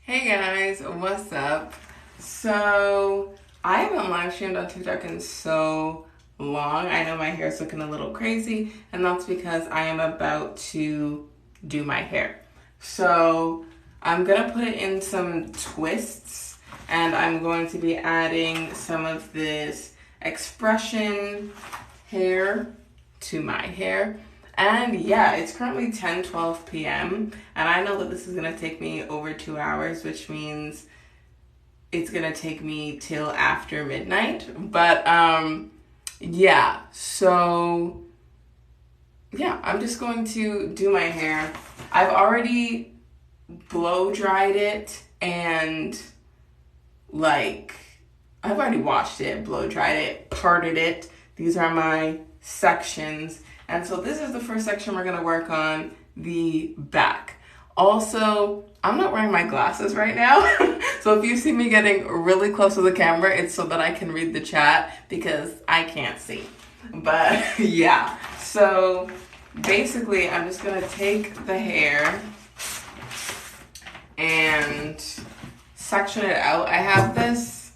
Hey guys, what's up? So, I haven't live streamed on TikTok in so long. I know my hair is looking a little crazy, and that's because I am about to do my hair. So, I'm gonna put it in some twists, and I'm going to be adding some of this expression hair to my hair. And yeah, it's currently 10:12 p.m. and I know that this is gonna take me over 2 hours, which means it's gonna take me till after midnight. But yeah, so yeah, I'm just going to do my hair. I've already blow dried it and like I've already washed it, blow dried it, parted it. These are my sections. And so this is the first section we're gonna work on, the back. Also, I'm not wearing my glasses right now. So if you see me getting really close to the camera, it's so that I can read the chat because I can't see. But yeah, so basically I'm just gonna take the hair and section it out. I have this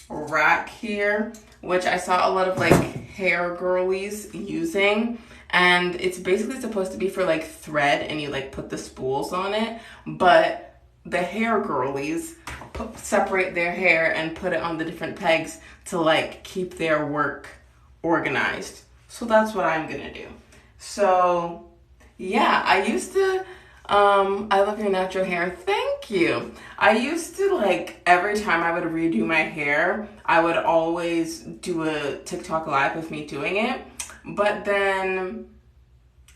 rack here, which I saw a lot of like hair girlies using, and it's basically supposed to be for like thread and you like put the spools on it, but the hair girlies separate their hair and put it on the different pegs to like keep their work organized. So that's what I'm gonna do. So yeah, I used to I love your natural hair. Thank you. I used to like every time I would redo my hair, I would always do a TikTok live with me doing it. But then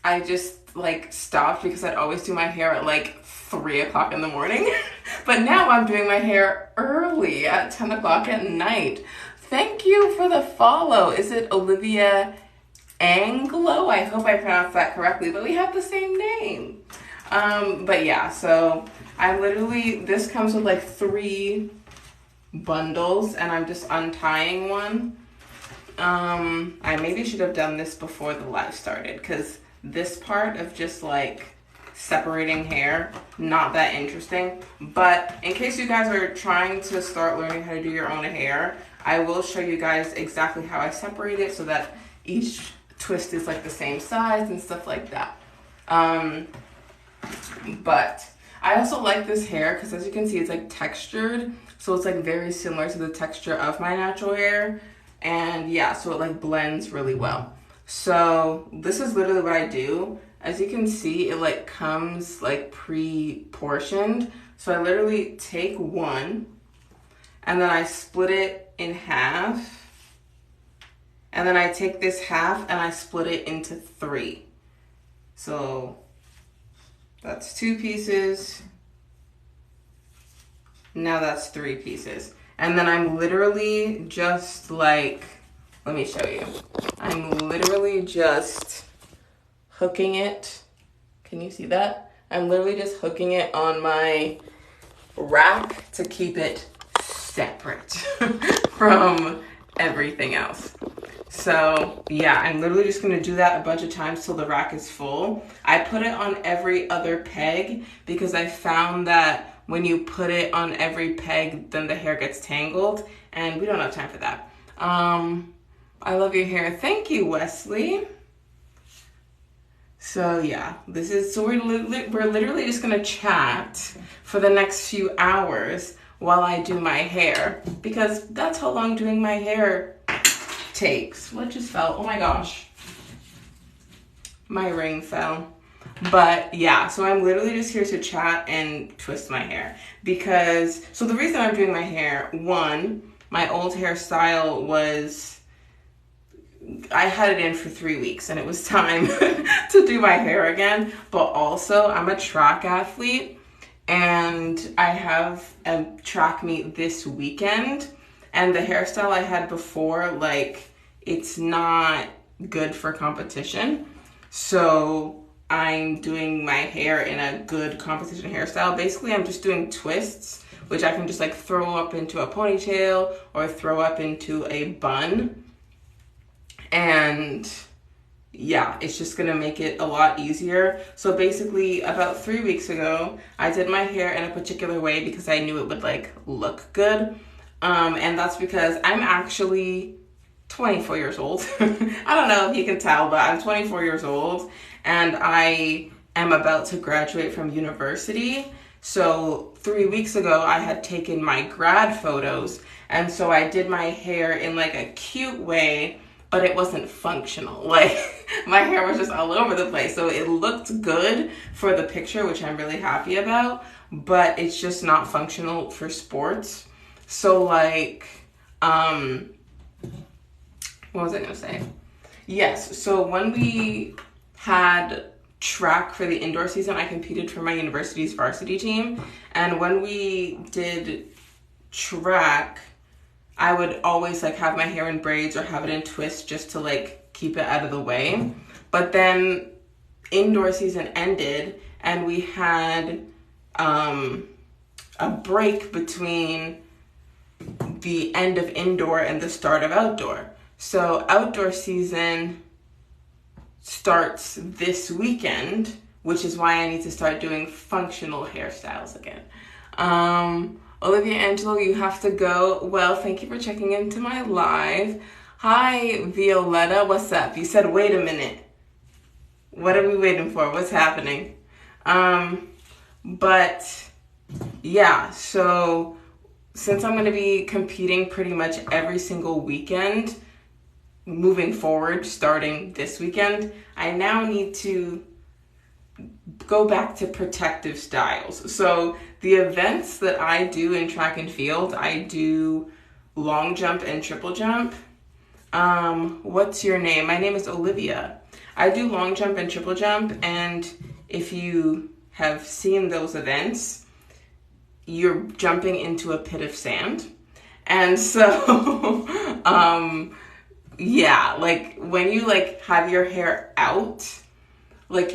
I just like stopped because I'd always do my hair at like 3 o'clock in the morning. But now I'm doing my hair early at 10 o'clock at night. Thank you for the follow. Is it Olivia Anglo? I hope I pronounced that correctly, but we have the same name. But yeah, so I literally, this comes with like 3 bundles and I'm just untying one. I maybe should have done this before the live started because this part of just like separating hair, not that interesting. But in case you guys are trying to start learning how to do your own hair, I will show you guys exactly how I separate it so that each twist is like the same size and stuff like that. But I also like this hair because as you can see, it's like textured. So it's like very similar to the texture of my natural hair. And yeah, so it like blends really well. So this is literally what I do. As you can see, it like comes like pre-portioned. So I literally take one and then I split it in half. And then I take this half and I split it into 3. So that's 2 pieces. Now that's 3 pieces. And then I'm literally just like, let me show you. I'm literally just hooking it. Can you see that? I'm literally just hooking it on my rack to keep it separate from everything else. So yeah, I'm literally just gonna do that a bunch of times till the rack is full. I put it on every other peg because I found that when you put it on every peg, then the hair gets tangled, and we don't have time for that. I love your hair. Thank you, Wesley. So yeah, we're literally just gonna chat for the next few hours while I do my hair because that's how long doing my hair takes. What just fell? Oh my gosh. My ring fell. But yeah, so I'm literally just here to chat and twist my hair because, so the reason I'm doing my hair, one, my old hairstyle was, I had it in for 3 weeks and it was time to do my hair again. But also I'm a track athlete and I have a track meet this weekend. And the hairstyle I had before, like, it's not good for competition. So I'm doing my hair in a good competition hairstyle. Basically, I'm just doing twists, which I can just like throw up into a ponytail or throw up into a bun. And yeah, it's just gonna make it a lot easier. So basically about 3 weeks ago, I did my hair in a particular way because I knew it would like look good. And that's because I'm actually 24 years old. I don't know if you can tell, but I'm 24 years old and I am about to graduate from university. So 3 weeks ago, I had taken my grad photos, and so I did my hair in like a cute way, but it wasn't functional. Like my hair was just all over the place. So it looked good for the picture, which I'm really happy about, but it's just not functional for sports. So like, what was I gonna say? Yes, so when we had track for the indoor season, I competed for my university's varsity team. And when we did track, I would always like have my hair in braids or have it in twists just to like keep it out of the way. But then indoor season ended and we had a break between the end of indoor and the start of outdoor. So outdoor season starts this weekend, which is why I need to start doing functional hairstyles again. Olivia Angelo, you have to go. Well, thank you for checking into my live. Hi, Violetta, what's up? You said, wait a minute. What are we waiting for? What's happening? But yeah, so since I'm going to be competing pretty much every single weekend, moving forward, starting this weekend, I now need to go back to protective styles. So the events that I do in track and field, I do long jump and triple jump. What's your name? My name is Olivia. I do long jump and triple jump, and if you have seen those events, you're jumping into a pit of sand. And so yeah, like when you like have your hair out, like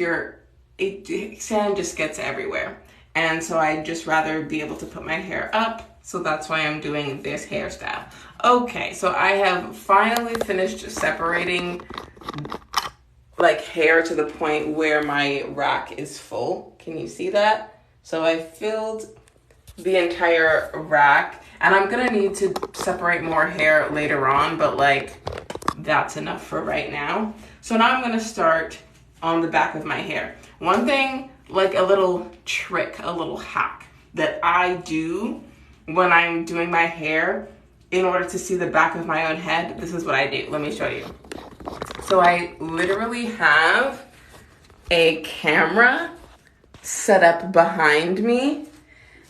sand just gets everywhere. And so I'd just rather be able to put my hair up. So that's why I'm doing this hairstyle. Okay, so I have finally finished separating like hair to the point where my rack is full. Can you see that? So I filled the entire rack, and I'm gonna need to separate more hair later on, but like that's enough for right now. So now I'm gonna start on the back of my hair. One thing, like a little trick, a little hack that I do when I'm doing my hair in order to see the back of my own head, this is what I do. Let me show you. So I literally have a camera set up behind me,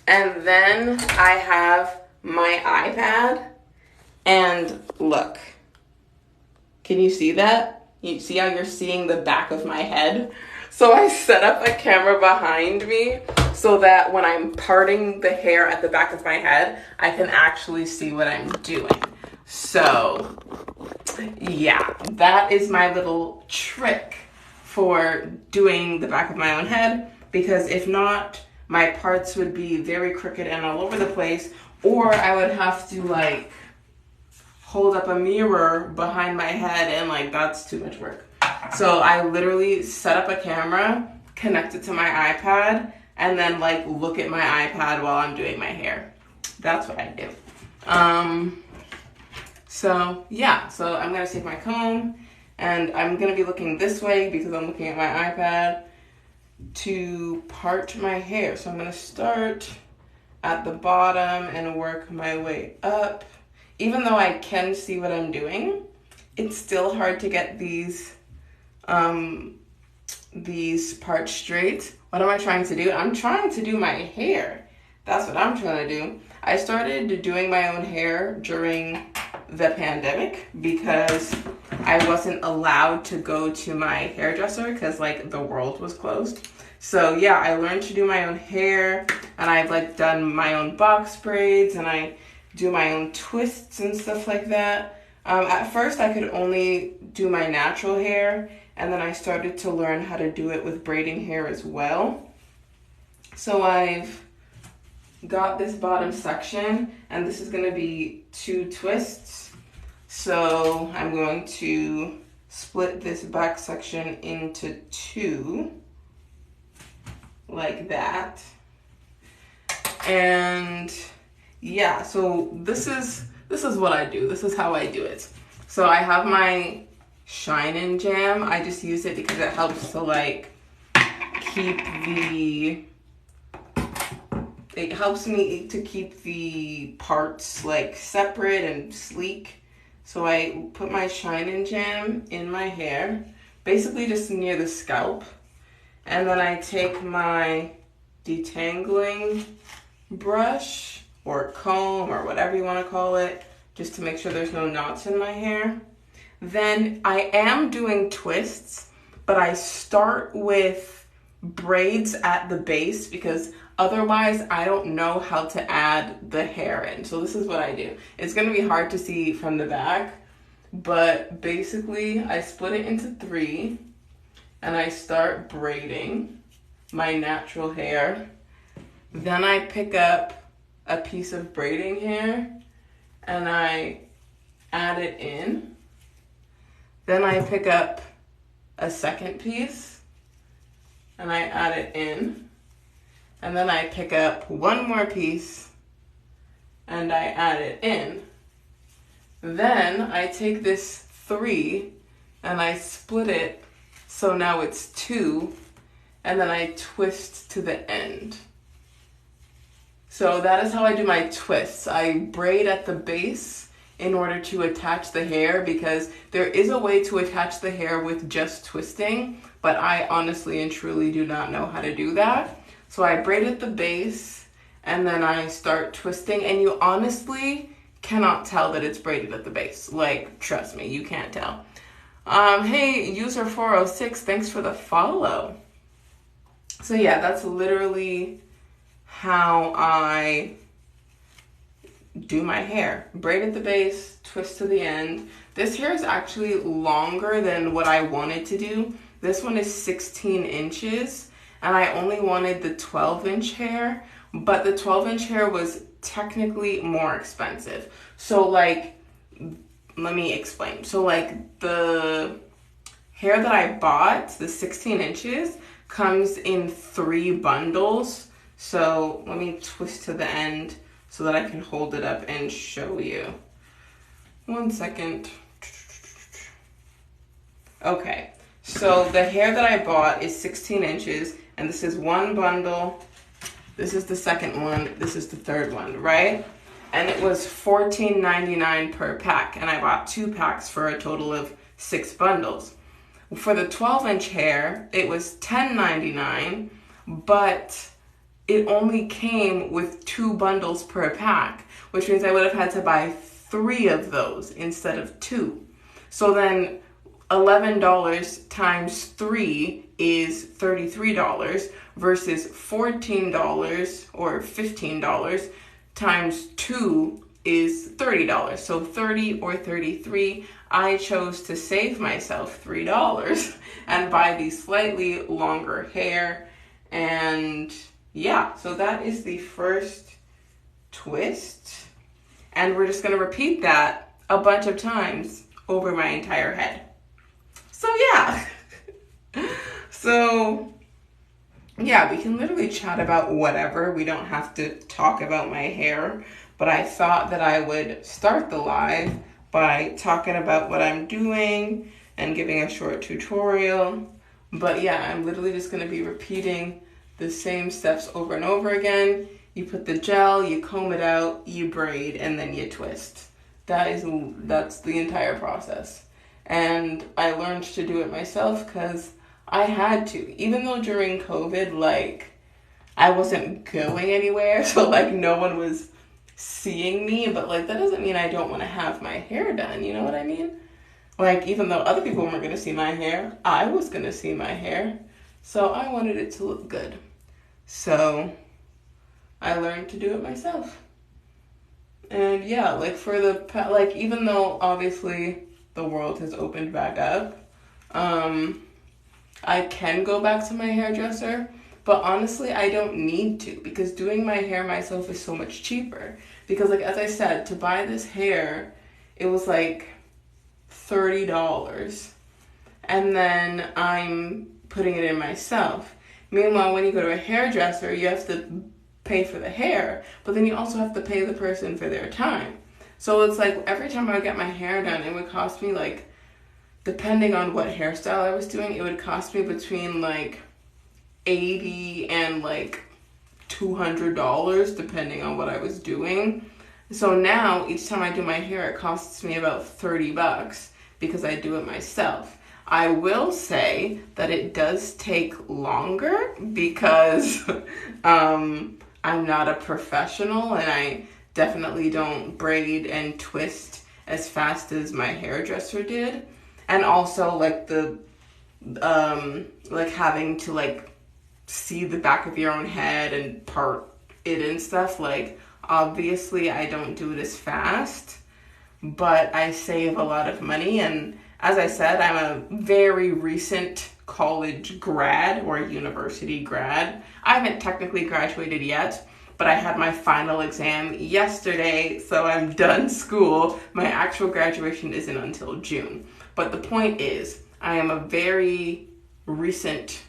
and then I have my iPad, and look, can you see that? You see how you're seeing the back of my head? So I set up a camera behind me so that when I'm parting the hair at the back of my head, I can actually see what I'm doing. So yeah, that is my little trick for doing the back of my own head, because if not, my parts would be very crooked and all over the place, or I would have to like hold up a mirror behind my head, and like that's too much work. So I literally set up a camera, connect it to my iPad, and then like look at my iPad while I'm doing my hair. That's what I do. So yeah, so I'm gonna take my comb, and I'm gonna be looking this way because I'm looking at my iPad to part my hair. So I'm gonna start at the bottom and work my way up. Even though I can see what I'm doing, it's still hard to get these parts straight. What am I trying to do? I'm trying to do my hair. That's what I'm trying to do. I started doing my own hair during the pandemic because I wasn't allowed to go to my hairdresser because like the world was closed. So yeah, I learned to do my own hair, and I've like done my own box braids, and I do my own twists and stuff like that. At first I could only do my natural hair, and then I started to learn how to do it with braiding hair as well. So I've got this bottom section, and this is going to be 2 twists. So I'm going to split this back section into two, like that. And yeah, so this is what I do. This is how I do it. So I have my Shine-In Jam. I just use it because it helps to like keep it helps me to keep the parts like separate and sleek. So I put my Shine-In Jam in my hair, basically just near the scalp. And then I take my detangling brush or comb or whatever you want to call it, just to make sure there's no knots in my hair. Then I am doing twists, but I start with braids at the base because otherwise I don't know how to add the hair in. So this is what I do. It's going to be hard to see from the back, but basically I split it into three and I start braiding my natural hair. Then I pick up a piece of braiding hair and I add it in. Then I pick up a second piece and I add it in. And then I pick up one more piece and I add it in. Then I take this three and I split it so now it's two, and then I twist to the end. So that is how I do my twists. I braid at the base in order to attach the hair, because there is a way to attach the hair with just twisting, but I honestly and truly do not know how to do that. So I braid at the base and then I start twisting, and you honestly cannot tell that it's braided at the base. Like, trust me, you can't tell. Hey, user 406, thanks for the follow. So yeah, that's literally how I do my hair. Braid at the base, twist to the end. This hair is actually longer than what I wanted to do. This one is 16 inches and I only wanted the 12-inch hair, but the 12-inch hair was technically more expensive. So like, let me explain. So like the hair that I bought, the 16 inches, comes in 3 bundles. So let me twist to the end so that I can hold it up and show you. 1 second. Okay, so the hair that I bought is 16 inches, and this is 1 bundle. This is the second one. This is the third one, right? And it was $14.99 per pack, and I bought 2 packs for a total of 6 bundles. For the 12-inch hair, it was $10.99, but it only came with 2 bundles per pack, which means I would have had to buy 3 of those instead of 2. So then $11 times 3 is $33 versus $14 or $15 times 2 is $30. So 30 or 33, I chose to save myself $3 and buy the slightly longer hair. And yeah, so that is the first twist. And we're just gonna repeat that a bunch of times over my entire head. So yeah. So yeah, we can literally chat about whatever. We don't have to talk about my hair, but I thought that I would start the live by talking about what I'm doing and giving a short tutorial. But yeah, I'm literally just gonna be repeating the same steps over and over again. You put the gel, you comb it out, you braid, and then you twist. That's the entire process. And I learned to do it myself because I had to. Even though during COVID, like, I wasn't going anywhere, so like no one was seeing me, but like that doesn't mean I don't want to have my hair done, you know what I mean? Like, even though other people weren't going to see my hair, I was going to see my hair. So I wanted it to look good. So I learned to do it myself. And yeah, like for the, like, even though obviously the world has opened back up, I can go back to my hairdresser, but honestly, I don't need to, because doing my hair myself is so much cheaper. Because like, as I said, to buy this hair, it was like $30. and then I'm putting it in myself. Meanwhile, when you go to a hairdresser, you have to pay for the hair, but then you also have to pay the person for their time. So it's like every time I get my hair done, it would cost me like, depending on what hairstyle I was doing, it would cost me between like $80 and like $200 depending on what I was doing. So now each time I do my hair, it costs me about $30 because I do it myself. I will say that it does take longer because I'm not a professional, and I definitely don't braid and twist as fast as my hairdresser did. And also like the like having to like see the back of your own head and part it and stuff, like obviously I don't do it as fast, but I save a lot of money. And as I said, I'm a very recent college grad or university grad. I haven't technically graduated yet, but I had my final exam yesterday, so I'm done school. My actual graduation isn't until June. But the point is, I am a very recent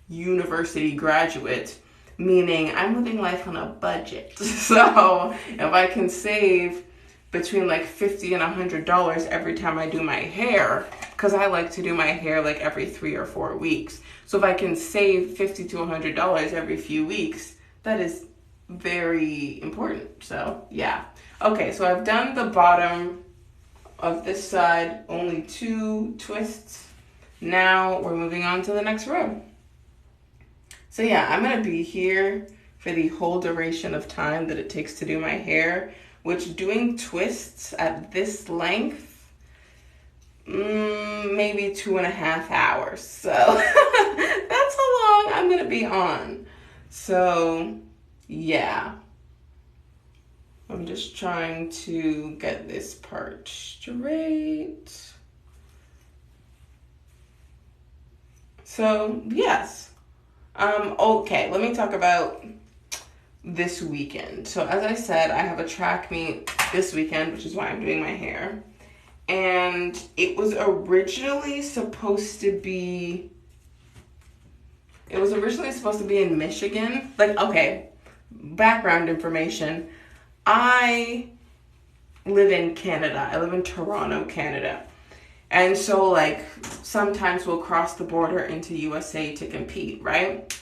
university graduate, meaning I'm living life on a budget. So if I can save between like $50 and $100 every time I do my hair, because I like to do my hair like every 3 or 4 weeks. So if I can save $50 to $100 every few weeks, that is very important. So yeah. Okay, so I've done the bottom of this side, only 2 twists. Now we're moving on to the next row. So yeah, I'm gonna be here for the whole duration of time that it takes to do my hair, which doing twists at this length, maybe 2.5 hours. So that's how long I'm gonna be on. So yeah, I'm just trying to get this part straight. So yes, okay, let me talk about this weekend. So as I said, I have a track meet this weekend, which is why I'm doing my hair. And it was originally supposed to be in Michigan. Like, okay, background information. I live in Canada. I live in Toronto, Canada. And so like sometimes we'll cross the border into USA to compete, right?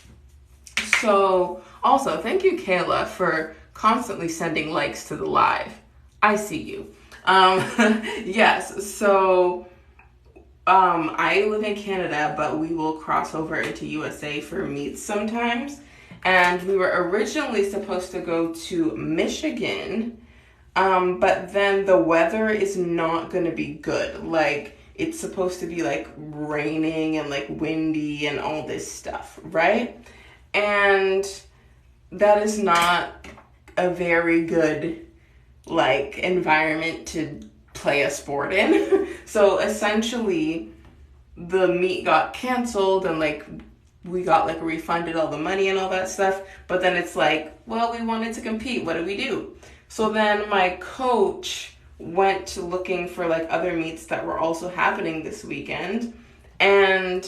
So also, thank you, Kayla, for constantly sending likes to the live. I see you. Yes, so I live in Canada, but we will cross over into USA for meets sometimes. And we were originally supposed to go to Michigan, but then the weather is not going to be good. Like, it's supposed to be like raining and like windy and all this stuff, right? And that is not a very good like environment to play a sport in. So essentially the meet got canceled, and like we got like refunded all the money and all that stuff. But then it's like, well, we wanted to compete. What do we do? So then my coach went to looking for like other meets that were also happening this weekend. And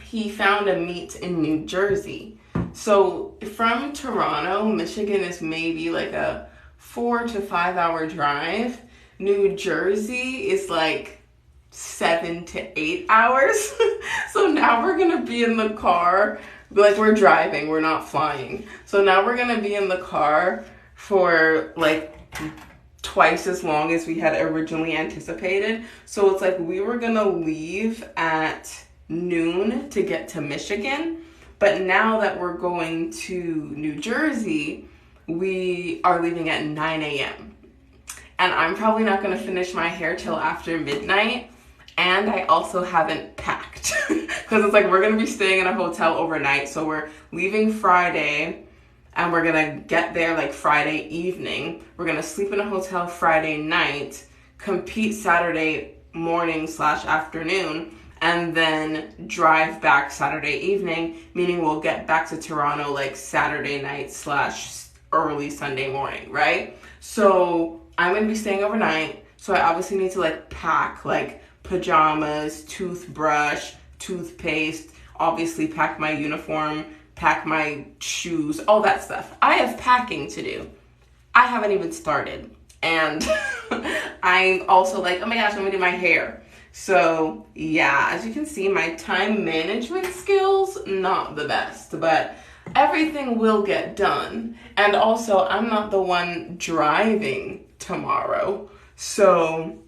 he found a meet in New Jersey. So from Toronto, Michigan is maybe like a 4 to 5 hour drive. New Jersey is like 7 to 8 hours. So now we're gonna be in the car, like we're driving, we're not flying. So now we're gonna be in the car for like twice as long as we had originally anticipated. So it's like we were gonna leave at noon to get to Michigan, but now that we're going to New Jersey, we are leaving at 9 a.m. And I'm probably not gonna finish my hair till after midnight. And I also haven't packed because it's like we're gonna be staying in a hotel overnight. So we're leaving Friday and we're gonna get there like Friday evening. We're gonna sleep in a hotel Friday night, compete Saturday morning / afternoon, and then drive back Saturday evening, meaning we'll get back to Toronto like Saturday night / early Sunday morning, right? So I'm gonna be staying overnight. So I obviously need to like pack like pajamas, toothbrush, toothpaste, obviously pack my uniform, pack my shoes, all that stuff. I have packing to do. I haven't even started. And I'm also like, oh my gosh, I'm gonna do my hair. So yeah, as you can see, my time management skills, not the best, but everything will get done. And also, I'm not the one driving tomorrow. So,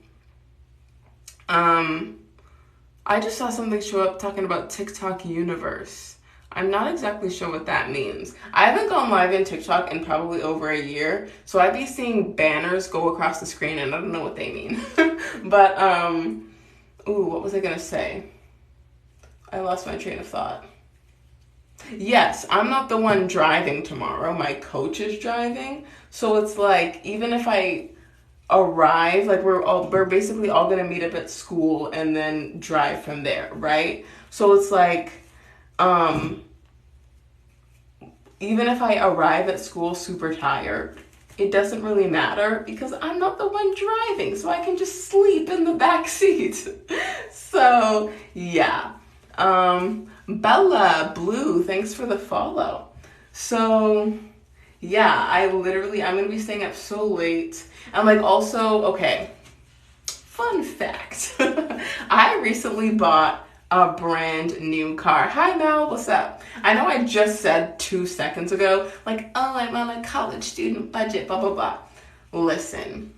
I just saw something show up talking about TikTok universe. I'm not exactly sure what that means. I haven't gone live in TikTok in probably over a year, so I'd be seeing banners go across the screen and I don't know what they mean. But, ooh, what was I gonna say? I lost my train of thought. Yes, I'm not the one driving tomorrow. My coach is driving. So it's like, even if I arrive, like we're basically all gonna meet up at school and then drive from there, right? So it's like, even if I arrive at school super tired, it doesn't really matter because I'm not the one driving, so I can just sleep in the back seat. So yeah. Bella Blue, thanks for the follow. So yeah, I'm gonna be staying up so late. And like also, okay, fun fact. I recently bought a brand new car. Hi Mel, what's up? I know I just said 2 seconds ago, like, oh, I'm on a college student budget, blah, blah, blah. Listen,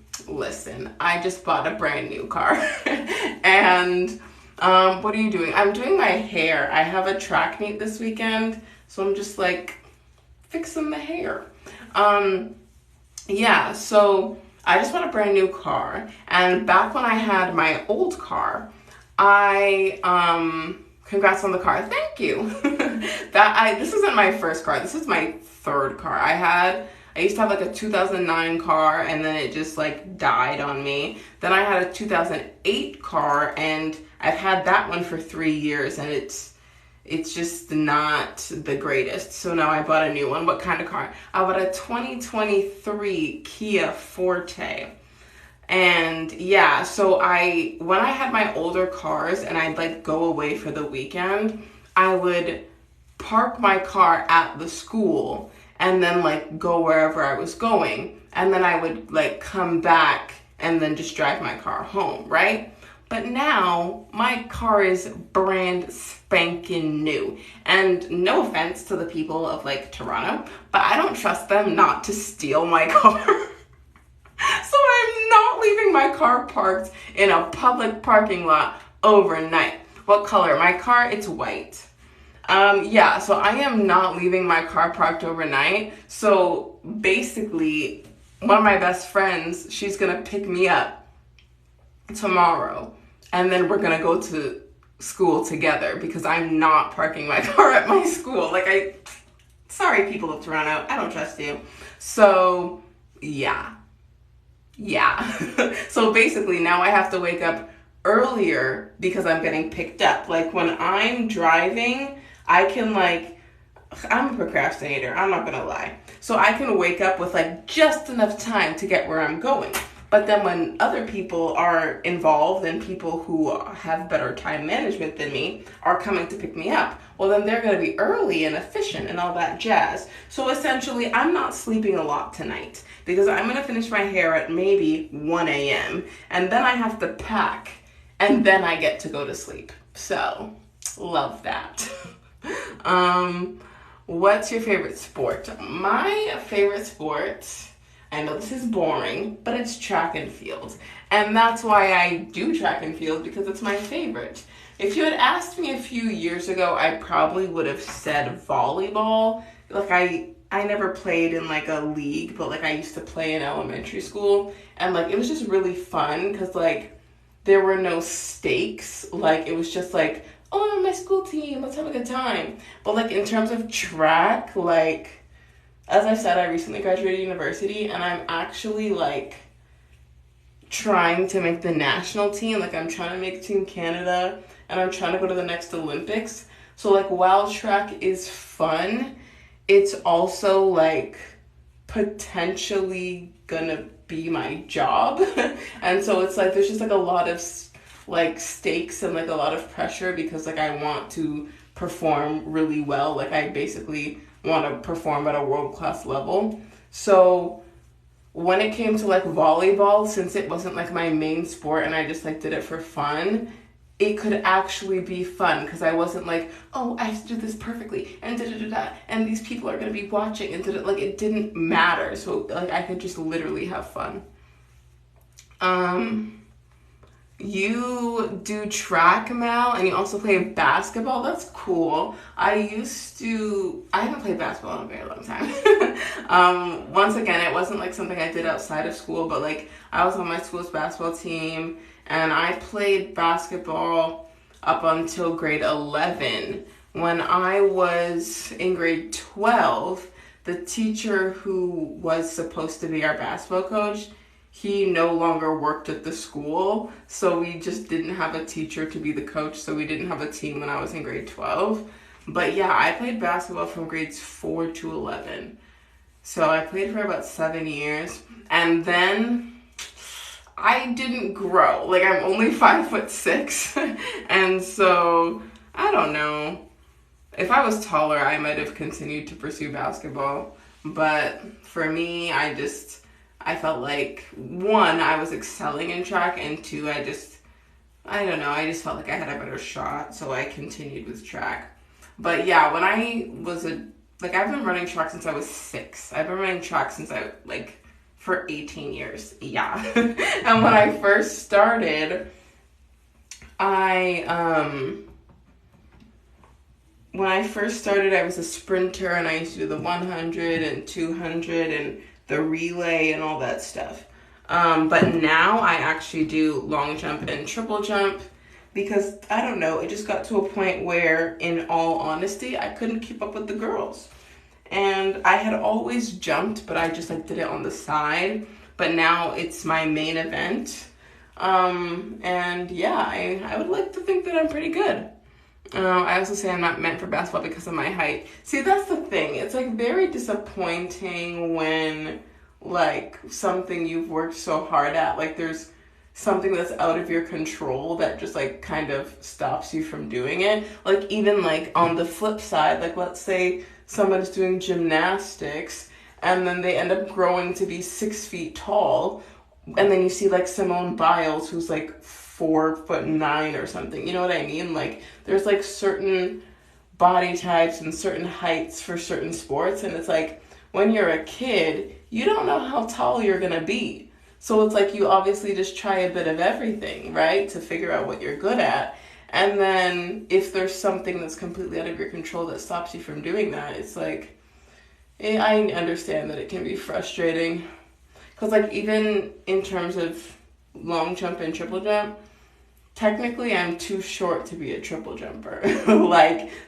I just bought a brand new car. And what are you doing? I'm doing my hair. I have a track meet this weekend, so I'm just like fixing the hair. Yeah, so I just bought a brand new car, and back when I had my old car, congrats on the car. Thank you. This isn't my first car. This is my third car. I used to have like a 2009 car, and then it just like died on me. Then I had a 2008 car, and I've had that one for 3 years, and it's just not the greatest. So now I bought a new one. What kind of car? I bought a 2023 Kia Forte. And yeah, so when I had my older cars and I'd like go away for the weekend, I would park my car at the school and then like go wherever I was going. And then I would like come back and then just drive my car home, right? But now my car is brand spanking new. And no offense to the people of like Toronto, but I don't trust them not to steal my car. So I'm not leaving my car parked in a public parking lot overnight. What color? My car, it's white. Yeah, so I am not leaving my car parked overnight. So basically, one of my best friends, she's gonna pick me up tomorrow. And then we're gonna go to school together because I'm not parking my car at my school. Sorry people of Toronto, I don't trust you. So yeah. So basically now I have to wake up earlier because I'm getting picked up. Like when I'm driving, I'm a procrastinator, I'm not gonna lie. So I can wake up with like just enough time to get where I'm going. But then when other people are involved and people who have better time management than me are coming to pick me up, well then they're gonna be early and efficient and all that jazz. So essentially I'm not sleeping a lot tonight because I'm gonna finish my hair at maybe 1 a.m. and then I have to pack and then I get to go to sleep. So love that. What's your favorite sport? My favorite sport, I know this is boring, but it's track and field. And that's why I do track and field, because it's my favorite. If you had asked me a few years ago, I probably would have said volleyball. Like I never played in like a league, but like I used to play in elementary school. And like it was just really fun because like there were no stakes. Like it was just like, oh, I'm on my school team, let's have a good time. But like in terms of track, like as I said, I recently graduated university and I'm actually like trying to make the national team. Like I'm trying to make Team Canada and I'm trying to go to the next Olympics. So like while track is fun, it's also like potentially gonna be my job. And so it's like there's just like a lot of like stakes and like a lot of pressure because like I want to perform really well. Like I basically want to perform at a world-class level. So when it came to like volleyball, since it wasn't like my main sport and I just like did it for fun, it could actually be fun because I wasn't like, oh, I have to do this perfectly and da-da-da-da and these people are going to be watching and like it didn't matter. So like I could just literally have fun. You do track, Mal, and you also play basketball. That's cool. I haven't played basketball in a very long time. Once again, it wasn't like something I did outside of school, but like I was on my school's basketball team and I played basketball up until grade 11. When I was in grade 12, the teacher who was supposed to be our basketball coach, he no longer worked at the school, so we just didn't have a teacher to be the coach, so we didn't have a team when I was in grade 12. But yeah, I played basketball from grades 4 to 11. So I played for about 7 years, and then I didn't grow. Like, I'm only 5'6", and so, I don't know. If I was taller, I might have continued to pursue basketball, but for me, I felt like, one, I was excelling in track, and two, I just felt like I had a better shot, so I continued with track. But yeah, when I've been running track since I was 6. I've been running track since for 18 years. Yeah. And when I first started, I was a sprinter, and I used to do the 100 and 200 and the relay and all that stuff. But now I actually do long jump and triple jump because, I don't know, it just got to a point where, in all honesty, I couldn't keep up with the girls. And I had always jumped, but I just did it on the side. But now it's my main event. And yeah, I would like to think that I'm pretty good. I also say I'm not meant for basketball because of my height. See, that's the thing. It's very disappointing when something you've worked so hard at, there's something that's out of your control that just kind of stops you from doing it. Even on the flip side, let's say somebody's doing gymnastics and then they end up growing to be 6 feet tall, and then you see Simone Biles who's 4'9" or something. You know what I mean? There's certain body types and certain heights for certain sports, and it's when you're a kid, you don't know how tall you're gonna be. So it's you obviously just try a bit of everything, right? To figure out what you're good at. And then if there's something that's completely out of your control that stops you from doing that, it's I understand that it can be frustrating. Because even in terms of long jump and triple jump, technically I'm too short to be a triple jumper.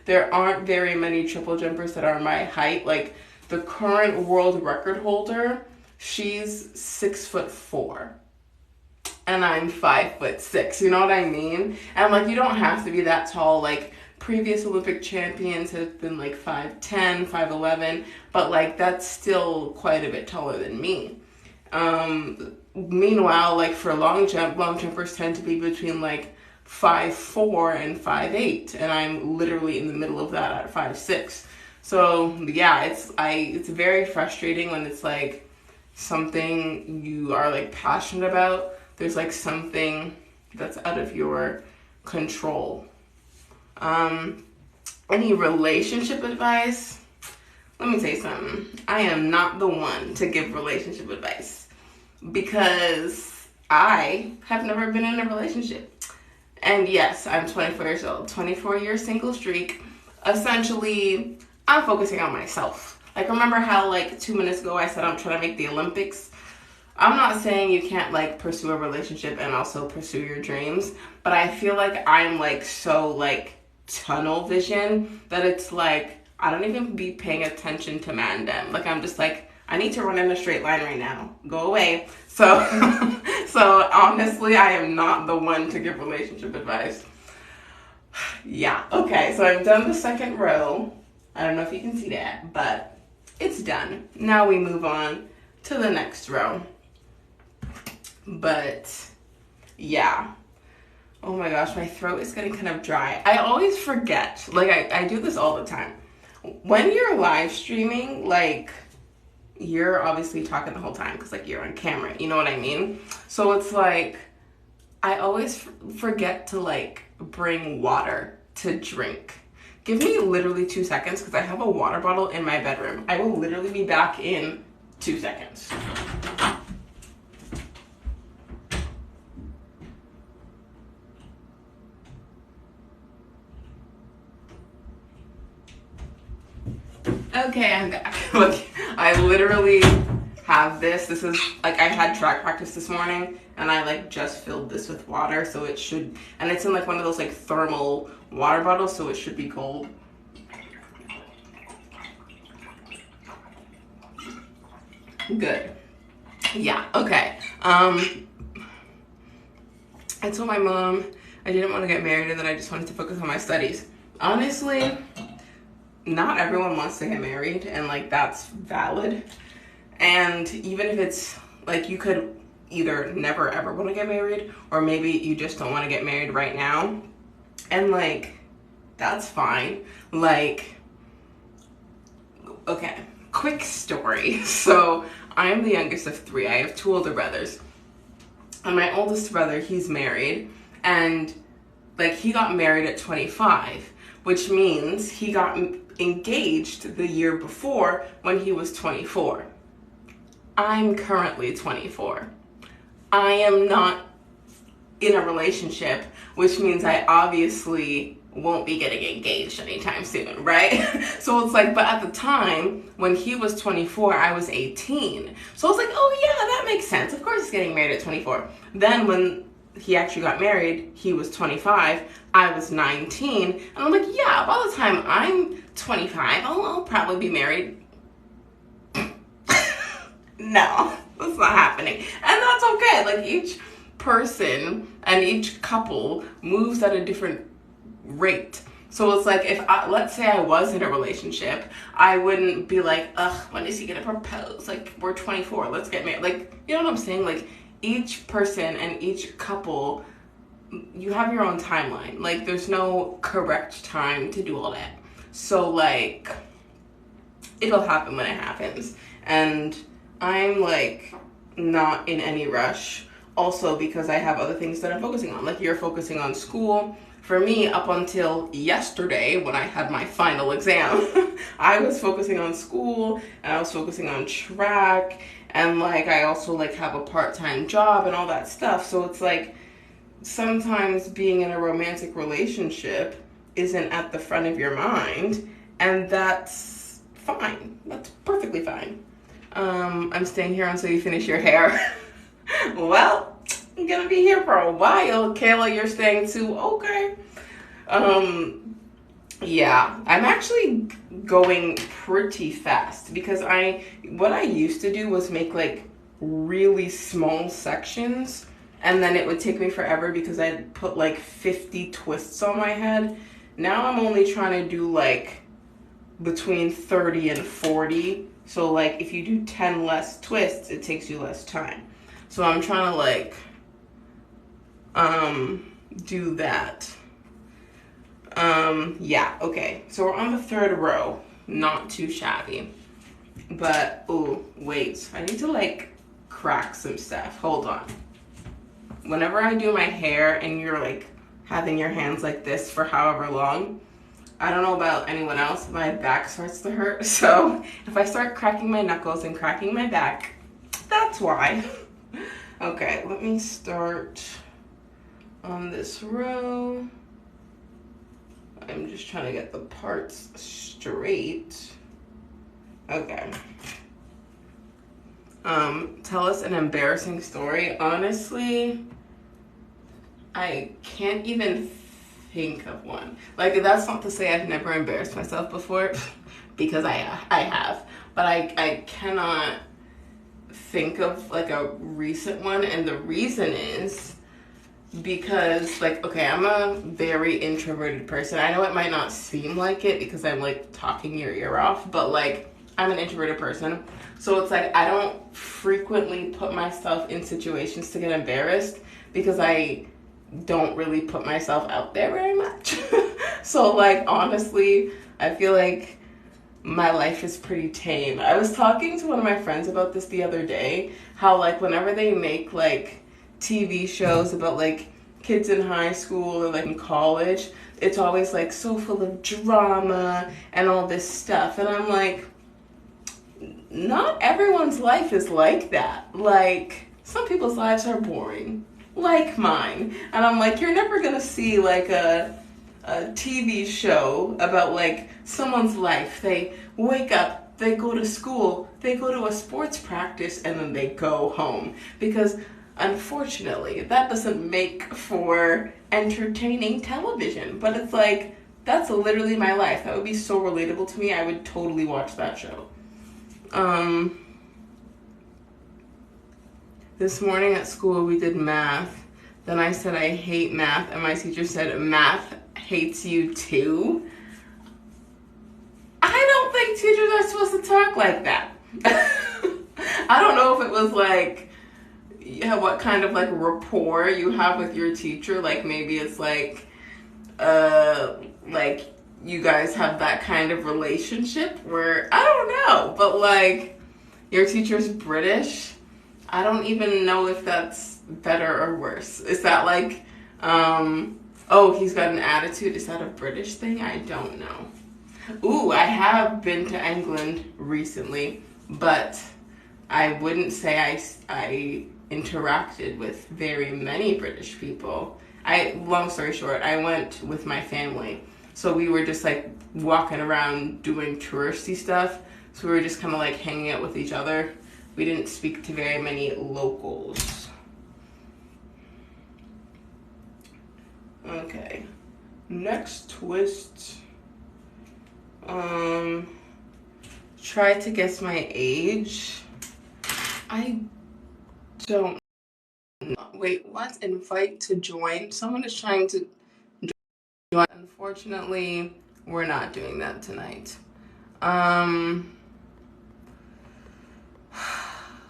There aren't very many triple jumpers that are my height. The current world record holder, she's 6'4", and I'm 5'6". You know what I mean? And you don't have to be that tall. Previous Olympic champions have been 5'10", 5'11", but that's still quite a bit taller than me. Meanwhile, for long jumpers tend to be between 5'4" and 5'8", and I'm literally in the middle of that at 5'6". So yeah, it's very frustrating when it's something you are passionate about. There's something that's out of your control. Any relationship advice? Let me say something. I am not the one to give relationship advice because I have never been in a relationship. And yes, I'm 24 years old, 24-year single streak. Essentially, I'm focusing on myself. Remember how 2 minutes ago I said I'm trying to make the Olympics? I'm not saying you can't pursue a relationship and also pursue your dreams, but I feel I'm so tunnel vision that it's I don't even be paying attention to mandem. I'm just I need to run in a straight line right now. Go away. So so honestly, I am not the one to give relationship advice. Yeah, okay, so I've done the second row. I don't know if you can see that, but it's done. Now we move on to the next row. But yeah. Oh my gosh, my throat is getting kind of dry. I always forget. Like, I do this all the time. When you're live streaming, like, you're obviously talking the whole time because, like, you're on camera. You know what I mean? So it's like, I always forget to, like, bring water to drink. Give me literally 2 seconds because I have a water bottle in my bedroom. I will literally be back in 2 seconds. Okay, I'm back. Look, I literally have this. This is, like, I had track practice this morning, and I, like, just filled this with water, so it should, and it's in, like, one of those, like, thermal water bottles, so it should be cold. Good. Yeah, okay. I told my mom I didn't want to get married and that I just wanted to focus on my studies. Honestly, not everyone wants to get married, and, like, that's valid. And even if it's, like, you could either never ever want to get married, or maybe you just don't want to get married right now. And, like, that's fine. Like, okay, quick story. So, I'm the youngest of 3. I have 2 older brothers. And my oldest brother, he's married. And, like, he got married at 25, which means he got engaged the year before when he was 24. I'm currently 24. I am not in a relationship, which means I obviously won't be getting engaged anytime soon, right? So it's like, but at the time when he was 24, I was 18. So I was like, oh yeah, that makes sense. Of course he's getting married at 24. Then when he actually got married, he was 25, I was 19. And I'm like, yeah, by the time I'm 25, I'll probably be married. No, that's not happening. And that's okay. Like, each person and each couple moves at a different rate. So it's like, if let's say I was in a relationship, I wouldn't be like, ugh, when is he gonna propose? Like, we're 24, let's get married. Like, you know what I'm saying? Like, each person and each couple, you have your own timeline. Like, there's no correct time to do all that. So, like, it'll happen when it happens. And I'm, like, not in any rush. Also because I have other things that I'm focusing on. Like, you're focusing on school. For me, up until yesterday when I had my final exam, I was focusing on school and I was focusing on track. And, like, I also, like, have a part-time job and all that stuff. So it's like, sometimes being in a romantic relationship isn't at the front of your mind. And that's fine. That's perfectly fine. I'm staying here until you finish your hair. Well, I'm gonna be here for a while. Kayla, you're staying too? Okay. Yeah, I'm actually going pretty fast because what I used to do was make, like, really small sections, and then it would take me forever because I'd put, like, 50 twists on my head. Now I'm only trying to do, like, between 30 and 40. So, like, if you do 10 less twists, it takes you less time. So I'm trying to, like, do that. Yeah, okay. So we're on the 3rd row. Not too shabby. But, oh, wait. I need to, like, crack some stuff. Hold on. Whenever I do my hair and you're, like, having your hands like this for however long, I don't know about anyone else, my back starts to hurt. So if I start cracking my knuckles and cracking my back, that's why. Okay, let me start on this row. I'm just trying to get the parts straight. Okay. Tell us an embarrassing story. Honestly, I can't even think of one. Like, that's not to say I've never embarrassed myself before, because I have. But I cannot think of, like, a recent one, and the reason is because, like, okay, I'm a very introverted person. I know it might not seem like it because I'm, like, talking your ear off, but, like, I'm an introverted person. So it's like I don't frequently put myself in situations to get embarrassed because I don't really put myself out there very much. So like honestly, I feel like my life is pretty tame. I was talking to one of my friends about this the other day, how like whenever they make like TV shows about like kids in high school or like in college, it's always like so full of drama and all this stuff. And I'm like, not everyone's life is like that. Like, some people's lives are boring, like mine. And I'm like, you're never gonna see like a TV show about like someone's life. They wake up, they go to school, they go to a sports practice, and then they go home. Because unfortunately, that doesn't make for entertaining television. But it's like, that's literally my life. That would be so relatable to me. I would totally watch that show. This morning at school we did math. Then I said I hate math, and my teacher said math hates you too. I don't think teachers are supposed to talk like that. I don't know if it was like, yeah, what kind of like rapport you have with your teacher. Like maybe it's like you guys have that kind of relationship where, I don't know, but like your teacher's British. I don't even know if that's better or worse. Is that like, oh, he's got an attitude. Is that a British thing? I don't know. Ooh, I have been to England recently, but I wouldn't say I interacted with very many British people. Long story short, I went with my family. So we were just like walking around doing touristy stuff. So we were just kind of like hanging out with each other. We didn't speak to very many locals. Okay. Next twist. Try to guess my age. I don't know. Wait, what? Invite to join? Someone is trying to join. Unfortunately, we're not doing that tonight.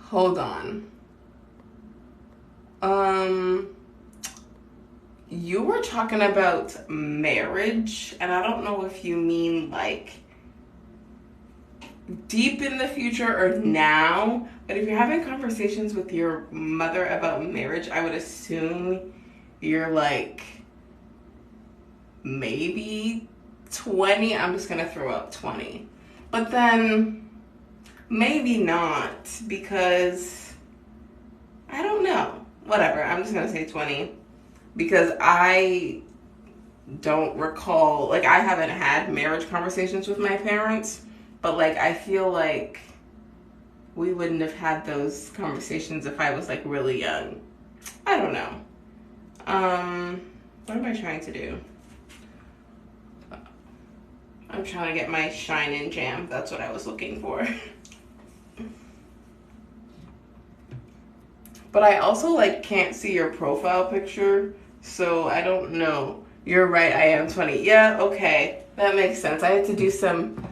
Hold on. You were talking about marriage, and I don't know if you mean like deep in the future or now, but if you're having conversations with your mother about marriage, I would assume you're like maybe 20. I'm just gonna throw out 20. But then maybe not, because I don't know. Whatever, I'm just gonna say 20. Because I don't recall, like I haven't had marriage conversations with my parents, but like I feel like we wouldn't have had those conversations if I was like really young. I don't know. What am I trying to do? I'm trying to get my Shine In Jam. That's what I was looking for. But I also like can't see your profile picture, so I don't know. You're right, I am 20. Yeah, okay. That makes sense. I had to do some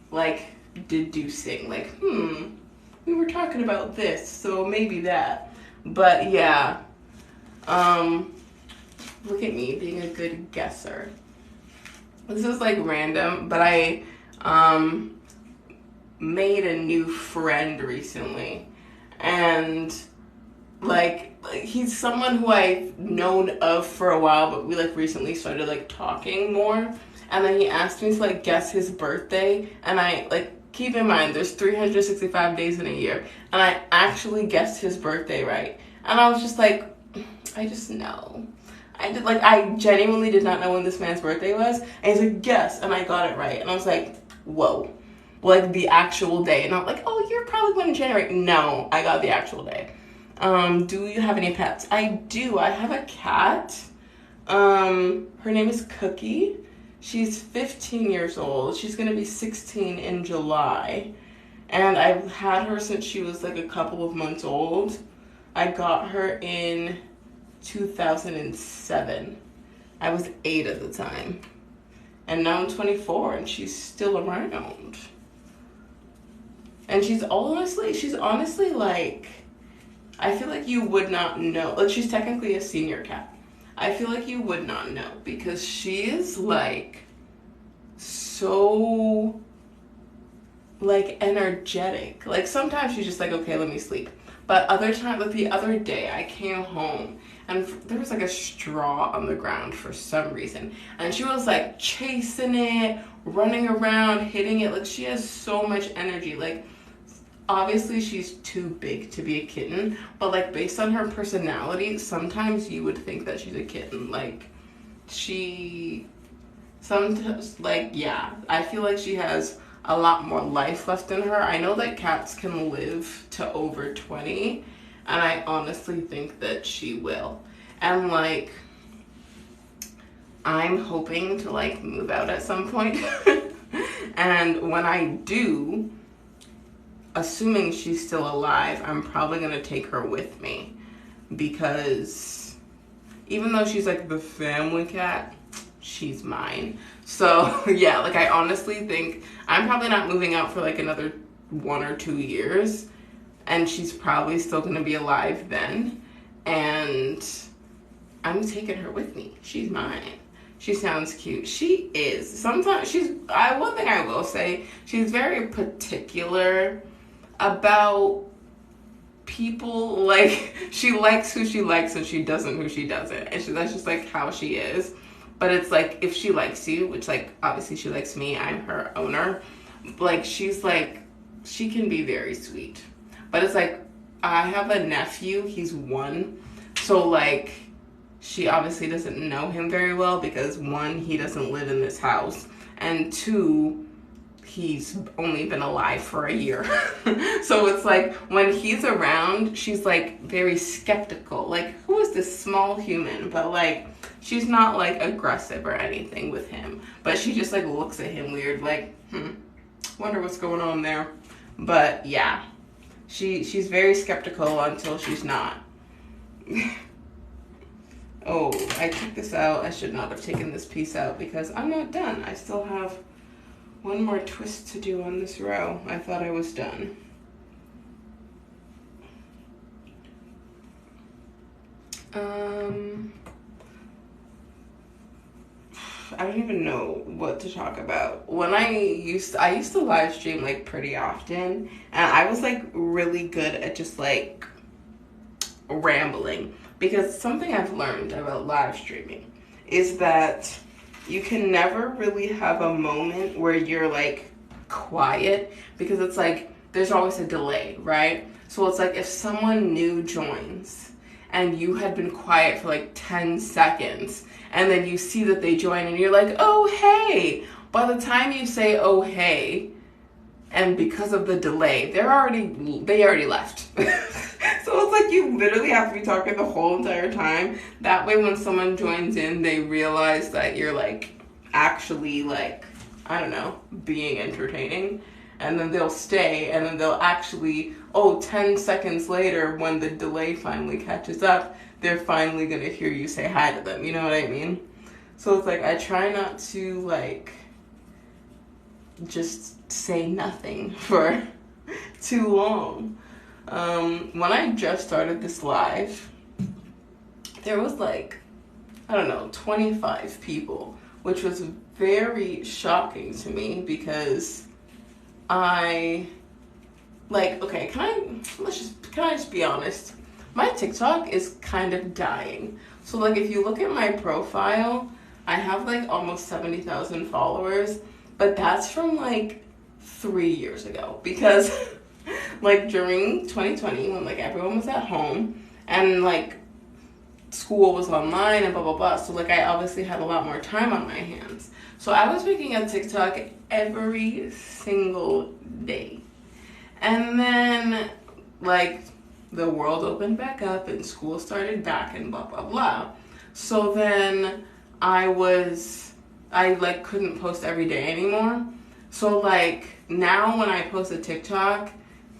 like deducing, like, we were talking about this, so maybe that. But yeah. Look at me being a good guesser. This is like random, but I made a new friend recently. And like he's someone who I've known of for a while, but we like recently started like talking more. And then he asked me to like guess his birthday, and I like, keep in mind there's 365 days in a year, and I actually guessed his birthday right. And I was just like, I just know. I genuinely did not know when this man's birthday was, and he's like, guess, and I got it right. And I was like, whoa. Like the actual day. And I'm like, oh, you're probably born in January. No, I got the actual day. Do you have any pets? I do. I have a cat. Her name is Cookie. She's 15 years old. She's gonna be 16 in July. And I've had her since she was like a couple of months old. I got her in 2007. I was 8 at the time. And now I'm 24 and she's still around. And she's honestly like, I feel like you would not know. Like, she's technically a senior cat. I feel like you would not know because she is like so like energetic. Like sometimes she's just like, okay, let me sleep. But other times, like the other day, I came home and there was like a straw on the ground for some reason. And she was like chasing it, running around, hitting it. Like she has so much energy. Like obviously she's too big to be a kitten, but like based on her personality, sometimes you would think that she's a kitten. Like she sometimes, like, yeah, I feel like she has a lot more life left in her. I know that cats can live to over 20, and I honestly think that she will. And like, I'm hoping to like move out at some point. And when I do, assuming she's still alive, I'm probably gonna take her with me, because even though she's like the family cat, she's mine. So yeah, like I honestly think I'm probably not moving out for like another 1 or 2 years, and she's probably still gonna be alive then, and I'm taking her with me. She's mine. She sounds cute. She is. Sometimes one thing I will say, she's very particular about people. Like she likes who she likes and she doesn't who she doesn't, and that's just like how she is. But it's like, if she likes you, which like obviously she likes me, I'm her owner, like she's like, she can be very sweet. But it's like, I have a nephew, he's 1, so like she obviously doesn't know him very well because 1, he doesn't live in this house, and 2, he's only been alive for a year. So it's like, when he's around, she's like very skeptical. Like, who is this small human? But like, she's not like aggressive or anything with him. But she just like looks at him weird, like, wonder what's going on there. But yeah, she's very skeptical until she's not. Oh, I took this out. I should not have taken this piece out because I'm not done. I still have one more twist to do on this row. I thought I was done. I don't even know what to talk about. When I used to live stream like pretty often, and I was like really good at just like rambling, because something I've learned about live streaming is that you can never really have a moment where you're like quiet, because it's like there's always a delay, right? So it's like if someone new joins and you had been quiet for like 10 seconds and then you see that they join and you're like, oh hey, by the time you say oh hey, and because of the delay, they already left. So it's like you literally have to be talking the whole entire time. That way when someone joins in, they realize that you're like actually like, I don't know, being entertaining. And then they'll stay, and then they'll actually, 10 seconds later, when the delay finally catches up, they're finally gonna hear you say hi to them. You know what I mean? So it's like, I try not to like just say nothing for too long. When I just started this live, there was like, I don't know, 25 people, which was very shocking to me because I like, okay, can I just be honest? My TikTok is kind of dying. So like, if you look at my profile, I have like almost 70,000 followers, but that's from like 3 years ago, because like during 2020 when like everyone was at home and like school was online and blah blah blah, so like I obviously had a lot more time on my hands. So I was making a TikTok every single day. And then like the world opened back up and school started back and blah blah blah. So then I like couldn't post every day anymore. So like now when I post a TikTok,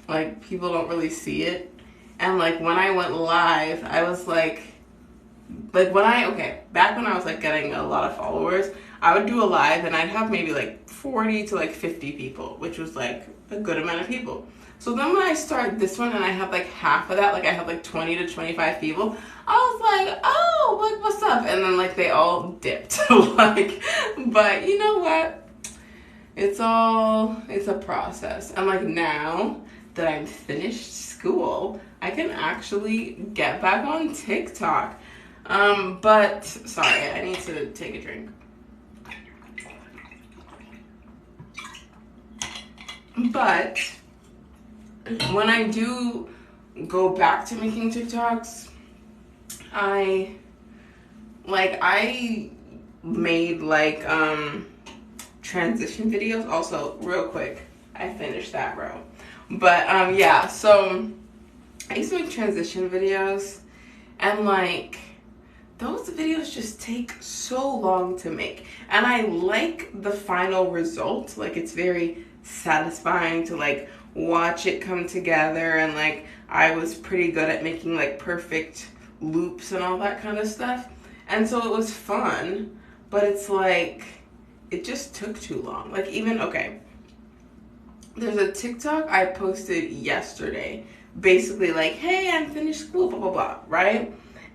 like people don't really see it. And like when I went live, I was like back when I was like getting a lot of followers, I would do a live and I'd have maybe like 40 to like 50 people, which was like a good amount of people. So then when I start this one and I have like half of that, like I have like 20 to 25 people, I was like, oh, like what's up? And then like they all dipped. Like, but you know what? It's a process. And like now that I'm finished school, I can actually get back on TikTok. But sorry, I need to take a drink. But when I do go back to making TikToks, I made like transition videos. Also, real quick, I finished that row. But yeah, so I used to make transition videos, and like those videos just take so long to make. And I like the final result. Like it's very satisfying to like watch it come together, and like I was pretty good at making like perfect loops and all that kind of stuff. And so it was fun, but it's like it just took too long. Like even, okay, there's a TikTok I posted yesterday, basically like, hey, I'm finished school, blah, blah, blah, right?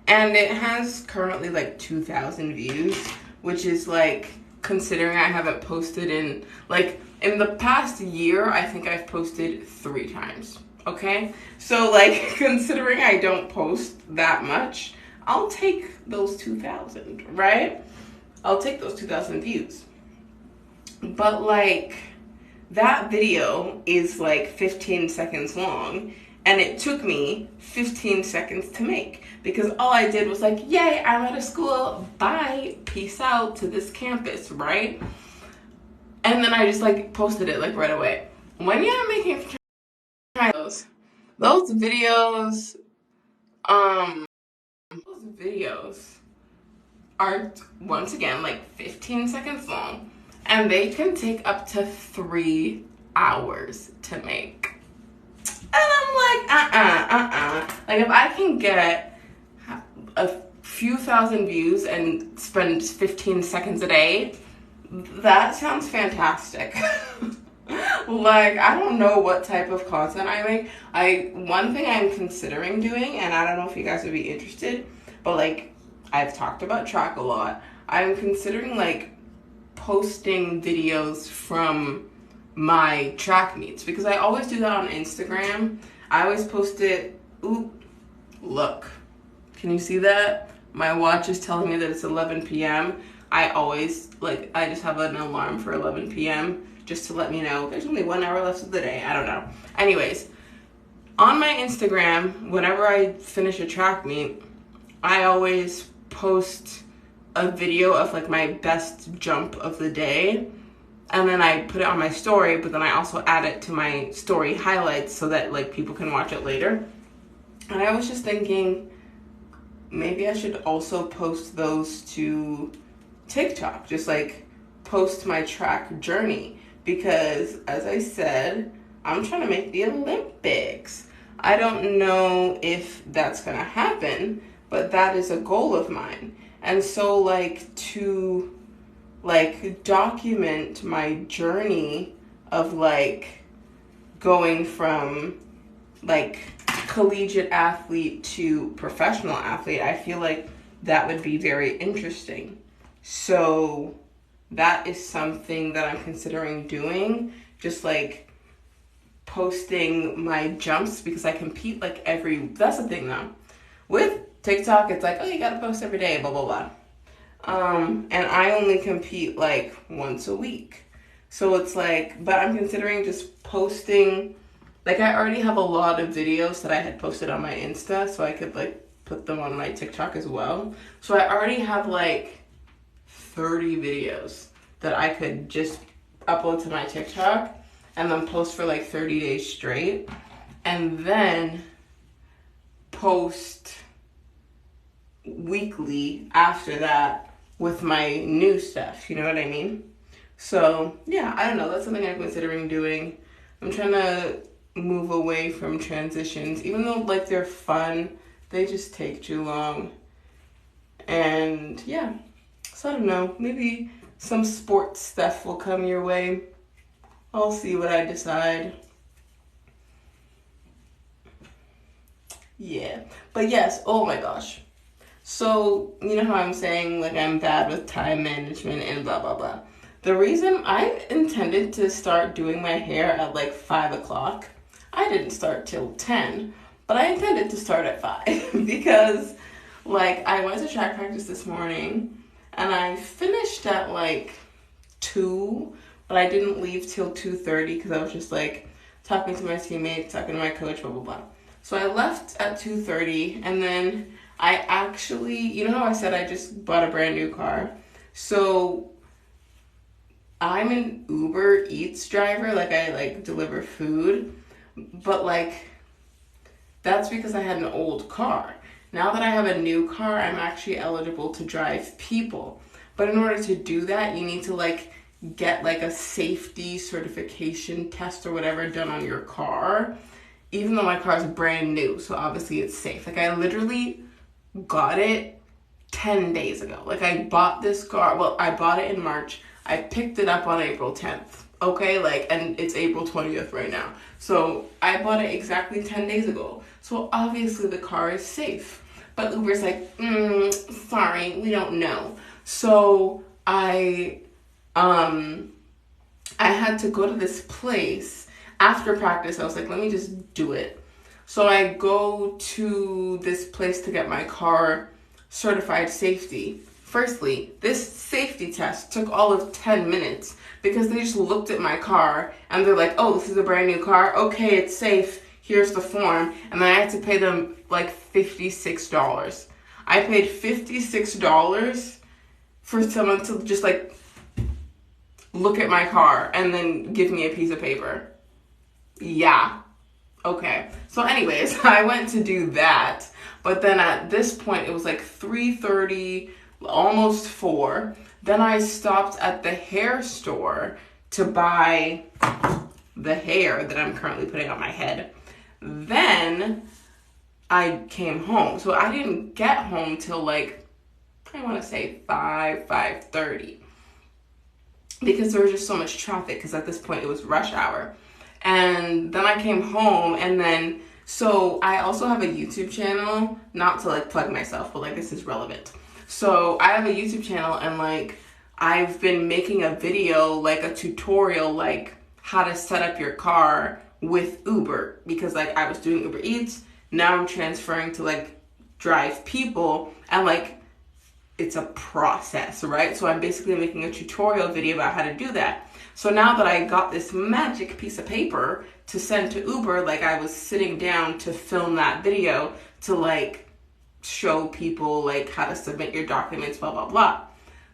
And it has currently like 2,000 views, which is like, considering I haven't posted in the past year, I think I've posted 3 times, okay? So like, considering I don't post that much, I'll take those 2,000, right? I'll take those 2,000 views. But like, that video is like 15 seconds long, and it took me 15 seconds to make, because all I did was like, yay, I'm out of school, bye, peace out to this campus, right? And then I just like posted it like right away. When you're making those videos, those videos are once again like 15 seconds long, and they can take up to 3 hours to make. And I'm like, like if I can get a few thousand views and spend 15 seconds a day, that sounds fantastic. Like, I don't know what type of content I make. One thing I'm considering doing, and I don't know if you guys would be interested, but like, I've talked about track a lot. I'm considering like posting videos from my track meets, because I always do that on Instagram. I always post it. Ooh, look. Can you see that? My watch is telling me that it's 11 p.m. I always, like, I just have an alarm for 11 p.m. just to let me know there's only 1 hour left of the day. I don't know. Anyways, on my Instagram, whenever I finish a track meet, I always post a video of like my best jump of the day, and then I put it on my story, but then I also add it to my story highlights so that like people can watch it later. And I was just thinking, maybe I should also post those to TikTok, just like post my track journey, because as I said, I'm trying to make the Olympics. I don't know if that's gonna happen, but that is a goal of mine. And so like to like document my journey of like going from like collegiate athlete to professional athlete, I feel like that would be very interesting. So that is something that I'm considering doing, just like posting my jumps, because I compete like that's the thing though. With TikTok, it's like, oh, you gotta post every day, blah, blah, blah. And I only compete like once a week. So it's like, but I'm considering just posting, like I already have a lot of videos that I had posted on my Insta, so I could like put them on my TikTok as well. So I already have like 30 videos that I could just upload to my TikTok and then post for like 30 days straight, and then post weekly after that with my new stuff, you know what I mean? So yeah, I don't know, that's something I'm considering doing. I'm trying to move away from transitions, even though like they're fun, they just take too long. And yeah, so I don't know, maybe some sports stuff will come your way. I'll see what I decide. Yeah, but yes, oh my gosh. So, you know how I'm saying, like, I'm bad with time management and blah, blah, blah. The reason I intended to start doing my hair at like 5 o'clock, I didn't start till 10, but I intended to start at 5 because, like, I went to track practice this morning and I finished at like 2, but I didn't leave till 2:30 because I was just like talking to my teammates, talking to my coach, blah, blah, blah. So I left at 2:30 and then I actually, you know how I said I just bought a brand new car? So I'm an Uber Eats driver, like I like deliver food, but like that's because I had an old car. Now that I have a new car, I'm actually eligible to drive people. But in order to do that, you need to like get like a safety certification test or whatever done on your car, even though my car is brand new, so obviously it's safe. Like I literally got it 10 days ago. Like I bought this car, well, I bought it in March. I picked it up on April 10th, okay? Like, and it's April 20th right now. So I bought it exactly 10 days ago. So obviously the car is safe. But Uber's like, sorry, we don't know. So I had to go to this place after practice. I was like, let me just do it. So I go to this place to get my car certified safety. Firstly, this safety test took all of 10 minutes because they just looked at my car and they're like, oh, this is a brand new car. Okay, it's safe. Here's the form. And then I had to pay them like $56. I paid $56 for someone to just like look at my car and then give me a piece of paper. Yeah. Okay. So anyways, I went to do that. But then at this point, it was like 3:30, almost 4. Then I stopped at the hair store to buy the hair that I'm currently putting on my head. Then I came home. So I didn't get home till like, I want to say 5:30. Because there was just so much traffic, because at this point it was rush hour. And then I came home, and then, so I also have a YouTube channel, not to like plug myself, but like this is relevant. So I have a YouTube channel, and like I've been making a video, like a tutorial, like how to set up your car with Uber, because like I was doing Uber Eats, now I'm transferring to like drive people, and like it's a process, right? So I'm basically making a tutorial video about how to do that. So now that I got this magic piece of paper to send to Uber, like I was sitting down to film that video to like show people like how to submit your documents, blah, blah, blah.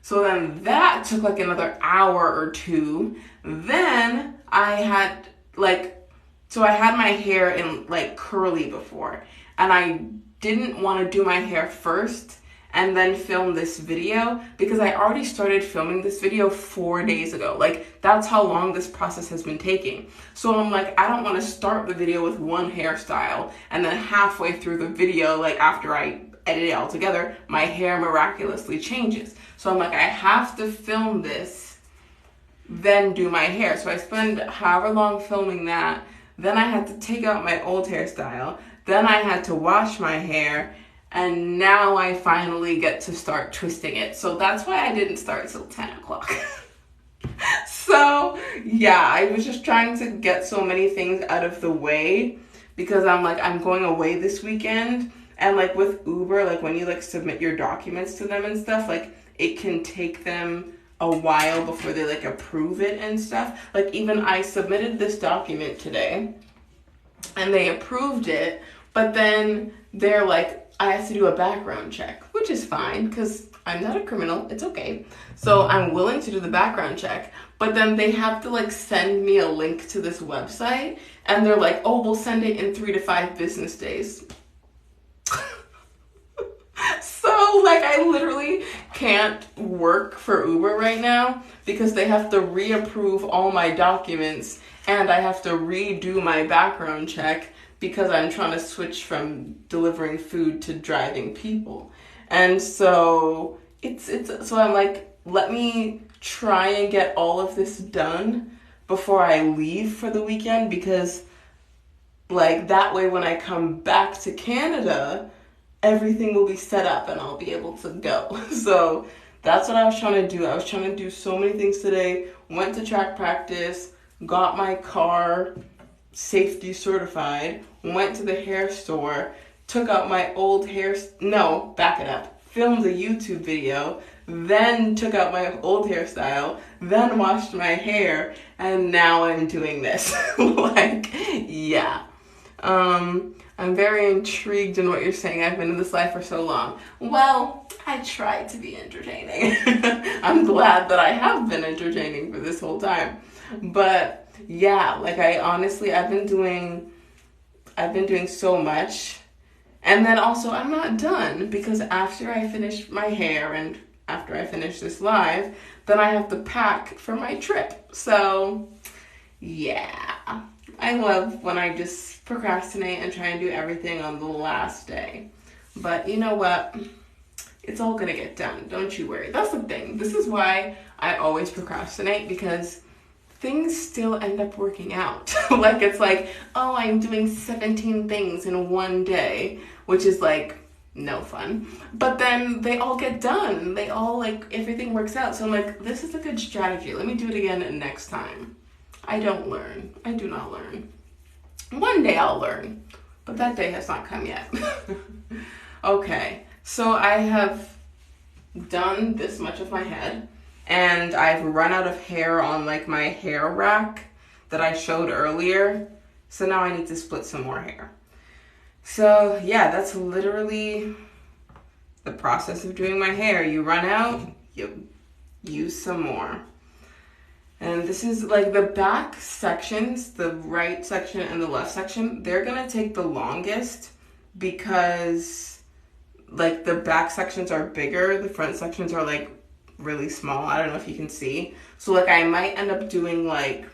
So then that took like another hour or 2. Then I had like, so I had my hair in like curly before, and I didn't want to do my hair first and then film this video because I already started filming this video 4 days ago. Like that's how long this process has been taking. So I'm like, I don't want to start the video with one hairstyle and then halfway through the video, like after I edit it all together, my hair miraculously changes. So I'm like, I have to film this, then do my hair. So I spend however long filming that. Then I had to take out my old hairstyle. Then I had to wash my hair. And now I finally get to start twisting it. So that's why I didn't start till 10 o'clock. So yeah, I was just trying to get so many things out of the way because I'm like, I'm going away this weekend. And like with Uber, like when you like submit your documents to them and stuff, like it can take them a while before they like approve it and stuff. Like even I submitted this document today and they approved it, but then they're like, I have to do a background check, which is fine because I'm not a criminal. It's okay. So I'm willing to do the background check, but then they have to like send me a link to this website and they're like, oh, we'll send it in 3 to 5 business days. So like I literally can't work for Uber right now because they have to reapprove all my documents and I have to redo my background check because I'm trying to switch from delivering food to driving people. And so so I'm like, let me try and get all of this done before I leave for the weekend, because like that way when I come back to Canada, everything will be set up and I'll be able to go. So that's what I was trying to do. I was trying to do so many things today. Went to track practice, got my car safety certified, went to the hair store, took out my old hair, no, back it up, filmed a YouTube video, then took out my old hairstyle, then washed my hair, and now I'm doing this. Like, yeah. I'm very intrigued in what you're saying. I've been in this life for so long. Well, I try to be entertaining. I'm glad that I have been entertaining for this whole time. But yeah, like I've been doing so much. And then also I'm not done, because after I finish my hair and after I finish this live, then I have to pack for my trip. So yeah, I love when I just procrastinate and try and do everything on the last day. But you know what? It's all gonna get done. Don't you worry. That's the thing. This is why I always procrastinate, because things still end up working out. Like, it's like, oh, I'm doing 17 things in one day, which is like no fun. But then they all get done. They all, like, everything works out. So I'm like, this is a good strategy. Let me do it again next time. I don't learn. I do not learn. One day I'll learn, but that day has not come yet. Okay, so I have done this much of my head, and I've run out of hair on like my hair rack that I showed earlier. So now I need to split some more hair. So yeah, that's literally the process of doing my hair. You run out, you use some more. And this is like the back sections, the right section and the left section, they're gonna take the longest, because like the back sections are bigger, the front sections are like really small. I don't know if you can see. So like I might end up doing like,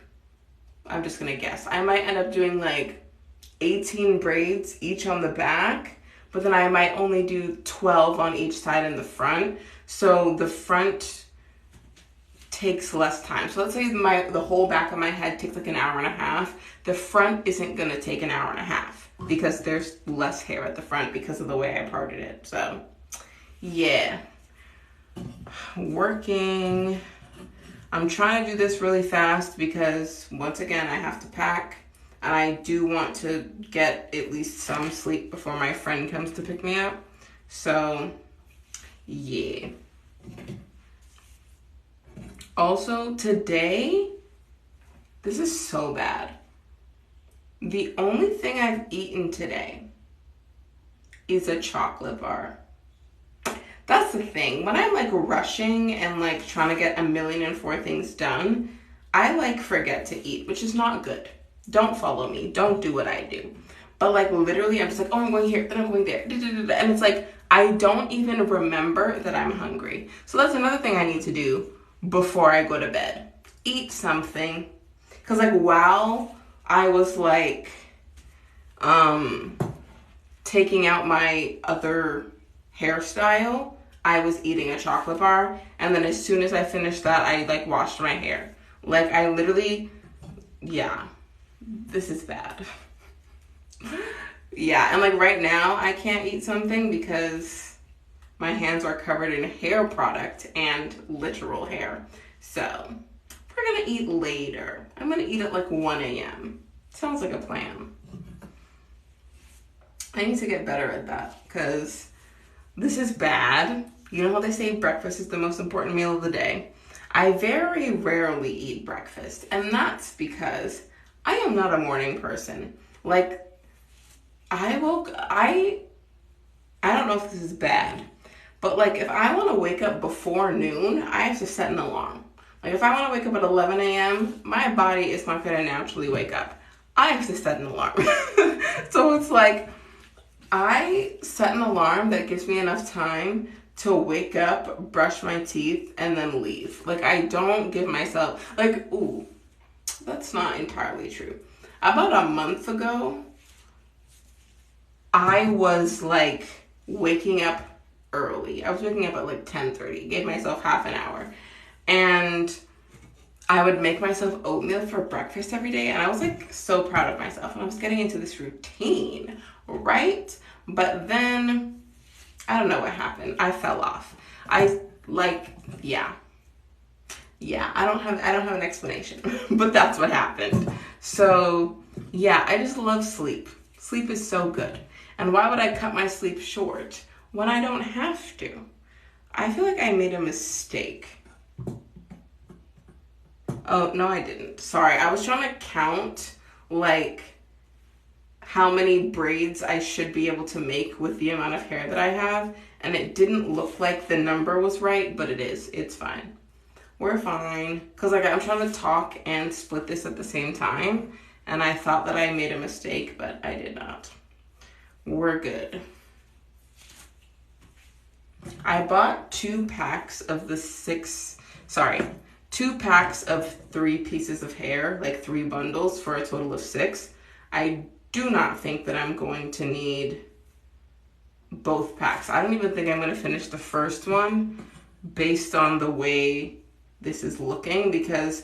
I'm just gonna guess, I might end up doing like 18 braids each on the back, but then I might only do 12 on each side in the front. So the front takes less time. So let's say the whole back of my head takes like an hour and a half. The front isn't gonna take an hour and a half, because there's less hair at the front because of the way I parted it. So yeah, working. I'm trying to do this really fast because once again, I have to pack, and I do want to get at least some sleep before my friend comes to pick me up. So yeah. Also today, this is so bad. The only thing I've eaten today is a chocolate bar. That's the thing. When I'm like rushing and like trying to get 1,000,004 things done, I like forget to eat, which is not good. Don't follow me. Don't do what I do. But like literally I'm just like, oh, I'm going here, then I'm going there. And it's like, I don't even remember that I'm hungry. So that's another thing I need to do before I go to bed. Eat something. Cause like while I was like taking out my other hairstyle, I was eating a chocolate bar, and then as soon as I finished that, I like washed my hair. Like I literally, yeah, this is bad. Yeah, and like right now I can't eat something because my hands are covered in hair product and literal hair. So we're gonna eat later. I'm gonna eat at like 1 a.m. Sounds like a plan. I need to get better at that because this is bad. You know how they say breakfast is the most important meal of the day? I very rarely eat breakfast, and that's because I am not a morning person. Like, I don't know if this is bad, but like if I want to wake up before noon, I have to set an alarm. Like if I want to wake up at 11 a.m., my body is not going to naturally wake up. I have to set an alarm. So it's like, I set an alarm that gives me enough time to wake up, brush my teeth, and then leave. Like I don't give myself, like, ooh, that's not entirely true. About a month ago, I was like waking up early. I was waking up at like 10:30, gave myself half an hour. And I would make myself oatmeal for breakfast every day. And I was like so proud of myself. And I was getting into this routine, right? But then, I don't know what happened. I fell off. Yeah, I don't have an explanation, but that's what happened. So yeah, I just love sleep. Sleep is so good. And why would I cut my sleep short when I don't have to? I feel like I made a mistake. Oh, no, I didn't. Sorry, I was trying to count like how many braids I should be able to make with the amount of hair that I have, and it didn't look like the number was right, but it is. It's fine. We're fine. Because like I'm trying to talk and split this at the same time, and I thought that I made a mistake, but I did not. We're good. I bought 2 packs of 2 packs of 3 pieces of hair, like 3 bundles for a total of 6. I do not think that I'm going to need both packs. I don't even think I'm going to finish the first one based on the way this is looking, because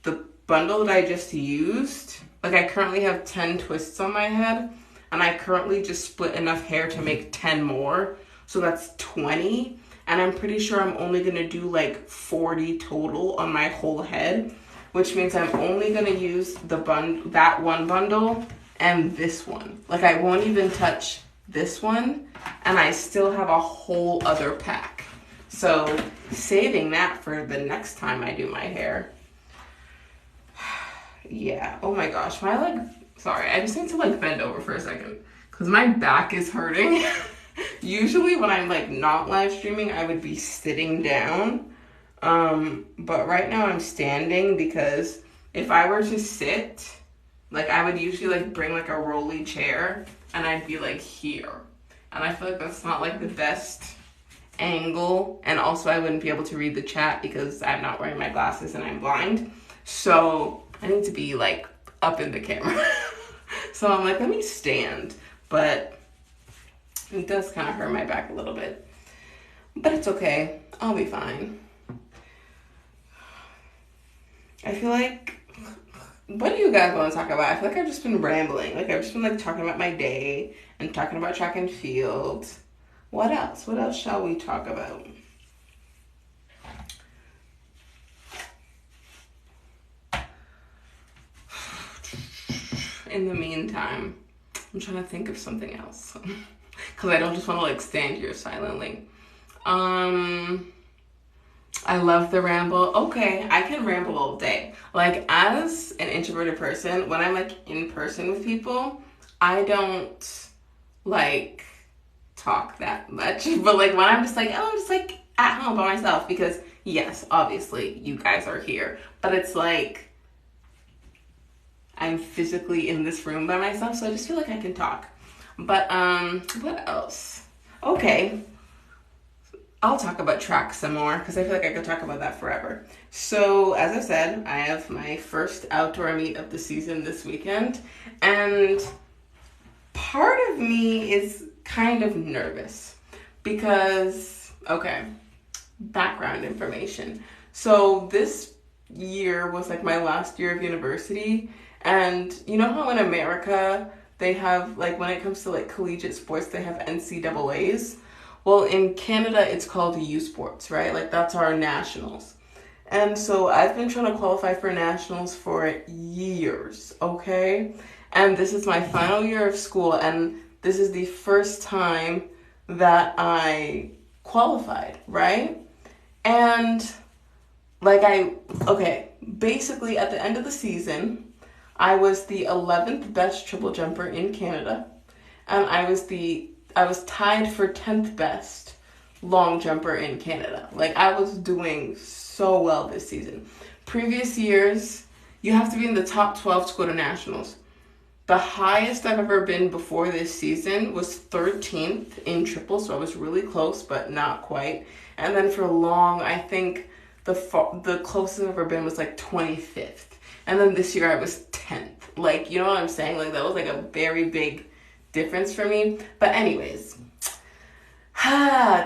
the bundle that I just used, like I currently have 10 twists on my head, and I currently just split enough hair to make 10 more, so that's 20, and I'm pretty sure I'm only going to do like 40 total on my whole head, which means I'm only going to use that one bundle and this one. Like I won't even touch this one, and I still have a whole other pack. So saving that for the next time I do my hair. Yeah, oh my gosh, sorry, I just need to like bend over for a second because my back is hurting. Usually when I'm like not live streaming, I would be sitting down. But right now I'm standing because if I were to sit, like I would usually like bring like a rolly chair and I'd be like here. And I feel like that's not like the best angle, and also I wouldn't be able to read the chat because I'm not wearing my glasses and I'm blind, so I need to be like up in the camera. So I'm like, let me stand, but it does kind of hurt my back a little bit, but it's okay, I'll be fine. I feel like, what do you guys want to talk about? I feel like I've just been rambling, like I've just been like talking about my day and talking about track and field. What else? What else shall we talk about? In the meantime, I'm trying to think of something else because I don't just want to like stand here silently. I love the ramble. Okay, I can ramble all day. Like as an introverted person, when I'm like in person with people, I don't like talk that much, but like when I'm just like, oh, I'm just like at home by myself, because yes, obviously you guys are here, but it's like I'm physically in this room by myself, so I just feel like I can talk. But what else? Okay, I'll talk about track some more because I feel like I could talk about that forever. So as I said, I have my first outdoor meet of the season this weekend, and part of me is kind of nervous because, okay, background information. So this year was like my last year of university, and you know how in America they have, like when it comes to like collegiate sports, they have NCAAs. Well, in Canada it's called U Sports, right? Like that's our nationals. And so I've been trying to qualify for nationals for years, okay? And this is my final year of school, and this is the first time that I qualified, right? And like basically at the end of the season, I was the 11th best triple jumper in Canada, and I was tied for 10th best long jumper in Canada. Like I was doing so well this season. Previous years, you have to be in the top 12 to go to nationals. The highest I've ever been before this season was 13th in triple, so I was really close, but not quite. And then for long, I think the closest I've ever been was like 25th. And then this year I was 10th. Like, you know what I'm saying? Like that was like a very big difference for me. But anyways,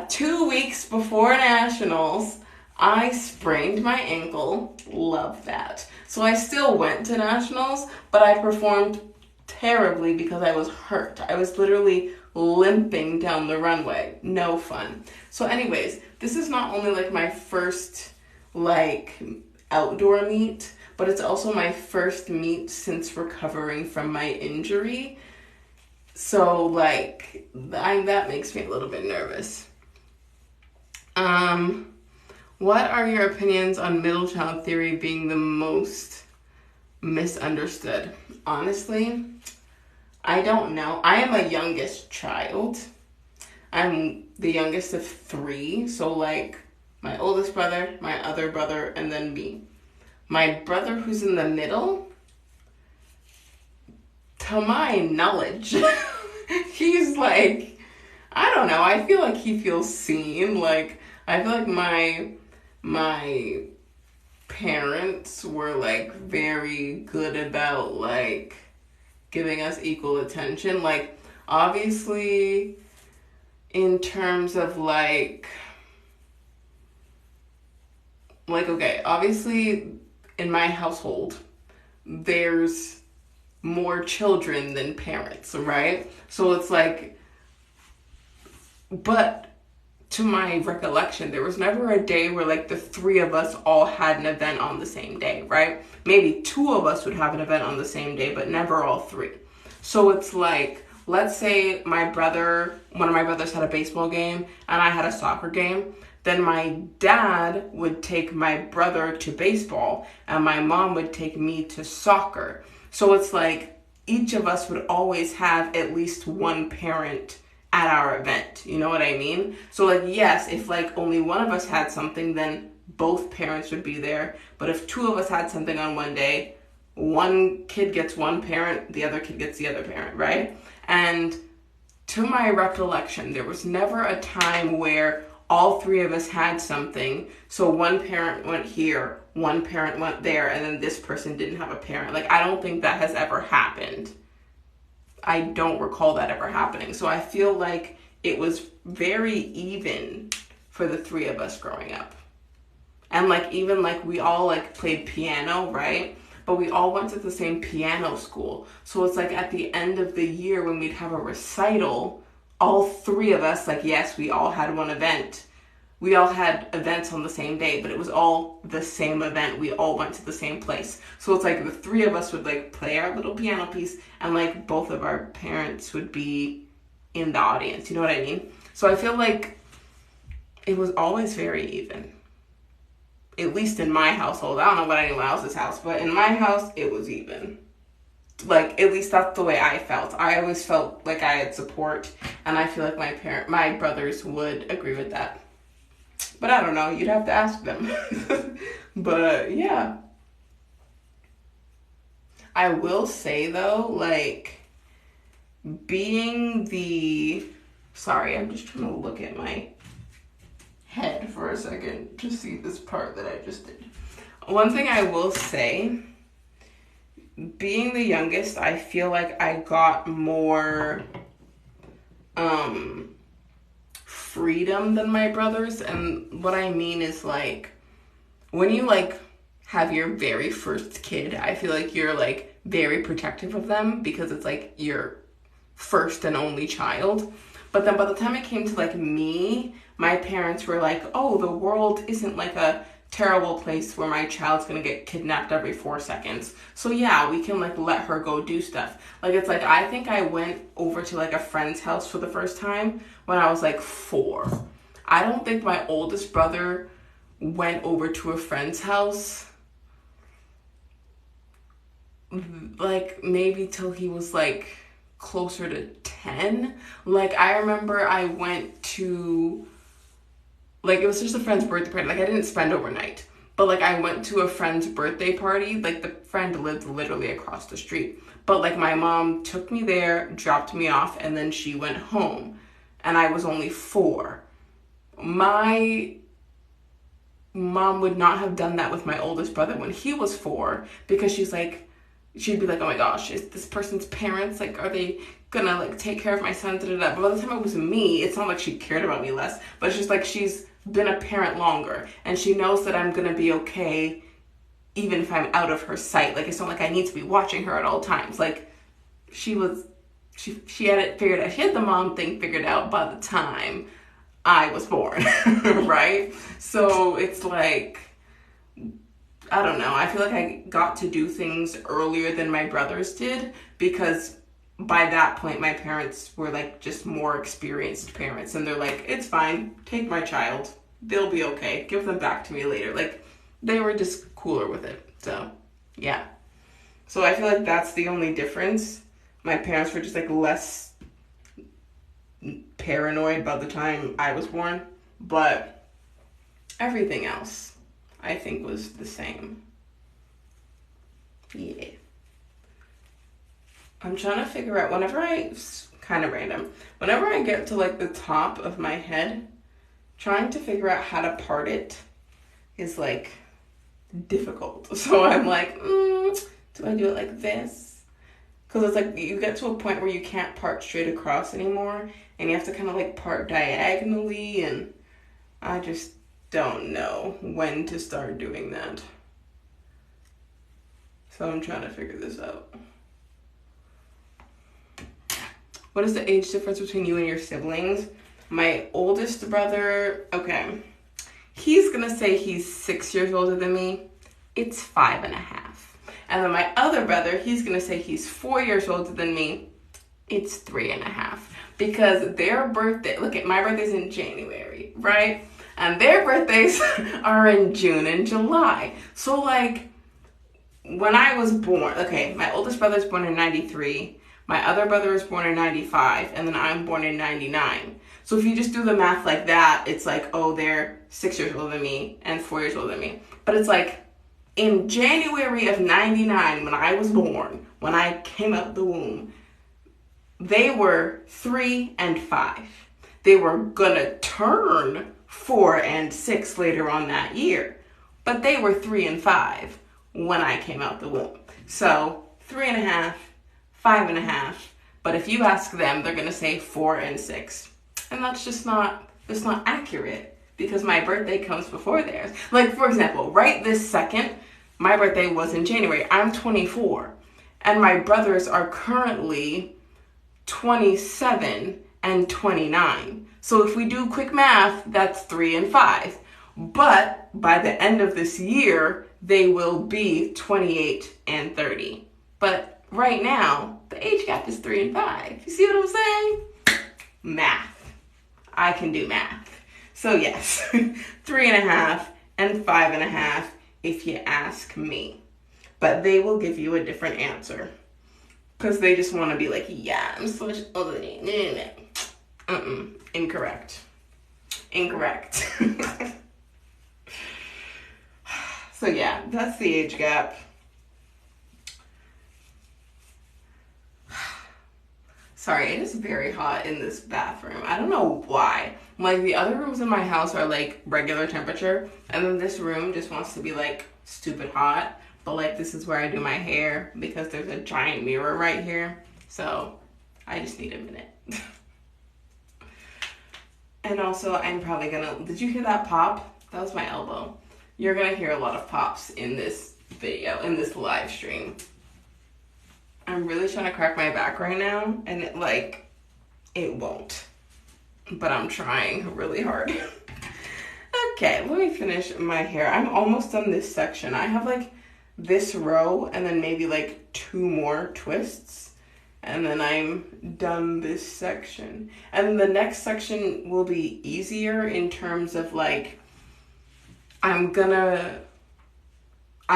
2 weeks before nationals, I sprained my ankle. Love that. So I still went to nationals, but I performed terribly because I was hurt. I was literally limping down the runway. No fun. So anyways, this is not only like my first like outdoor meet, but it's also my first meet since recovering from my injury. So like that makes me a little bit nervous. What are your opinions on middle child theory being the most misunderstood? Honestly, I don't know. I am a youngest child. I'm the youngest of 3. So like my oldest brother, my other brother, and then me. My brother who's in the middle, to my knowledge, he's like, I don't know. I feel like he feels seen. Like, I feel like my parents were like very good about like giving us equal attention. Like, obviously, in terms of like, okay, obviously in my household, there's more children than parents, right? So it's like, but to my recollection, there was never a day where like the 3 of us all had an event on the same day, right? Maybe 2 of us would have an event on the same day, but never all 3. So it's like, let's say one of my brothers had a baseball game and I had a soccer game. Then my dad would take my brother to baseball and my mom would take me to soccer. So it's like each of us would always have at least one parent at our event. You know what I mean? So like, yes, if like only one of us had something, then both parents would be there. But if 2 of us had something on one day, one kid gets one parent, the other kid gets the other parent, right? And to my recollection, there was never a time where all 3 of us had something. So one parent went here, one parent went there, and then this person didn't have a parent. Like, I don't think that has ever happened. I don't recall that ever happening. So I feel like it was very even for the 3 of us growing up. And like, even like we all like played piano, right? But we all went to the same piano school. So it's like at the end of the year when we'd have a recital, all 3 of us, like, yes, we all had one event. We all had events on the same day, but it was all the same event. We all went to the same place. So it's like the 3 of us would like play our little piano piece and like both of our parents would be in the audience. You know what I mean? So I feel like it was always very even. At least in my household. I don't know about anyone else's house, but in my house, it was even. Like, at least that's the way I felt. I always felt like I had support, and I feel like my brothers would agree with that. But I don't know, you'd have to ask them. But yeah. I will say though, like, sorry, I'm just trying to look at my head for a second to see this part that I just did. One thing I will say, being the youngest, I feel like I got more freedom than my brothers. And what I mean is, like, when you like have your very first kid, I feel like you're like very protective of them because it's like your first and only child. But then by the time it came to like me, my parents were like, oh, the world isn't like a terrible place where my child's gonna get kidnapped every 4 seconds. So yeah, we can like let her go do stuff. Like, it's like, I think I went over to like a friend's house for the first time when I was like 4. I don't think my oldest brother went over to a friend's house like maybe till he was like closer to 10. Like, I remember I went to, like, it was just a friend's birthday party. Like, I didn't spend overnight, but like I went to a friend's birthday party. Like, the friend lived literally across the street, but like my mom took me there, dropped me off, and then she went home, and I was only 4. My mom would not have done that with my oldest brother when he was 4 because she's like, she'd be like, oh my gosh, is this person's parents, like, are they gonna like take care of my son? But by the time it was me, it's not like she cared about me less, but it's just like she's been a parent longer and she knows that I'm gonna be okay even if I'm out of her sight. Like, it's not like I need to be watching her at all times. Like, she had it figured out. She had the mom thing figured out by the time I was born, right? So it's like, I don't know. I feel like I got to do things earlier than my brothers did because by that point, my parents were like just more experienced parents. And they're like, it's fine. Take my child. They'll be okay. Give them back to me later. Like, they were just cooler with it. So, yeah. So I feel like that's the only difference. My parents were just like less paranoid by the time I was born. But everything else, I think, was the same. Yeah. I'm trying to figure out, whenever I get to like the top of my head, trying to figure out how to part it is like difficult. So I'm like, do I do it like this? Because it's like you get to a point where you can't part straight across anymore and you have to kind of like part diagonally, and I just don't know when to start doing that. So I'm trying to figure this out. What is the age difference between you and your siblings? My oldest brother, okay, he's gonna say he's 6 years older than me. It's 5.5. And then my other brother, he's gonna say he's 4 years older than me. It's 3.5. Because their birthday, look at my birthday's in January, right? And their birthdays are in June and July. So like, when I was born, okay, my oldest brother's born in 93. My other brother was born in 95, and then I'm born in 99. So if you just do the math like that, it's like, oh, they're 6 years older than me and 4 years older than me. But it's like, in January of 99, when I was born, when I came out the womb, they were 3 and 5. They were gonna turn 4 and 6 later on that year, but they were 3 and 5 when I came out the womb. So 3.5, 5.5, but if you ask them, they're gonna say 4 and 6. And that's not accurate because my birthday comes before theirs. Like, for example, right this second, my birthday was in January. I'm 24, and my brothers are currently 27 and 29. So if we do quick math, that's 3 and 5. But by the end of this year, they will be 28 and 30. But right now, the age gap is 3 and 5. You see what I'm saying? Math. I can do math. So yes, 3.5 and 5.5 if you ask me. But they will give you a different answer. Because they just want to be like, yeah, I'm so much older than you. Incorrect. So yeah, that's the age gap. Sorry, it is very hot in this bathroom. I don't know why. Like, the other rooms in my house are like regular temperature, and then this room just wants to be like stupid hot. But like, this is where I do my hair because there's a giant mirror right here. So I just need a minute. And also, I'm probably gonna, did you hear that pop? That was my elbow. You're gonna hear a lot of pops in this video, in this live stream. I'm really trying to crack my back right now, and it won't. But I'm trying really hard. Okay, let me finish my hair. I'm almost done this section. I have like this row and then maybe like 2 more twists. And then I'm done this section. And then the next section will be easier in terms of like, I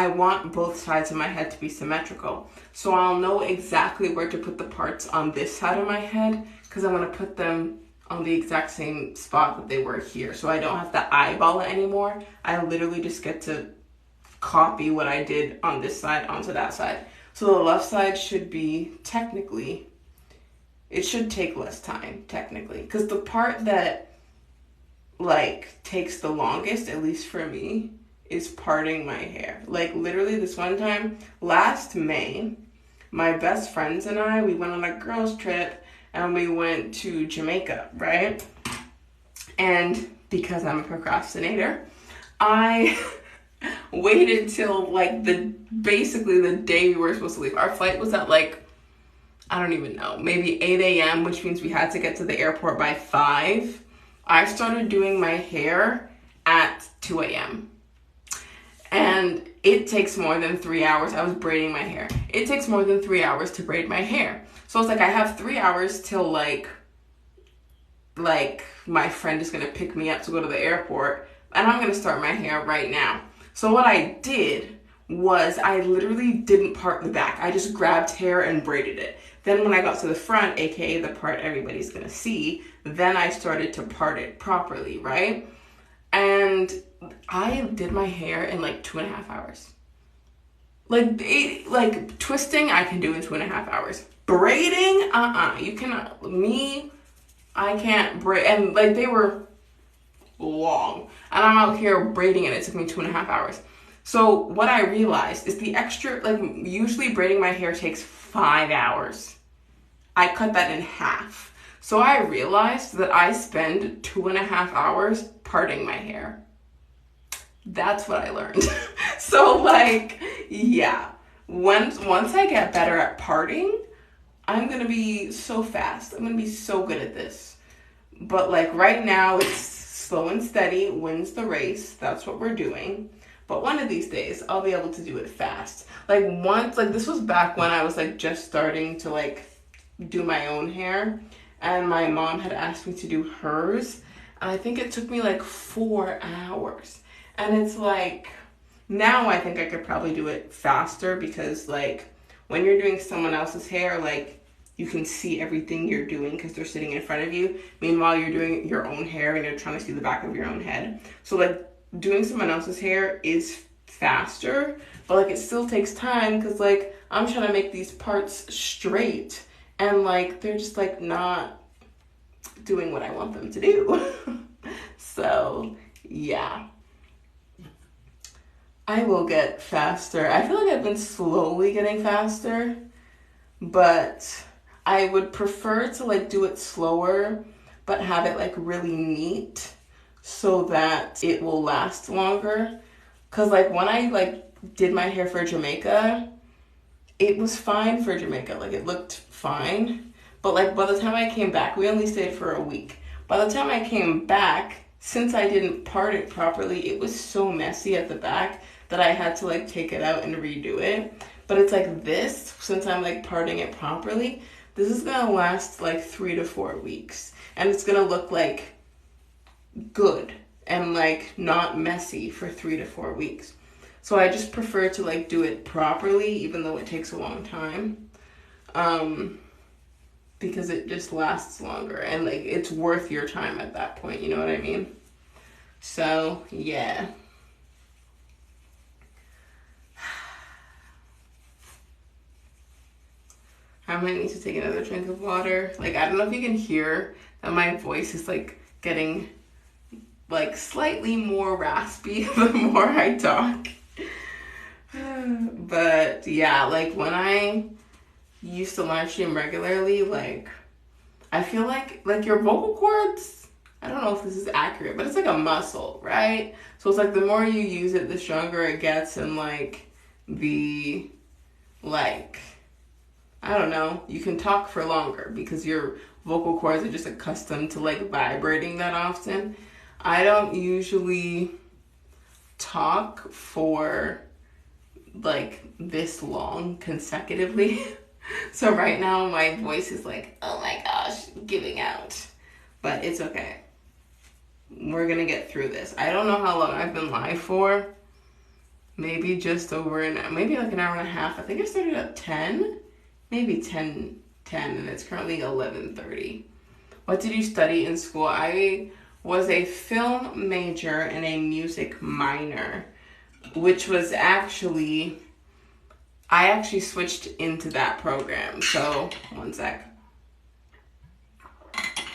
want both sides of my head to be symmetrical. So I'll know exactly where to put the parts on this side of my head because I want to put them on the exact same spot that they were here. So I don't have to eyeball it anymore. I literally just get to copy what I did on this side onto that side. So the left side should be technically, it should take less time technically. Because the part that like takes the longest, at least for me, is parting my hair. Like literally this one time, last May, my best friends and I, we went on a girls trip and we went to Jamaica, right? And because I'm a procrastinator, I waited till like basically the day we were supposed to leave. Our flight was at like, I don't even know, maybe 8 a.m., which means we had to get to the airport by 5. I started doing my hair at 2 a.m. And it takes more than 3 hours. I was braiding my hair. It takes more than 3 hours to braid my hair. So it's like I have 3 hours till like my friend is gonna pick me up to go to the airport, and I'm gonna start my hair right now. So what I did was I literally didn't part the back. I just grabbed hair and braided it. Then when I got to the front, aka the part everybody's gonna see, then I started to part it properly, right? And I did my hair in like 2.5 hours. Like twisting, I can do in 2.5 hours. Braiding, you cannot. I can't braid, and like they were long, and I'm out here braiding, and it took me 2.5 hours. So what I realized is the extra, like usually braiding my hair takes 5 hours. I cut that in half. So I realized that I spend 2.5 hours parting my hair. That's what I learned. So like, yeah, once I get better at parting, I'm gonna be so fast. I'm gonna be so good at this. But like right now, it's slow and steady wins the race. That's what we're doing. But one of these days, I'll be able to do it fast. Like this was back when I was like just starting to like do my own hair, and my mom had asked me to do hers, and I think it took me like 4 hours. And it's like, now I think I could probably do it faster, because like when you're doing someone else's hair, like you can see everything you're doing because they're sitting in front of you. Meanwhile, you're doing your own hair and you're trying to see the back of your own head. So like doing someone else's hair is faster, but like it still takes time, because like I'm trying to make these parts straight, and like they're just like not doing what I want them to do. So yeah, I will get faster. I feel like I've been slowly getting faster, but I would prefer to like do it slower, but have it like really neat so that it will last longer. Cause like when I like did my hair for Jamaica, it was fine for Jamaica. Like it looked fine. But like by the time I came back, we only stayed for a week. By the time I came back, since I didn't part it properly, it was so messy at the back that I had to like take it out and redo it. But it's like this, since I'm like parting it properly, this is gonna last like 3 to 4 weeks. And it's gonna look like good and like not messy for 3 to 4 weeks. So I just prefer to like do it properly, even though it takes a long time. Because it just lasts longer, and like it's worth your time at that point, you know what I mean? So yeah. I might need to take another drink of water. Like, I don't know if you can hear that my voice is like getting like slightly more raspy the more I talk. But yeah, like when I used to live stream regularly, like I feel like your vocal cords, I don't know if this is accurate, but it's like a muscle, right? So it's like the more you use it, the stronger it gets, and like the like, I don't know, you can talk for longer because your vocal cords are just accustomed to like vibrating that often. I don't usually talk for like this long consecutively. So right now my voice is like, oh my gosh, giving out. But it's okay. We're gonna get through this. I don't know how long I've been live for. Maybe just over maybe like an hour and a half. I think I started at 10. Maybe 10, and it's currently 11:30. What did you study in school? I was a film major and a music minor, which was actually, I actually switched into that program. So, one sec.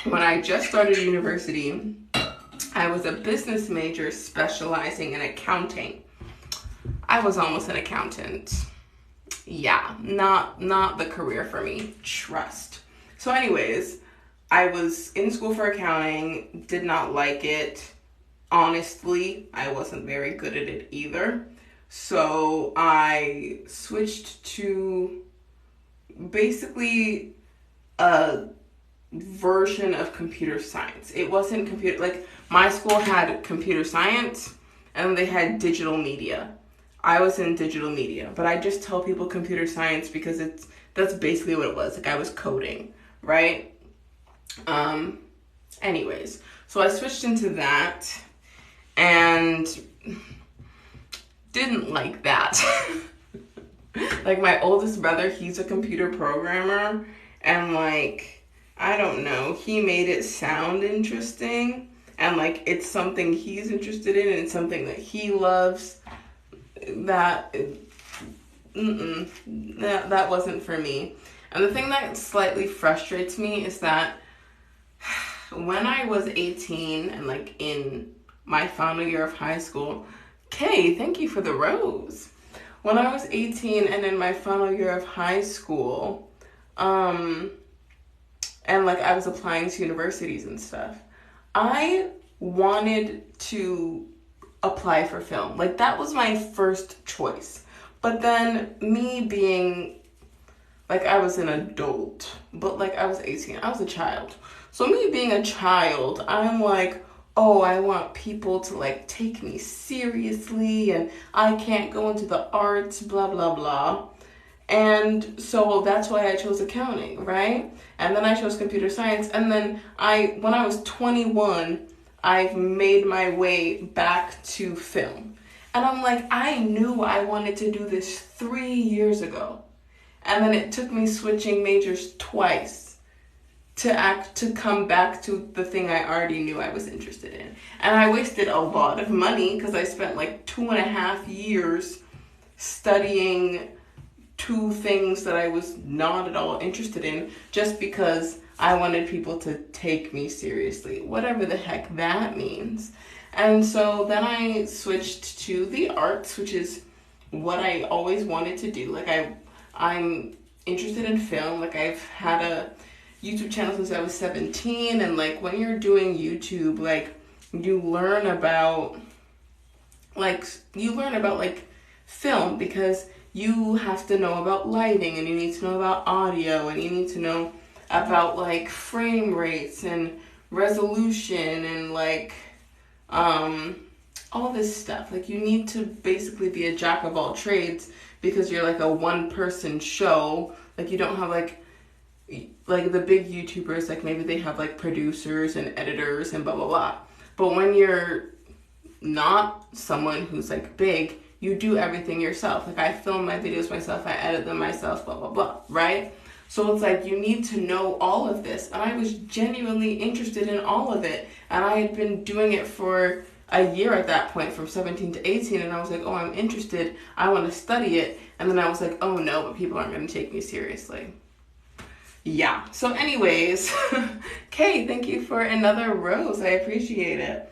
When I just started university, I was a business major specializing in accounting. I was almost an accountant. yeah, not the career for me. Trust. So anyways, I was in school for accounting, did not like it. Honestly, I wasn't very good at it either. So I switched to basically a version of computer science. It wasn't computer, like my school had computer science and they had digital media. I was in digital media, but I just tell people computer science because that's basically what it was. Like I was coding, right? Anyways, so I switched into that and didn't like that. Like my oldest brother, he's a computer programmer, and like, I don't know, he made it sound interesting, and like it's something he's interested in and something that he loves. That that wasn't for me. And the thing that slightly frustrates me is that when I was 18 and like in my final year of high school, Kay, thank you for the rose. When I was 18 and in my final year of high school, and like I was applying to universities and stuff, I wanted to apply for film. Like that was my first choice. But then me being, like I was an adult, but like I was 18, I was a child. So me being a child, I'm like, oh, I want people to like take me seriously and I can't go into the arts, blah, blah, blah. And so that's why I chose accounting, right? And then I chose computer science. And then when I was 21, I've made my way back to film. And I'm like, I knew I wanted to do this 3 years ago. And then it took me switching majors twice to come back to the thing I already knew I was interested in. And I wasted a lot of money because I spent like 2.5 years studying two things that I was not at all interested in just because I wanted people to take me seriously, whatever the heck that means. And so then I switched to the arts, which is what I always wanted to do. Like I'm interested in film. Like I've had a YouTube channel since I was 17, and like when you're doing YouTube, like you learn about like film because you have to know about lighting and you need to know about audio and you need to know about like frame rates and resolution and like all this stuff. Like you need to basically be a jack of all trades because you're like a one person show. Like you don't have like the big YouTubers, like maybe they have like producers and editors and blah blah blah. But when you're not someone who's like big, you do everything yourself. Like I film my videos myself, I edit them myself, blah blah blah, right? So it's like you need to know all of this. And I was genuinely interested in all of it. And I had been doing it for a year at that point, from 17 to 18, and I was like, oh, I'm interested, I want to study it. And then I was like, oh no, but people aren't going to take me seriously. Yeah. So anyways, Kay, thank you for another rose. I appreciate it.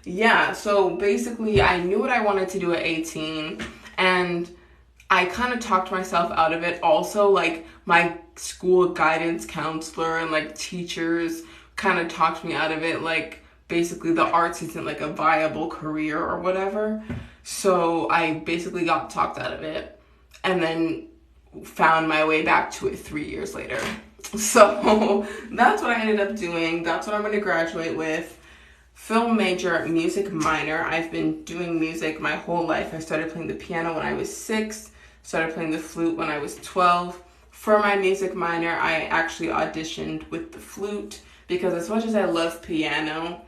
Yeah, so basically I knew what I wanted to do at 18, and I kind of talked myself out of it. Also, like my school guidance counselor and like teachers kind of talked me out of it. Like basically the arts isn't like a viable career or whatever. So I basically got talked out of it and then found my way back to it 3 years later. So that's what I ended up doing. That's what I'm going to graduate with. Film major, music minor. I've been doing music my whole life. I started playing the piano when I was 6, started playing the flute when I was 12. For my music minor, I actually auditioned with the flute because as much as I love piano,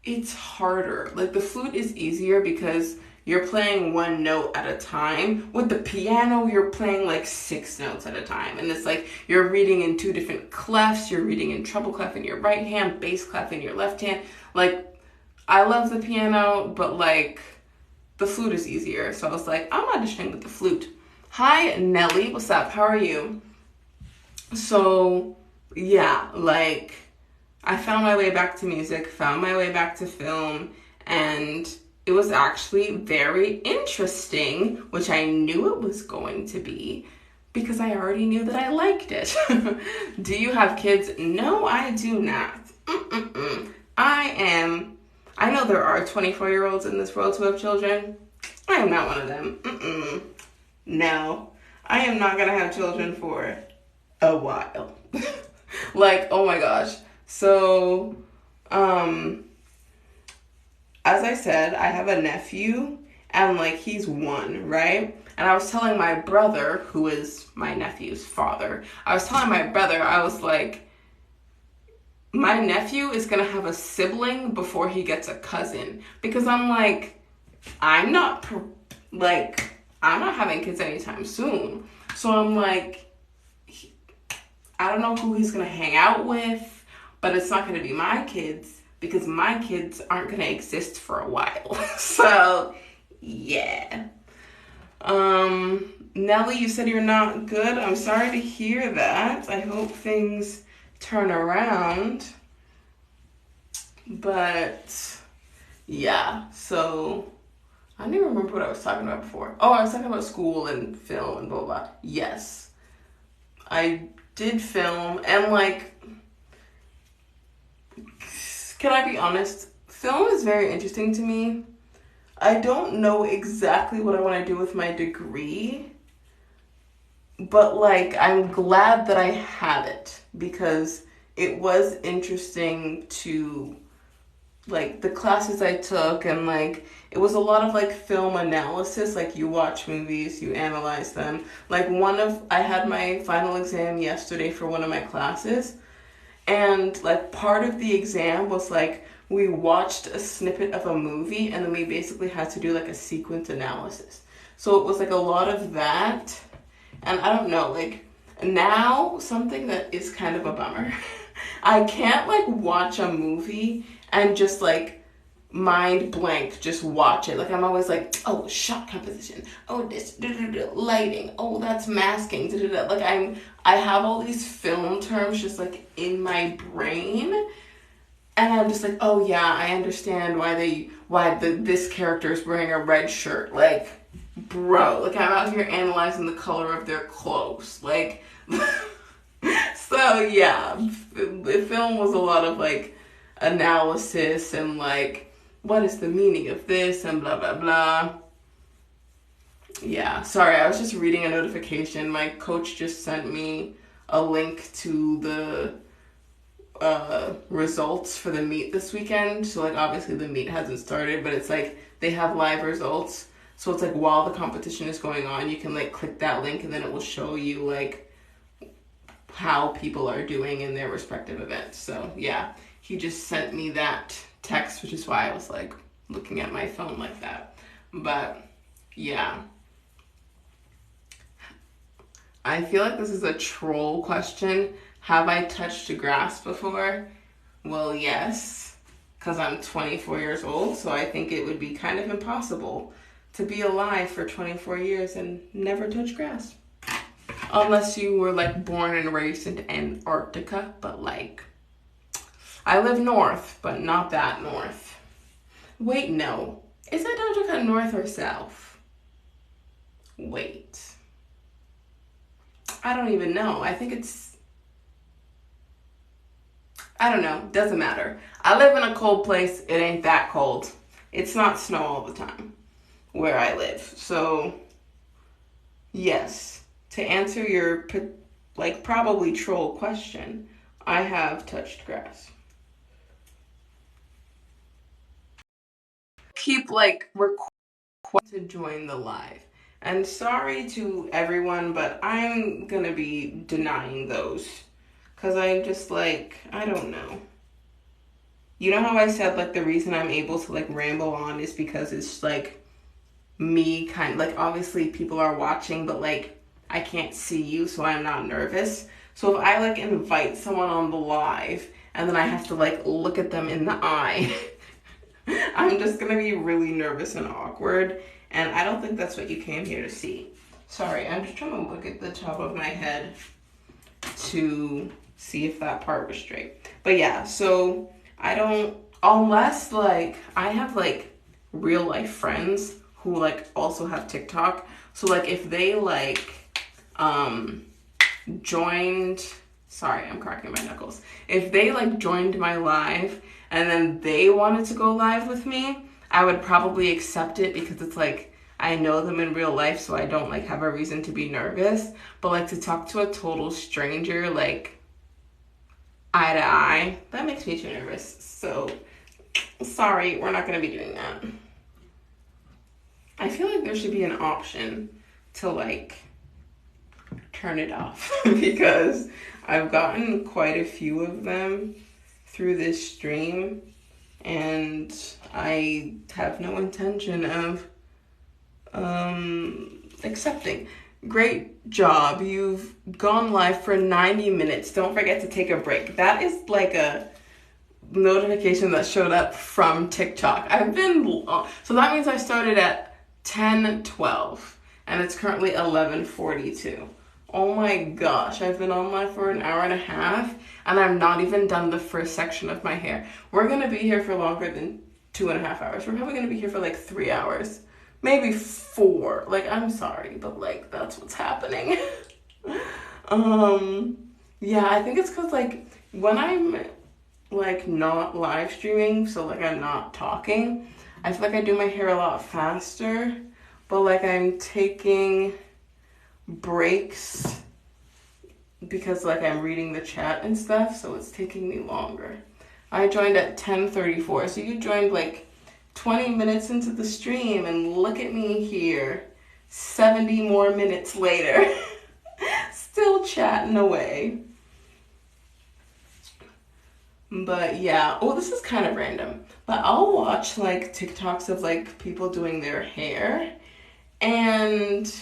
it's harder. Like the flute is easier because you're playing one note at a time. With the piano, you're playing like 6 notes at a time. And it's like you're reading in 2 different clefs. You're reading in treble clef in your right hand, bass clef in your left hand. Like, I love the piano, but like the flute is easier. So I was like, I'm auditioning with the flute. Hi, Nelly. What's up? How are you? So, yeah, like I found my way back to music, found my way back to film, and it was actually very interesting, which I knew it was going to be because I already knew that I liked it. Do you have kids? No, I do not. I know there are 24-year-olds in this world who have children. I am not one of them. No, I am not going to have children for a while. Like, oh my gosh. So, as I said, I have a nephew, and like he's 1, right? And I was telling my brother, who is my nephew's father, I was like, my nephew is gonna have a sibling before he gets a cousin, because I'm like, I'm not having kids anytime soon. So I'm like, I don't know who he's gonna hang out with, but it's not gonna be my kids because my kids aren't gonna exist for a while. So yeah. Nelly, you said you're not good. I'm sorry to hear that. I hope things turn around. But yeah, so I don't even remember what I was talking about before. Oh, I was talking about school and film and blah, blah. Yes, I did film, and like, can I be honest? Film is very interesting to me. I don't know exactly what I want to do with my degree, but like, I'm glad that I had it because it was interesting to, like, the classes I took, and like, it was a lot of like film analysis. Like, you watch movies, you analyze them. Like, I had my final exam yesterday for one of my classes, and like part of the exam was like, we watched a snippet of a movie and then we basically had to do like a sequence analysis. So it was like a lot of that. And I don't know, like, now something that is kind of a bummer. I can't like watch a movie and just like mind blank, just watch it. Like, I'm always like, oh, shot composition. Oh, this, lighting. Oh, that's masking. Like, I have all these film terms just like in my brain. And I'm just like, oh yeah, I understand why this character is wearing a red shirt. Like, bro, like, I'm out here analyzing the color of their clothes. Like, so yeah, the film was a lot of like analysis and like, what is the meaning of this and blah, blah, blah. Yeah, sorry, I was just reading a notification. My coach just sent me a link to the results for the meet this weekend. So like, obviously the meet hasn't started, but it's like they have live results. So it's like, while the competition is going on, you can like click that link and then it will show you like how people are doing in their respective events. So yeah, he just sent me that text, which is why I was like looking at my phone like that. But yeah, I feel like this is a troll question. Have I touched grass before? Well, yes, because I'm 24 years old, so I think it would be kind of impossible to be alive for 24 years and never touch grass. Unless you were like born and raised in Antarctica, but like, I live north, but not that north. Wait, no. Is Antarctica north or south? Wait. I don't even know. I think it's, I don't know. Doesn't matter. I live in a cold place. It ain't that cold. It's not snow all the time where I live. So, yes. To answer your, like, probably troll question, I have touched grass. Keep, like, requesting to join the live. And sorry to everyone, but I'm gonna be denying those. Because I'm just like, I don't know. You know how I said, like, the reason I'm able to, like, ramble on is because it's, like, me kind of, like, obviously people are watching, but, like, I can't see you, so I'm not nervous. So if I, like, invite someone on the live, and then I have to, like, look at them in the eye, I'm just gonna be really nervous and awkward. And I don't think that's what you came here to see. Sorry, I'm just trying to look at the top of my head to see if that part was straight. But yeah, so I don't, unless like I have like real life friends who like also have TikTok. So like if they like joined, sorry, I'm cracking my knuckles. If they like joined my live and then they wanted to go live with me, I would probably accept it because it's like I know them in real life, so I don't like have a reason to be nervous. But like to talk to a total stranger like eye to eye, that makes me too nervous. So sorry, we're not gonna be doing that. I feel like there should be an option to like turn it off because I've gotten quite a few of them through this stream and I have no intention of accepting. Great job. You've gone live for 90 minutes. Don't forget to take a break. That is like a notification that showed up from TikTok. So that means I started at 10:12 and it's currently 11:42. Oh my gosh, I've been on live for an hour and a half and I've not even done the first section of my hair. We're gonna be here for longer than 2.5 hours. We're probably gonna be here for like 3 hours, maybe 4. Like, I'm sorry, but like that's what's happening. Yeah, I think it's because like when I'm like not live streaming, so like I'm not talking, I feel like I do my hair a lot faster, but like I'm taking breaks because like I'm reading the chat and stuff, so it's taking me longer. I joined at 10:34, so you joined like 20 minutes into the stream and look at me here 70 more minutes later still chatting away. But yeah, oh, this is kind of random, but I'll watch like TikToks of like people doing their hair and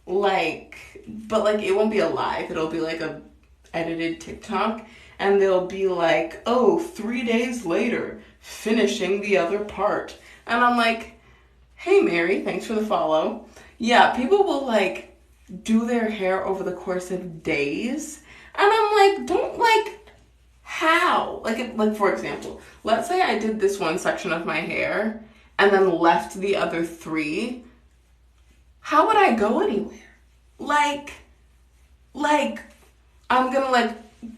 like, but like it won't be a live, it'll be like a edited TikTok and they'll be like, oh, 3 days later finishing the other part, and I'm like, hey Mary, thanks for the follow. Yeah, people will like do their hair over the course of days and I'm like, don't like, how? Like for example, let's say I did this one section of my hair and then left the other 3. How would I go anywhere? Like I'm gonna like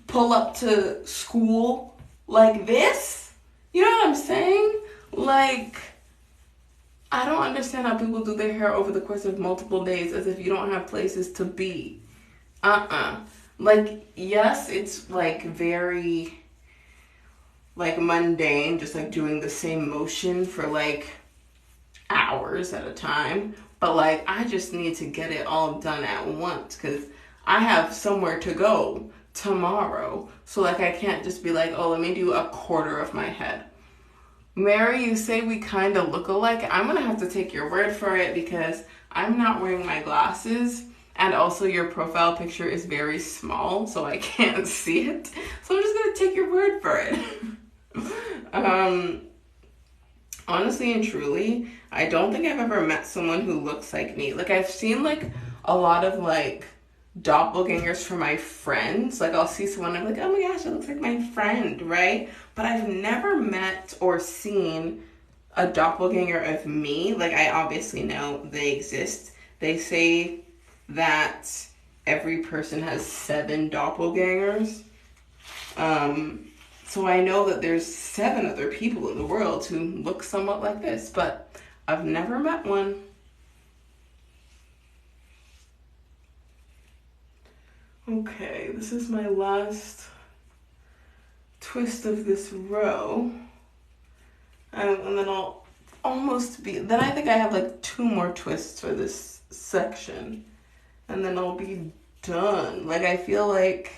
pull up to school like this? You know what I'm saying? Like, I don't understand how people do their hair over the course of multiple days as if you don't have places to be. Like, yes, it's like very like mundane, just like doing the same motion for like hours at a time. But like, I just need to get it all done at once because I have somewhere to go tomorrow. So like, I can't just be like, oh, let me do a quarter of my head. Mary, you say we kind of look alike. I'm going to have to take your word for it because I'm not wearing my glasses. And also your profile picture is very small, so I can't see it. So I'm just going to take your word for it. Honestly and truly, I don't think I've ever met someone who looks like me. Like, I've seen like a lot of like doppelgangers for my friends. Like, I'll see someone and I'm like, oh my gosh, it looks like my friend, right? But I've never met or seen a doppelganger of me. Like, I obviously know they exist. They say that every person has 7 doppelgangers. So I know that there's 7 other people in the world who look somewhat like this, but I've never met one. Okay, this is my last twist of this row. And then I'll almost be, then I think I have like 2 more twists for this section. And then I'll be done. Like, I feel like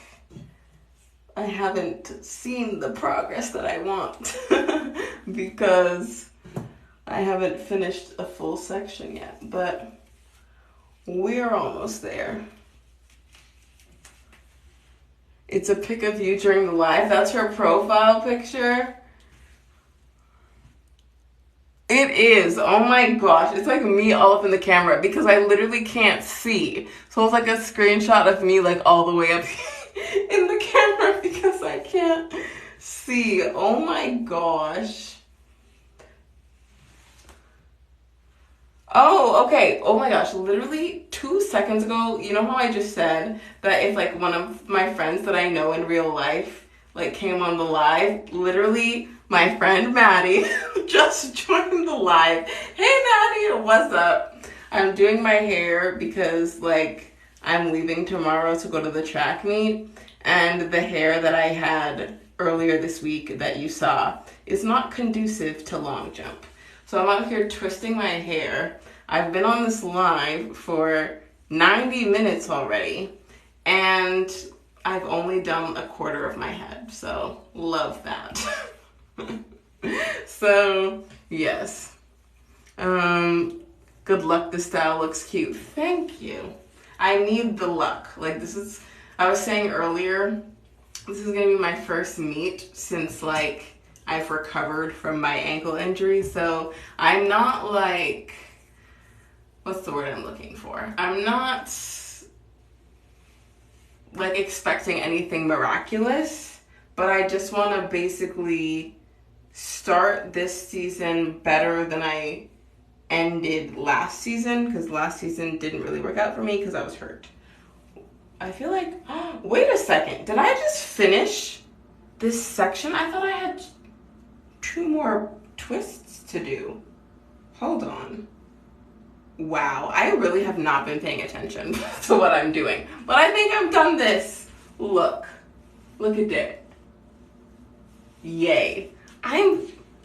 I haven't seen the progress that I want because I haven't finished a full section yet, but we're almost there. It's a pic of you during the live. That's her profile picture. It is. Oh my gosh. It's like me all up in the camera because I literally can't see. So it's like a screenshot of me like all the way up in the camera because I can't see. Oh my gosh. Oh, okay. Oh my gosh. Literally 2 seconds ago, you know how I just said that if like one of my friends that I know in real life like came on the live, literally my friend Maddie just joined the live. Hey Maddie, what's up? I'm doing my hair because like I'm leaving tomorrow to go to the track meet, and the hair that I had earlier this week that you saw is not conducive to long jump. So I'm out here twisting my hair. I've been on this live for 90 minutes already, and I've only done a quarter of my head, so love that. So, yes. Good luck, this style looks cute. Thank you. I need the luck. Like this is, I was saying earlier, this is gonna be my first meet since like I've recovered from my ankle injury, so I'm not like, what's the word I'm looking for? I'm not like expecting anything miraculous, but I just want to basically start this season better than I ended last season, because last season didn't really work out for me because I was hurt. I feel like, wait a second, did I just finish this section? I thought I had 2 more twists to do. Hold on. Wow, I really have not been paying attention to what I'm doing. But I think I've done this. Look at that. Yay. I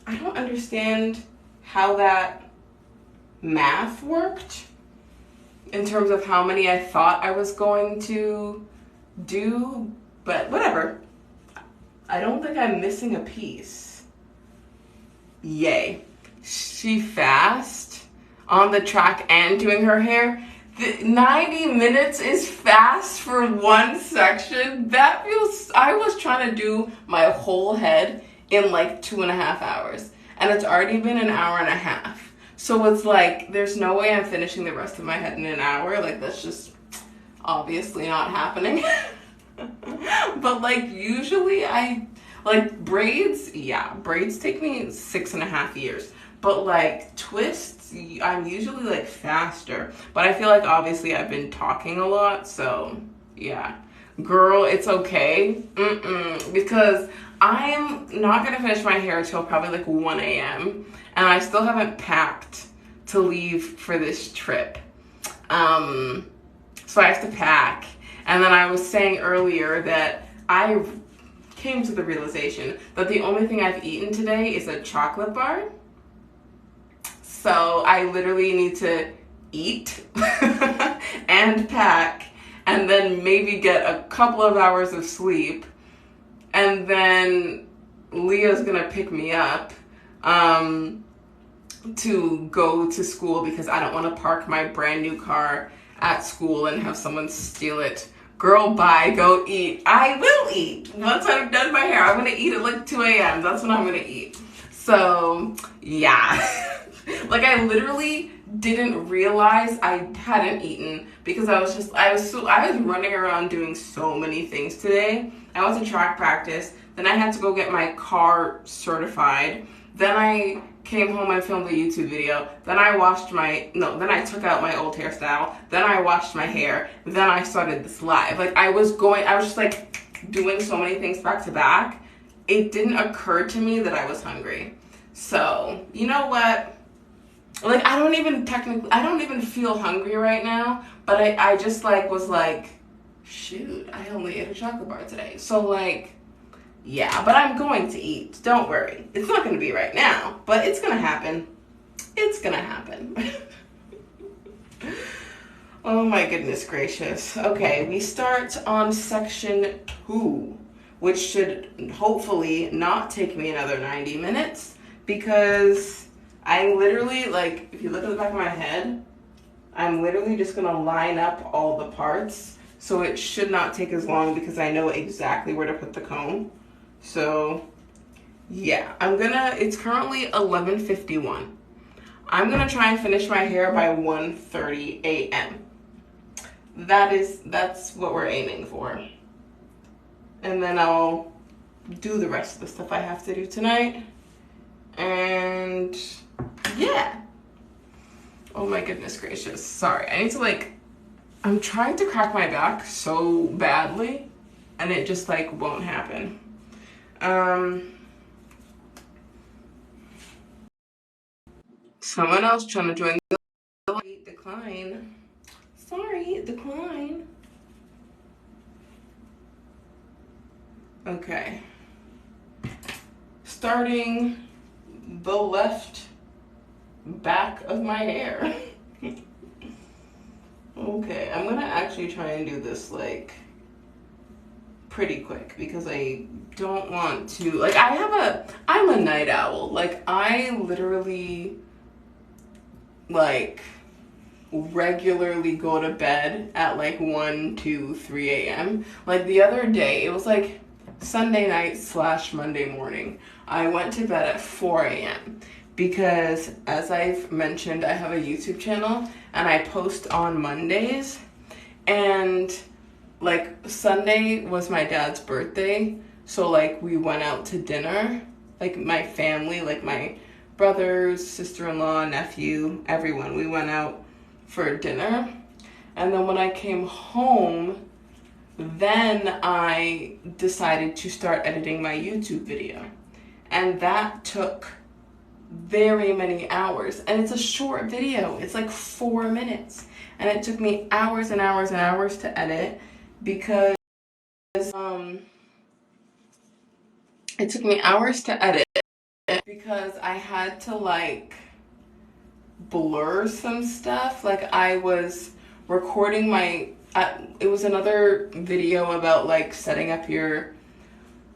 don't understand how that math worked in terms of how many I thought I was going to do, but whatever. I don't think I'm missing a piece. Yay. She fast on the track and doing her hair. 90 minutes is fast for one section. That feels, I was trying to do my whole head in like 2.5 hours, and it's already been an hour and a half. So it's like, there's no way I'm finishing the rest of my head in an hour. Like that's just obviously not happening. But like usually I, like braids, yeah, braids take me 6.5 years. But like twists, I'm usually like faster. But I feel like obviously I've been talking a lot, so yeah. Girl, it's okay. Because I'm not gonna finish my hair till probably like 1 a.m. and I still haven't packed to leave for this trip. So I have to pack. And then I was saying earlier that I came to the realization that the only thing I've eaten today is a chocolate bar. So I literally need to eat and pack and then maybe get a couple of hours of sleep. And then Leah's gonna pick me up to go to school because I don't want to park my brand new car at school and have someone steal it. Girl, bye, go eat. I will eat. Once I've done my hair, I'm gonna eat at like 2 a.m. That's when I'm gonna eat. So, yeah. Like I literally didn't realize I hadn't eaten because I was running around doing so many things today. I went to track practice, then I had to go get my car certified, then I came home and filmed a YouTube video, then I took out my old hairstyle, then I washed my hair, then I started this live. Like I was just like doing so many things back to back. It didn't occur to me that I was hungry. So, you know what? Like I don't even feel hungry right now, but I just like was like, shoot, I only ate a chocolate bar today. So like, yeah, but I'm going to eat. Don't worry. It's not going to be right now, but it's going to happen. It's going to happen. Oh my goodness gracious. Okay, we start on section 2, which should hopefully not take me another 90 minutes because I literally, like, if you look at the back of my head, I'm literally just going to line up all the parts. So it should not take as long because I know exactly where to put the comb. So, yeah, it's currently 11:51. I'm going to try and finish my hair by 1:30 a.m. That's what we're aiming for. And then I'll do the rest of the stuff I have to do tonight. And, yeah. Oh my goodness gracious. Sorry, I need to like, I'm trying to crack my back so badly and it just like won't happen. Someone else trying to join the decline. Sorry, decline. Okay. Starting the left back of my hair. Okay, I'm gonna actually try and do this like pretty quick because I don't want to, like, I'm a night owl. Like, I literally like regularly go to bed at like 1, 2, 3 a.m. Like the other day, it was like Sunday night / Monday morning. I went to bed at 4 a.m. because, as I've mentioned, I have a YouTube channel and I post on Mondays. And like Sunday was my dad's birthday, so like we went out to dinner, like my family, like my brothers, sister-in-law, nephew, everyone. We went out for dinner, and then when I came home, then I decided to start editing my YouTube video, and that took very many hours. And it's a short video, it's like 4 minutes, and it took me hours and hours and hours to edit because it took me hours to edit because I had to like blur some stuff. Like I was recording it was another video about like setting up your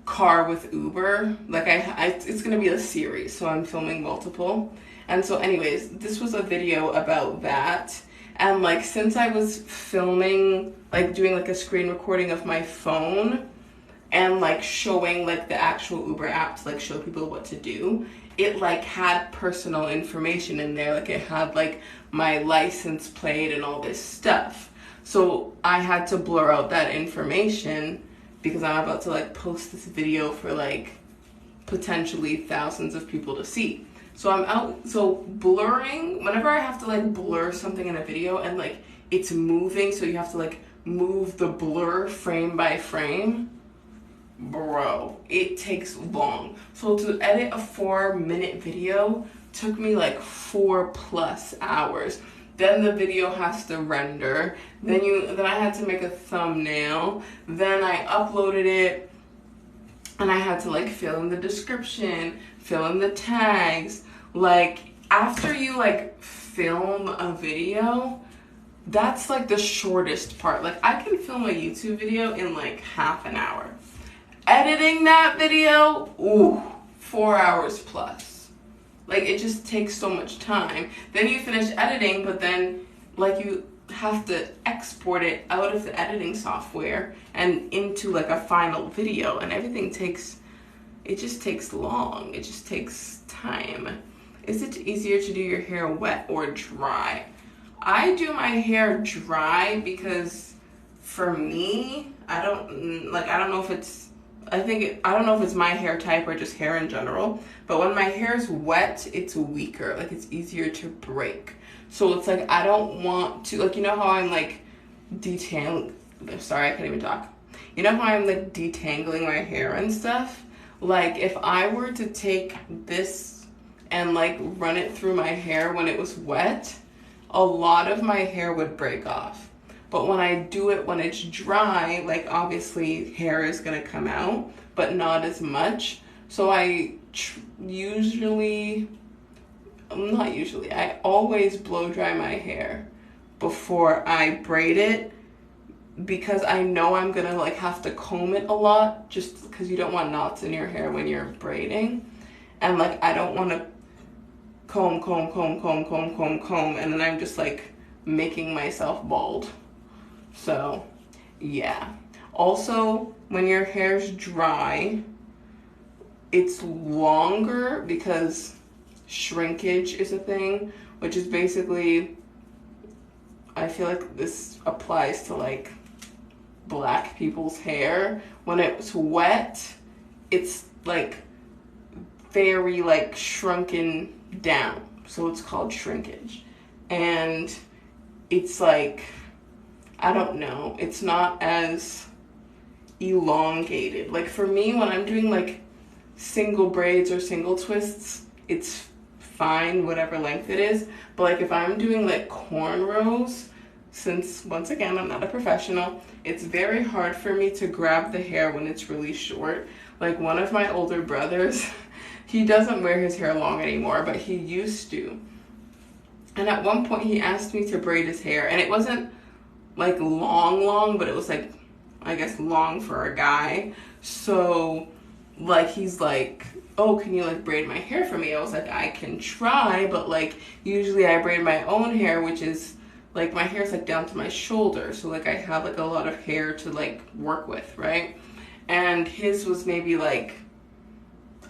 car with Uber. Like it's gonna be a series, so I'm filming multiple. And so anyways, this was a video about that. And like since I was filming, like doing like a screen recording of my phone and like showing like the actual Uber app to like show people what to do, it like had personal information in there. Like it had like my license plate and all this stuff. So I had to blur out that information because I'm about to like post this video for like potentially thousands of people to see. So I'm out, so blurring, whenever I have to like blur something in a video and like it's moving, so you have to like move the blur frame by frame, bro, it takes long. So to edit a 4-minute video took me like 4+ hours. Then the video has to render. Then I had to make a thumbnail. Then I uploaded it and I had to like fill in the description, fill in the tags. Like after you like film a video, that's like the shortest part. Like I can film a YouTube video in like half an hour. Editing that video, ooh, 4 hours plus. Like it just takes so much time. Then you finish editing, but then like you have to export it out of the editing software and into like a final video, and everything it just takes long. It just takes time. Is it easier to do your hair wet or dry? I do my hair dry because for me, I don't know if it's I don't know if it's my hair type or just hair in general, but when my hair is wet, it's weaker. Like it's easier to break. So it's like I don't want to, like, you know how I'm like sorry, I can't even talk. You know how I'm like detangling my hair and stuff? Like if I were to take this and like run it through my hair when it was wet, a lot of my hair would break off. But when I do it when it's dry, like obviously hair is gonna come out, but not as much. So I always blow dry my hair before I braid it, because I know I'm gonna like have to comb it a lot, just because you don't want knots in your hair when you're braiding. And like I don't want to comb, and then I'm just like making myself bald. So yeah. Also, when your hair's dry, it's longer because shrinkage is a thing, which is basically, I feel like this applies to like black people's hair. When it's wet, it's like very like shrunken down, so it's called shrinkage. and it's like, I don't know, it's not as elongated. Like for me, when I'm doing like single braids or single twists, it's fine, whatever length it is. But like if I'm doing like cornrows, since once again, I'm not a professional, it's very hard for me to grab the hair when it's really short. Like one of my older brothers, he doesn't wear his hair long anymore, but he used to. And at one point he asked me to braid his hair, and it wasn't like long, but it was like, I guess long for a guy. So like he's like, oh, can you like braid my hair for me? I was like, I can try, but like usually I braid my own hair, which is like my hair's like down to my shoulder, so like I have like a lot of hair to like work with, right? And his was maybe like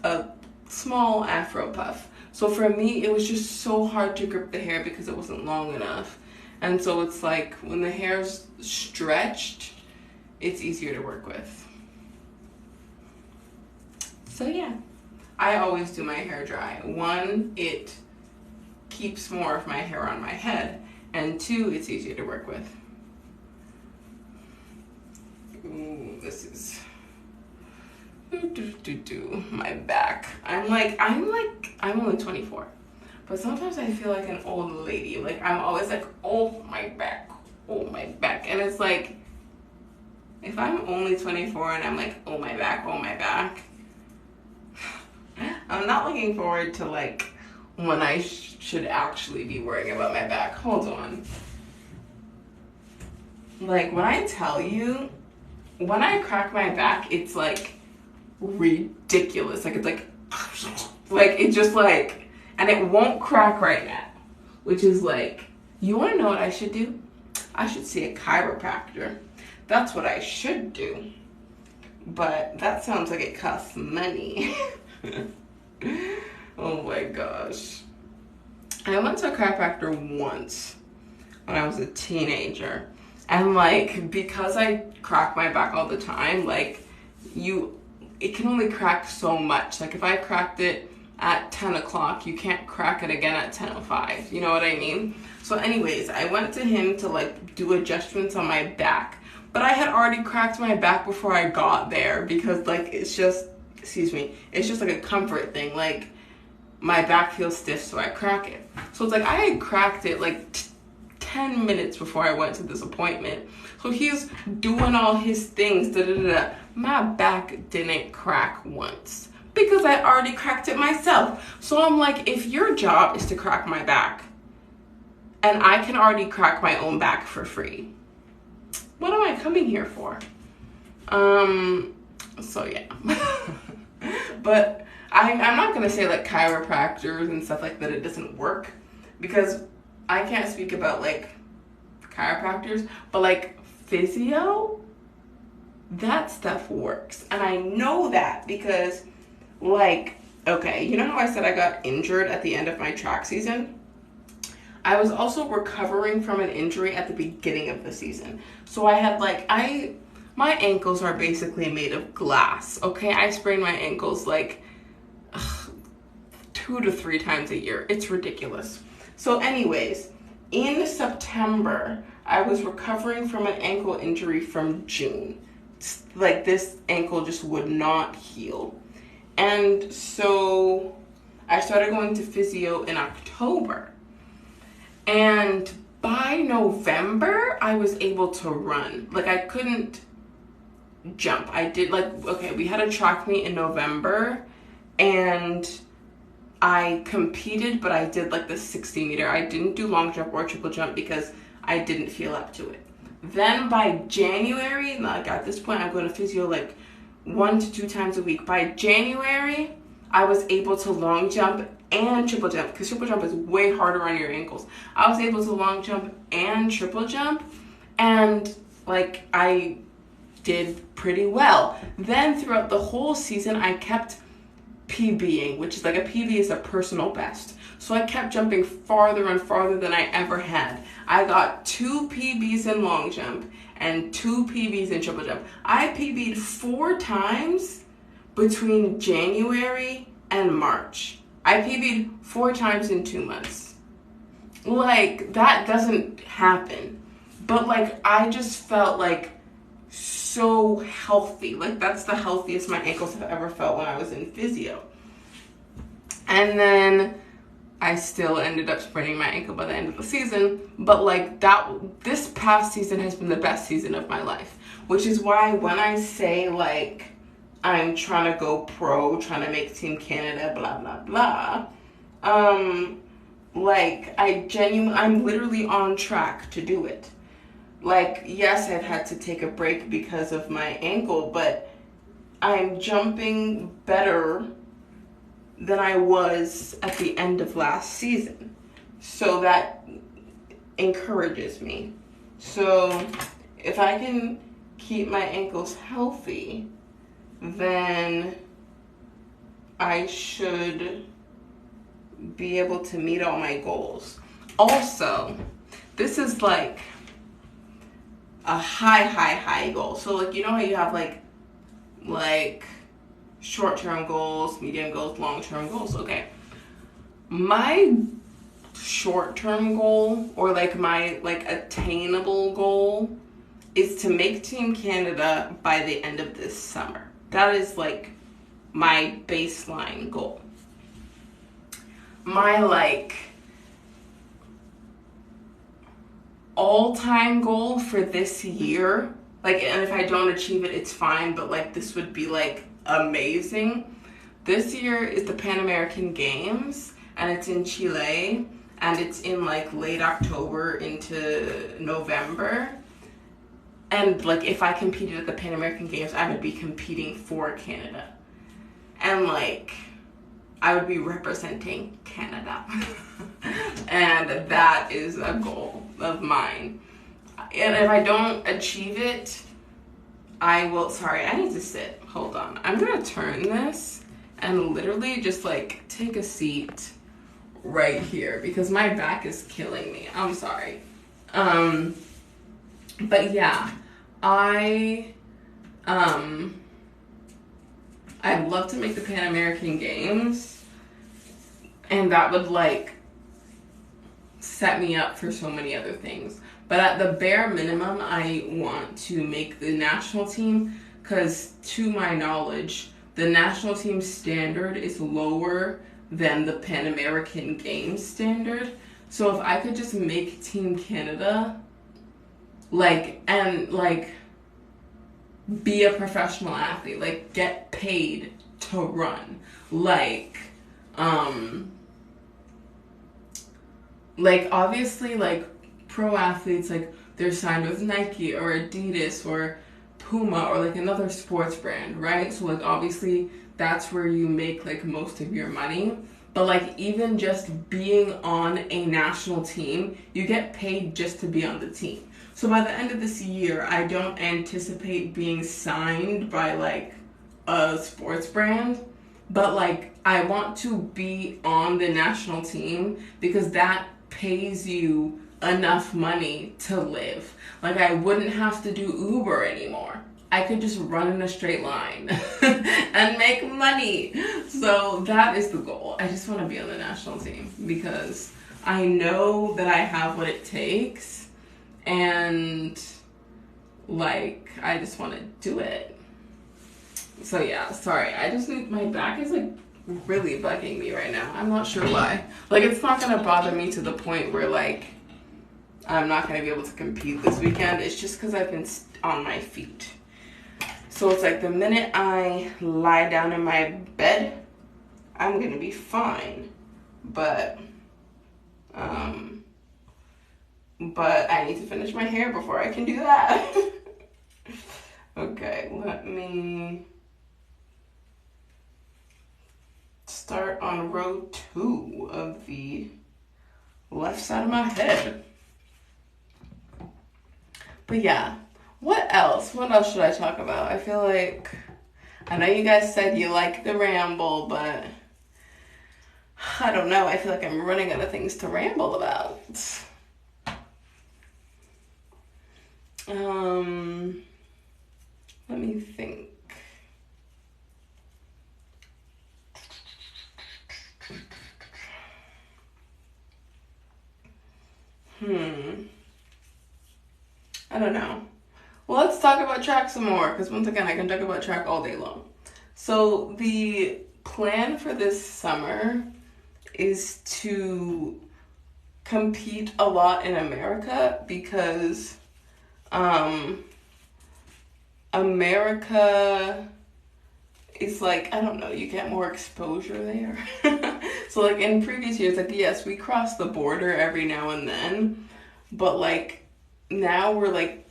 a small afro puff. So for me, it was just so hard to grip the hair because it wasn't long enough. And so it's like when the hair's stretched, it's easier to work with. So yeah, I always do my hair dry. One, it keeps more of my hair on my head, and two, it's easier to work with. Ooh, this is my back. I'm only 24, but sometimes I feel like an old lady. Like I'm always like, oh my back, and it's like, if I'm only 24 and I'm like, oh my back, I'm not looking forward to like when I should actually be worrying about my back. Hold on. Like when I tell you, when I crack my back, it's like ridiculous. Like it's like it just like, and it won't crack right now, which is like, you want to know what I should do? I should see a chiropractor. That's what I should do. But that sounds like it costs money. Oh my gosh. I went to a chiropractor once when I was a teenager. And like, because I crack my back all the time, like it can only crack so much. Like if I cracked it at 10 o'clock, you can't crack it again at 10:05. You know what I mean? So anyways, I went to him to like do adjustments on my back. But I had already cracked my back before I got there because like it's just like a comfort thing. Like my back feels stiff, so I crack it. So it's like I had cracked it like 10 minutes before I went to this appointment. So he's doing all his things, My back didn't crack once because I already cracked it myself. So I'm like, if your job is to crack my back and I can already crack my own back for free, what am I coming here for? So yeah. But I'm not gonna say like chiropractors and stuff like that, it doesn't work, because I can't speak about like chiropractors, but like physio, that stuff works. And I know that because like, okay, you know how I said I got injured at the end of my track season? I was also recovering from an injury at the beginning of the season. So I had like, my ankles are basically made of glass, okay? I sprain my ankles like 2 to 3 times a year. It's ridiculous. So anyways, in September, I was recovering from an ankle injury from June. Like this ankle just would not heal. And so I started going to physio in October. And by November, I was able to run. Like I couldn't jump. I did like, okay, we had a track meet in November and I competed, but I did like the 60 meter. I didn't do long jump or triple jump because I didn't feel up to it. Then by January, like at this point, I'm going to physio like 1 to 2 times a week. By January, I was able to long jump and triple jump, because triple jump is way harder on your ankles. I was able to long jump and triple jump, and like I did pretty well. Then throughout the whole season, I kept PBing, which is like a PB is a personal best. So I kept jumping farther and farther than I ever had. I got 2 PBs in long jump and 2 PBs in triple jump. I PB'd 4 times between January and March. I PB'd 4 times in 2 months. like, that doesn't happen. But, like, I just felt, like, so healthy. Like, that's the healthiest my ankles have ever felt when I was in physio. And then I still ended up spraining my ankle by the end of the season. But, like, this past season has been the best season of my life. Which is why when I say, like, I'm trying to go pro, trying to make Team Canada, blah, blah, blah, like, I'm literally on track to do it. Like, yes, I've had to take a break because of my ankle, but I'm jumping better than I was at the end of last season. So that encourages me. So if I can keep my ankles healthy, then I should be able to meet all my goals. Also, this is like a high goal. So, like, you know how you have like short-term goals, medium goals, long-term goals? Okay. My short-term goal, or like my attainable goal, is to make Team Canada by the end of this summer. That is like my baseline goal. My all-time goal for this year, and if I don't achieve it, it's fine, but this would be amazing. This year is the Pan American Games, and it's in Chile, and it's in late October into November. And if I competed at the Pan American Games, I would be competing for Canada. And I would be representing Canada. And that is a goal of mine. And if I don't achieve it, I will, sorry, I need to sit. Hold on. I'm going to turn this and literally just take a seat right here because my back is killing me. I'm sorry. But yeah, I'd love to make the Pan American Games, and that would set me up for so many other things. But at the bare minimum, I want to make the national team, because to my knowledge, the national team standard is lower than the Pan American Games standard. So if I could just make Team Canada, be a professional athlete, get paid to run, obviously, pro athletes, they're signed with Nike or Adidas or Puma or another sports brand, right? So obviously that's where you make most of your money. But even just being on a national team, you get paid just to be on the team. So by the end of this year, I don't anticipate being signed by a sports brand, but I want to be on the national team because that pays you enough money to live. I wouldn't have to do Uber anymore. I could just run in a straight line and make money. So that is the goal. I just want to be on the national team because I know that I have what it takes, and I just want to do it. So yeah, sorry. My back is really bugging me right now. I'm not sure why. It's not gonna bother me to the point where I'm not gonna be able to compete this weekend. It's just because I've been on my feet. So it's the minute I lie down in my bed, I'm gonna be fine. But I need to finish my hair before I can do that. Okay, let me start on row 2 of the left side of my head. But yeah, what else? What else should I talk about? I feel I know you guys said you like the ramble, but I don't know. I feel I'm running out of things to ramble about. Let me think. don't know. Well, let's talk about track some more, because once again, I can talk about track all day long. So the plan for this summer is to compete a lot in America, because America is like, I don't know, you get more exposure there. So like in previous years, like, yes, we cross the border every now and then, but like now we're like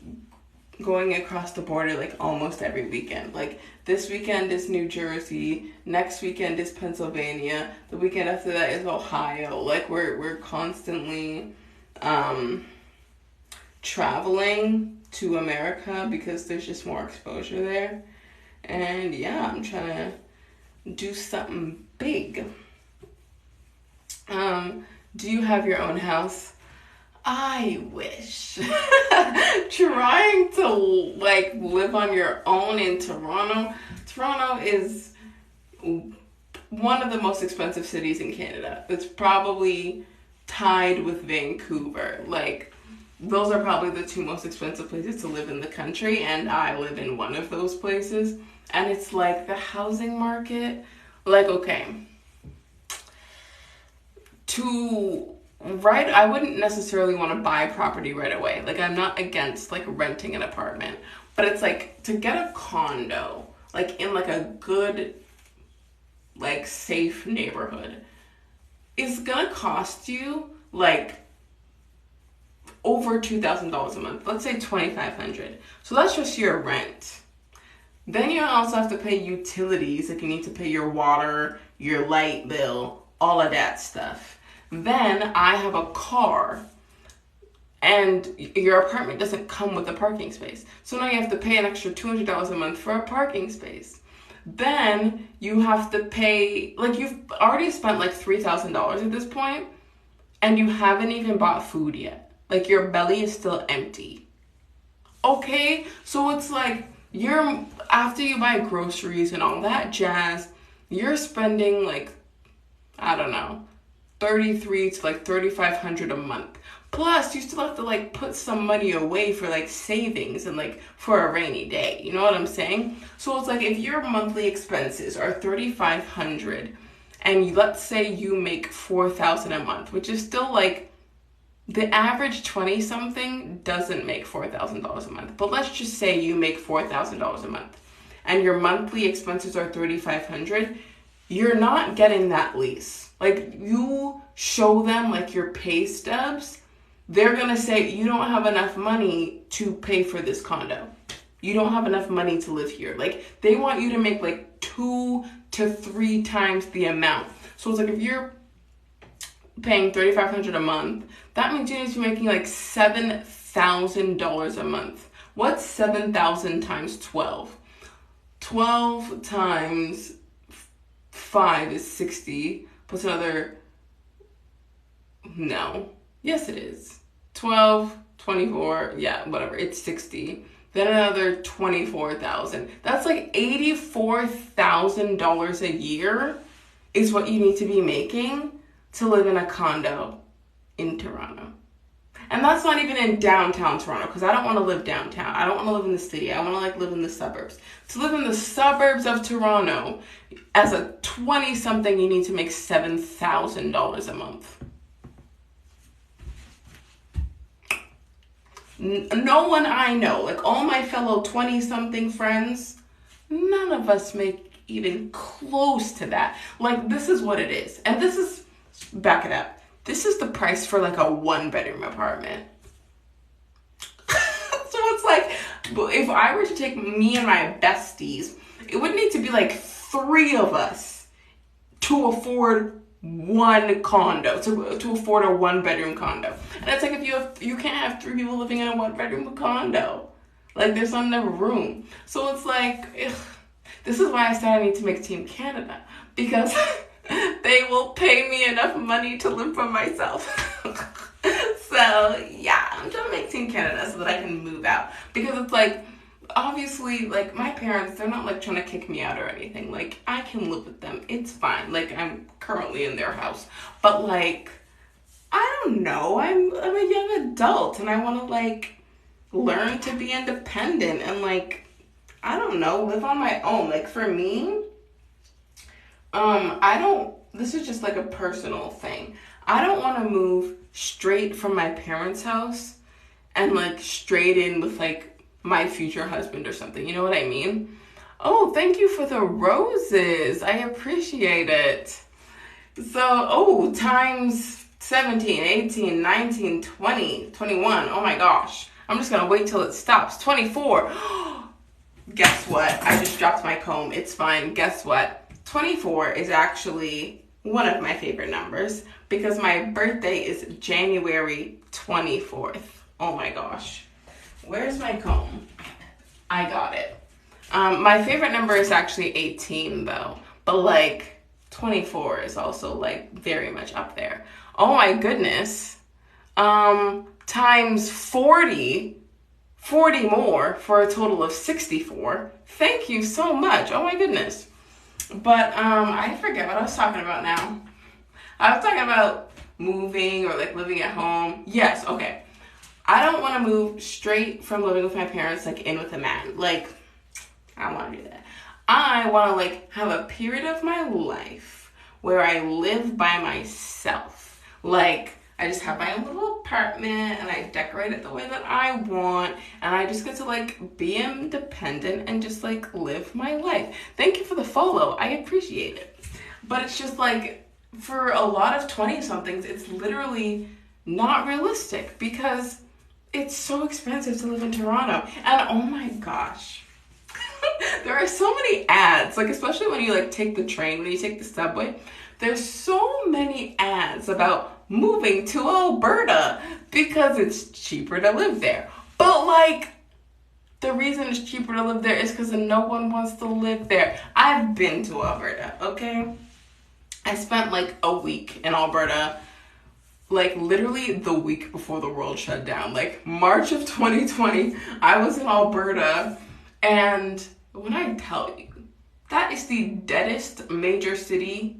going across the border like almost every weekend. Like this weekend is New Jersey, next weekend is Pennsylvania, the weekend after that is Ohio. Like we're constantly traveling to America because there's just more exposure there. And yeah, I'm trying to do something big. Do you have your own house? I wish. Trying to like live on your own in Toronto. Toronto is one of the most expensive cities in Canada. It's probably tied with Vancouver. Like those are probably the two most expensive places to live in the country, and I live in one of those places. And it's like the housing market, like, okay, I wouldn't necessarily want to buy property right away. Like, I'm not against like renting an apartment, but it's like to get a condo, like in like a good, like safe neighborhood, is gonna cost you like over $2,000 a month. Let's say $2,500. So that's just your rent. Then you also have to pay utilities, like you need to pay your water, your light bill, all of that stuff. Then I have a car, and your apartment doesn't come with a parking space. So now you have to pay an extra $200 a month for a parking space. Then you have to pay, like you've already spent like $3,000 at this point, and you haven't even bought food yet. Like your belly is still empty. Okay, so it's like after you buy groceries and all that jazz, you're spending like, I don't know, $3,300 to like $3,500 a month. Plus, you still have to like put some money away for like savings and like for a rainy day. You know what I'm saying? So it's like if your monthly expenses are $3,500 and let's say you make $4,000 a month, which is still like the average 20-something doesn't make $4,000 a month. But let's just say you make $4,000 a month and your monthly expenses are $3,500. You're not getting that lease. Like you show them like your pay stubs, they're gonna say you don't have enough money to pay for this condo. You don't have enough money to live here. Like they want you to make like 2 to 3 times the amount. So it's like if you're paying $3,500 a month, that means you need to be making like $7,000 a month. What's 7,000 times 12? 12 times 5 is 60, plus another, no. Yes, it is. 12, 24, yeah, whatever, it's 60. Then another 24,000. That's like $84,000 a year is what you need to be making to live in a condo in Toronto. And that's not even in downtown Toronto, because I don't want to live downtown. I don't want to live in the city. I want to like live in the suburbs. To live in the suburbs of Toronto, as a 20-something, you need to make $7,000 a month. No one I know, like all my fellow 20-something friends, none of us make even close to that. Like this is what it is. And this is, back it up. This is the price for like a 1-bedroom apartment. So it's like, if I were to take me and my besties, it would need to be like 3 of us to afford one condo, to afford a 1-bedroom condo. And it's like if you can't have 3 people living in a 1-bedroom condo. Like there's not enough room. So it's like, ugh. This is why I said I need to make Team Canada, because they will pay me enough money to live for myself. So yeah, I'm trying to make Team Canada so that I can move out. Because it's like, obviously, like my parents, they're not like trying to kick me out or anything. Like I can live with them. It's fine. Like I'm currently in their house. But like, I don't know. I'm a young adult and I want to like learn to be independent and like, I don't know, live on my own. Like for me, this is just like a personal thing. I don't want to move straight from my parents' house and like straight in with like my future husband or something. You know what I mean? Oh, thank you for the roses. I appreciate it. So, times 17, 18, 19, 20, 21. Oh my gosh. I'm just going to wait till it stops. 24. Guess what? I just dropped my comb. It's fine. Guess what? 24 is actually one of my favorite numbers because my birthday is January 24th. Oh my gosh. Where's my comb? I got it. My favorite number is actually 18 though, but like 24 is also like very much up there. Oh my goodness. Times 40 more for a total of 64. Thank you so much. Oh my goodness. But I forget what I was talking about now. I was talking about moving or like living at home. Yes, okay. I don't want to move straight from living with my parents like in with a man. Like, I don't want to do that. I want to like have a period of my life where I live by myself. Like, I just have my own little apartment and I decorate it the way that I want. And I just get to like be independent and just like live my life. Thank you for the follow. I appreciate it. But it's just like, for a lot of 20-somethings, it's literally not realistic because it's so expensive to live in Toronto. And oh my gosh, there are so many ads, like especially when you like take the train, when you take the subway, there's so many ads about moving to Alberta because it's cheaper to live there. But like, the reason it's cheaper to live there is because no one wants to live there. I've been to Alberta, okay? I spent like a week in Alberta, like literally the week before the world shut down. Like March of 2020, I was in Alberta, and when I tell you, that is the deadest major city.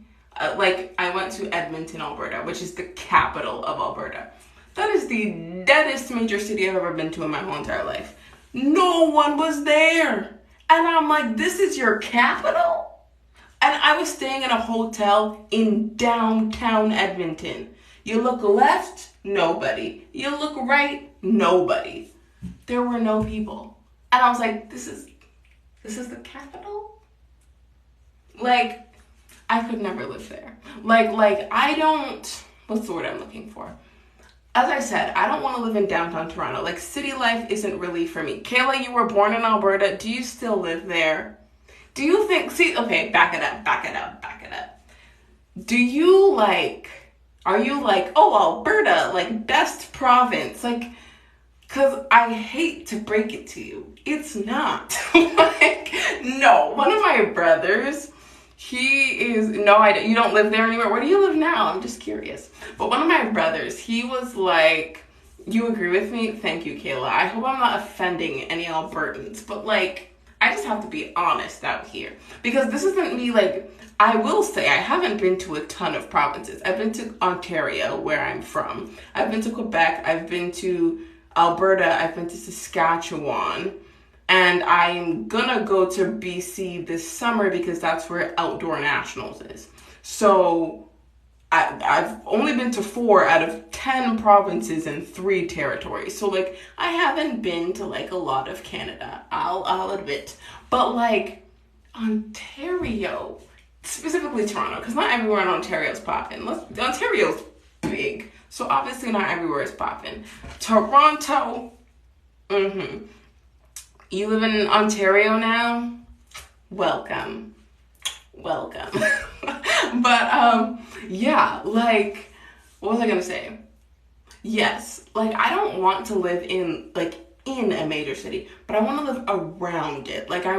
Like I went to Edmonton, Alberta, which is the capital of Alberta. That is the deadest major city I've ever been to in my whole entire life. No one was there. And I'm like, this is your capital? And I was staying in a hotel in downtown Edmonton. You look left, nobody. You look right, nobody. There were no people. And I was like, this is the capital? Like, I could never live there. Like I don't, what's the word I'm looking for? As I said, I don't want to live in downtown Toronto. Like, city life isn't really for me. Kayla, you were born in Alberta. Do you still live there? Do you think, okay, back it up. Do you like, are you like, oh, Alberta, like best province? Like, cause I hate to break it to you, it's not. Like, no, one of my brothers, you don't live there anymore. Where do you live now? I'm just curious. But one of my brothers, he was like, you agree with me? Thank you, Kayla. I hope I'm not offending any Albertans, but like, I just have to be honest out here. Because this isn't me, like, I will say I haven't been to a ton of provinces. I've been to Ontario, where I'm from. I've been to Quebec. I've been to Alberta. I've been to Saskatchewan. And I'm gonna go to BC this summer because that's where Outdoor Nationals is. So I've only been to 4 out of 10 provinces and 3 territories. So like, I haven't been to like a lot of Canada, I'll admit. But like, Ontario, specifically Toronto, because not everywhere in Ontario is popping. Ontario's big, so obviously not everywhere is popping. Toronto, You live in Ontario now? Welcome. But yeah, like, what was I gonna say? Yes, like, I don't want to live in a major city, but I want to live around it. Like, I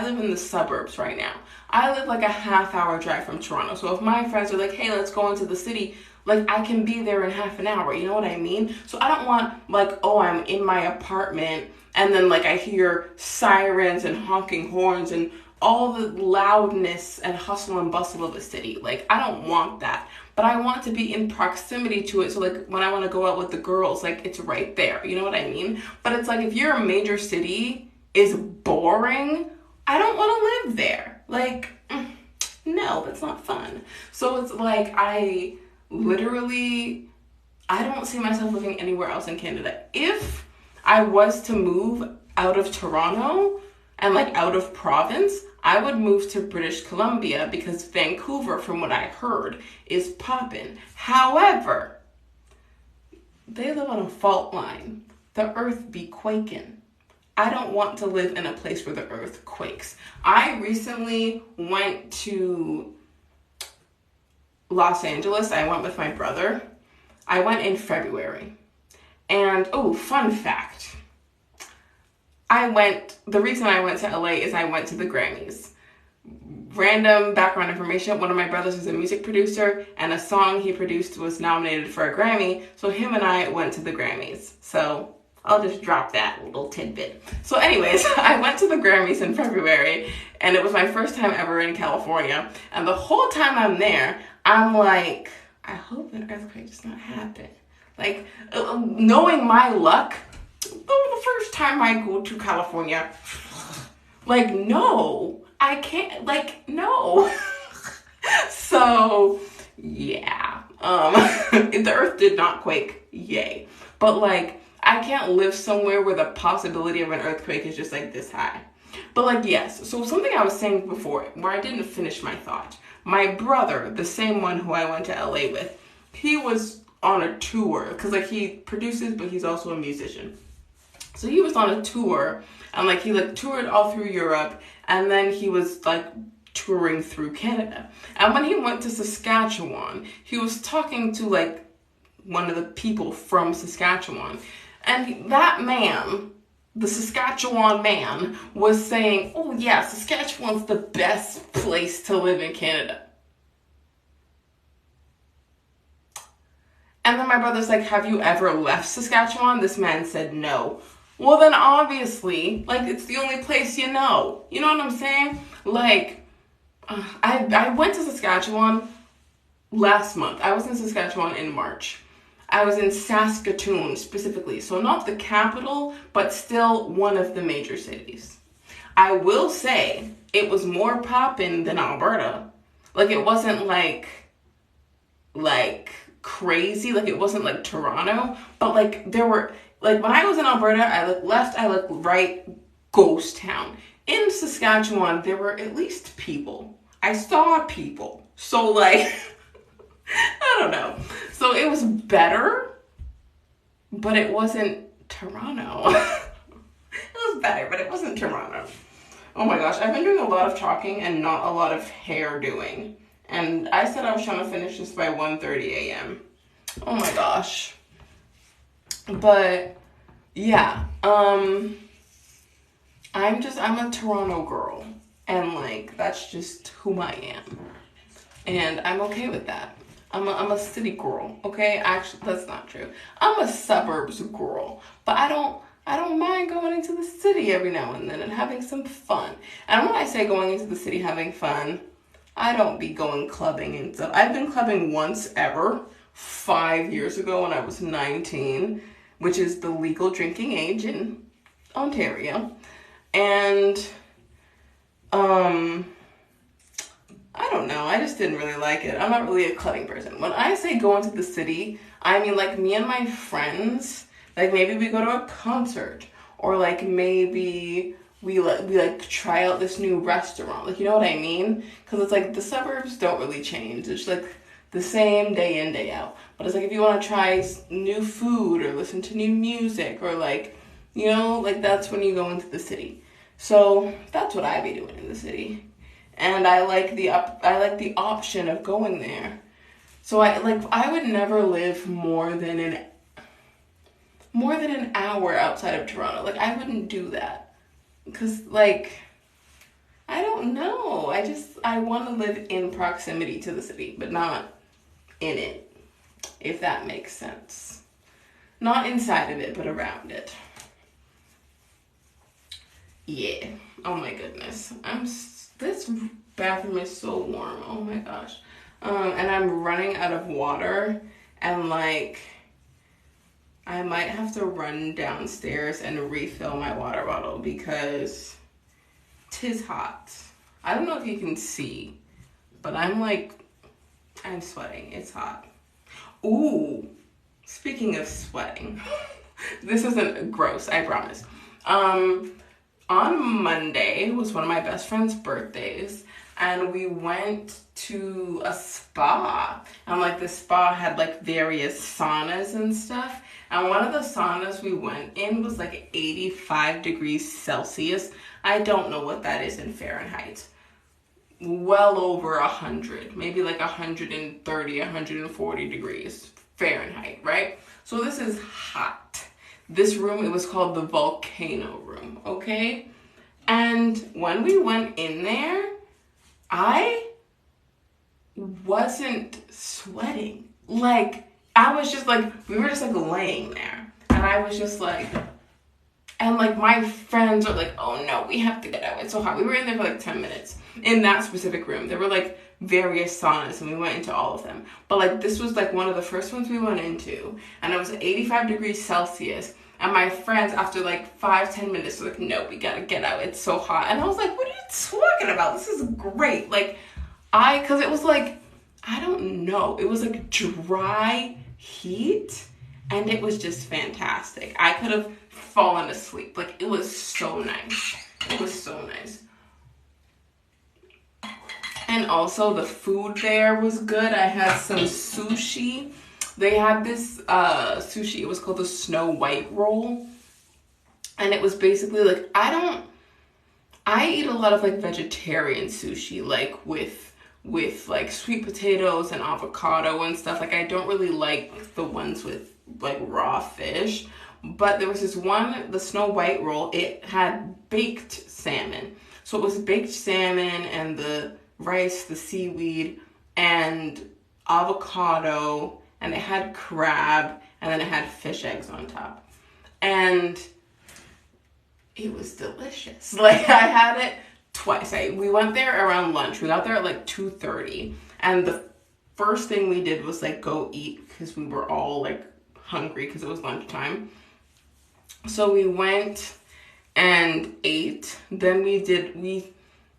live in the suburbs right now. I live like a half-hour drive from Toronto. So if my friends are like, hey, let's go into the city, like, I can be there in half an hour. You know what I mean? So I don't want, like, oh, I'm in my apartment and then, like, I hear sirens and honking horns and, all the loudness and hustle and bustle of a city. Like, I don't want that. But I want to be in proximity to it. So, like, when I want to go out with the girls, like, it's right there. You know what I mean? But it's like, if your major city is boring, I don't want to live there. Like, no, that's not fun. So it's like, I don't see myself living anywhere else in Canada. If I was to move out of Toronto and like out of province, I would move to British Columbia because Vancouver, from what I heard, is poppin'. However, they live on a fault line. The earth be quaking. I don't want to live in a place where the earth quakes. I recently went to Los Angeles. I went with my brother. I went in February. And, oh, fun fact. The reason I went to LA is I went to the Grammys. Random background information, one of my brothers is a music producer, and a song he produced was nominated for a Grammy, so him and I went to the Grammys. So I'll just drop that little tidbit. So anyways, I went to the Grammys in February, and it was my first time ever in California, and the whole time I'm there, I'm like, I hope an earthquake does not happen. Like, knowing my luck, the first time I go to California, like, no, I can't, like, no. So, yeah. The earth did not quake, yay. But, like, I can't live somewhere where the possibility of an earthquake is just, like, this high. But, like, yes. So, something I was saying before, where I didn't finish my thought. My brother, the same one who I went to LA with, he was on a tour. Because, like, he produces, but he's also a musician. So he was on a tour, and like he like toured all through Europe, and then he was like touring through Canada. And when he went to Saskatchewan, he was talking to like one of the people from Saskatchewan, and that man, the Saskatchewan man, was saying, oh yeah, Saskatchewan's the best place to live in Canada. And then my brother's like, have you ever left Saskatchewan? This man said no. Well, then obviously, like, it's the only place you know. You know what I'm saying? Like, I went to Saskatchewan last month. I was in Saskatchewan in March. I was in Saskatoon specifically. So not the capital, but still one of the major cities. I will say it was more poppin' than Alberta. Like, it wasn't like crazy. Like, it wasn't like Toronto. But, like, there were... Like, when I was in Alberta, I looked left, I looked right, ghost town. In Saskatchewan, there were at least people. I saw people. So, like, I don't know. So, it was better, but it wasn't Toronto. It was better, but it wasn't Toronto. Oh my gosh, I've been doing a lot of talking and not a lot of hair doing. And I said I was trying to finish this by 1:30 a.m. Oh my gosh. But yeah, I'm a Toronto girl, and like that's just who I am, and I'm okay with that. I'm a city girl, okay? Actually, that's not true. I'm a suburbs girl, but I don't mind going into the city every now and then and having some fun. And when I say going into the city having fun, I don't be going clubbing and stuff. I've been clubbing once ever, 5 years ago when I was 19. Which is the legal drinking age in Ontario. And, I don't know, I just didn't really like it. I'm not really a clubbing person. When I say go into the city, I mean like me and my friends, like maybe we go to a concert, or like maybe we try out this new restaurant, like, you know what I mean? Because it's like the suburbs don't really change. It's like the same day in, day out. But it's like if you want to try new food or listen to new music or like, you know, like that's when you go into the city. So that's what I be doing in the city. And I like the option of going there. So I would never live more than an hour outside of Toronto. Like I wouldn't do that. Cuz like I don't know. I want to live in proximity to the city, but not in it, if that makes sense. Not inside of it, but around it. Yeah. Oh my goodness. This bathroom is so warm. Oh my gosh. And I'm running out of water, and like I might have to run downstairs and refill my water bottle because 'tis hot. I don't know if you can see, but I'm sweating. It's hot. Ooh, speaking of sweating, this isn't gross, I promise. On Monday was one of my best friend's birthdays, and we went to a spa. And like the spa had like various saunas and stuff. And one of the saunas we went in was like 85 degrees Celsius. I don't know what that is in Fahrenheit. Well over 100, maybe like 130, 140 degrees Fahrenheit, right? So this is hot. This room, it was called the volcano room, okay? And when we went in there, I wasn't sweating. Like, I was just like, we were just like laying there. And I was just like, and like my friends were like, oh no, we have to get out. It's so hot. We were in there for like 10 minutes in that specific room. There were like various saunas and we went into all of them. But like this was like one of the first ones we went into. And it was 85 degrees Celsius. And my friends, after like 5-10 minutes, were like, no, we gotta get out. It's so hot. And I was like, what are you talking about? This is great. Like, cause it was like, I don't know. It was like dry heat. And it was just fantastic. I could have fallen asleep. Like, it was so nice. It was so nice. And also the food there was good. I had some sushi. They had this sushi, it was called the Snow White roll. And it was basically like, I eat a lot of like vegetarian sushi, like with like sweet potatoes and avocado and stuff. Like I don't really like the ones with like raw fish. But there was this one, the Snow White roll, it had baked salmon. So it was baked salmon and the rice, the seaweed, and avocado, and it had crab, and then it had fish eggs on top. And it was delicious. Like, I had it twice. We went there around lunch. We got there at like 2:30. And the first thing we did was like go eat because we were all like hungry because it was lunchtime. So we went and ate. Then we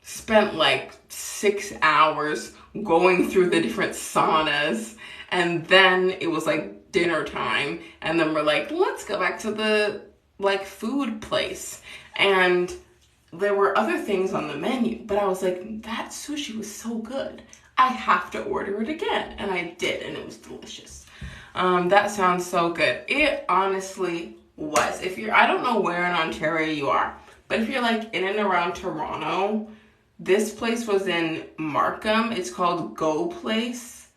spent like 6 hours going through the different saunas. And then it was like dinner time. And then we're like, let's go back to the like food place. And there were other things on the menu, but I was like, that sushi was so good. I have to order it again. And I did, and it was delicious. That sounds so good. It honestly was. I don't know where in Ontario you are, but if you're like in and around Toronto, this place was in Markham. It's called Go Place.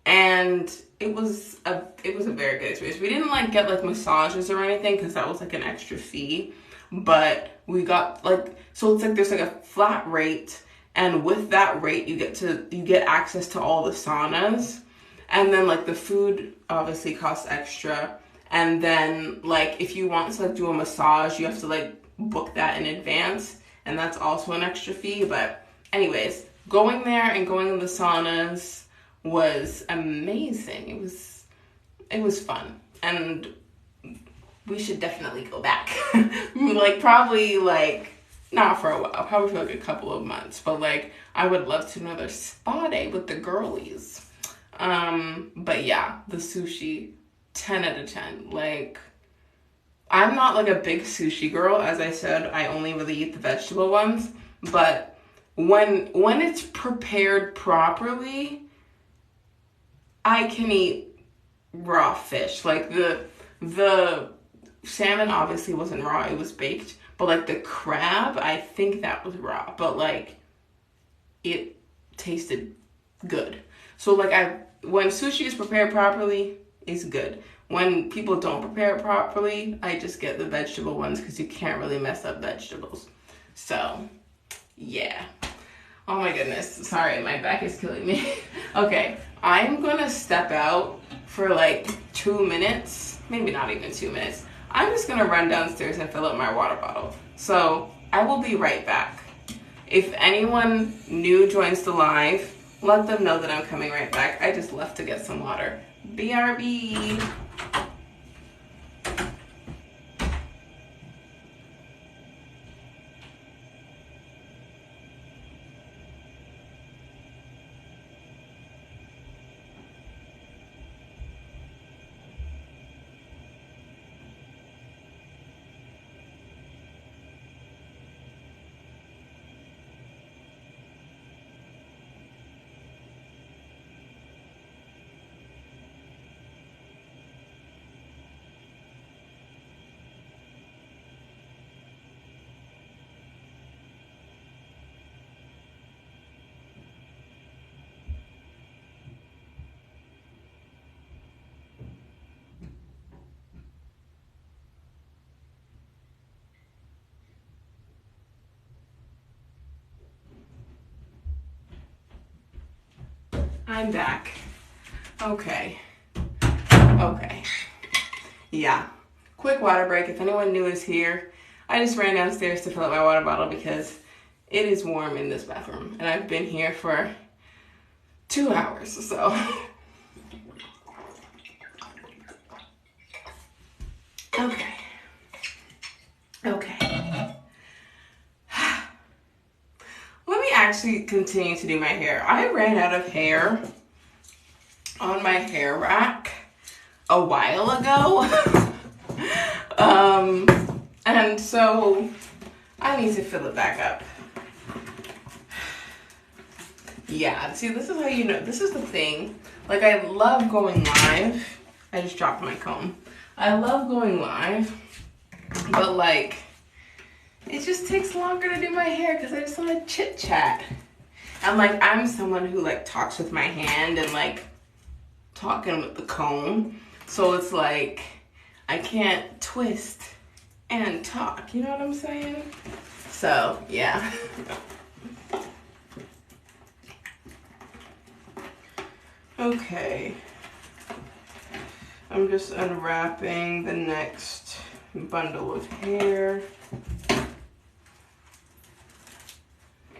And it was a very good experience. We didn't like get like massages or anything because that was like an extra fee. But we got like, so it's like there's like a flat rate, and with that rate you get access to all the saunas, and then like the food obviously costs extra, and then like if you want to like do a massage, you have to like book that in advance, and that's also an extra fee. But anyways, going there and going in the saunas was amazing. It was fun, and we should definitely go back. Like probably like not for a while, probably for like a couple of months, but like I would love to another spa day with the girlies. But yeah, the sushi, 10 out of 10. Like, I'm not like a big sushi girl. As I said, I only really eat the vegetable ones, but when it's prepared properly, I can eat raw fish. Like the salmon obviously wasn't raw, it was baked, but like the crab, I think that was raw, but like it tasted good. So like when sushi is prepared properly, it's good. When people don't prepare it properly, I just get the vegetable ones because you can't really mess up vegetables. So yeah. Oh my goodness. Sorry, my back is killing me. Okay, I'm gonna step out for like 2 minutes, maybe not even 2 minutes. I'm just gonna run downstairs and fill up my water bottle. So I will be right back. If anyone new joins the live, let them know that I'm coming right back. I just left to get some water. BRB. I'm back. Okay. Yeah. Quick water break. If anyone new is here, I just ran downstairs to fill up my water bottle because it is warm in this bathroom. And I've been here for 2 hours, so. Okay. Let me actually continue to do my hair. I ran out of hair on my hair rack a while ago. And so I need to fill it back up. Yeah, see, this is how you know, this is the thing. Like, I love going live. I just dropped my comb. I love going live, but like, it just takes longer to do my hair because I just want to chit chat. And like, I'm someone who like talks with my hand and like talking with the comb. So it's like, I can't twist and talk. You know what I'm saying? So yeah. Okay. I'm just unwrapping the next bundle of hair.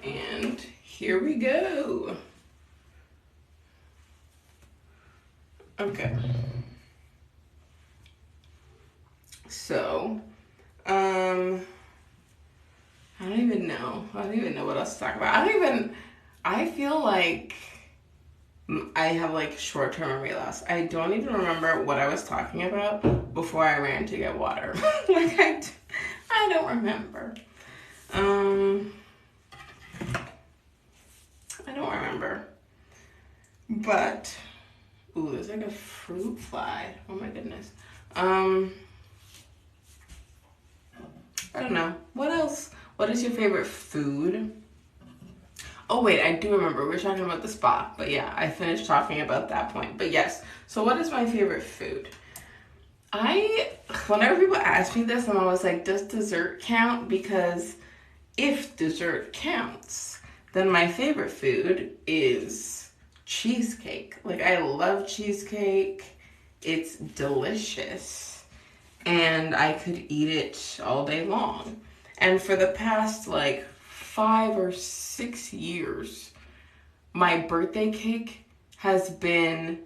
And here we go. Okay. So, I don't even know what else to talk about. I feel like I have like short-term memory loss. I don't even remember what I was talking about before I ran to get water. Like, I don't remember. I don't remember. But, ooh, there's like a fruit fly. Oh my goodness. I don't know. What else? What is your favorite food? Oh wait, I do remember. We were talking about the spa. But yeah, I finished talking about that point. But yes. So what is my favorite food? Whenever people ask me this, I'm always like, does dessert count? Because if dessert counts, then my favorite food is cheesecake. Like, I love cheesecake. It's delicious. And I could eat it all day long. And for the past like 5 or 6 years, my birthday cake has been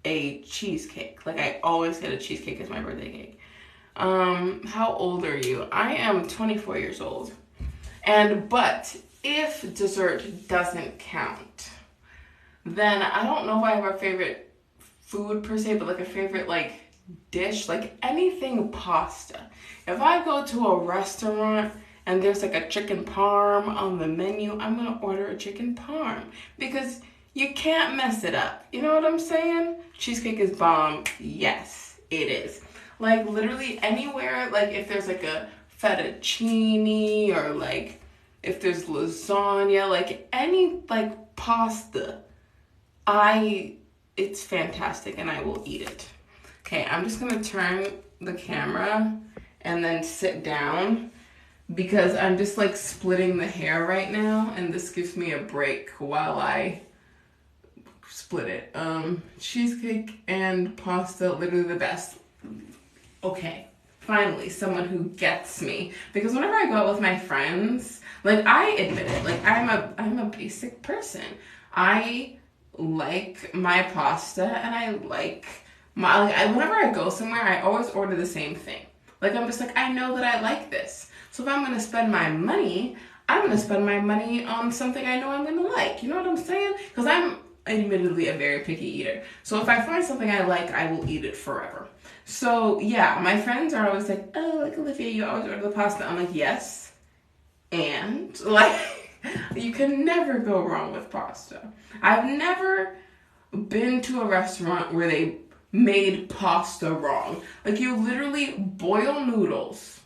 a cheesecake. Like, I always get a cheesecake as my birthday cake. How old are you? I am 24 years old. But if dessert doesn't count, then I don't know if I have a favorite food per se, but like a favorite like dish, like anything pasta. If I go to a restaurant and there's like a chicken parm on the menu, I'm gonna order a chicken parm because you can't mess it up. You know what I'm saying? Cheesecake is bomb. Yes, it is. Like, literally anywhere, like if there's like a fettuccine or like if there's lasagna, like any like pasta, it's fantastic and I will eat it. Okay, I'm just gonna turn the camera and then sit down because I'm just like splitting the hair right now and this gives me a break while I split it. Cheesecake and pasta, literally the best. Okay, finally, someone who gets me. Because whenever I go out with my friends, like, I admit it, like, I'm a basic person. I like my pasta, and I like whenever I go somewhere, I always order the same thing. Like, I'm just like, I know that I like this. So if I'm going to spend my money, I'm going to spend my money on something I know I'm going to like. You know what I'm saying? Because I'm admittedly a very picky eater. So if I find something I like, I will eat it forever. So yeah, my friends are always like, oh, like, Olivia, you always order the pasta. I'm like, yes. And like, you can never go wrong with pasta. I've never been to a restaurant where they made pasta wrong. Like, you literally boil noodles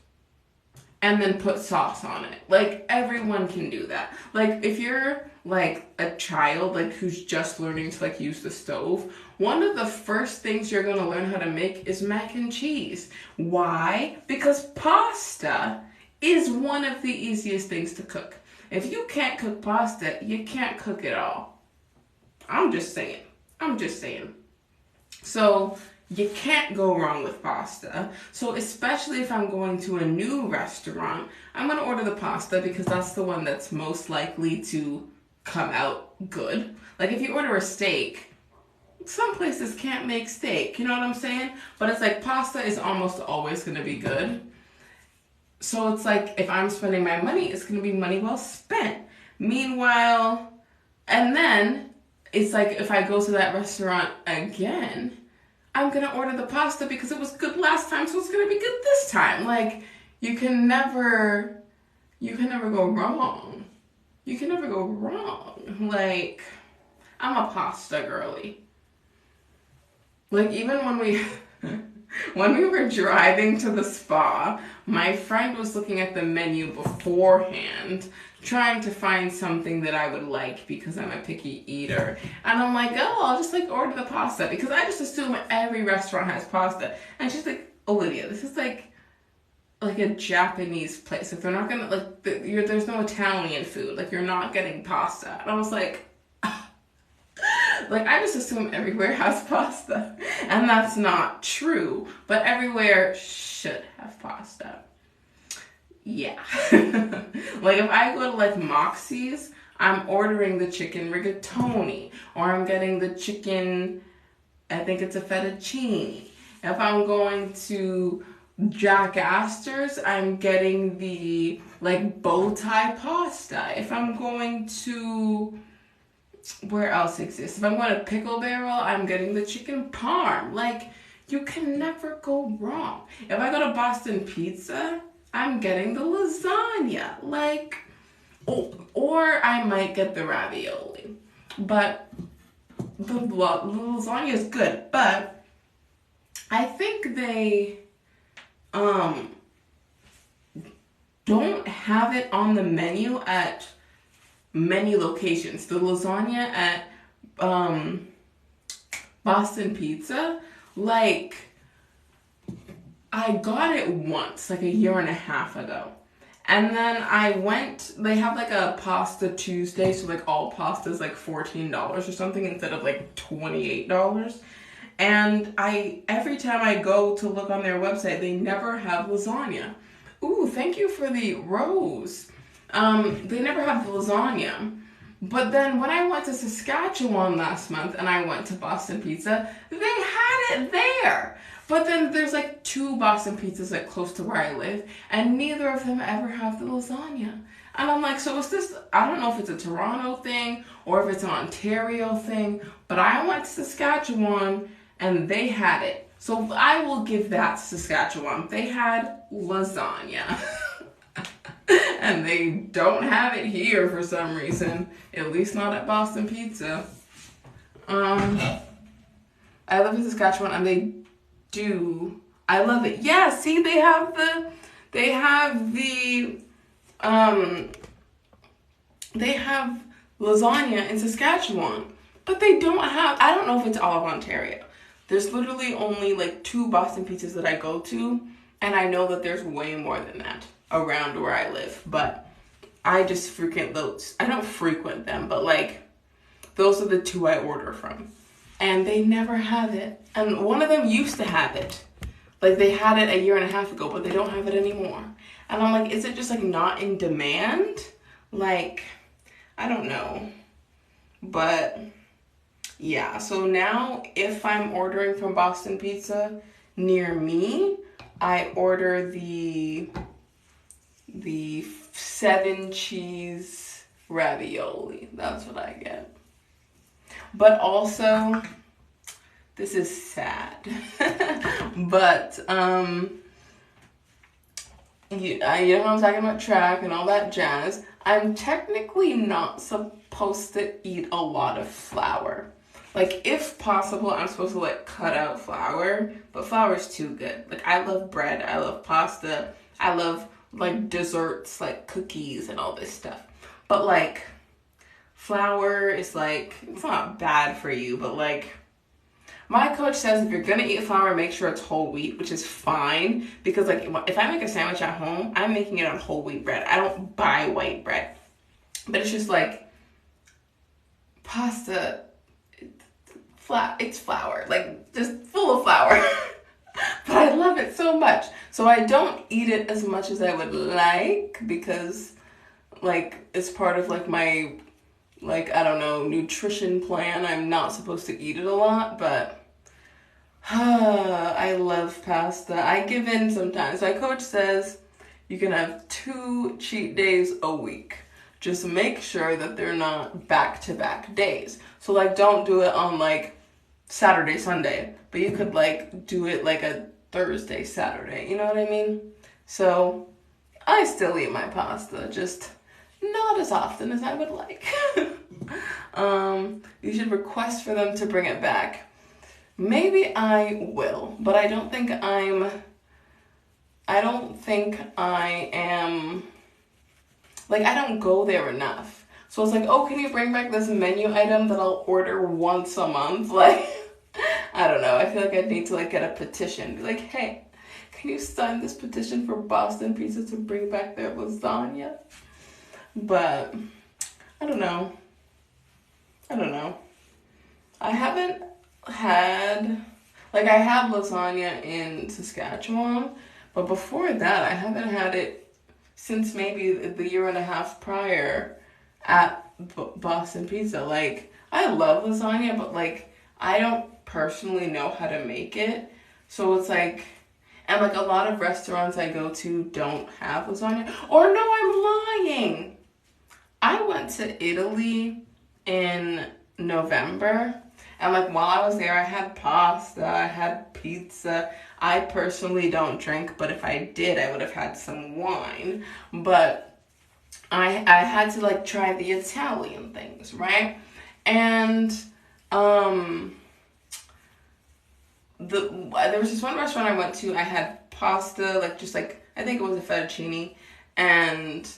and then put sauce on it. Like, everyone can do that. Like, if you're like a child, like, who's just learning to like use the stove, one of the first things you're gonna learn how to make is mac and cheese. Why? Because pasta is one of the easiest things to cook. If you can't cook pasta, you can't cook it all. I'm just saying. So you can't go wrong with pasta. So especially if I'm going to a new restaurant, I'm going to order the pasta because that's the one that's most likely to come out good. Like, if you order a steak, some places can't make steak, you know what I'm saying? But it's like, pasta is almost always going to be good. So it's like, if I'm spending my money, it's going to be money well spent. Meanwhile, and then it's like, if I go to that restaurant again, I'm going to order the pasta because it was good last time, so it's going to be good this time. Like, you can never go wrong. You can never go wrong. Like, I'm a pasta girly. Like, even when we were driving to the spa, my friend was looking at the menu beforehand, trying to find something that I would like because I'm a picky eater. And I'm like, oh, I'll just like order the pasta because I just assume every restaurant has pasta. And she's like, Olivia, this is like a Japanese place. If they're not gonna, like, there's no Italian food. Like, you're not getting pasta. And I was like, like, I just assume everywhere has pasta. And that's not true. But everywhere should have pasta. Yeah. Like, if I go to, like, Moxie's, I'm ordering the chicken rigatoni. Or I'm getting the chicken, I think it's a fettuccine. If I'm going to Jack Astor's, I'm getting the, like, bow tie pasta. If I'm going to, where else exists? If I'm going to Pickle Barrel, I'm getting the chicken parm. Like, you can never go wrong. If I go to Boston Pizza, I'm getting the lasagna. Like, or I might get the ravioli. But the lasagna is good. But I think they don't have it on the menu at many locations. The lasagna at Boston Pizza, like, I got it once, like a year and a half ago. And then I went, they have like a pasta Tuesday, so like all pasta is like $14 or something instead of like $28. And every time I go to look on their website, they never have lasagna. Ooh, thank you for the rose. They never have the lasagna. But then when I went to Saskatchewan last month and I went to Boston Pizza, they had it there. But then there's like 2 Boston Pizzas like close to where I live, and neither of them ever have the lasagna. And I'm like, so is this, I don't know if it's a Toronto thing or if it's an Ontario thing, but I went to Saskatchewan and they had it. So I will give that to Saskatchewan. They had lasagna. And they don't have it here for some reason. At least not at Boston Pizza. I live in Saskatchewan and they do. I love it. Yeah, see, they have lasagna in Saskatchewan. But they don't have, I don't know if it's all of Ontario. There's literally only like 2 Boston Pizzas that I go to, and I know that there's way more than that around where I live, but I just frequent those. I don't frequent them, but like, those are the 2 I order from. And they never have it. And one of them used to have it. Like, they had it a year and a half ago, but they don't have it anymore. And I'm like, is it just, like, not in demand? Like, I don't know. But, yeah. So now, if I'm ordering from Boston Pizza near me, I order the 7 cheese ravioli. That's what I get. But also, this is sad. But, you know I'm talking about track and all that jazz. I'm technically not supposed to eat a lot of flour. Like, if possible, I'm supposed to, like, cut out flour. But flour is too good. Like, I love bread. I love pasta. I love, like, desserts, like cookies and all this stuff. But, like, flour is, like, it's not bad for you. But, like, my coach says if you're going to eat flour, make sure it's whole wheat, which is fine. Because, like, if I make a sandwich at home, I'm making it on whole wheat bread. I don't buy white bread. But it's just, like, pasta, it's flour. Like, just full of flour. But I love it so much. So I don't eat it as much as I would like because, like, it's part of, like, my, like, I don't know, nutrition plan. I'm not supposed to eat it a lot, but I love pasta. I give in sometimes. My coach says you can have 2 cheat days a week. Just make sure that they're not back-to-back days. So, like, don't do it on, like, Saturday, Sunday, but you could, like, do it like a Thursday, Saturday, you know what I mean? So, I still eat my pasta, just not as often as I would like. You should request for them to bring it back. Maybe I will, but I don't think I am, like, I don't go there enough. So it's like, oh, can you bring back this menu item that I'll order once a month? Like, I don't know. I feel like I'd need to, like, get a petition. Be like, hey, can you sign this petition for Boston Pizza to bring back their lasagna? But, I don't know. I haven't had, like, I had lasagna in Saskatchewan, but before that, I haven't had it since maybe the year and a half prior at Boston Pizza. Like, I love lasagna, but, like, I don't personally know how to make it. So it's like, and, like, a lot of restaurants I go to don't have lasagna. Or no, I'm lying. I went to Italy in November, and, like, while I was there, I had pasta, I had pizza. I personally don't drink, but if I did, I would have had some wine. But I had to, like, try the Italian things, right? And there was this one restaurant I went to. I had pasta, like, just, like, I think it was a fettuccine, and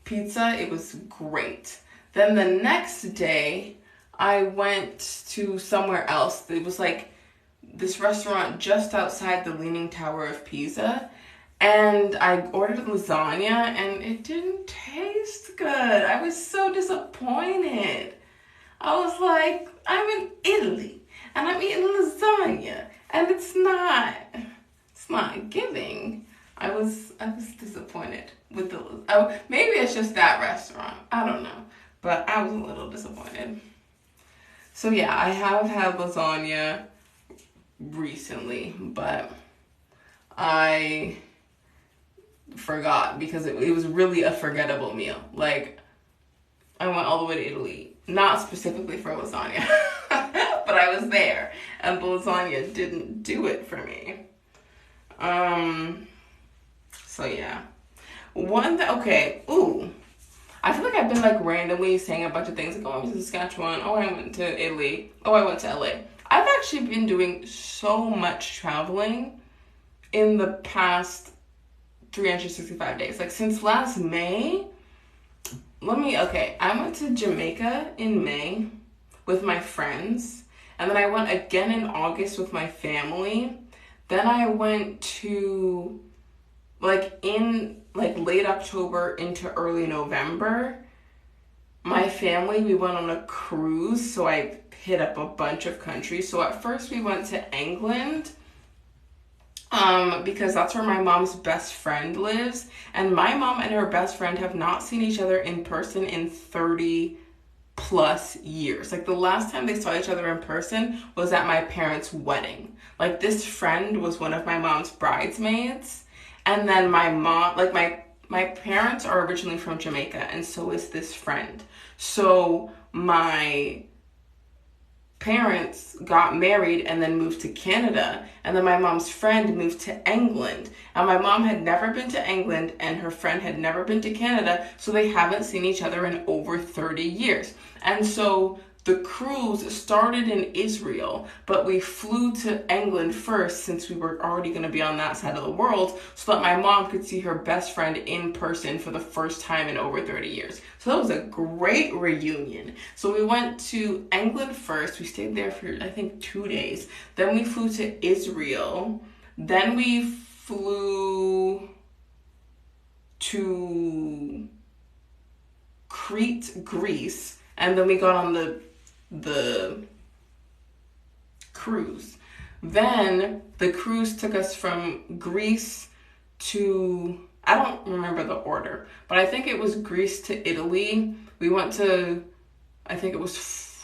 pizza. It was great. Then the next day, I went to somewhere else. It was, like, this restaurant just outside the Leaning Tower of Pisa, and I ordered lasagna, and it didn't taste good. I was so disappointed. I was like, I'm in Italy, and I'm eating lasagna, and it's not giving. I was disappointed with maybe it's just that restaurant. I don't know, but I was a little disappointed. So yeah, I have had lasagna recently, but I forgot because it was really a forgettable meal. Like, I went all the way to Italy, not specifically for lasagna, but I was there, and the lasagna didn't do it for me. So yeah. I feel like I've been, like, randomly saying a bunch of things, like, oh, I went to Saskatchewan, oh, I went to Italy, oh, I went to LA. I've actually been doing so much traveling in the past 365 days. Like, since last May, I went to Jamaica in May with my friends, and then I went again in August with my family. Then I went to, in late October into early November, my family, we went on a cruise, so I hit up a bunch of countries. So at first we went to England, because that's where my mom's best friend lives. And my mom and her best friend have not seen each other in person in 30 plus years. Like the last time they saw each other in person was at my parents' wedding. Like this friend was one of my mom's bridesmaids. And then my mom, like my parents are originally from Jamaica, and so is this friend. So my parents got married and then moved to Canada, and then my mom's friend moved to England, and my mom had never been to England and her friend had never been to Canada, so they haven't seen each other in over 30 years. And so the cruise started in Israel, but we flew to England first since we were already going to be on that side of the world, so that my mom could see her best friend in person for the first time in over 30 years. So that was a great reunion. So we went to England first. We stayed there for, I think, 2 days. Then we flew to Israel. Then we flew to Crete, Greece. And then we got on the cruise. Then the cruise took us from Greece to, I don't remember the order, but I think it was Greece to Italy. We went to, I think it was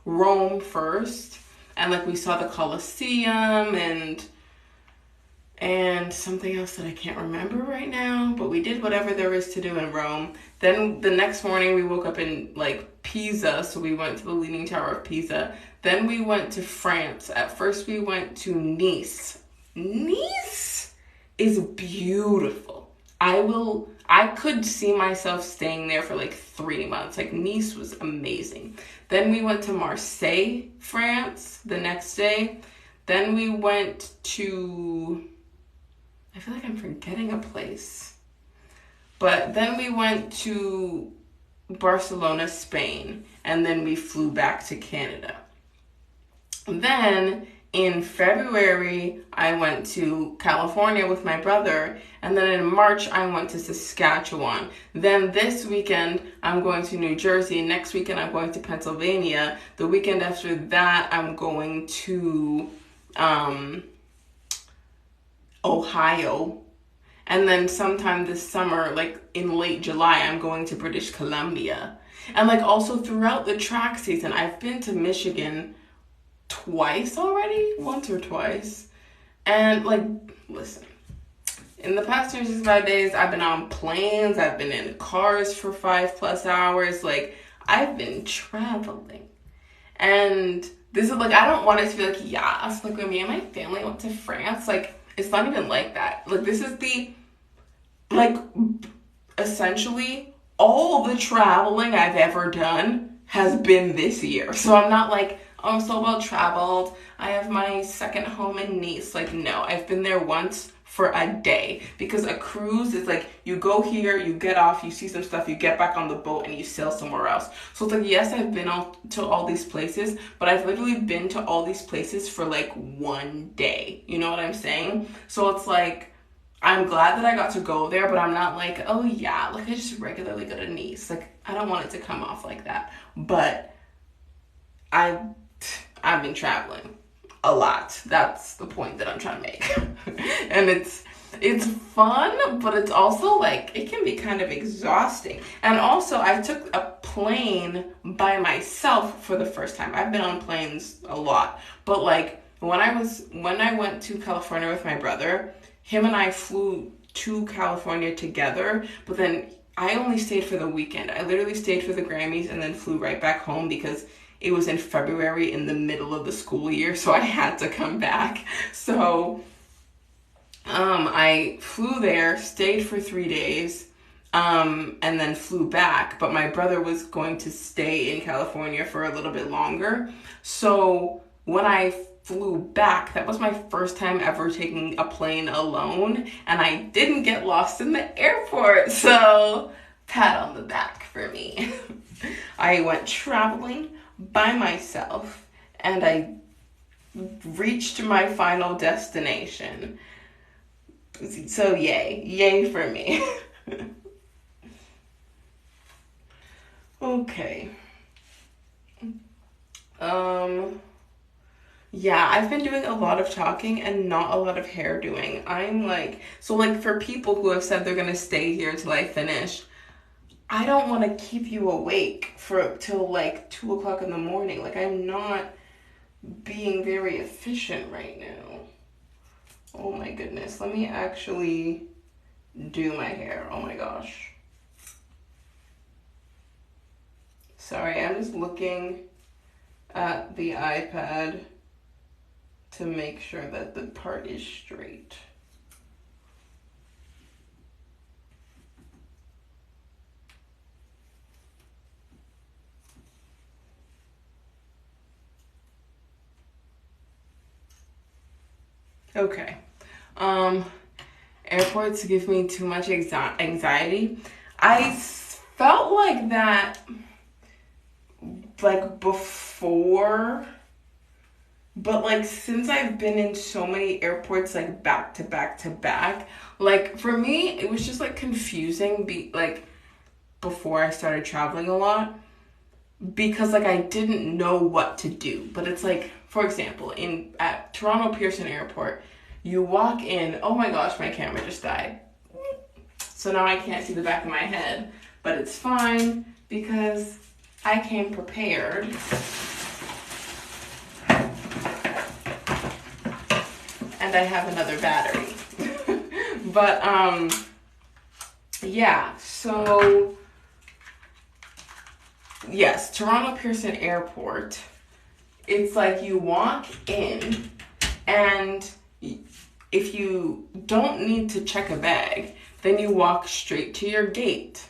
Rome first, and like we saw the Colosseum and something else that I can't remember right now, but we did whatever there is to do in Rome. Then the next morning we woke up in like Pisa, so we went to the Leaning Tower of Pisa. Then we went to France. At first we went to Nice. Nice is beautiful. I could see myself staying there for like 3 months. Like Nice was amazing. Then we went to Marseille, France the next day. Then we went to, I feel like I'm forgetting a place. But then we went to Barcelona, Spain, and then we flew back to Canada. Then in February, I went to California with my brother, and then in March, I went to Saskatchewan. Then this weekend, I'm going to New Jersey. Next weekend, I'm going to Pennsylvania. The weekend after that, I'm going to Ohio. And then sometime this summer, like in late July, I'm going to British Columbia. And like also throughout the track season, I've been to Michigan twice already, once or twice. And like, listen, in the past 365 days, I've been on planes, I've been in cars for 5+ hours. Like, I've been traveling. And this is like, I don't want it to be like, yes, like when me and my family went to France, like, it's not even like that. Like, this is the, like, essentially, all the traveling I've ever done has been this year. So I'm not like, oh, I'm so well traveled, I have my second home in Nice. Like, no, I've been there once for a day, because a cruise is like, you go here, you get off, you see some stuff, you get back on the boat, and you sail somewhere else. So it's like, yes, I've been to all these places, but I've literally been to all these places for like 1 day. You know what I'm saying? So it's like, I'm glad that I got to go there, but I'm not like, oh yeah, like I just regularly go to Nice. Like, I don't want it to come off like that. But I've been traveling a lot. That's the point that I'm trying to make. And it's fun, but it's also like, it can be kind of exhausting. And also, I took a plane by myself for the first time. I've been on planes a lot, but like when I went to California with my brother, him and I flew to California together, but then I only stayed for the weekend. I literally stayed for the Grammys and then flew right back home because it was in February in the middle of the school year, so I had to come back. So I flew there, stayed for 3 days, and then flew back. But my brother was going to stay in California for a little bit longer. So when I flew back, that was my first time ever taking a plane alone, and I didn't get lost in the airport. So pat on the back for me. I went traveling by myself, and I reached my final destination. So yay for me. Okay. Yeah, I've been doing a lot of talking and not a lot of hair doing. I'm like, so like for people who have said they're gonna stay here till I finish, I don't want to keep you awake for till like 2 o'clock in the morning. Like I'm not being very efficient right now. Oh my goodness. Let me actually do my hair. Oh my gosh. Sorry, I'm just looking at the iPad to make sure that the part is straight. Okay. Airports give me too much anxiety. I felt like that like before, but like since I've been in so many airports like back to back to back, like for me it was just like confusing like before I started traveling a lot because like I didn't know what to do. But it's like, for example, at Toronto Pearson Airport, you walk in, oh my gosh, my camera just died. So now I can't see the back of my head, but it's fine because I came prepared. And I have another battery. But yeah, so yes, Toronto Pearson Airport, it's like you walk in and if you don't need to check a bag, then you walk straight to your gate.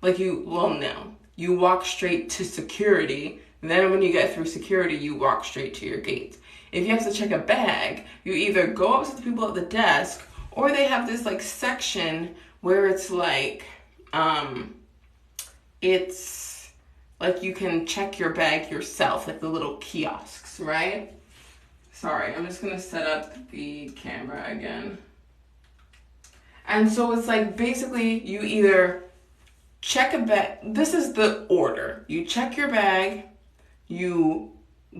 You walk straight to security. Then when you get through security, you walk straight to your gate. If you have to check a bag, you either go up to the people at the desk, or they have this like section where it's like you can check your bag yourself, like the little kiosks, right? Sorry, I'm just gonna set up the camera again. And so it's like basically you either check a bag. This is the order. You check your bag, you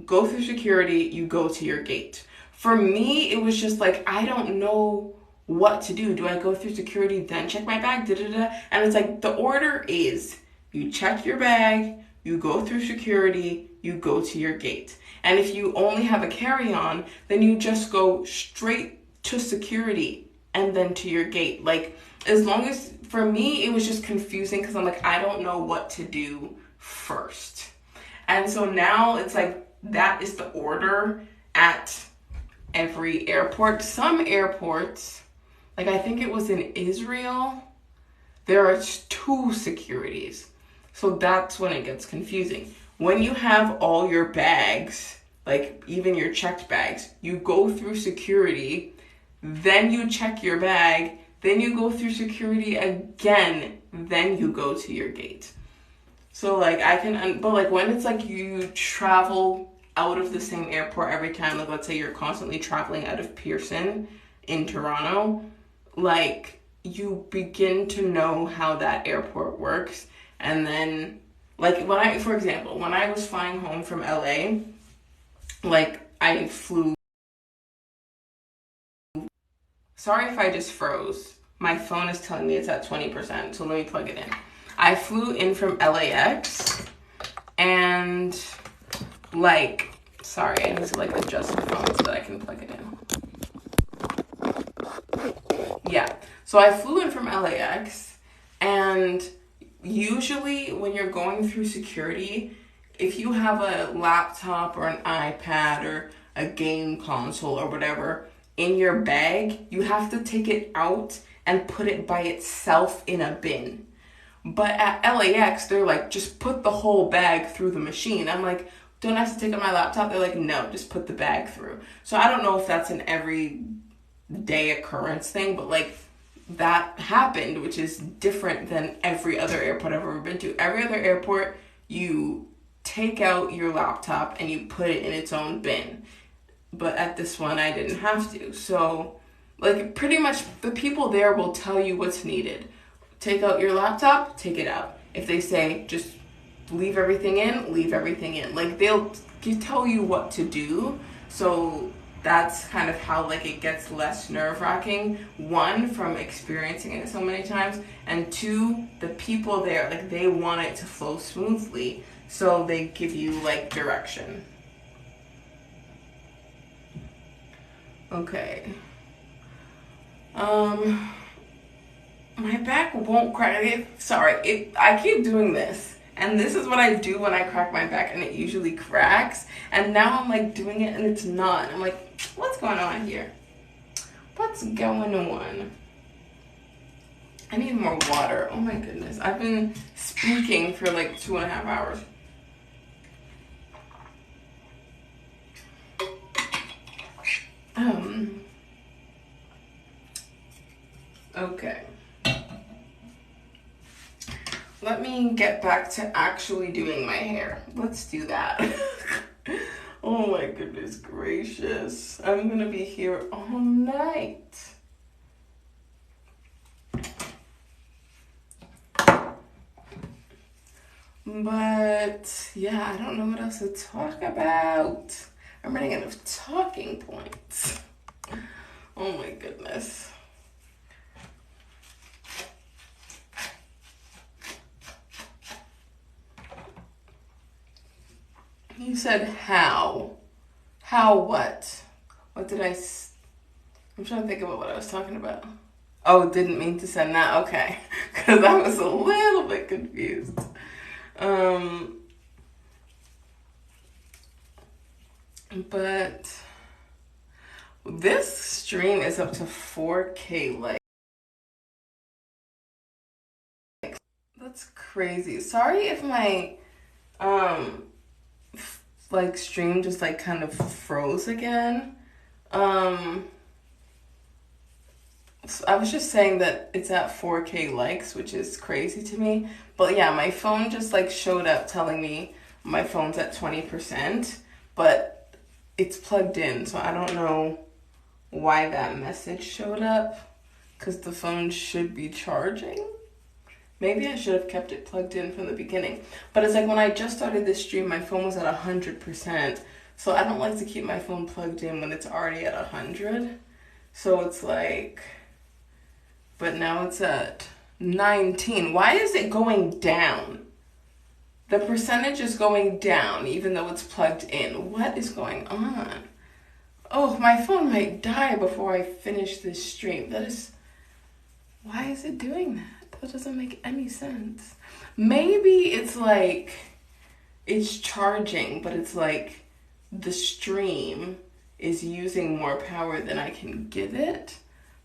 go through security, you go to your gate. For me, it was just like, I don't know what to do. Do I go through security, then check my bag? And it's like, the order is you check your bag, you go through security, you go to your gate. And if you only have a carry-on, then you just go straight to security and then to your gate. Like, as long as, for me, it was just confusing because I'm like, I don't know what to do first. And so now it's like, that is the order at every airport. Some airports, like I think it was in Israel, there are 2 securities. So that's when it gets confusing. When you have all your bags, like even your checked bags, you go through security, then you check your bag, then you go through security again, then you go to your gate. So like but like when it's like you travel out of the same airport every time, like let's say you're constantly traveling out of Pearson in Toronto, like you begin to know how that airport works. And then like for example, when I was flying home from LA, like I flew, sorry if I just froze. My phone is telling me it's at 20%, so let me plug it in. I flew in from LAX and like, sorry, I need to like adjust the phone so that I can plug it in. Yeah, so I flew in from LAX, and usually when you're going through security, if you have a laptop or an iPad or a game console or whatever in your bag, you have to take it out and put it by itself in a bin. But at LAX, they're like, just put the whole bag through the machine. I'm like, don't I have to take out my laptop? They're like, no, just put the bag through. So I don't know if that's an everyday occurrence thing, but like that happened, which is different than every other airport I've ever been to. Every other airport, you take out your laptop and you put it in its own bin. But at this one, I didn't have to. So like pretty much the people there will tell you what's needed. Take out your laptop, take it out. If they say just leave everything in, leave everything in. Like they'll tell you what to do. So that's kind of how like it gets less nerve-wracking. One, from experiencing it so many times, and two, the people there, like they want it to flow smoothly, so they give you like direction. Okay. My back won't crack. I keep doing this. And this is what I do when I crack my back, and it usually cracks. And now I'm like doing it and it's not. I'm like, what's going on here? What's going on? I need more water. Oh my goodness. I've been speaking for like 2.5 hours. Okay. Let me get back to actually doing my hair. Let's do that. Oh my goodness gracious. I'm gonna be here all night. But yeah, I don't know what else to talk about. I'm running out of talking points. Oh my goodness. You said how. How what? What did I'm trying to think about what I was talking about. Oh, didn't mean to send that. Okay. Because I was a little bit confused. But this stream is up to 4K likes. That's crazy. Sorry if my like stream just like kind of froze again. So I was just saying that it's at 4K likes, which is crazy to me. But yeah, my phone just like showed up telling me my phone's at 20%, but it's plugged in, so I don't know why that message showed up, because the phone should be charging. Maybe I should have kept it plugged in from the beginning. But it's like when I just started this stream, my phone was at 100%. So I don't like to keep my phone plugged in when it's already at 100. So it's like, but now it's at 19. Why is it going down? The percentage is going down even though it's plugged in. What is going on? Oh, my phone might die before I finish this stream. Why is it doing that? That doesn't make any sense. Maybe it's like, it's charging, but it's like the stream is using more power than I can give it.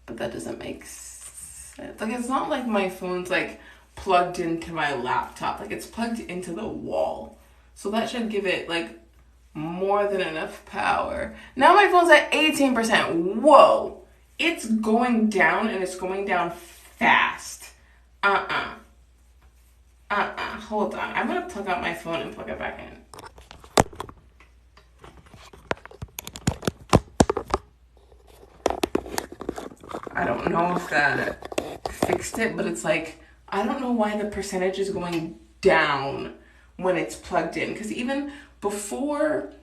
But that doesn't make sense. Like, it's not like my phone's like plugged into my laptop. Like, it's plugged into the wall. So that should give it like more than enough power. Now my phone's at 18%. Whoa. It's going down, and it's going down fast. Hold on. I'm gonna plug out my phone and plug it back in. I don't know if that fixed it, but it's like, I don't know why the percentage is going down when it's plugged in. Because even before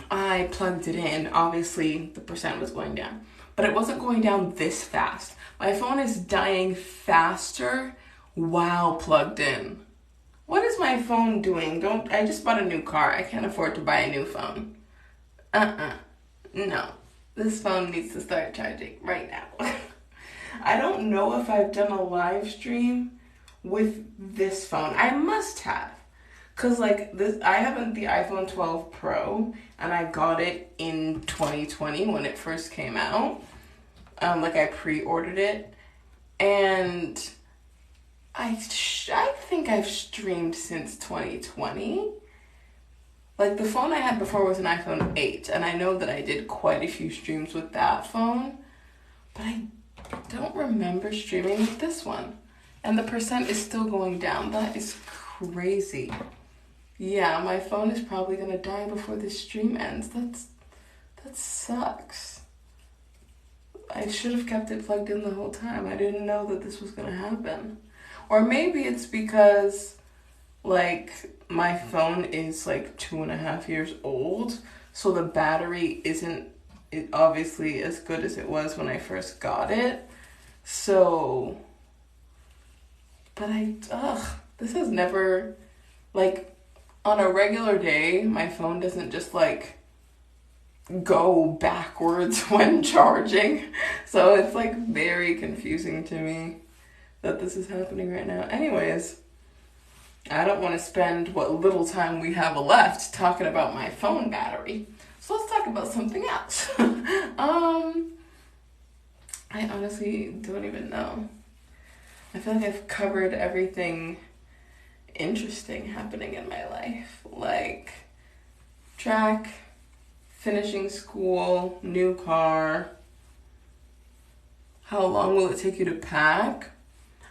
I plugged it in, obviously the percent was going down. But it wasn't going down this fast. My phone is dying faster while plugged in. What is my phone doing? I just bought a new car. I can't afford to buy a new phone. No. This phone needs to start charging right now. I don't know if I've done a live stream with this phone. I must have. Cause like this, I have the iPhone 12 Pro, and I got it in 2020 when it first came out. Like I pre-ordered it, and I think I've streamed since 2020. Like the phone I had before was an iPhone 8, and I know that I did quite a few streams with that phone, but I don't remember streaming with this one. And the percent is still going down. That is crazy. Yeah, my phone is probably gonna die before this stream ends. That sucks. I should have kept it plugged in the whole time. I didn't know that this was gonna happen. Or maybe it's because like my phone is like 2.5 years old, so the battery isn't obviously as good as it was when I first got it. So, but this has never, like, on a regular day, my phone doesn't just like go backwards when charging. So it's like very confusing to me that this is happening right now. Anyways, I don't want to spend what little time we have left talking about my phone battery. So let's talk about something else. I honestly don't even know. I feel like I've covered everything interesting happening in my life. Like track, finishing school, new car. How long will it take you to pack?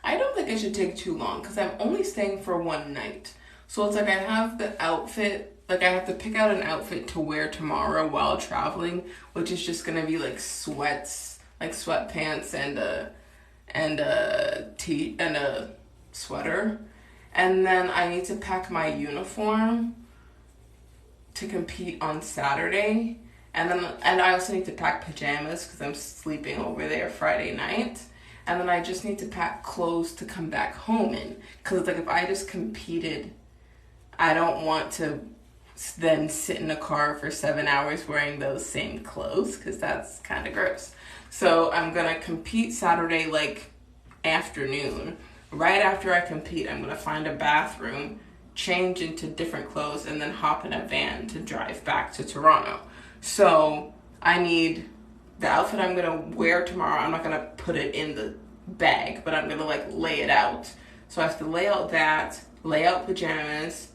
I don't think it should take too long because I'm only staying for one night. So it's like I have the outfit, like I have to pick out an outfit to wear tomorrow while traveling, which is just gonna be like sweats, like sweatpants and a sweater. And then I need to pack my uniform to compete on Saturday. And I also need to pack pajamas because I'm sleeping over there Friday night. And then I just need to pack clothes to come back home in. Because it's like if I just competed, I don't want to then sit in a car for 7 hours wearing those same clothes because that's kind of gross. So I'm going to compete Saturday like afternoon. Right after I compete, I'm going to find a bathroom, change into different clothes, and then hop in a van to drive back to Toronto. So I need the outfit I'm going to wear tomorrow. I'm not going to put it in the bag, but I'm going to like lay it out. So I have to lay out that, lay out pajamas,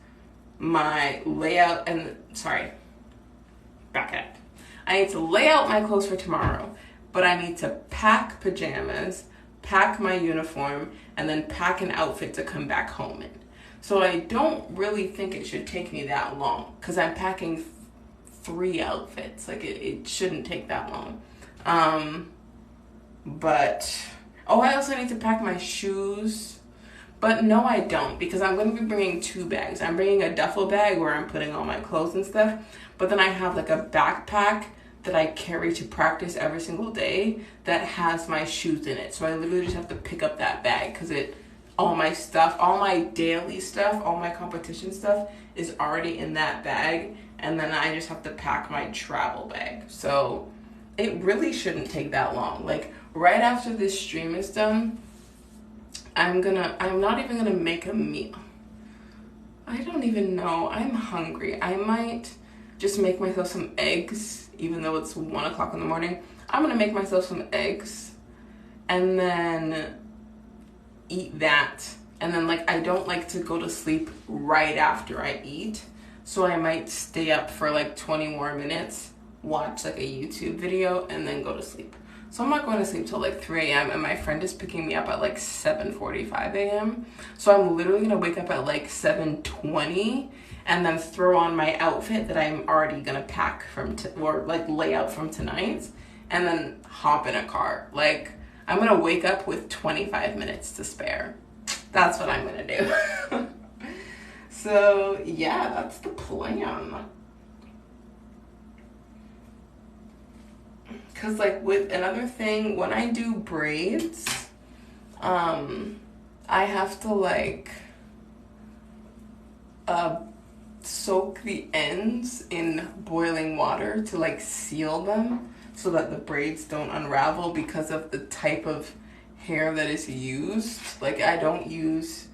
back up. I need to lay out my clothes for tomorrow, but I need to pack pajamas, pack my uniform, and then pack an outfit to come back home in. So I don't really think it should take me that long because I'm packing 3 outfits. Like it shouldn't take that long. But I also need to pack my shoes. But no, I don't, because I'm going to be bringing 2 bags. I'm bringing a duffel bag where I'm putting all my clothes and stuff. But then I have like a backpack that I carry to practice every single day that has my shoes in it. So I literally just have to pick up that bag because all my stuff, all my daily stuff, all my competition stuff is already in that bag. And then I just have to pack my travel bag. So it really shouldn't take that long. Like right after this stream is done, I'm not even gonna make a meal. I don't even know. I'm hungry. I might just make myself some eggs, even though it's 1 o'clock in the morning. I'm gonna make myself some eggs and then eat that. And then like I don't like to go to sleep right after I eat. So I might stay up for like 20 more minutes, watch like a YouTube video, and then go to sleep. So I'm not going to sleep till like 3 a.m. and my friend is picking me up at like 7:45 a.m. So I'm literally going to wake up at like 7:20 and then throw on my outfit that I'm already going to pack or like lay out from tonight and then hop in a car. Like I'm going to wake up with 25 minutes to spare. That's what I'm going to do. So yeah, that's the plan. Cause like with another thing, when I do braids, I have to like soak the ends in boiling water to like seal them so that the braids don't unravel because of the type of hair that is used. Like I don't use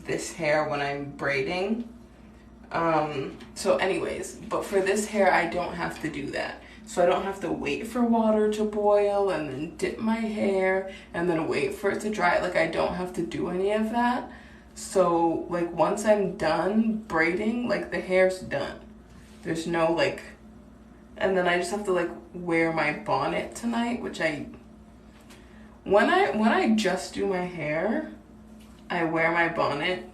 this hair when I'm braiding. So anyways, but for this hair, I don't have to do that. So I don't have to wait for water to boil and then dip my hair and then wait for it to dry. Like I don't have to do any of that. So like once I'm done braiding, like the hair's done. There's no like, and then I just have to like wear my bonnet tonight, which when I just do my hair, I wear my bonnet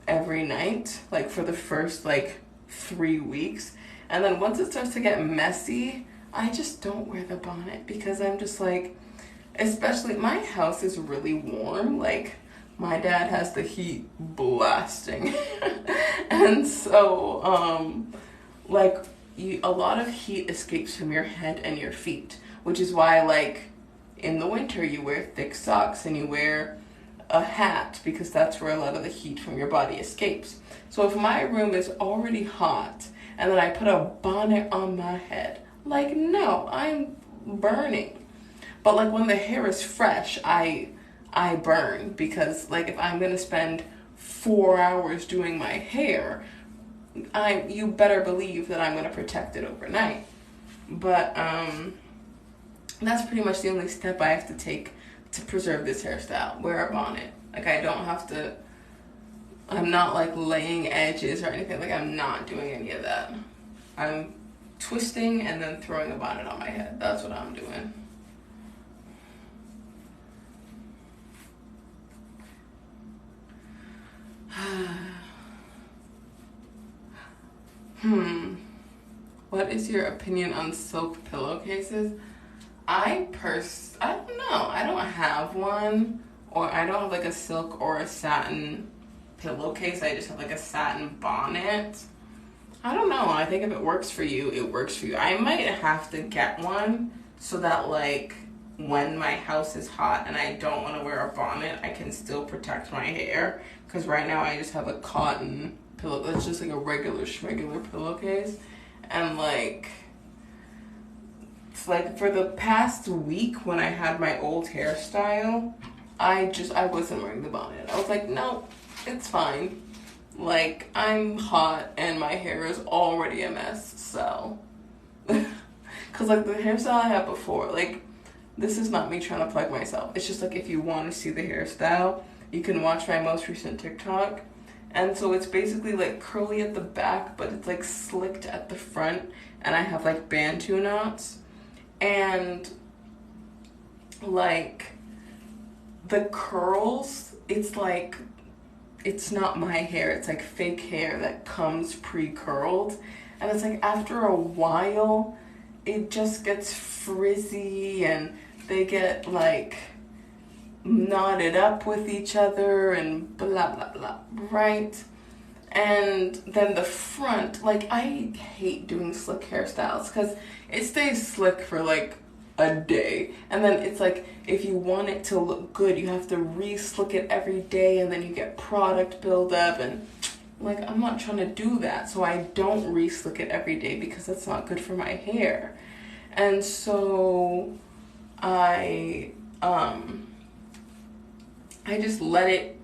every night, like for the first like 3 weeks. And then once it starts to get messy, I just don't wear the bonnet because I'm just like, especially my house is really warm. Like my dad has the heat blasting. And so like a lot of heat escapes from your head and your feet, which is why like in the winter you wear thick socks and you wear a hat, because that's where a lot of the heat from your body escapes. So if my room is already hot and then I put a bonnet on my head, like, no, I'm burning. But like when the hair is fresh, I burn, because like if I'm gonna spend 4 hours doing my hair, you better believe that I'm gonna protect it overnight. But that's pretty much the only step I have to take to preserve this hairstyle. Wear a bonnet. Like I don't have to, I'm not like laying edges or anything. Like I'm not doing any of that. I'm twisting and then throwing a bonnet on my head. That's what I'm doing. What is your opinion on silk pillowcases? I don't know. I don't have one, or I don't have like a silk or a satin pillowcase. I just have like a satin bonnet. I don't know. I think if it works for you, it works for you. I might have to get one so that like when my house is hot and I don't want to wear a bonnet, I can still protect my hair. Because right now I just have a cotton pillow. That's just like a regular pillowcase. And like, it's like for the past week when I had my old hairstyle, I wasn't wearing the bonnet. I was like, no, it's fine. Like, I'm hot and my hair is already a mess, so. Because like the hairstyle I had before, like, this is not me trying to plug myself. It's just like if you want to see the hairstyle, you can watch my most recent TikTok. And so it's basically like curly at the back, but it's like slicked at the front. And I have like bantu knots. And like the curls, it's like, it's not my hair. It's like fake hair that comes pre-curled. And it's like after a while, it just gets frizzy and they get like knotted up with each other and blah blah blah, right? And then the front, like I hate doing slick hairstyles because it stays slick for like a day, and then it's like if you want it to look good, you have to re-slick it every day, and then you get product buildup, and like I'm not trying to do that, so I don't re-slick it every day because that's not good for my hair. And so I just let it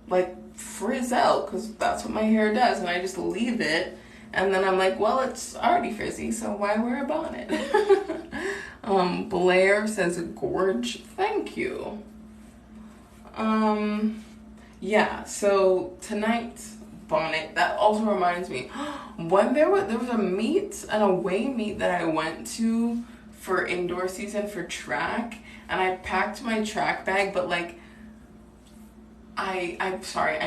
like frizz out because that's what my hair does, and I just leave it, and then I'm like, well, it's already frizzy, so why wear a bonnet? Blair says gorge, thank you. Yeah, so tonight's bonnet, that also reminds me, when there was a meet, an away meet that I went to for indoor season for track, and I packed my track bag, but like I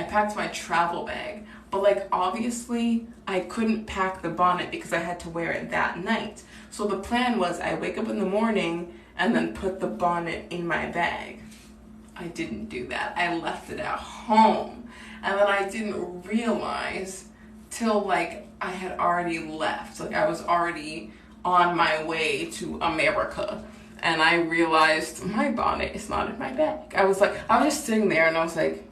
packed my travel bag, but like obviously I couldn't pack the bonnet because I had to wear it that night. So the plan was I wake up in the morning and then put the bonnet in my bag. I didn't do that. I left it at home, and then I didn't realize till like I had already left. Like I was already on my way to America. And I realized my bonnet is not in my bag. I was just sitting there and I was like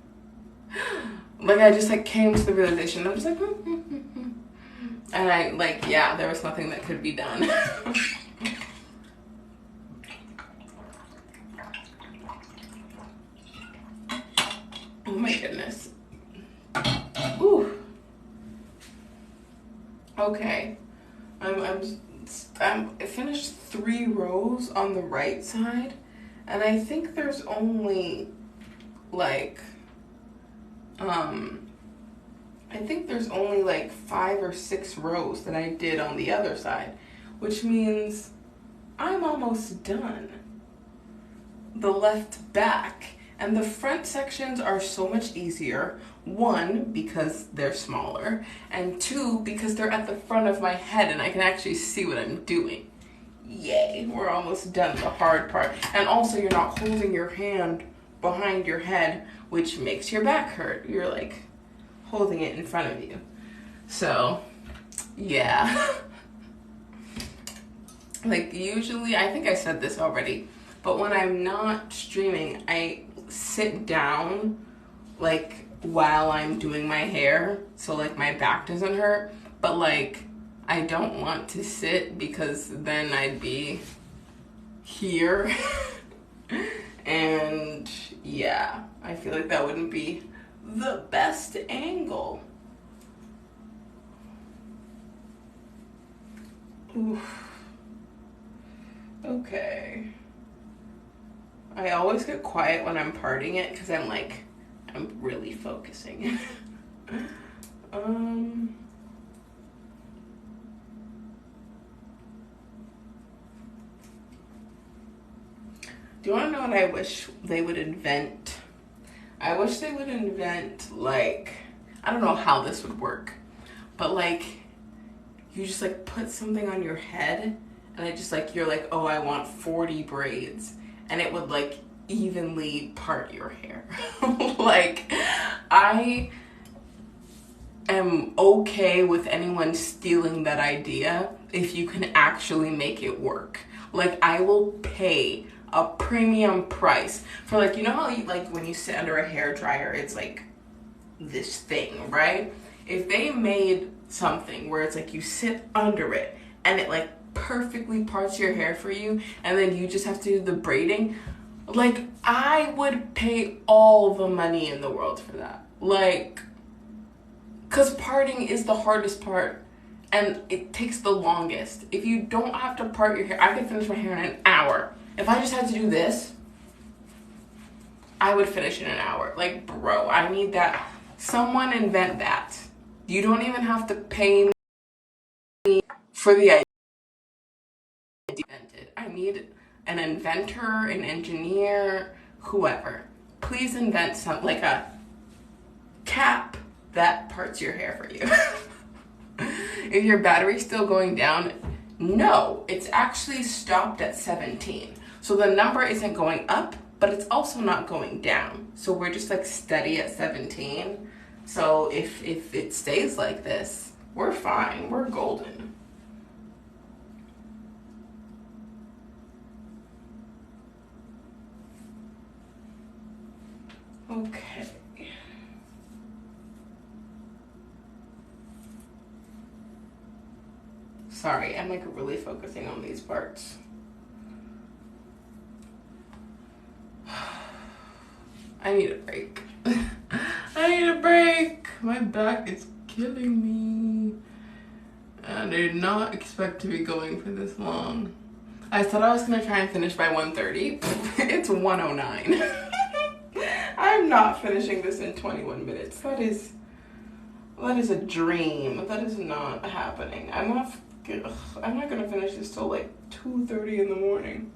I just like came to the realization. I was like, and I like, yeah, there was nothing that could be done. Oh my goodness. Ooh. Okay. I finished 3 rows on the right side, and I think there's only like 5 or 6 rows that I did on the other side, which means I'm almost done. The left back and the front sections are so much easier. 1, because they're smaller, and 2, because they're at the front of my head and I can actually see what I'm doing. Yay, we're almost done the hard part. And also you're not holding your hand behind your head, which makes your back hurt. You're like holding it in front of you. So Yeah. Like usually, I think I said this already, but when I'm not streaming, I sit down like while I'm doing my hair, so like my back doesn't hurt, but like I don't want to sit because then I'd be here. And yeah, I feel like that wouldn't be the best angle. Oof. Okay. I always get quiet when I'm parting it because I'm really focusing. Do you want to know what I wish they would invent? I wish they would invent, like, I don't know how this would work, but like, you just like put something on your head and it just like, you're like, oh, I want 40 braids, and it would like evenly part your hair. Like, I am okay with anyone stealing that idea if you can actually make it work. Like, I will pay a premium price for, like, you know how you, like, when you sit under a hair dryer, it's like this thing, right? If they made something where it's like you sit under it and it like perfectly parts your hair for you, and then you just have to do the braiding, like, I would pay all the money in the world for that. Like, because parting is the hardest part and it takes the longest. If you don't have to part your hair, I could finish my hair in an hour. If I just had to do this, I would finish in an hour. Like, bro, I need that. Someone invent that. You don't even have to pay me for the idea. I need an inventor, an engineer, whoever. Please invent something, like a cap that parts your hair for you. If your battery's still going down, no, it's actually stopped at 17. So the number isn't going up, but it's also not going down. So we're just like steady at 17. So if it stays like this, we're fine. We're golden. Okay. Sorry, I'm like really focusing on these parts. I need a break. I need a break. My back is killing me. I did not expect to be going for this long. I thought I was gonna try and finish by 1:30. It's 1:09. I'm not finishing this in 21 minutes. That is a dream. That is not happening. I'm not gonna finish this till like 2:30 in the morning.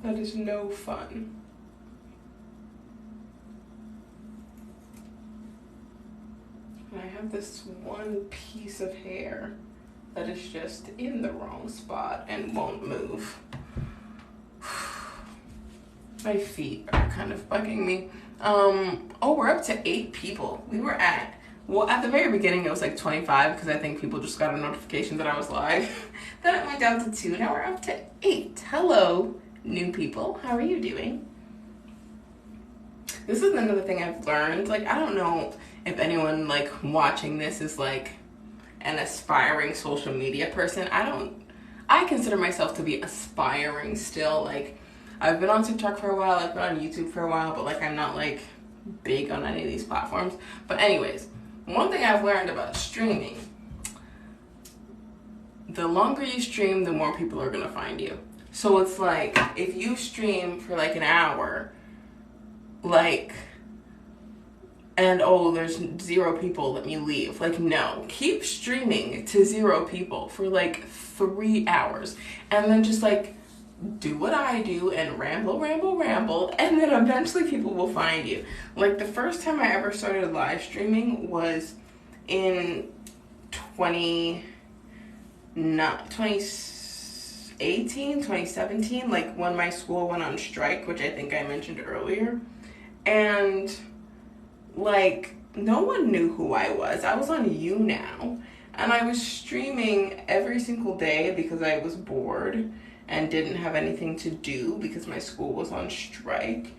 That is no fun. And I have this one piece of hair that is just in the wrong spot and won't move. My feet are kind of bugging me. Oh, we're up to 8 people. We were at the very beginning it was like 25 because I think people just got a notification that I was live. Then it went down to 2. Now we're up to 8. Hello, new people. How are you doing? This is another thing I've learned. Like, I don't know if anyone like watching this is like an aspiring social media person. I consider myself to be aspiring still. Like, I've been on TikTok for a while, I've been on YouTube for a while, but like I'm not like big on any of these platforms. But anyways, one thing I've learned about streaming, the longer you stream, the more people are gonna find you. So it's like, if you stream for like an hour, like, and oh, there's 0 people, let me leave. Like, no, keep streaming to 0 people for like 3 hours, and then just like do what I do and ramble, and then eventually people will find you. Like, the first time I ever started live streaming was in 2018, 2017, like when my school went on strike, which I think I mentioned earlier. And like, no one knew who I was. I was on YouNow, And I was streaming every single day because I was bored and didn't have anything to do because my school was on strike.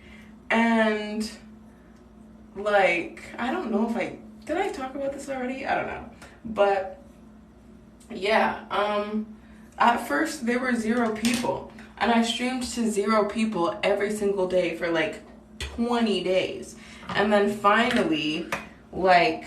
And like, I don't know if did I talk about this already? I don't know. But yeah, at first there were 0 people, and I streamed to 0 people every single day for like 20 days. And then finally, like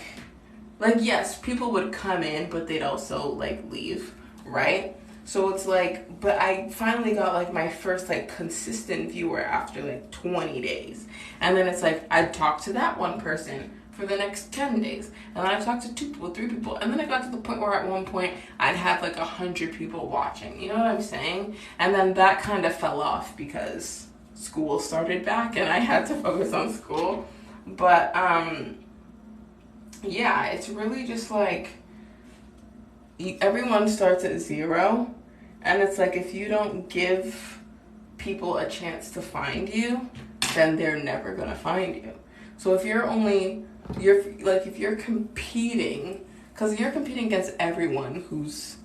yes, people would come in, but they'd also like leave, right? So it's like, but I finally got like my first like consistent viewer after like 20 days. And then it's like, I'd talk to that one person for the next 10 days. And then I talked to 2 people, 3 people. And then I got to the point where at one point I'd have like 100 people watching. You know what I'm saying? And then that kind of fell off because school started back and I had to focus on school. But yeah, it's really just like, everyone starts at 0. And it's like, if you don't give people a chance to find you, then they're never gonna find you. So if if you're competing, because you're competing against everyone who's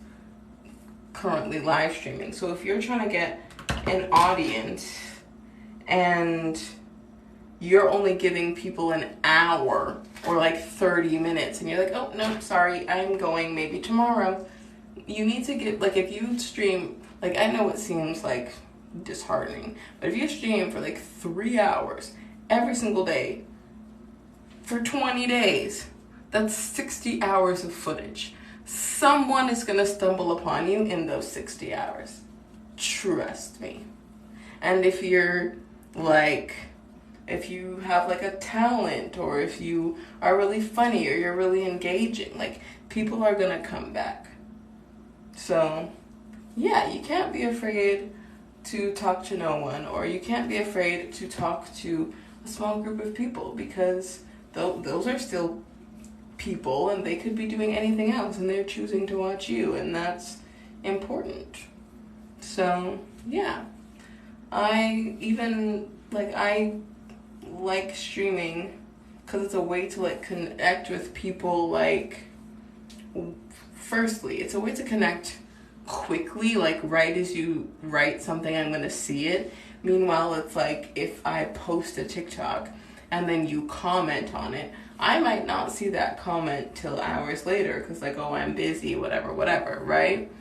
currently live streaming. So if you're trying to get an audience and you're only giving people an hour or like 30 minutes and you're like, oh no, sorry, I'm going maybe tomorrow. You need to get, like, if you stream, like, I know it seems like disheartening, but if you stream for like 3 hours every single day for 20 days, that's 60 hours of footage. Someone is going to stumble upon you in those 60 hours. Trust me. And if you're like, if you have like a talent, or if you are really funny, or you're really engaging, like, people are going to come back. So yeah, you can't be afraid to talk to no one, or you can't be afraid to talk to a small group of people, because those are still people and they could be doing anything else and they're choosing to watch you, and that's important. So yeah, I like streaming because it's a way to like connect with people. Like, firstly, it's a way to connect quickly, like right as you write something, I'm gonna see it. Meanwhile, it's like if I post a TikTok and then you comment on it, I might not see that comment till hours later because like, oh, I'm busy, whatever, right?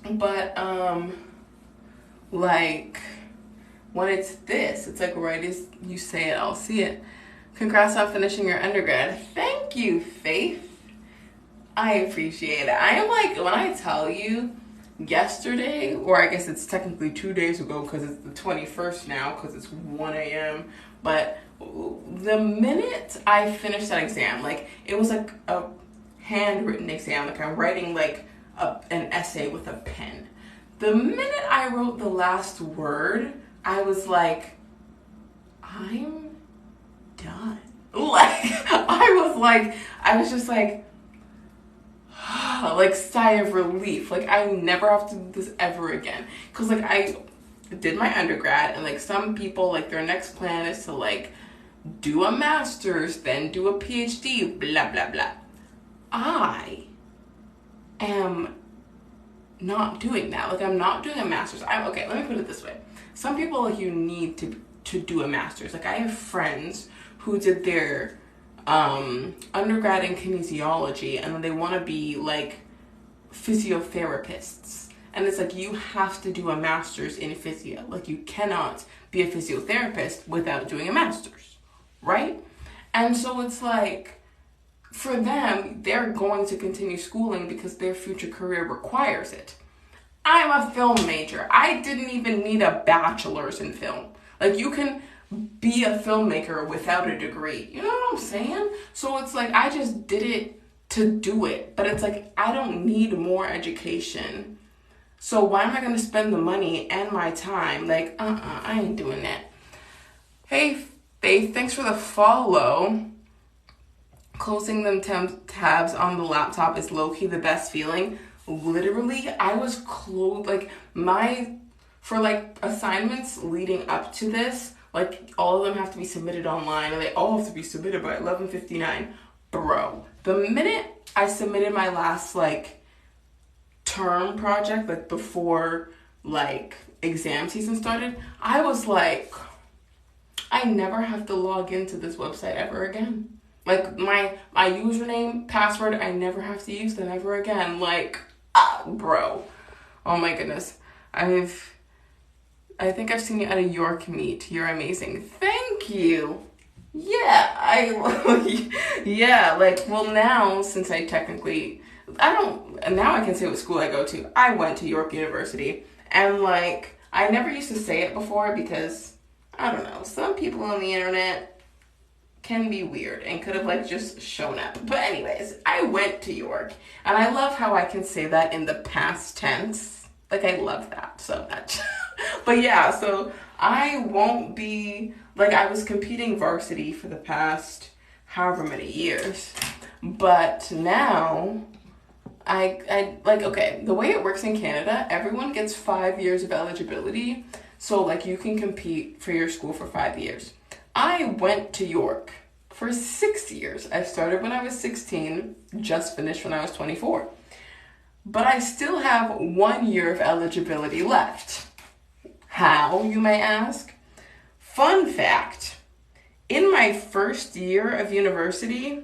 But like when it's this, it's like right as you say it, I'll see it. Congrats on finishing your undergrad. Thank you, Faith. I appreciate it. I am like, when I tell you, yesterday, or I guess it's technically 2 days ago because it's the 21st now because it's 1 a.m. But the minute I finished that exam, like it was like a handwritten exam, like I'm writing like an essay with a pen. The minute I wrote the last word, I was like, I'm done. Like, I was just like, like sigh of relief. Like, I never have to do this ever again. Cause like I did my undergrad, and like some people, like their next plan is to like do a master's, then do a PhD, blah, blah, blah. I am not doing that. Like, I'm not doing a master's. Okay, let me put it this way. Some people, like, you need to do a master's. Like, I have friends who did their undergrad in kinesiology, and then they want to be like physiotherapists, and it's like you have to do a master's in physio. Like, you cannot be a physiotherapist without doing a master's, right? And so it's like, for them, they're going to continue schooling because their future career requires it. I'm a film major. I didn't even need a bachelor's in film. Like, you can be a filmmaker without a degree. You know what I'm saying? So it's like, I just did it to do it. But it's like, I don't need more education. So why am I going to spend the money and my time? Like, I ain't doing that. Hey, Faith, thanks for the follow. Closing them tabs on the laptop is low-key the best feeling. Literally, I was closed, like, for like assignments leading up to this, like all of them have to be submitted online, and they all have to be submitted by 11:59. Bro, the minute I submitted my last like term project like before like exam season started, I was like, I never have to log into this website ever again. Like my username, password, I never have to use them ever again. Like, bro. Oh my goodness. I think I've seen you at a York meet. You're amazing. Thank you. Yeah, yeah, like, well now, since I technically, now I can say what school I go to. I went to York University, and like, I never used to say it before because, I don't know, some people on the internet can be weird and could have like just shown up. But anyways, I went to York, and I love how I can say that in the past tense. Like, I love that so much. But yeah, so I won't be, like, I was competing varsity for the past however many years. But now, I like, okay, the way it works in Canada, everyone gets 5 years of eligibility. So, like, you can compete for your school for 5 years. I went to York for 6 years. I started when I was 16, just finished when I was 24. But I still have 1 year of eligibility left. How, you may ask? Fun fact, in my first year of university,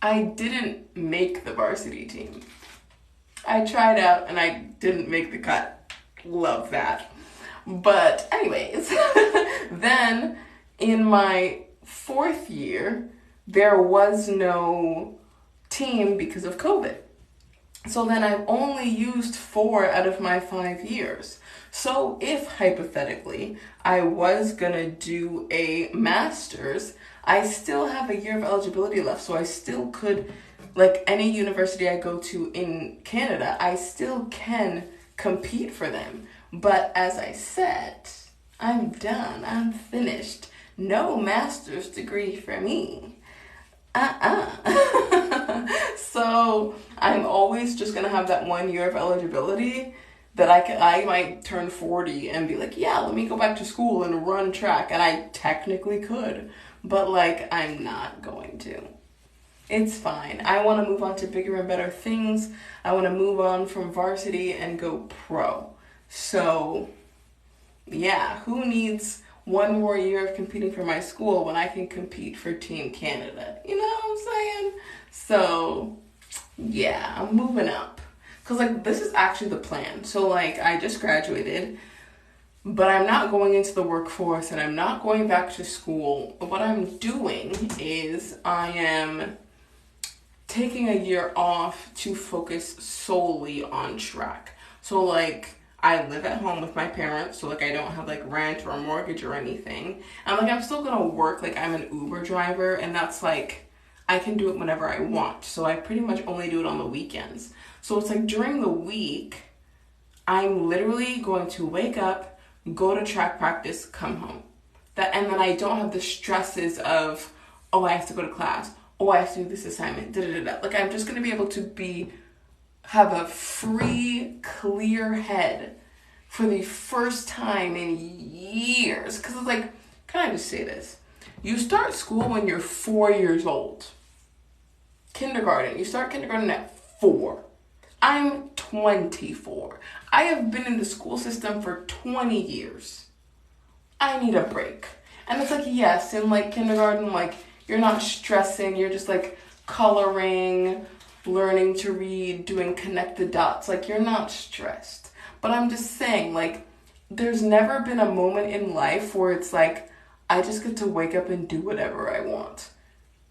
I didn't make the varsity team. I tried out and I didn't make the cut. Love that. But anyways, then in my 4th year, there was no team because of COVID. So then I've only used 4 out of my 5 years. So if hypothetically I was gonna do a master's, I still have a year of eligibility left. So I still could, like any university I go to in Canada, I still can compete for them. But as I said, I'm done, I'm finished. No master's degree for me. So I'm always just gonna have that 1 year of eligibility that I might turn 40 and be like, yeah, let me go back to school and run track. And I technically could, but like, I'm not going to. It's fine. I want to move on to bigger and better things. I want to move on from varsity and go pro. So yeah, who needs 1 more year of competing for my school when I can compete for Team Canada? You know what I'm saying? So yeah, I'm moving up. Because like, this is actually the plan. So like, I just graduated, but I'm not going into the workforce and I'm not going back to school. What I'm doing is I am taking a year off to focus solely on track. So like, I live at home with my parents, so like I don't have like rent or a mortgage or anything. And like, I'm still gonna work, like I'm an Uber driver, and that's like, I can do it whenever I want. So I pretty much only do it on the weekends. So it's like during the week, I'm literally going to wake up, go to track practice, come home. And then I don't have the stresses of, oh, I have to go to class. Oh, I have to do this assignment. Like, I'm just gonna be able to have a free, clear head for the first time in years. Because it's like, can I just say this? You start school when you're 4 years old. Kindergarten. You start kindergarten at 4. I'm 24. I have been in the school system for 20 years. I need a break. And it's like, yes, in like kindergarten, like you're not stressing. You're just like coloring, learning to read, doing connect the dots. Like, you're not stressed. But I'm just saying, like, there's never been a moment in life where it's like, I just get to wake up and do whatever I want.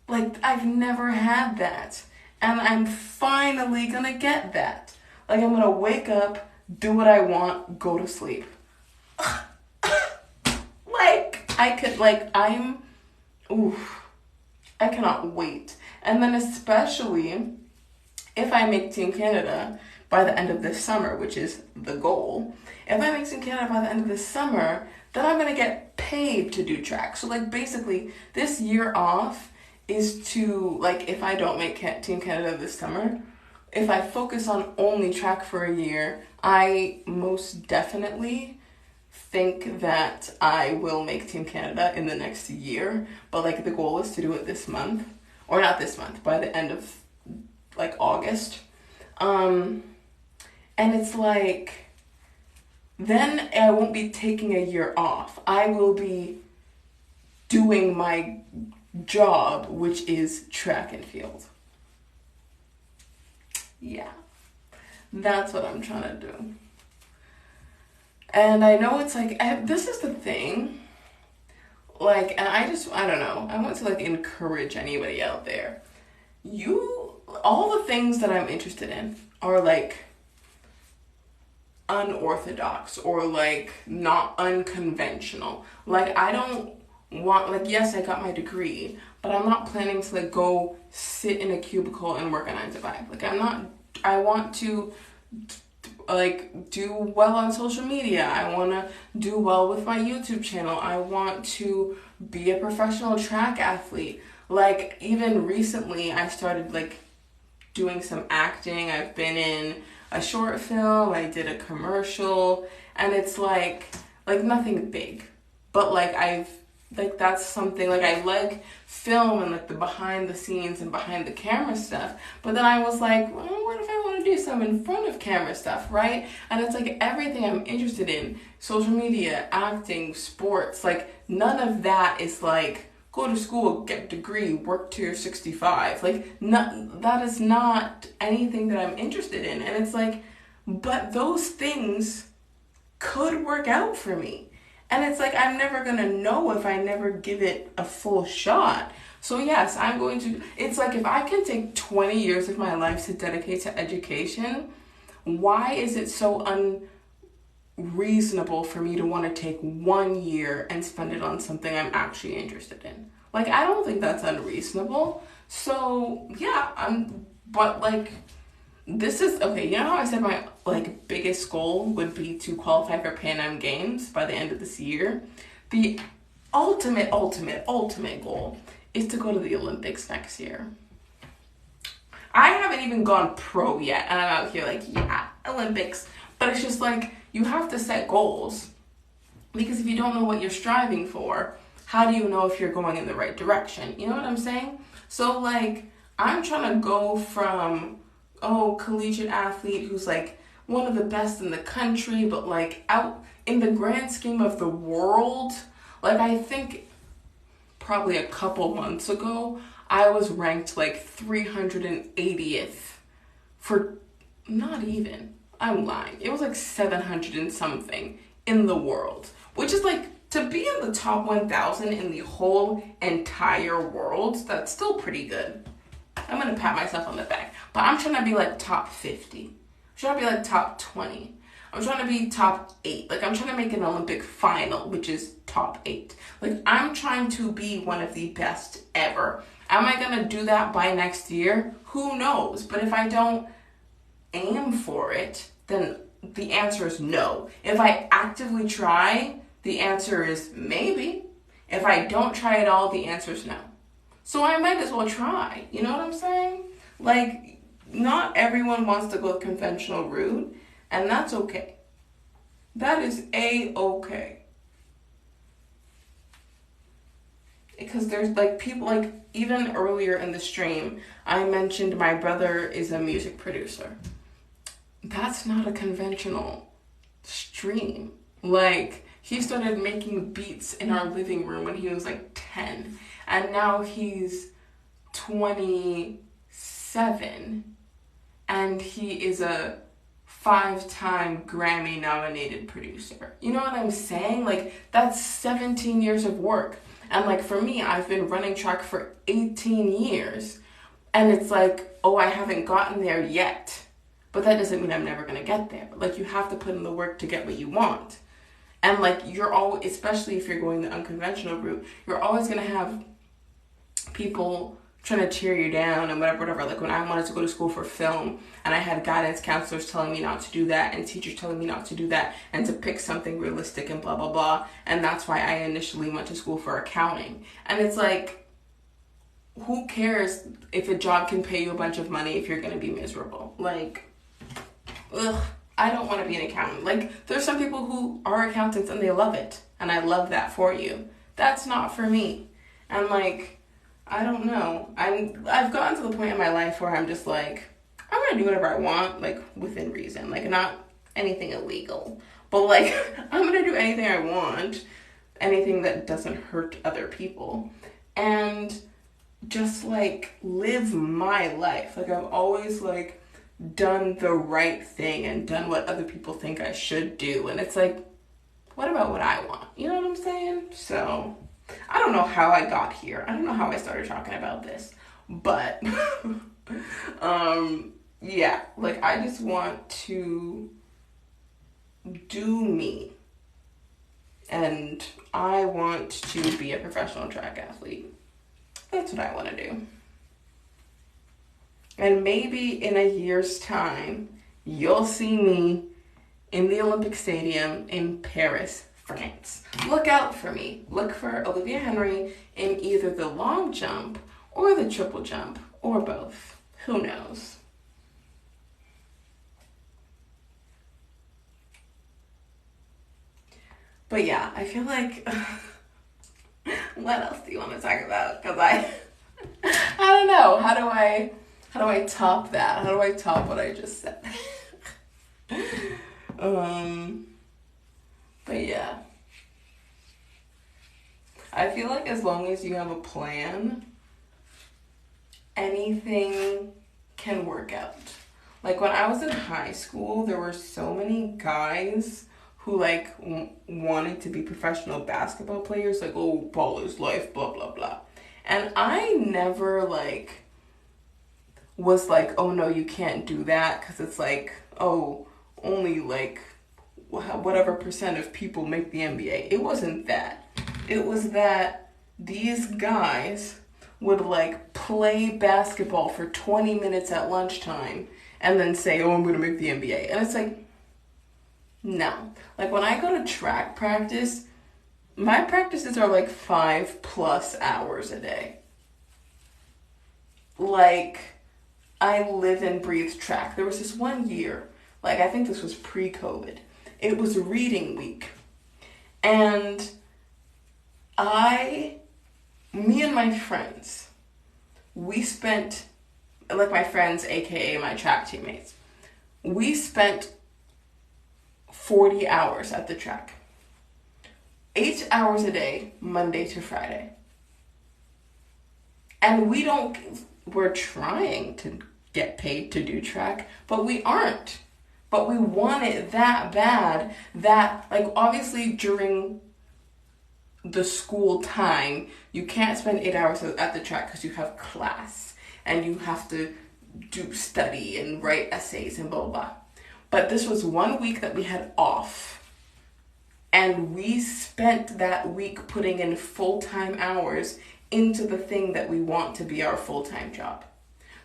Like, I've never had that. And I'm finally gonna get that. Like, I'm gonna wake up, do what I want, go to sleep. Like, I cannot wait. And then especially if I make Team Canada by the end of this summer, which is the goal, if I make Team Canada by the end of this summer, then I'm gonna get paid to do track. So like, basically this year off is to, like, if I don't make Team Canada this summer, if I focus on only track for a year, I most definitely think that I will make Team Canada in the next year. But like, the goal is to do it this month, or not this month, by the end of like August. And it's like, then I won't be taking a year off. I will be doing my job, which is track and field. Yeah, that's what I'm trying to do. And I know it's like, this is the thing, like, and I don't know, I want to like encourage anybody out there. All the things that I'm interested in are like unorthodox or like not unconventional. Like, I don't want, like, yes, I got my degree, but I'm not planning to like go sit in a cubicle and work a 9 to 5. Like, I want to like do well on social media. I want to do well with my YouTube channel. I want to be a professional track athlete. Like, even recently I started like doing some acting. I've been in a short film, I did a commercial, and it's like nothing big, but like that's something, like I like film and like the behind the scenes and behind the camera stuff, but then I was like, well, what if I want to do some in front of camera stuff, right? And it's like everything I'm interested in, social media, acting, sports, like none of that is like go to school, get a degree, work till you're 65. Like, that is not anything that I'm interested in. And it's like, but those things could work out for me. And it's like, I'm never going to know if I never give it a full shot. So yes, I'm going to, it's like, if I can take 20 years of my life to dedicate to education, why is it so unreasonable for me to want to take 1 year and spend it on something I'm actually interested in? Like, I don't think that's unreasonable. So yeah, but like, this is, okay, you know how I said my like biggest goal would be to qualify for Pan Am Games by the end of this year? The ultimate goal is to go to the Olympics next year. I haven't even gone pro yet, and I'm out here like, yeah, Olympics. But it's just like, you have to set goals, because if you don't know what you're striving for, how do you know if you're going in the right direction? You know what I'm saying? So like, I'm trying to go from, collegiate athlete who's like one of the best in the country, but like out in the grand scheme of the world, like I think probably a couple months ago, I was ranked like 380th for, not even, I'm lying, it was like 700 and something in the world, which is like, to be in the top 1,000 in the whole entire world, that's still pretty good. I'm gonna pat myself on the back, but I'm trying to be like top 50. I'm trying to be like top 20. I'm trying to be top 8. Like, I'm trying to make an Olympic final, which is top 8. Like, I'm trying to be one of the best ever. Am I gonna do that by next year? Who knows? But if I don't aim for it, then the answer is no. If I actively try, the answer is maybe. If I don't try at all, the answer is no. So I might as well try. You know what I'm saying? Like, not everyone wants to go the conventional route, and that's okay. That is A-okay. Because there's like people, like even earlier in the stream, I mentioned my brother is a music producer. That's not a conventional stream. Like, he started making beats in our living room when he was like 10. And now he's 27. And he is a 5-time Grammy nominated producer. You know what I'm saying? Like, that's 17 years of work. And like, for me, I've been running track for 18 years. And it's like, I haven't gotten there yet. But that doesn't mean I'm never going to get there. Like, you have to put in the work to get what you want. And like, you're always, especially if you're going the unconventional route, you're always going to have people trying to tear you down and whatever. Like, when I wanted to go to school for film, and I had guidance counselors telling me not to do that, and teachers telling me not to do that, and to pick something realistic and blah, blah, blah. And that's why I initially went to school for accounting. And it's like, who cares if a job can pay you a bunch of money if you're going to be miserable? Like, ugh. I don't want to be an accountant. Like, there's some people who are accountants and they love it. And I love that for you. That's not for me. And like, I don't know. I've gotten to the point in my life where I'm just like, I'm gonna do whatever I want, like within reason, like not anything illegal, but like I'm gonna do anything I want, anything that doesn't hurt other people, and just like live my life. Like I've always like done the right thing and done what other people think I should do, and it's like, what about what I want? You know what I'm saying? So I don't know how I got here. I don't know how I started talking about this, but yeah, like I just want to do me, and I want to be a professional track athlete. That's what I want to do. And maybe in a year's time, you'll see me in the Olympic Stadium in Paris, France. Look out for me. Look for Olivia Henry in either the long jump or the triple jump or both. Who knows? But yeah, I feel like what else do you want to talk about? Because I don't know. How do I top that? How do I top what I just said? But yeah. I feel like as long as you have a plan, anything can work out. Like when I was in high school, there were so many guys who like wanted to be professional basketball players, like, oh, ball is life, blah, blah, blah. And I never like was like, oh no, you can't do that, because it's like, oh, only like whatever percent of people make the NBA. It wasn't that. It was that these guys would like play basketball for 20 minutes at lunchtime and then say, oh, I'm going to make the NBA. And it's like, no. Like when I go to track practice, my practices are like 5+ hours a day. Like I live and breathe track. There was this one year, like I think this was pre-COVID. It was reading week. And me and my friends, we spent, like my friends, aka my track teammates, we spent 40 hours at the track. 8 hours a day, Monday to Friday. And we're trying to get paid to do track, but we aren't. But we want it that bad that, like, obviously during the school time, you can't spend 8 hours at the track because you have class and you have to do study and write essays and blah, blah, blah. But this was 1 week that we had off. And we spent that week putting in full-time hours into the thing that we want to be our full-time job.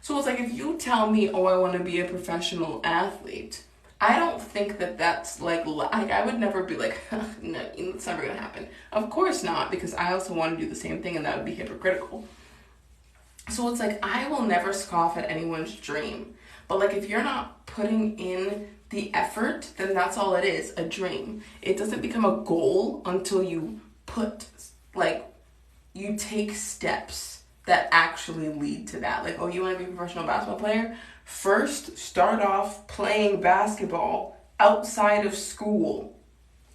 So it's like, if you tell me, oh, I want to be a professional athlete, I don't think that that's like I would never be like, no, it's never going to happen. Of course not, because I also want to do the same thing and that would be hypocritical. So it's like, I will never scoff at anyone's dream. But like, if you're not putting in the effort, then that's all it is, a dream. It doesn't become a goal until you you take steps that actually lead to that. Like, oh, you want to be a professional basketball player? First, start off playing basketball outside of school,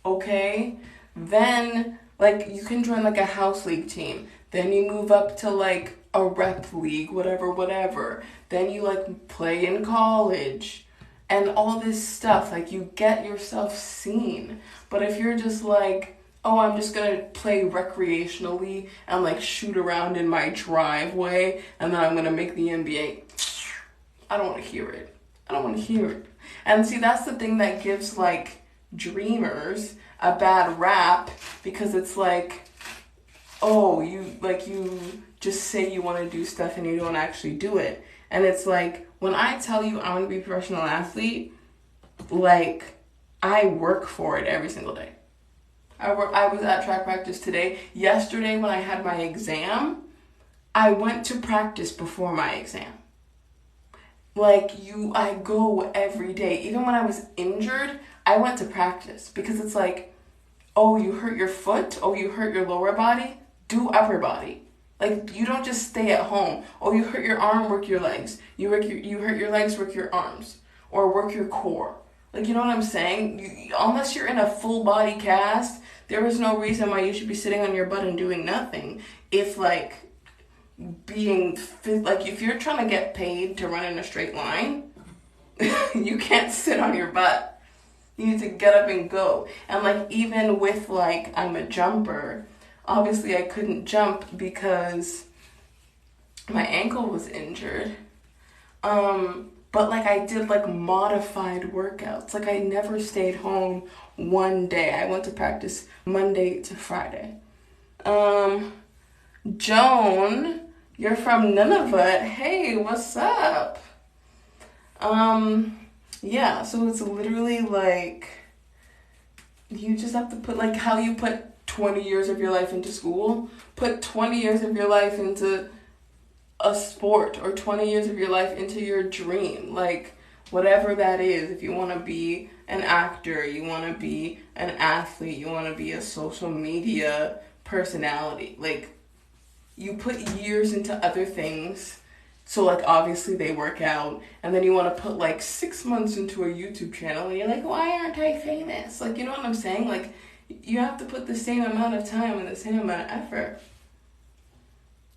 okay? Then, like, you can join, like, a house league team. Then you move up to, like, a rep league, whatever. Then you, like, play in college and all this stuff. Like, you get yourself seen. But if you're just like, oh, I'm just gonna play recreationally and, like, shoot around in my driveway and then I'm gonna make the NBA, I don't want to hear it. I don't want to hear it. And see, that's the thing that gives, like, dreamers a bad rap, because it's like, oh, you just say you want to do stuff and you don't actually do it. And it's like, when I tell you I want to be a professional athlete, like, I work for it every single day. I was at track practice today. Yesterday when I had my exam, I went to practice before my exam. Like, I go every day. Even when I was injured, I went to practice, because it's like, oh, you hurt your foot? Oh, you hurt your lower body? Do upper body. Like, you don't just stay at home. Oh, you hurt your arm, work your legs. You hurt your legs, work your arms. Or work your core. Like, you know what I'm saying? Unless you're in a full body cast, there is no reason why you should be sitting on your butt and doing nothing. If, like, being fit, like, if you're trying to get paid to run in a straight line, you can't sit on your butt. You need to get up and go. And, like, even with, like, I'm a jumper, obviously I couldn't jump because my ankle was injured. But, like, I did, like, modified workouts. Like, I never stayed home one day. I went to practice Monday to Friday. Joan, you're from Nunavut. Hey, what's up? Yeah, so it's literally, like, you just have to put, like, how you put 20 years of your life into school. Put 20 years of your life into a sport, or 20 years of your life into your dream, like whatever that is. If you want to be an actor, you want to be an athlete, you want to be a social media personality, like you put years into other things, so like obviously they work out, and then you want to put like 6 months into a YouTube channel and you're like, why aren't I famous? Like, you know what I'm saying? Like, you have to put the same amount of time and the same amount of effort.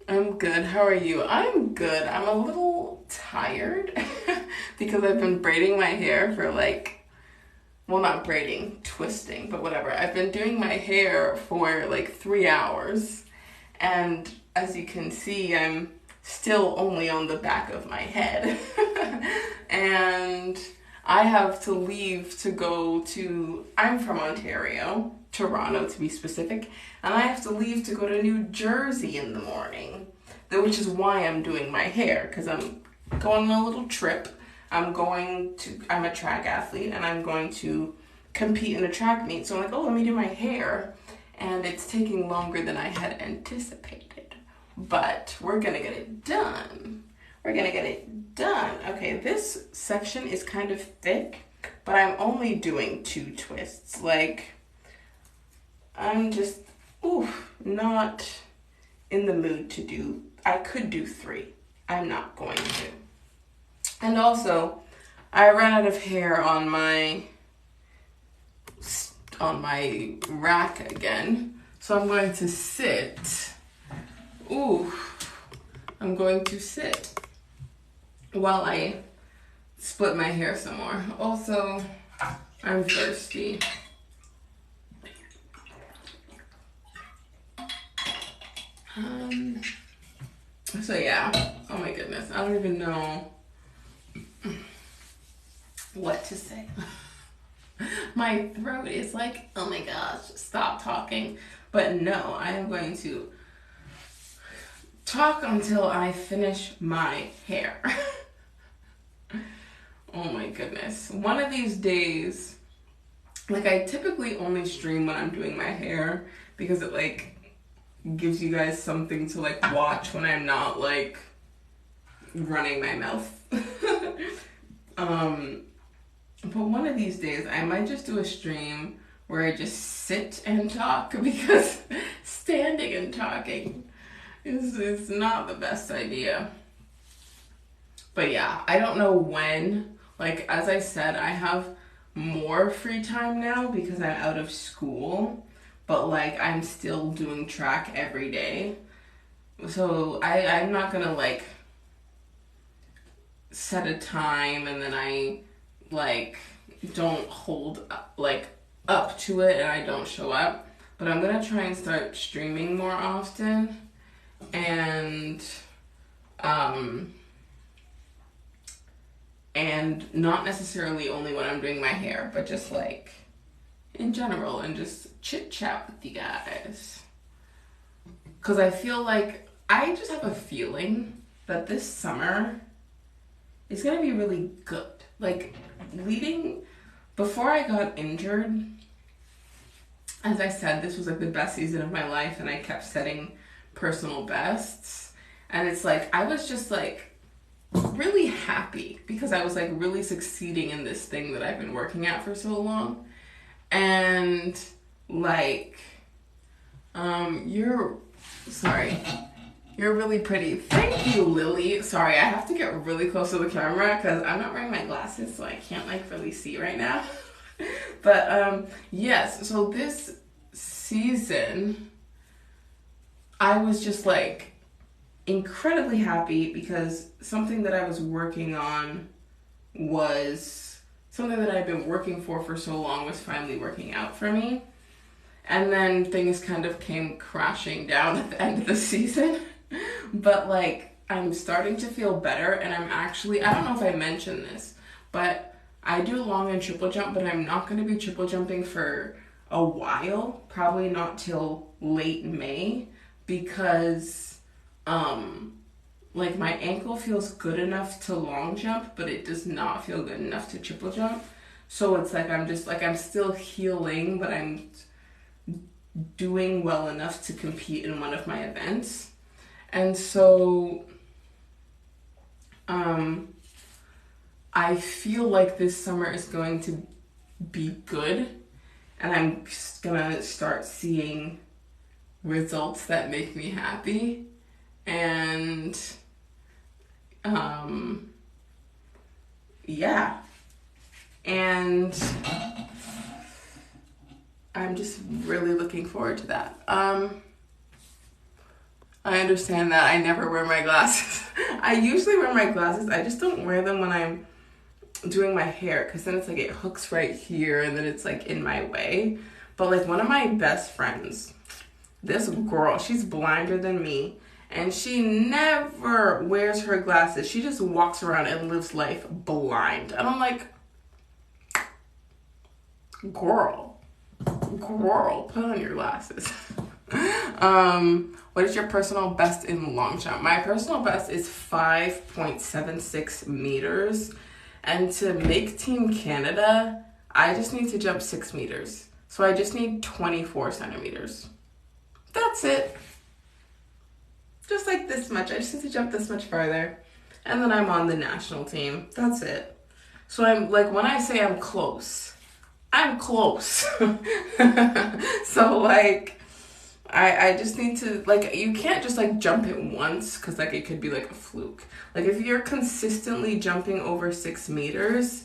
I'm good. How are you? I'm good. I'm a little tired because I've been braiding my hair for like, well, not braiding, twisting, but whatever. I've been doing my hair for like 3 hours, and as you can see, I'm still only on the back of my head. And I have to leave to go to, I'm from Ontario, Toronto to be specific, and I have to leave to go to New Jersey in the morning, which is why I'm doing my hair, because I'm going on a little trip. I'm a track athlete, and I'm going to compete in a track meet, so I'm like, oh, let me do my hair, and it's taking longer than I had anticipated, but we're gonna get it done. We're gonna get it done. Okay, this section is kind of thick, but I'm only doing 2 twists. Like, I'm just, not in the mood to do, I could do 3. I'm not going to. And also, I ran out of hair on my rack again, so I'm going to sit. I'm going to sit while I split my hair some more. Also, I'm thirsty. So yeah, oh my goodness, I don't even know what to say. My throat is like, oh my gosh, stop talking. But no, I am going to talk until I finish my hair. Oh my goodness. One of these days, like, I typically only stream when I'm doing my hair because it like gives you guys something to like watch when I'm not like running my mouth. But one of these days I might just do a stream where I just sit and talk, because standing and talking is not the best idea. But yeah, I don't know when. Like, as I said, I have more free time now because I'm out of school, but like I'm still doing track every day. So I'm not gonna like set a time and then I like don't hold like up to it and I don't show up. But I'm gonna try and start streaming more often, and not necessarily only when I'm doing my hair, but just like in general, and just chit chat with you guys. Cause I feel like, I just have a feeling that this summer is gonna be really good. Like, before I got injured, as I said, this was like the best season of my life, and I kept setting personal bests. And it's like, I was just like really happy because I was like really succeeding in this thing that I've been working at for so long. And your You're really pretty. Thank you, Lily. Sorry, I have to get really close to the camera because I'm not wearing my glasses, so I can't like really see right now. But yes, so this season, I was just like incredibly happy because something that I was working on was something that I've been working for so long was finally working out for me. And then things kind of came crashing down at the end of the season. But like, I'm starting to feel better, and I'm actually, I don't know if I mentioned this, but I do long and triple jump, but I'm not going to be triple jumping for a while, probably not till late May, because like my ankle feels good enough to long jump, but it does not feel good enough to triple jump. So it's like I'm still healing, but I'm doing well enough to compete in one of my events. And so I feel like this summer is going to be good, and I'm just gonna start seeing results that make me happy. And yeah, and I'm just really looking forward to that. I understand that I never wear my glasses. I usually wear my glasses. I just don't wear them when I'm doing my hair, because then it's like it hooks right here and then it's like in my way. But like one of my best friends, this girl, she's blinder than me, and she never wears her glasses. She just walks around and lives life blind. And I'm like, girl, put on your glasses. What is your personal best in long jump? My personal best is 5.76 meters. And to make Team Canada, I just need to jump 6 meters. So I just need 24 centimeters. That's it. Just like this much. I just need to jump this much farther. And then I'm on the national team. That's it. So I'm like, when I say I'm close, I'm close. So like, I just need to, like, you can't just like jump it once, because like it could be like a fluke. Like if you're consistently jumping over 6 meters,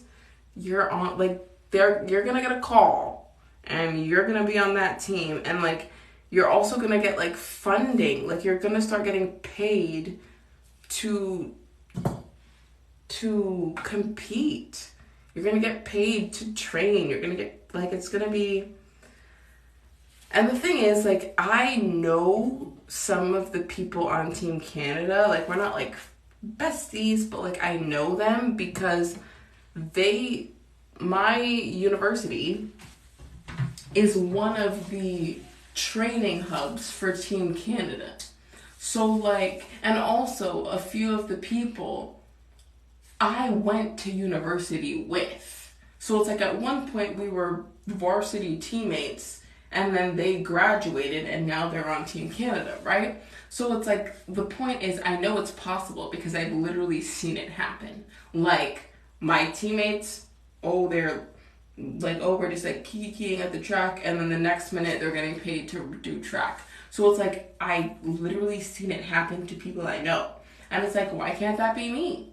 you're on, like, you're gonna get a call and you're gonna be on that team. And like, you're also gonna get like funding. Like you're gonna start getting paid to compete. You're gonna get paid to train. You're gonna get, like, it's gonna be. And the thing is, like, I know some of the people on Team Canada. Like, we're not like besties, but like I know them because my university is one of the training hubs for Team Canada. So like, and also a few of the people I went to university with. So it's like at one point we were varsity teammates, and then they graduated and now they're on Team Canada, right? So it's like, the point is, I know it's possible because I've literally seen it happen. Like my teammates, they're like, we're just like kikiing at the track, and then the next minute they're getting paid to do track. So it's like, I literally seen it happen to people I know. And it's like, why can't that be me?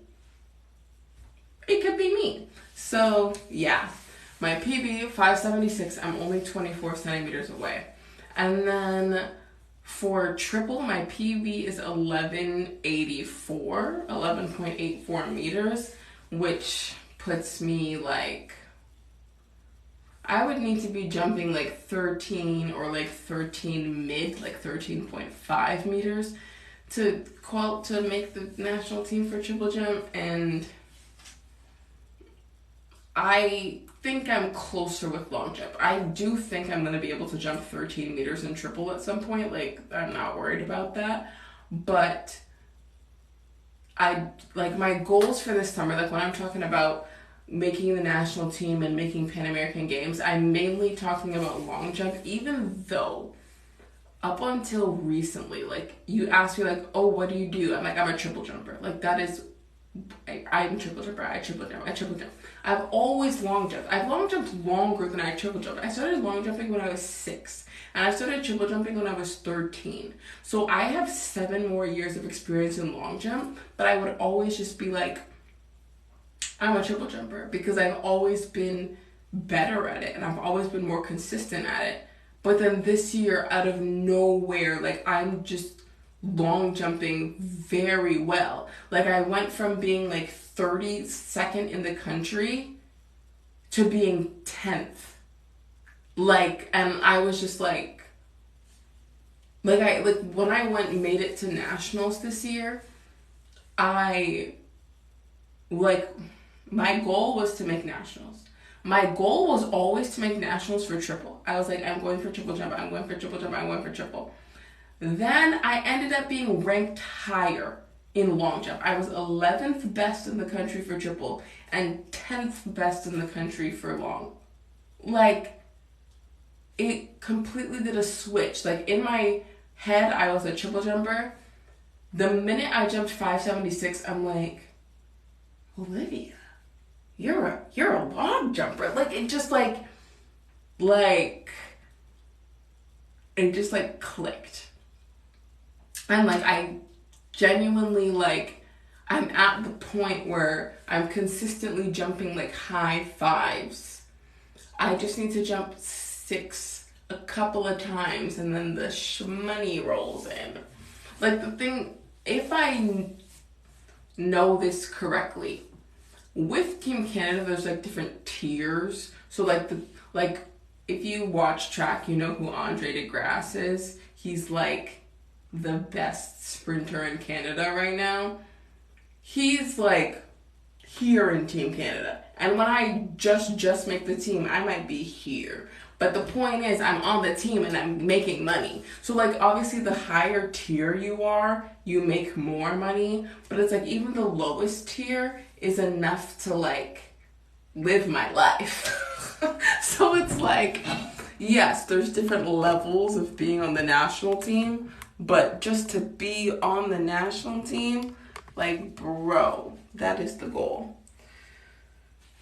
It could be me. So yeah. My PB, 576, I'm only 24 centimeters away. And then for triple, my PB is 11.84 meters, which puts me like, I would need to be jumping like 13 or like 13 mid, like 13.5 meters to make the national team for triple jump. And I think I'm closer with long jump. I do think I'm going to be able to jump 13 meters in triple at some point. Like, I'm not worried about that. But I, like, my goals for this summer, like when I'm talking about making the national team and making Pan American Games, I'm mainly talking about long jump, even though up until recently, like, you asked me like, oh, what do you do? I'm like, I'm a triple jumper. Like, that is I'm triple jumper, I triple jump. I've always long jumped. I've long jumped longer than I triple jumped. I started long jumping when I was 6, and I started triple jumping when I was 13. So I have 7 more years of experience in long jump, but I would always just be like, I'm a triple jumper because I've always been better at it and I've always been more consistent at it. But then this year, out of nowhere, like I'm just long jumping very well. Like I went from being like 32nd in the country to being 10th. Like, and I was just like when I went and made it to nationals this year, my goal was to make nationals. My goal was always to make nationals for triple. I was like, I'm going for triple jump, I'm going for triple jump, I'm going for triple. Then I ended up being ranked higher in long jump. I was 11th best in the country for triple and 10th best in the country for long. Like, it completely did a switch. Like, in my head, I was a triple jumper. The minute I jumped 576, I'm like, Olivia, you're a long jumper. Like, it just clicked. And like, I genuinely, like, I'm at the point where I'm consistently jumping like high 5s. I just need to jump 6 a couple of times and then the money rolls in. Like, the thing, if I know this correctly, with Team Canada, there's like different tiers. So like if you watch track, you know who Andre DeGrasse is. He's like the best sprinter in Canada right now. He's like here in Team Canada. And when I just make the team, I might be here. But the point is, I'm on the team and I'm making money. So like, obviously the higher tier you are, you make more money. But it's like, even the lowest tier is enough to like live my life. So it's like, yes, there's different levels of being on the national team, but just to be on the national team, like, bro, that is the goal.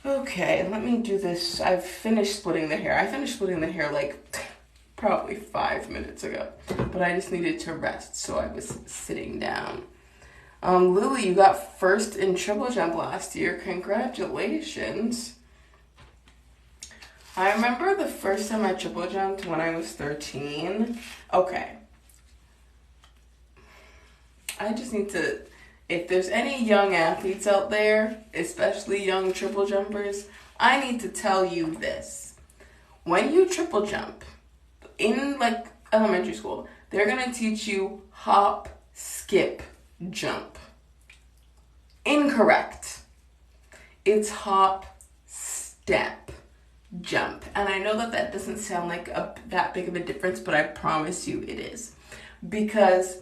Okay, let me do this. I've finished splitting the hair. I finished splitting the hair like probably 5 minutes ago, but I just needed to rest, so I was sitting down. Lily, you got first in triple jump last year. Congratulations. I remember the first time I triple jumped when I was 13. Okay. I just need to, if there's any young athletes out there, especially young triple jumpers, I need to tell you this. When you triple jump, in like elementary school, they're going to teach you hop, skip, jump. Incorrect. It's hop, step, jump. And I know that doesn't sound like that big of a difference, but I promise you it is. Because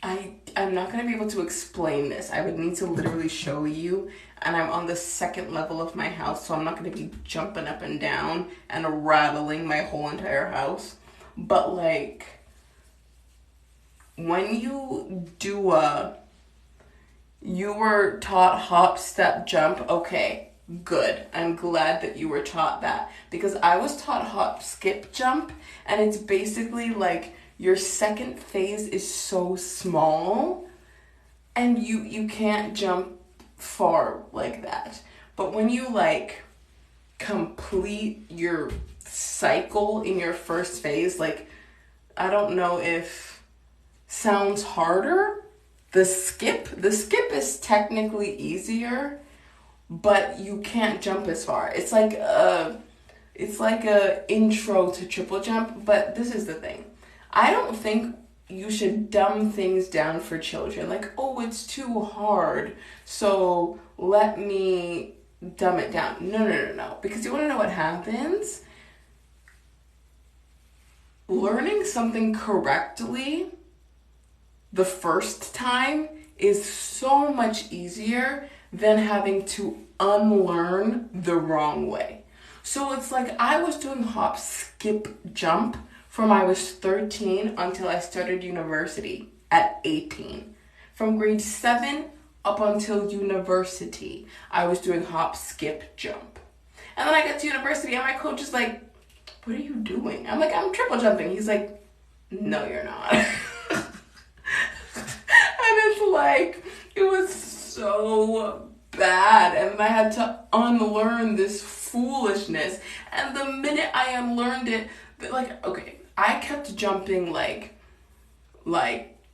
I'm not going to be able to explain this. I would need to literally show you. And I'm on the 2nd level of my house, so I'm not going to be jumping up and down and rattling my whole entire house. But like, when you do you were taught hop, step, jump, okay, good. I'm glad that you were taught that. Because I was taught hop, skip, jump, and it's basically like your second phase is so small and you can't jump far like that. But when you like complete your cycle in your first phase, like, I don't know if sounds harder. The skip is technically easier, but you can't jump as far. It's like a intro to triple jump, but this is the thing. I don't think you should dumb things down for children. Like, oh, it's too hard, so let me dumb it down. No. Because you want to know what happens? Learning something correctly the first time is so much easier than having to unlearn the wrong way. So it's like, I was doing hop, skip, jump from I was 13 until I started university at 18. from grade 7 up until university, I was doing hop, skip, jump. And then I got to university and my coach is like, what are you doing? I'm like, I'm triple jumping. He's like, no, you're not. And it's like, it was so bad. And then I had to unlearn this foolishness. And the minute I unlearned it, like, okay, I kept jumping like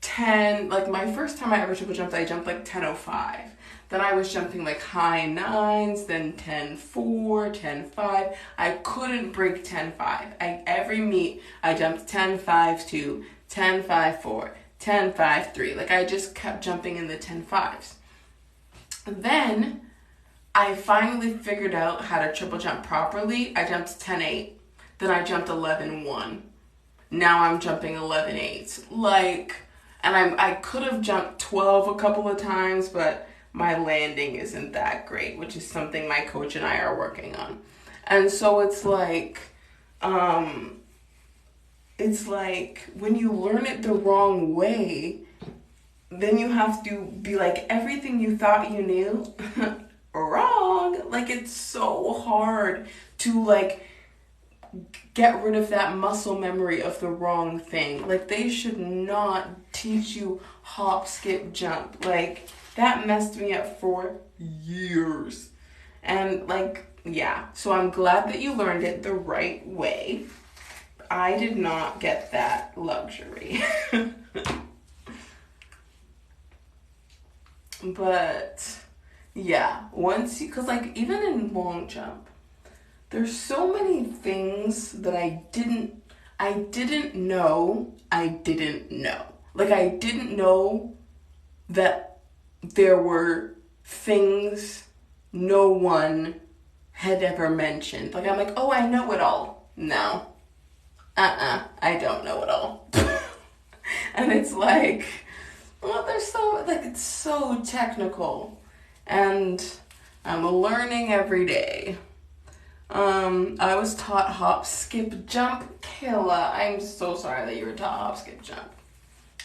10, like my first time I ever triple jumped, I jumped like 10.05. Then I was jumping like high 9s, then 10.4, 10.5. I couldn't break 10.5. Every meet, I jumped 10.5.2, 10.5.4, 10.5.3. Like I just kept jumping in the 10.5s. Then I finally figured out how to triple jump properly. I jumped 10.8. Then I jumped 11.1. Now I'm jumping 11.8. Like, and I could have jumped 12 a couple of times, but my landing isn't that great, which is something my coach and I are working on. And so it's like when you learn it the wrong way, then you have to be like, everything you thought you knew, wrong. Like, it's so hard to like get rid of that muscle memory of the wrong thing. Like, they should not teach you hop, skip, jump. Like, that messed me up for years. And like, yeah, so I'm glad that you learned it the right way. I did not get that luxury. But yeah, once you, cause like even in long jump, there's so many things that I didn't know. Like, I didn't know that there were things no one had ever mentioned. Like, I'm like, oh, I know it all. No. I don't know it all. And it's like, well, there's so, like, it's so technical. And I'm learning every day. I was taught hop, skip, jump. Kayla, I'm so sorry that you were taught hop, skip, jump.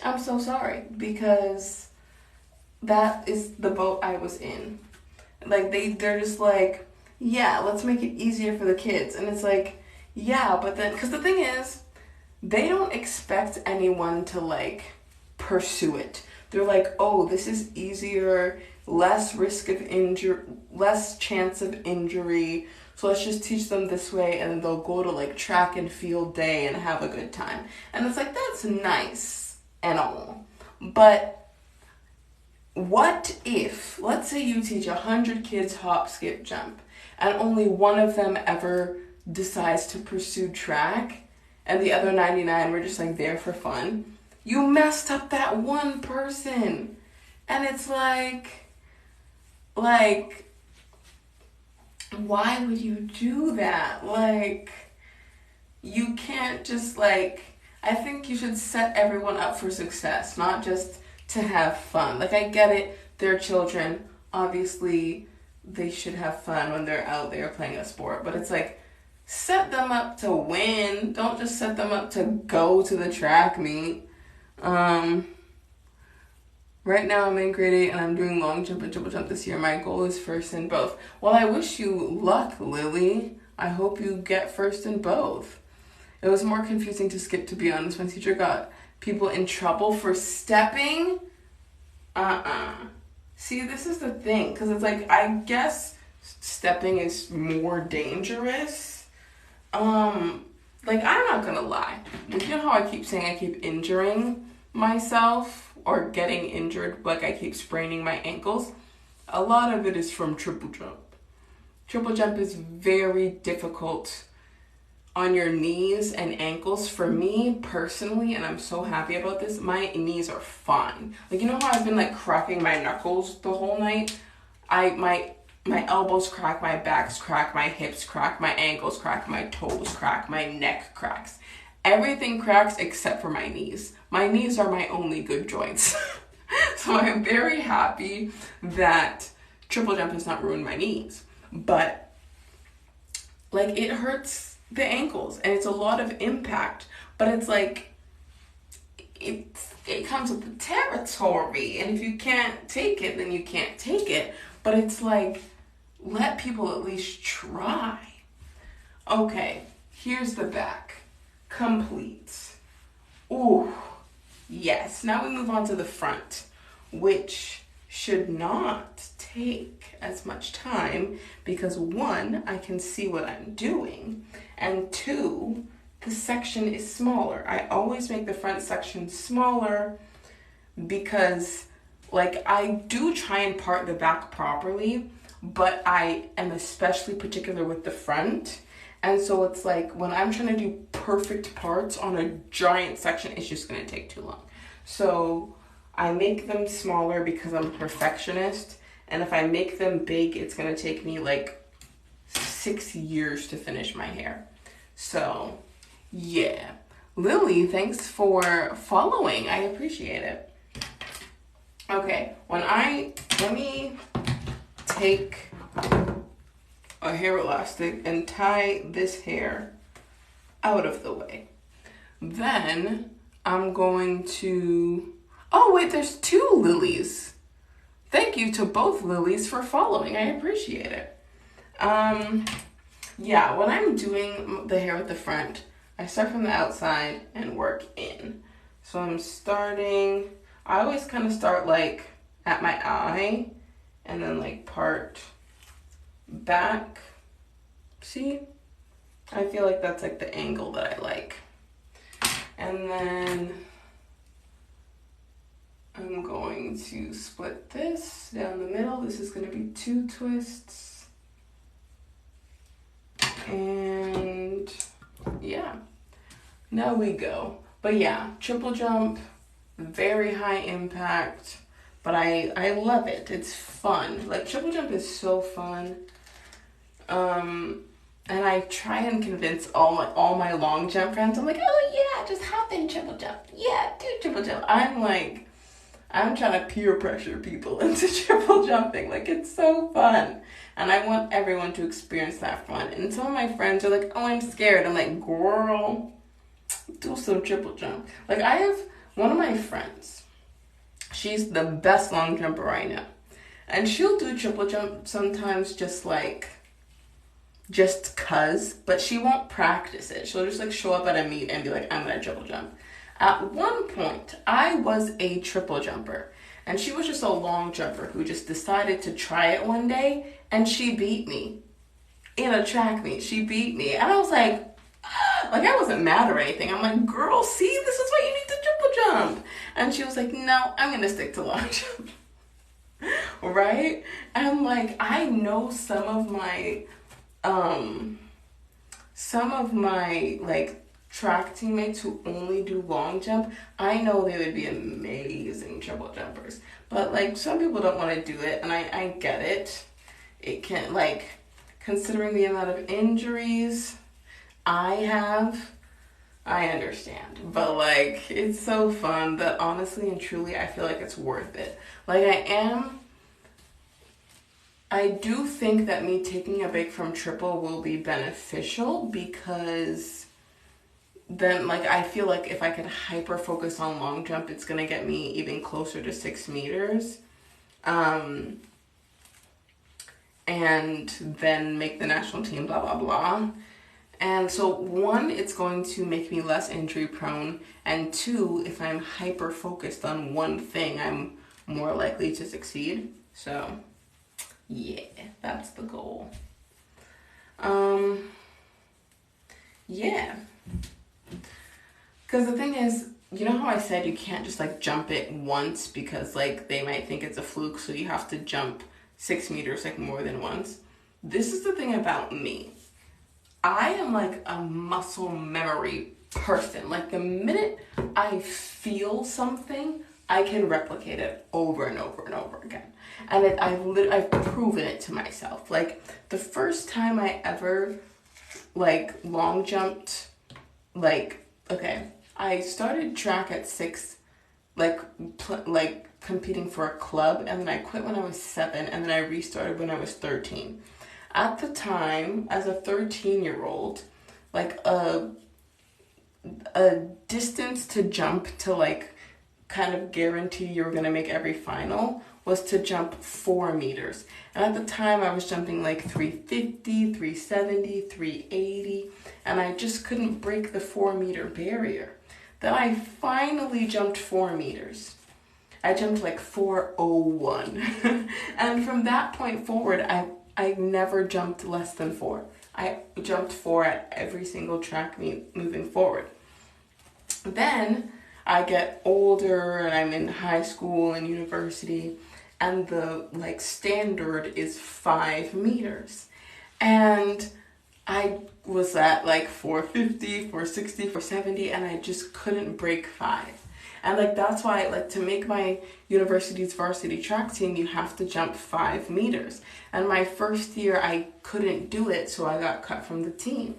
I'm so sorry, because that is the boat I was in. Like, they're just like, yeah, let's make it easier for the kids. And it's like, yeah, but then, because the thing is, they don't expect anyone to, like, pursue it. They're like, oh, this is easier, less risk of injury, less chance of injury, so let's just teach them this way, and then they'll go to, like, track and field day and have a good time. And it's like, that's nice and all, but what if, let's say you teach 100 kids hop, skip, jump, and only one of them ever decides to pursue track, and the other 99 were just, like, there for fun? You messed up that one person. And it's like, why would you do that? Like, you can't just, like, I think you should set everyone up for success, not just to have fun. Like, I get it, they're children. Obviously, they should have fun when they're out there playing a sport. But it's like, set them up to win. Don't just set them up to go to the track meet. Right now I'm in grade 8 and I'm doing long jump and triple jump this year. My goal is first in both. Well, I wish you luck, Lily. I hope you get first in both. It was more confusing to skip, to be honest. My teacher got people in trouble for stepping. See, this is the thing, because it's like, I guess stepping is more dangerous. Like, I'm not gonna lie. You know how I keep saying I keep injuring myself or getting injured, like I keep spraining my ankles? A lot of it is from triple jump. Triple jump is very difficult on your knees and ankles. For me personally, and I'm so happy about this, my knees are fine. Like, you know how I've been like cracking my knuckles the whole night? My elbows crack, my backs crack, my hips crack, my ankles crack, my toes crack, my neck cracks. Everything cracks except for my knees. My knees are my only good joints. So I'm very happy that triple jump has not ruined my knees. But, like, it hurts the ankles and it's a lot of impact. But it's like, it comes with the territory, and if you can't take it, then you can't take it. But it's like, let people at least try. Okay, here's the back. Complete. Ooh, yes. Now we move on to the front, which should not take as much time because one, I can see what I'm doing, and two, the section is smaller. I always make the front section smaller because like I do try and part the back properly, but I am especially particular with the front. And so it's like when I'm trying to do perfect parts on a giant section, it's just gonna take too long. So I make them smaller because I'm a perfectionist. And if I make them big, it's gonna take me like 6 years to finish my hair. So yeah. Lily, thanks for following. I appreciate it. Okay, let me take a hair elastic and tie this hair out of the way. Then I'm going to, oh wait, there's 2 Lilies. Thank you to both Lilies for following. I appreciate it. Yeah, when I'm doing the hair at the front, I start from the outside and work in. So I'm starting, I always kind of start like at my eye and then like part back. See? I feel like that's like the angle that I like. And then I'm going to split this down the middle. This is going to be 2 twists. And yeah, now we go. But yeah, triple jump, very high impact, but I love it. It's fun. Like triple jump is so fun. And I try and convince all my long jump friends. I'm like, oh yeah, just hop in triple jump. Yeah, do triple jump. I'm trying to peer pressure people into triple jumping. Like it's so fun. And I want everyone to experience that fun. And some of my friends are like, oh, I'm scared. I'm like, girl, do some triple jump. Like I have one of my friends. She's the best long jumper I know. And she'll do triple jump sometimes just cause, but she won't practice it. She'll just like show up at a meet and be like, I'm gonna triple jump. At one point, I was a triple jumper, and she was just a long jumper who just decided to try it one day, and she beat me in a track meet. She beat me, and I was like I wasn't mad or anything. I'm like, girl, see, this is why you need to triple jump. And she was like, no, I'm gonna stick to long jump. Right? And like, I know some of my like track teammates who only do long jump. I know they would be amazing triple jumpers, but like some people don't want to do it, and I get it. It can, like, considering the amount of injuries I have, I understand, but like it's so fun that honestly and truly I feel like it's worth it. Like I do think that me taking a break from triple will be beneficial because then like I feel like if I could hyper focus on long jump, it's gonna get me even closer to 6 meters. And then make the national team, blah, blah, blah. And so 1, it's going to make me less injury prone. And 2, if I'm hyper focused on one thing, I'm more likely to succeed. So yeah, that's the goal. Yeah. Because the thing is, you know how I said you can't just like jump it once because like they might think it's a fluke, so you have to jump 6 meters like more than once. This is the thing about me. I am like a muscle memory person. Like the minute I feel something, I can replicate it over and over and over again. And I've proven it to myself. Like the first time I ever like long jumped, like, okay, I started track at 6, like competing for a club, and then I quit when I was 7, and then I restarted when I was 13. At the time, as a 13-year-old, like a distance to jump to like kind of guarantee you were going to make every final was to jump 4 meters. And at the time I was jumping like 350, 370, 380, and I just couldn't break the 4 meter barrier. Then I finally jumped 4 meters. I jumped like 401. And from that point forward, I never jumped less than 4. I jumped 4 at every single track meet moving forward. Then I get older and I'm in high school and university, and the like standard is 5 meters. And I was at like 450, 460, 470, and I just couldn't break 5. And like that's why, like, to make my university's varsity track team, you have to jump 5 meters. And my first year I couldn't do it, so I got cut from the team.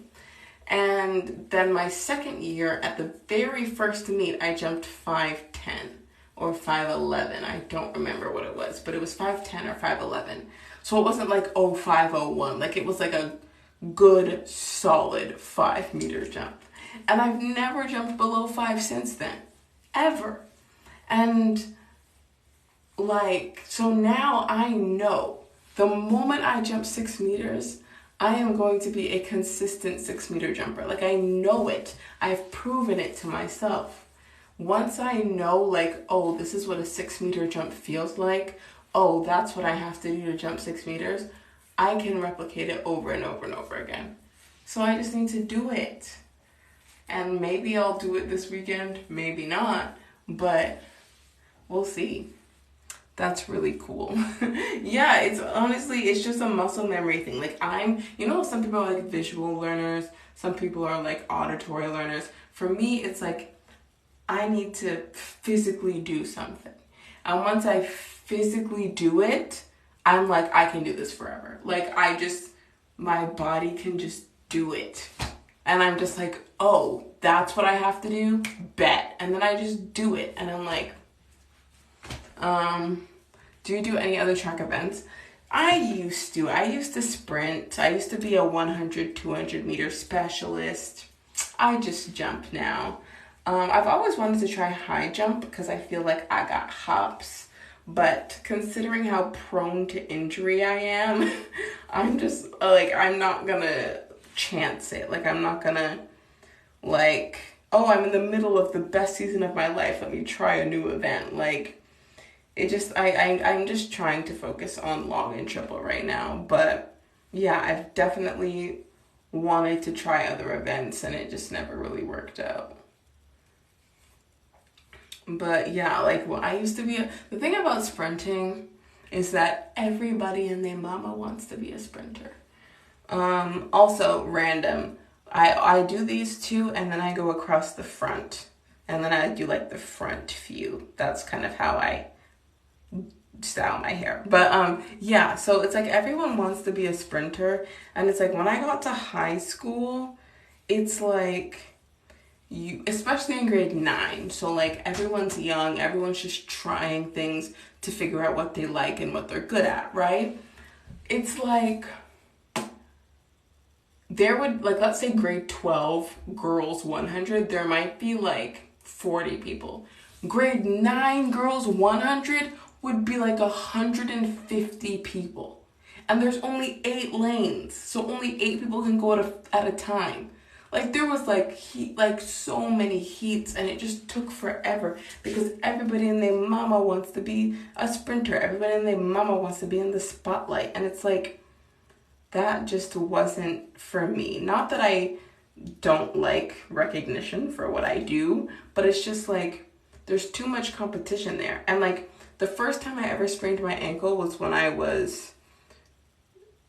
And then my second year, at the very first meet, I jumped 5'10" or 5'11". I don't remember what it was, but it was 5'10" or 5'11". So it wasn't like 501. Like, it was like a good, solid 5 meter jump. And I've never jumped below 5 since then. Ever. And like, so now I know the moment I jump 6 meters, I am going to be a consistent 6 meter jumper. Like, I know it. I've proven it to myself. Once I know, like, oh, this is what a 6 meter jump feels like. Oh, that's what I have to do to jump 6 meters. I can replicate it over and over and over again. So I just need to do it. And maybe I'll do it this weekend, maybe not, but we'll see. That's really cool. Yeah, it's honestly, it's just a muscle memory thing. Like, some people are like visual learners, some people are like auditory learners. For me, it's like, I need to physically do something. And once I physically do it, I'm like, I can do this forever. Like, my body can just do it. And I'm just like, oh, that's what I have to do? Bet. And then I just do it. And I'm like, do you do any other track events? I used to sprint. I used to be a 100, 200 meter specialist. I just jump now. I've always wanted to try high jump because I feel like I got hops. But considering how prone to injury I am, I'm just like, I'm not gonna chance it. Like, I'm not gonna like, oh, I'm in the middle of the best season of my life, let me try a new event. Like, it just, I'm just trying to focus on long and triple right now. But yeah, I've definitely wanted to try other events and it just never really worked out. But yeah, like, well, I used to be the thing about sprinting is that everybody and their mama wants to be a sprinter. Also random, I do these two and then I go across the front and then I do like the front view. That's kind of how I style my hair. But yeah, so it's like everyone wants to be a sprinter, and it's like when I got to high school, it's like especially in grade 9, so like everyone's young, everyone's just trying things to figure out what they like and what they're good at, right? It's like there would, like, let's say grade 12 girls 100, there might be like 40 people. Grade 9 girls 100 would be like 150 people, and there's only 8 lanes, so only 8 people can go at a time. Like, there was like so many heats, and it just took forever because everybody and their mama wants to be a sprinter. Everybody and their mama wants to be in the spotlight. And it's like, that just wasn't for me. Not that I don't like recognition for what I do, but it's just like, there's too much competition there. And like, the first time I ever sprained my ankle was when I was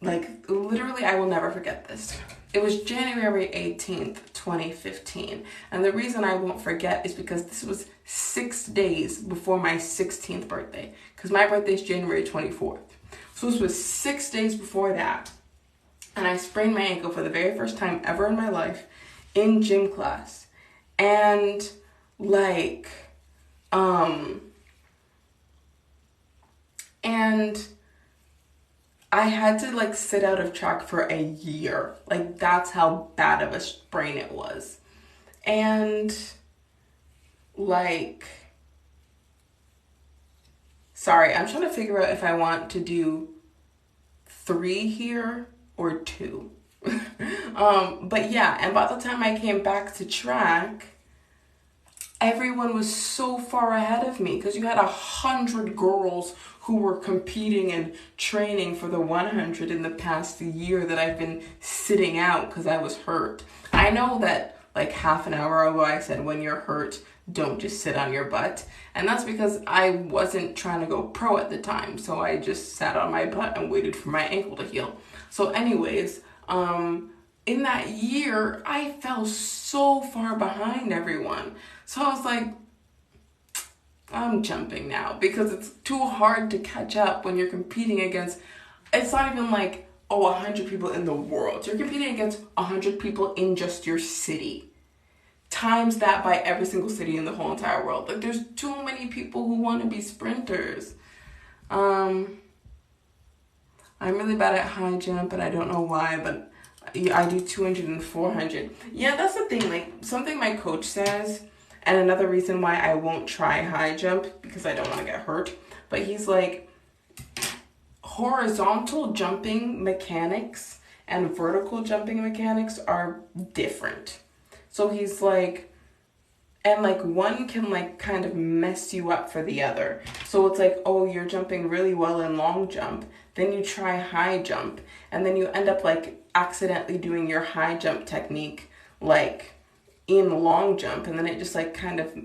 like, literally, I will never forget this. It was January 18th, 2015. And the reason I won't forget is because this was 6 days before my 16th birthday. Because my birthday is January 24th. So this was 6 days before that. And I sprained my ankle for the very first time ever in my life in gym class. And like, and I had to like sit out of track for a year. Like, that's how bad of a sprain it was. And like, Sorry, I'm trying to figure out if I want to do 3 here or 2. But yeah, and by the time I came back to track, everyone was so far ahead of me because you had 100 girls who were competing and training for the 100 in the past year that I've been sitting out because I was hurt. I know that like half an hour ago I said when you're hurt, don't just sit on your butt. And that's because I wasn't trying to go pro at the time. So I just sat on my butt and waited for my ankle to heal. So anyways, in that year, I fell so far behind everyone. So I was like, I'm jumping now because it's too hard to catch up when you're competing against, it's not even like, 100 people in the world. You're competing against 100 people in just your city. Times that by every single city in the whole entire world. Like there's too many people who want to be sprinters. I'm really bad at high jump and I don't know why, but I do 200 and 400. Yeah, that's the thing. Like something my coach says, and another reason why I won't try high jump because I don't want to get hurt. But he's like, horizontal jumping mechanics and vertical jumping mechanics are different. So he's like, and like one can like kind of mess you up for the other. So it's like, oh, you're jumping really well in long jump. Then you try high jump. And then you end up like accidentally doing your high jump technique like in long jump. And then it just like kind of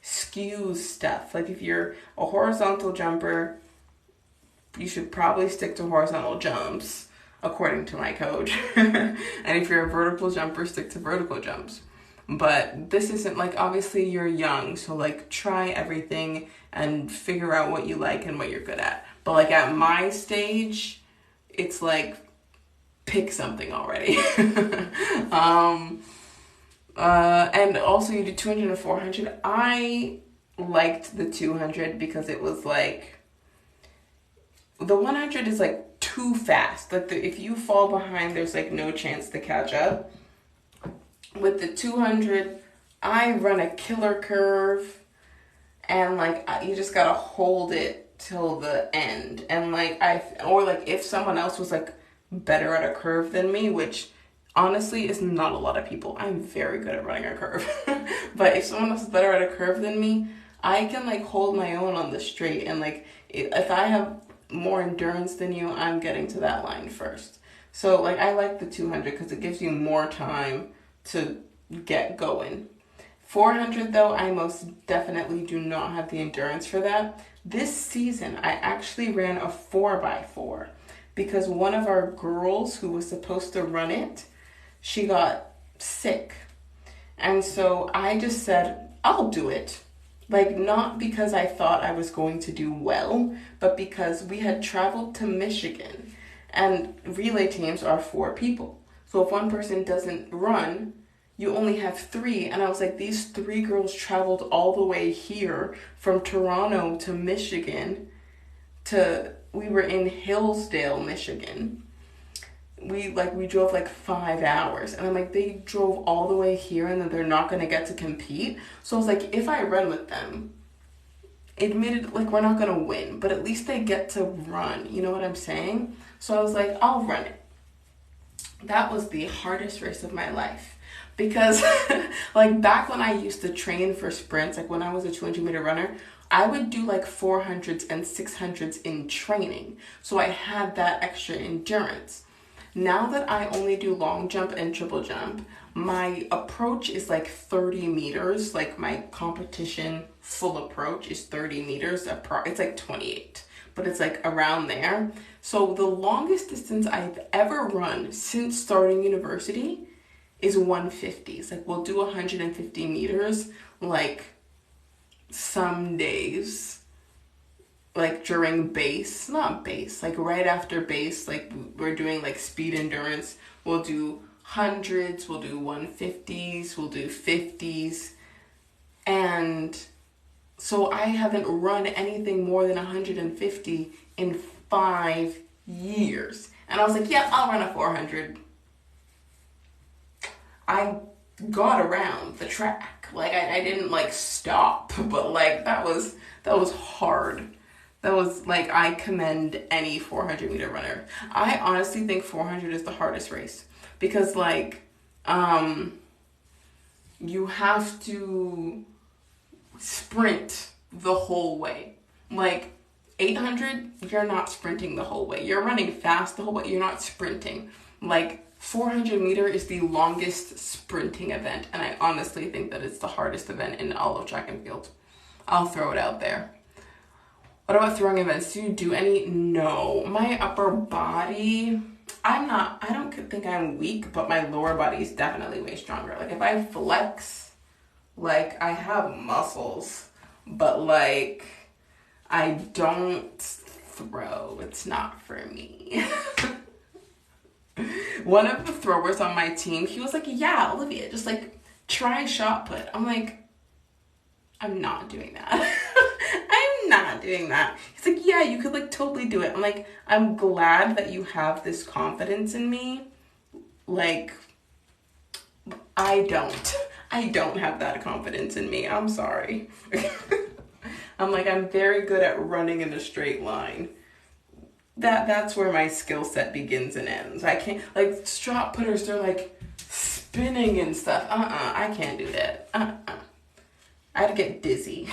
skews stuff. Like if you're a horizontal jumper, you should probably stick to horizontal jumps, according to my coach. And if you're a vertical jumper, stick to vertical jumps. But this isn't like, obviously you're young, so like try everything and figure out what you like and what you're good at. But like at my stage, it's like, pick something already. And also you do 200 and 400. I liked the 200 because it was like, the 100 is like too fast. Like if you fall behind, there's like no chance to catch up. With the 200, I run a killer curve and like you just gotta hold it till the end. And like or like if someone else was like better at a curve than me, which honestly is not a lot of people. I'm very good at running a curve. But if someone else is better at a curve than me, I can like hold my own on the straight. And like if I have more endurance than you, I'm getting to that line first. So like I like the 200 because it gives you more time to get going. 400 though, I most definitely do not have the endurance for that. This season I actually ran a 4x4 because one of our girls who was supposed to run it, she got sick. And so I just said, I'll do it. Like, not because I thought I was going to do well, but because we had traveled to Michigan and relay teams are 4 people. So if one person doesn't run, you only have 3. And I was like, these 3 girls traveled all the way here from Toronto to Michigan we were in Hillsdale, Michigan. We drove like 5 hours and I'm like, they drove all the way here and then they're not going to get to compete. So I was like, if I run with them, admitted like we're not going to win, but at least they get to run. You know what I'm saying? So I was like, I'll run it. That was the hardest race of my life because like back when I used to train for sprints, like when I was a 200-meter runner, I would do like 400s and 600s in training. So I had that extra endurance. Now that I only do long jump and triple jump, my approach is like 30 meters. Like my competition full approach is 30 meters. It's like 28, but it's like around there. So the longest distance I've ever run since starting university is 150s. Like we'll do 150 meters like some days. Like during base, not base, like right after base, like we're doing like speed endurance. We'll do 100s, we'll do 150s, we'll do 50s. And so I haven't run anything more than 150 in 5 years. And I was like, yeah, I'll run a 400. I got around the track. Like I didn't like stop, but like that was hard. That was like, I commend any 400 meter runner. I honestly think 400 is the hardest race because like, you have to sprint the whole way. Like 800, you're not sprinting the whole way. You're running fast the whole way. You're not sprinting. Like 400 meter is the longest sprinting event. And I honestly think that it's the hardest event in all of track and field. I'll throw it out there. What about throwing events? Do you do any? No. My upper body, I don't think I'm weak, but my lower body is definitely way stronger. Like if I flex, like I have muscles, but like I don't throw. It's not for me. One of the throwers on my team, he was like, yeah, Olivia, just like try shot put. I'm like, I'm not doing that. I'm not doing that. He's like, yeah, you could like totally do it. I'm like, I'm glad that you have this confidence in me. Like, I don't have that confidence in me. I'm sorry. I'm like, I'm very good at running in a straight line. That's where my skill set begins and ends. I can't, like strap putters, they're like spinning and stuff. I can't do that. I'd get dizzy.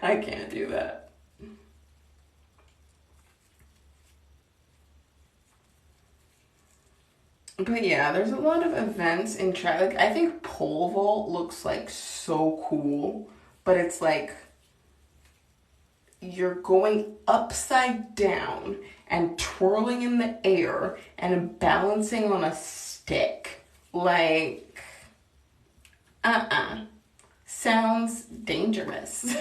I can't do that. But yeah, there's a lot of events in track. Like I think pole vault looks like so cool, but it's like you're going upside down and twirling in the air and balancing on a stick. Like, sounds dangerous.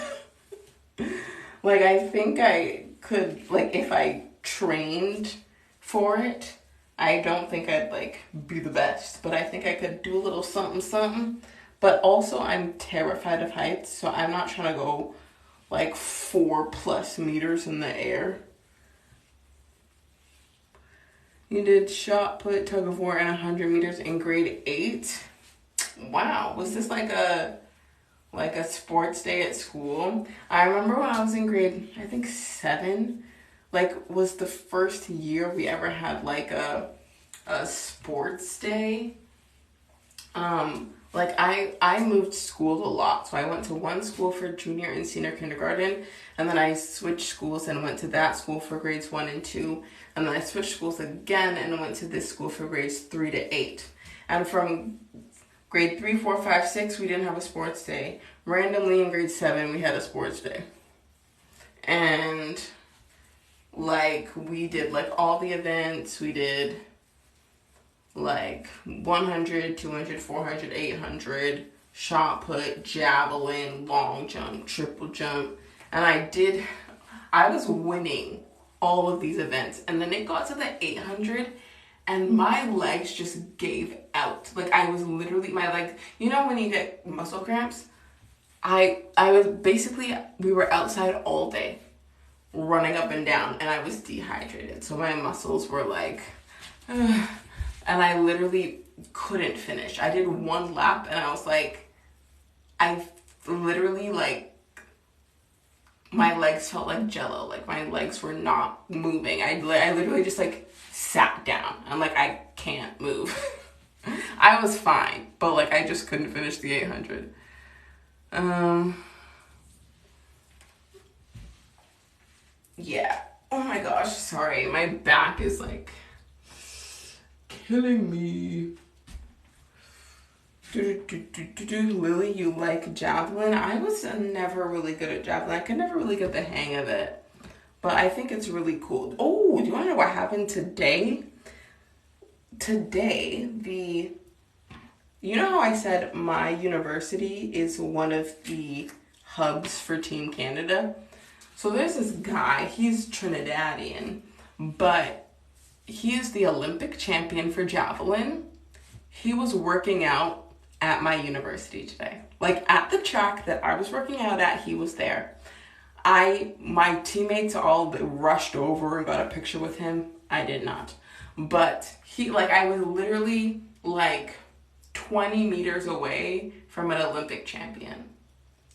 Like, I think I could, like, if I trained for it, I don't think I'd, like, be the best, but I think I could do a little something, something. But also, I'm terrified of heights, so I'm not trying to go, like, 4+ meters in the air. You did shot put, tug of war, and 100 meters in grade 8. Wow, was this like a sports day at school? I remember when I was in grade, I think 7, like was the first year we ever had like a sports day. Like I moved schools a lot. So I went to one school for junior and senior kindergarten, and then I switched schools and went to that school for grades 1 and 2. And then I switched schools again and went to this school for grades 3 to 8. And from grade 3, 4, 5, 6, we didn't have a sports day. Randomly in grade 7, we had a sports day. And like we did like all the events. We did like 100, 200, 400, 800, shot put, javelin, long jump, triple jump. And I was winning all of these events. And then it got to the 800 and my legs just gave out. Like I was literally, my legs, you know when you get muscle cramps? I was basically, we were outside all day running up and down and I was dehydrated. So my muscles were like, ugh. And I literally couldn't finish. I did one lap and I was like, I literally like, my legs felt like jello. Like my legs were not moving. I literally just like sat down. I'm like, I can't move. I was fine, but like I just couldn't finish the 800. Yeah. Oh my gosh, sorry. My back is like killing me. Lily, you like javelin? I was never really good at javelin. I could never really get the hang of it. But I think it's really cool. Oh, do you want to know what happened today? Today, you know how I said my university is one of the hubs for Team Canada? So there's this guy, he's Trinidadian, but he is the Olympic champion for javelin. He was working out at my university today. Like at the track that I was working out at, he was there. My teammates all rushed over and got a picture with him. I did not. But I was literally like 20 meters away from an Olympic champion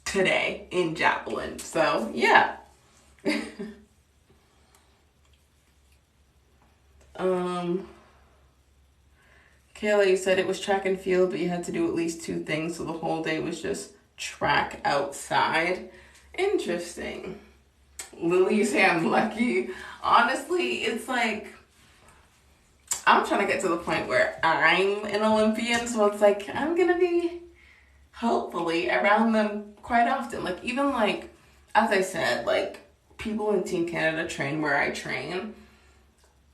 today in javelin. So yeah, Kayla, you said it was track and field, but you had to do at least 2 things, so the whole day was just track outside. Interesting. Lily, you say I'm lucky. Honestly, it's like, I'm trying to get to the point where I'm an Olympian, so it's like, I'm gonna be, hopefully, around them quite often. Like, even like, as I said, like, people in Team Canada train where I train.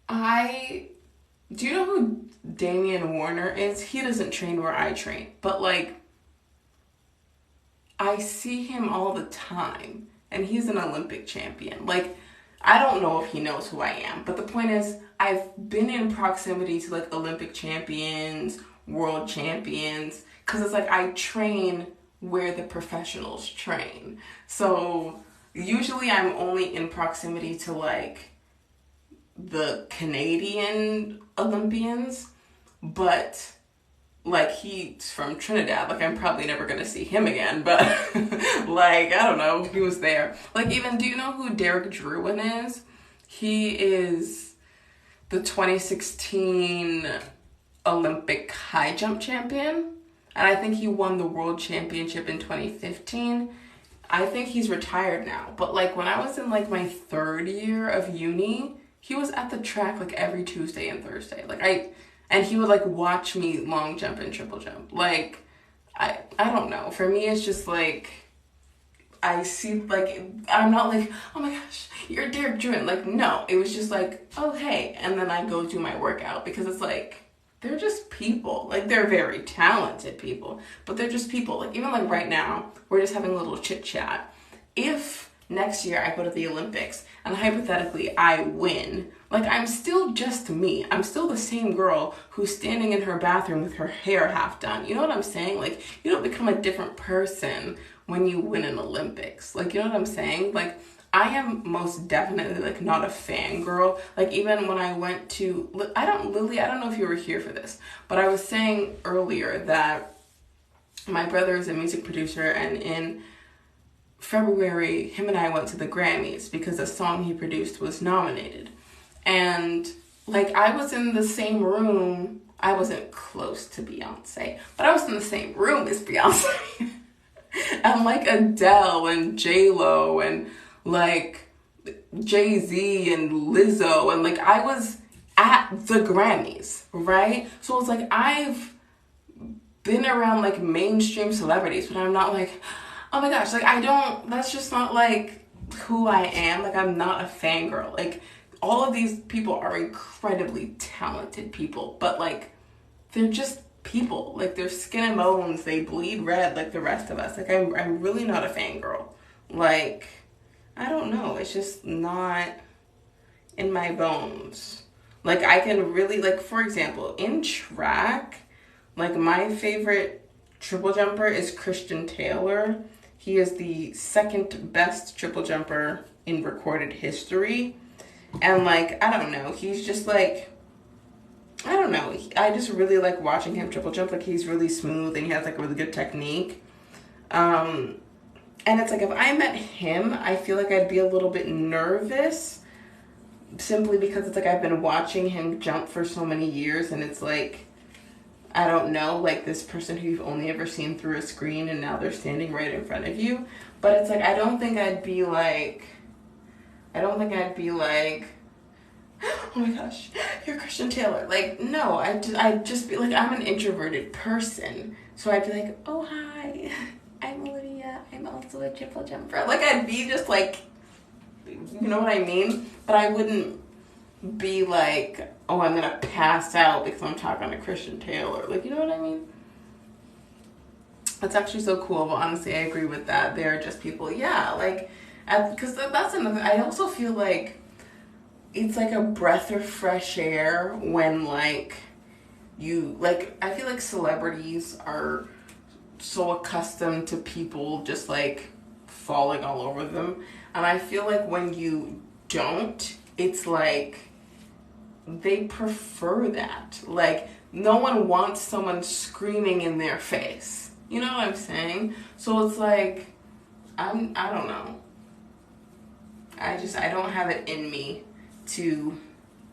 Do you know who Damian Warner is? He doesn't train where I train, but like, I see him all the time, and he's an Olympic champion. Like, I don't know if he knows who I am, but the point is, I've been in proximity to like Olympic champions, world champions, because it's like I train where the professionals train. So usually I'm only in proximity to like the Canadian Olympians, but like he's from Trinidad, like I'm probably never gonna see him again, but like, I don't know, he was there. Like, even, do you know who Derek Drouin is? He is the 2016 Olympic high jump champion, and I think he won the world championship in 2015. I think he's retired now, but like when I was in like my 3rd year of uni, he was at the track like every Tuesday and Thursday. And he would like watch me long jump and triple jump. Like, I don't know. For me, it's just like, I see, like, I'm not like, oh my gosh, you're Derek Drouin. Like, no, it was just like, oh, hey. And then I go do my workout, because it's like, they're just people. Like, they're very talented people, but they're just people. Like, even like right now, we're just having a little chit chat. If next year I go to the Olympics and hypothetically I win, like, I'm still just me. I'm still the same girl who's standing in her bathroom with her hair half done. You know what I'm saying? Like, you don't become a different person when you win an Olympics. Like, you know what I'm saying? Like, I am most definitely like not a fangirl. Like, even when I went to, Lily, I don't know if you were here for this, but I was saying earlier that my brother is a music producer, and in February, him and I went to the Grammys because a song he produced was nominated. And like, I was in the same room. I wasn't close to Beyonce, but I was in the same room as Beyonce. And like Adele and J-Lo and like Jay-Z and Lizzo, and like I was at the Grammys, right? So it's like, I've been around like mainstream celebrities, but I'm not like, oh my gosh, like that's just not like who I am. Like, I'm not a fangirl. Like, all of these people are incredibly talented people, but like, they're just people. Like, they're skin and bones, they bleed red like the rest of us. Like, I'm really not a fangirl. Like, I don't know, it's just not in my bones. Like, I can really, like, for example, in track, like, my favorite triple jumper is Christian Taylor. He is the 2nd best triple jumper in recorded history. And like, I don't know, he's just like, I don't know, I just really like watching him triple jump. Like, he's really smooth and he has like a really good technique. And it's like, if I met him, I feel like I'd be a little bit nervous, simply because it's like, I've been watching him jump for so many years, and it's like, I don't know, like this person who you've only ever seen through a screen, and now they're standing right in front of you. But it's like, I don't think I'd be like, oh my gosh, you're Christian Taylor. Like, no, I'd just be like, I'm an introverted person. So I'd be like, oh, hi, I'm Olivia. I'm also a triple jumper. Like, I'd be just like, you know what I mean? But I wouldn't be like, oh, I'm gonna pass out because I'm talking to Christian Taylor. Like, you know what I mean? That's actually so cool. But honestly, I agree with that. They're just people. Yeah, like, because that's another. I also feel like it's like a breath of fresh air when like you like. I feel like celebrities are so accustomed to people just like falling all over them, and I feel like when you don't, it's like they prefer that. Like, no one wants someone screaming in their face. You know what I'm saying? So it's like, I don't know. I don't have it in me to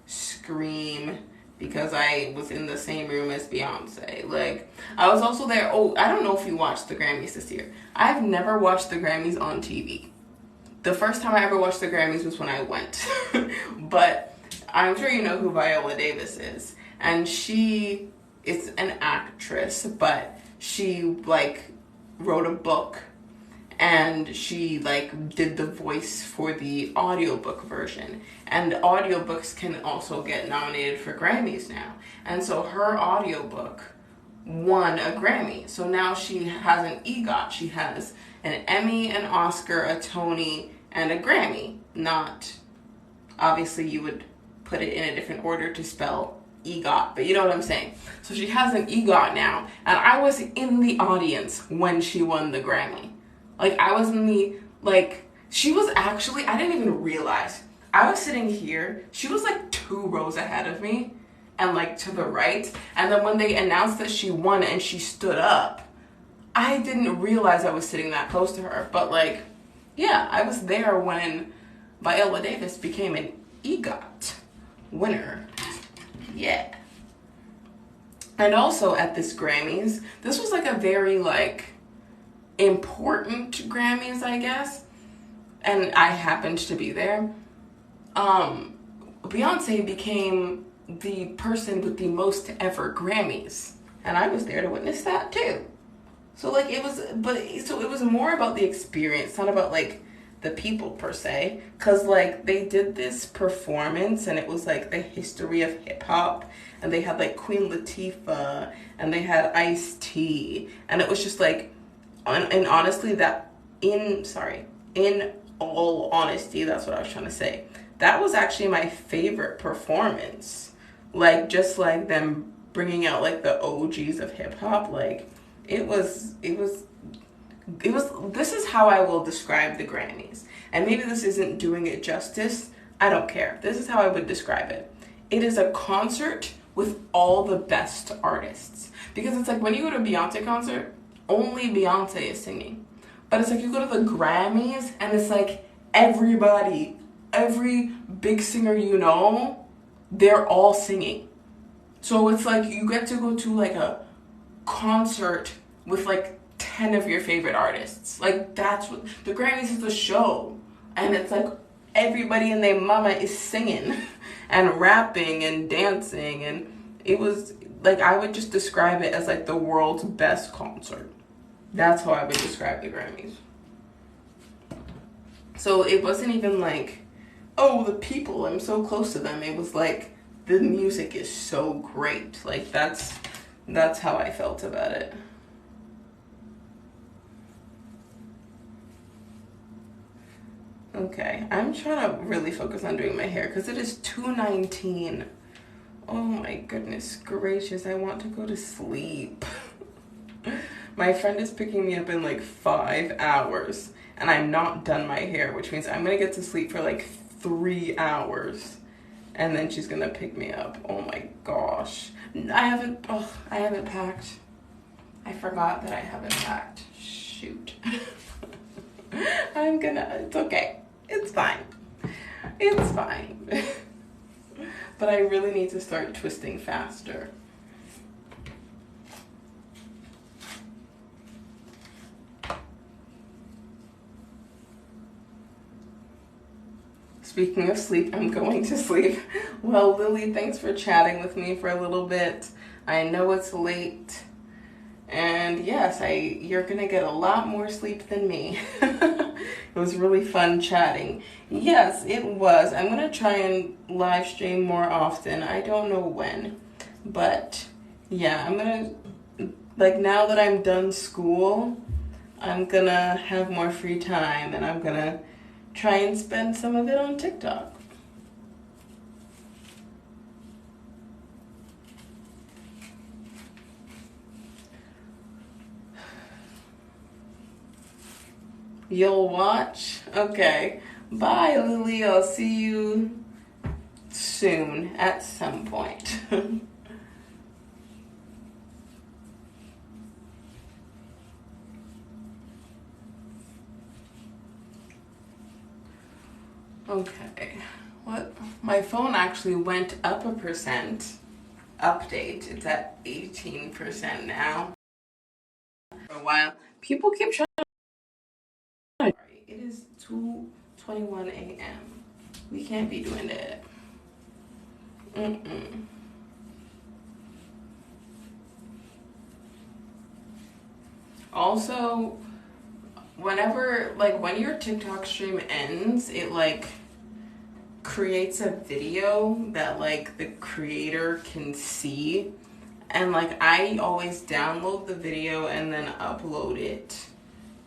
scream because I was in the same room as Beyonce. Like, I was also there. Oh, I don't know if you watched the Grammys this year. I've never watched the Grammys on TV. The first time I ever watched the Grammys was when I went. But I'm sure you know who Viola Davis is. And she is an actress, but she, like, wrote a book. And she, like, did the voice for the audiobook version. And audiobooks can also get nominated for Grammys now. And so her audiobook won a Grammy. So now she has an EGOT. She has an Emmy, an Oscar, a Tony, and a Grammy. Not, obviously you would put it in a different order to spell EGOT, but you know what I'm saying. So she has an EGOT now. And I was in the audience when she won the Grammy. Like, I was in the, like, she was actually, I didn't even realize. I was sitting here, she was like 2 rows ahead of me and like to the right. And then when they announced that she won and she stood up, I didn't realize I was sitting that close to her. But like, yeah, I was there when Viola Davis became an EGOT winner. Yeah. And also at this Grammys, this was like a very like important Grammys, I guess, and I happened to be there. Beyonce became the person with the most ever Grammys, and I was there to witness that too. So like it was more about the experience, not about like the people per se, because like they did this performance and it was like the history of hip hop, and they had like Queen Latifah and they had Ice-T, and it was just like, and honestly, in all honesty, that's what I was trying to say. That was actually my favorite performance. Like, just like them bringing out like the OGs of hip hop. Like, this is how I will describe the Grammys. And maybe this isn't doing it justice. I don't care. This is how I would describe it. It is a concert with all the best artists. Because it's like when you go to a Beyonce concert, only Beyonce is singing. But it's like you go to the Grammys and it's like everybody, every big singer you know, they're all singing. So it's like you get to go to like a concert with like 10 of your favorite artists. Like, that's what the Grammys is, a show. And it's like everybody and their mama is singing and rapping and dancing, and it was like, I would just describe it as like the world's best concert. That's how I would describe the Grammys. So it wasn't even like, oh, the people, I'm so close to them. It was like, the music is so great. Like, that's how I felt about it. Okay, I'm trying to really focus on doing my hair because it is 2:19. Oh my goodness gracious, I want to go to sleep. My friend is picking me up in like 5 hours and I'm not done my hair, which means I'm gonna get to sleep for like 3 hours and then she's gonna pick me up. Oh my gosh. I haven't packed. I forgot that I haven't packed. Shoot. It's okay. It's fine. It's fine. But I really need to start twisting faster. Speaking of sleep, I'm going to sleep. Well, Lily, thanks for chatting with me for a little bit. I know it's late. And yes, you're gonna get a lot more sleep than me. It was really fun chatting. Yes, it was. I'm gonna try and live stream more often. I don't know when, but yeah, I'm gonna, like, now that I'm done school, I'm gonna have more free time and I'm gonna try and spend some of it on TikTok. You'll watch? Okay. Bye, Lily. I'll see you soon at some point. Okay, what? My phone actually went up 1%. Update, it's at 18% now. For a while, people keep trying to. It is 2:21 a.m. We can't be doing that. Also, whenever, like, when your TikTok stream ends, it like creates a video that like the creator can see, and like I always download the video and then upload it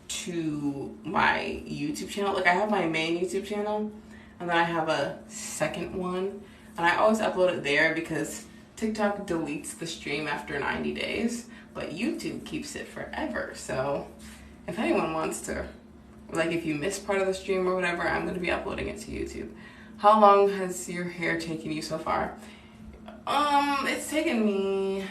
to my YouTube channel. Like I have my main YouTube channel and then I have a second one, and I always upload it there because TikTok deletes the stream after 90 days, but YouTube keeps it forever. So if anyone wants to, like if you miss part of the stream or whatever, I'm going to be uploading it to YouTube. How long has your hair taken you so far? It's taken me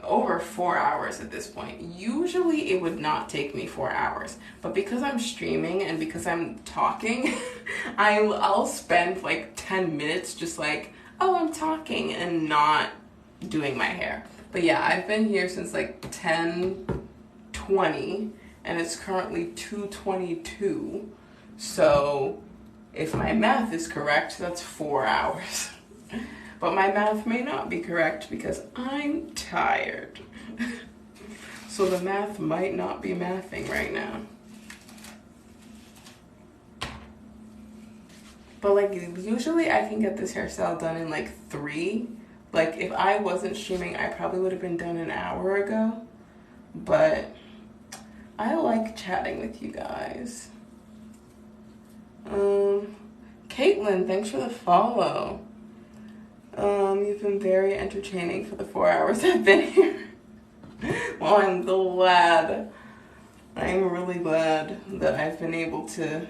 over 4 hours at this point. Usually it would not take me 4 hours, but because I'm streaming and because I'm talking, I'll spend like 10 minutes just like, oh, I'm talking and not doing my hair. But yeah, I've been here since like 10:20 and it's currently 2:22. So if my math is correct, that's 4 hours. But my math may not be correct because I'm tired. So the math might not be mathing right now. But like usually I can get this hairstyle done in like 3. Like if I wasn't streaming, I probably would have been done an hour ago. But I like chatting with you guys. Caitlin, thanks for the follow. You've been very entertaining for the 4 hours I've been here. Well, I'm glad. I'm really glad that I've been able to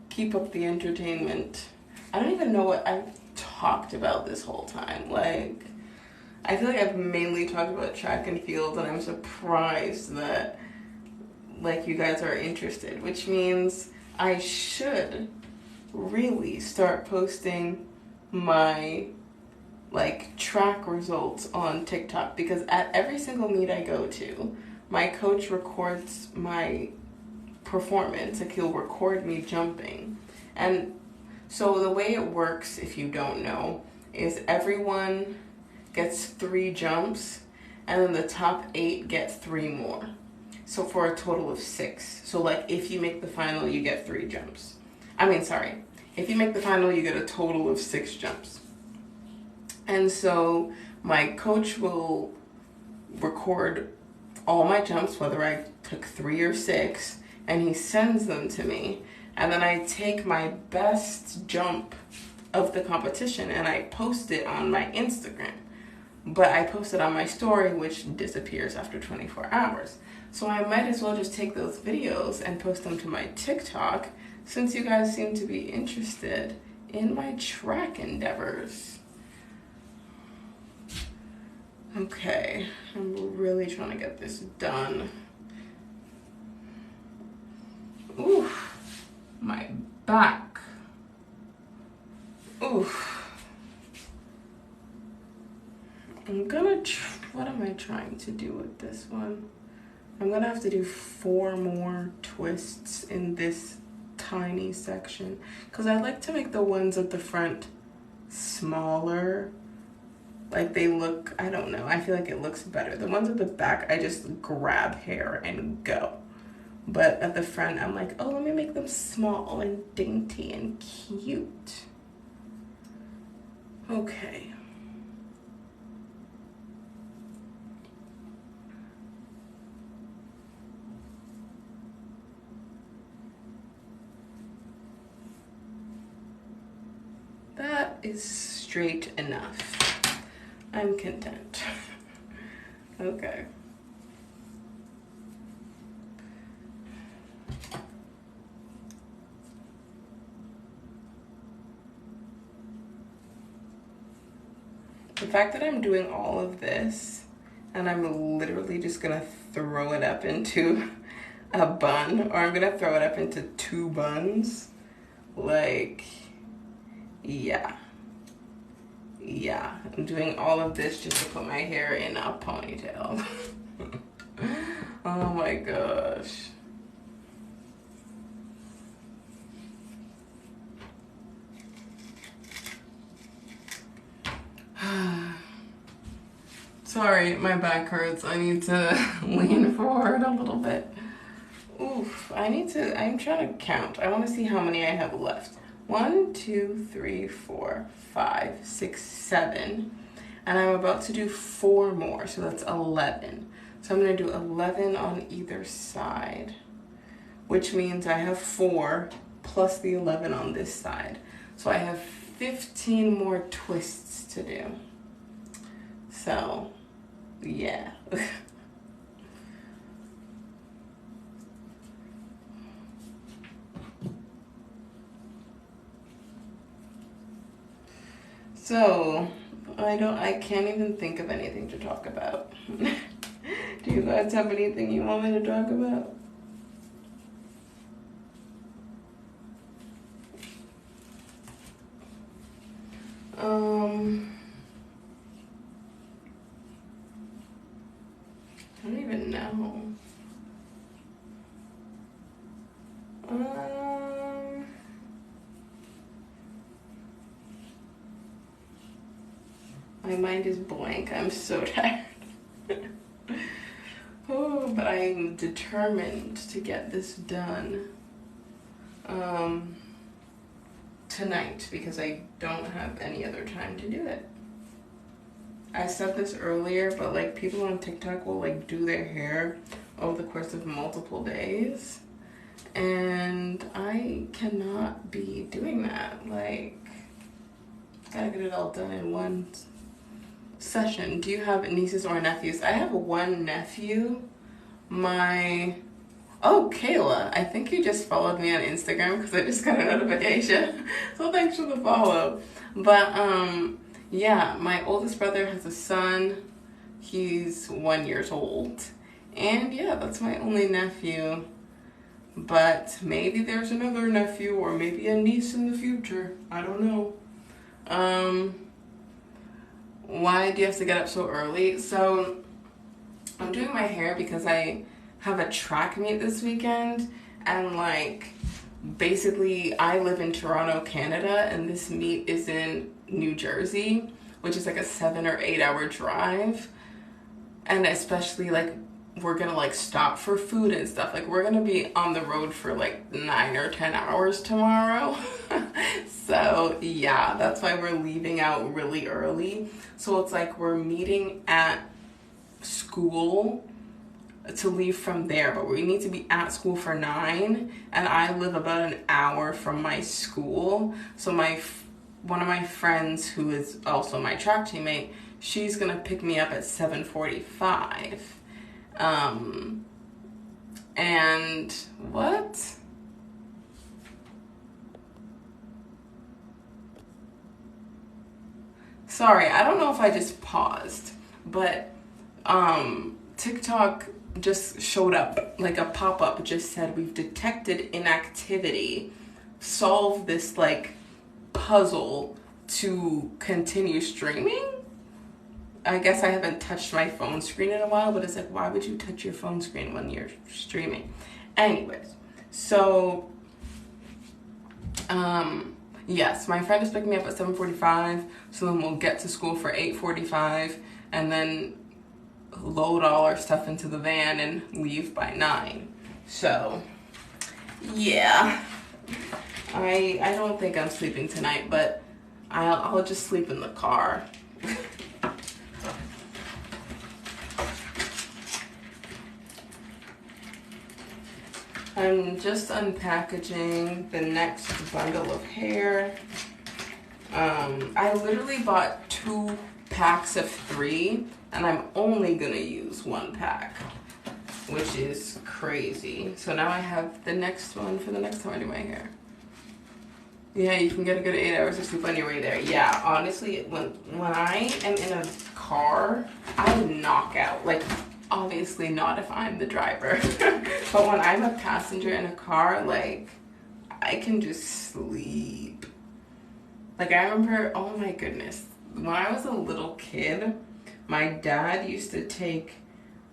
keep up the entertainment. I don't even know what I've talked about this whole time. Like, I feel like I've mainly talked about track and field, and I'm surprised that, like, you guys are interested, which means I should really start posting my like track results on TikTok, because at every single meet I go to, my coach records my performance. Like he'll record me jumping. And so the way it works, if you don't know, is everyone gets 3 jumps and then the top 8 get 3 more. So for a total of 6. So like if you make the final, you get 3 jumps. If you make the final, you get a total of 6 jumps. And so my coach will record all my jumps, whether I took 3 or 6, and he sends them to me. And then I take my best jump of the competition and I post it on my Instagram. But I post it on my story, which disappears after 24 hours. So I might as well just take those videos and post them to my TikTok, since you guys seem to be interested in my track endeavors. Okay, I'm really trying to get this done. Oof, my back. Oof. What am I trying to do with this one? I'm gonna have to do 4 more twists in this tiny section, because I like to make the ones at the front smaller. Like they look, I don't know, I feel like it looks better. The ones at the back, I just grab hair and go. But at the front, I'm like, oh, let me make them small and dainty and cute. Okay. That is straight enough. I'm content. Okay. The fact that I'm doing all of this and I'm literally just gonna throw it up into a bun, or I'm gonna throw it up into 2 buns, Like, yeah. I'm doing all of this just to put my hair in a ponytail. Oh my gosh. Sorry, my back hurts. I need to lean forward a little bit. Oof, I'm trying to count. I want to see how many I have left. 1, 2, 3, 4, 5, 6, 7. And I'm about to do 4 more, so that's 11. So I'm going to do 11 on either side, which means I have 4 plus the 11 on this side. So I have 15 more twists to do. So, yeah. So, I can't even think of anything to talk about. Do you guys have anything you want me to talk about? I don't even know. My mind is blank. I'm so tired. Oh, but I'm determined to get this done tonight because I don't have any other time to do it. I said this earlier, but like people on TikTok will like do their hair over the course of multiple days, and I cannot be doing that. Like, gotta get it all done in one session. Do you have nieces or nephews? I have one nephew. Oh, Kayla, I think you just followed me on Instagram because I just got a notification. So thanks for the follow. But yeah, my oldest brother has a son. He's 1 year old. And yeah, that's my only nephew. But maybe there's another nephew or maybe a niece in the future. I don't know. Why do you have to get up so early? So I'm doing my hair because I have a track meet this weekend, and like basically I live in Toronto, Canada, and this meet is in New Jersey, which is like a 7 or 8 hour drive. And especially like we're gonna like stop for food and stuff. Like we're gonna be on the road for like 9 or 10 hours tomorrow. So yeah, that's why we're leaving out really early. So it's like we're meeting at school to leave from there, but we need to be at school for 9, and I live about an hour from my school. So one of my friends who is also my track teammate, she's gonna pick me up at 7:45. And what? Sorry, I don't know if I just paused, but TikTok just showed up, like a pop-up just said, we've detected inactivity. Solve this like puzzle to continue streaming. I guess I haven't touched my phone screen in a while, but it's like, why would you touch your phone screen when you're streaming? Anyways, so yes, my friend is picking me up at 7:45, so then we'll get to school for 8:45, and then load all our stuff into the van and leave by 9. So yeah, I don't think I'm sleeping tonight, but I'll just sleep in the car. I'm just unpackaging the next bundle of hair. I literally bought 2 packs of 3, and I'm only gonna use 1 pack, which is crazy. So now I have the next one for the next time I do my hair. Yeah, you can get a good 8 hours of sleep on your way there. Yeah, honestly, when I am in a car, I knock out. Like, obviously not if I'm the driver. But when I'm a passenger in a car, like, I can just sleep. Like, I remember, oh my goodness, when I was a little kid, my dad used to take,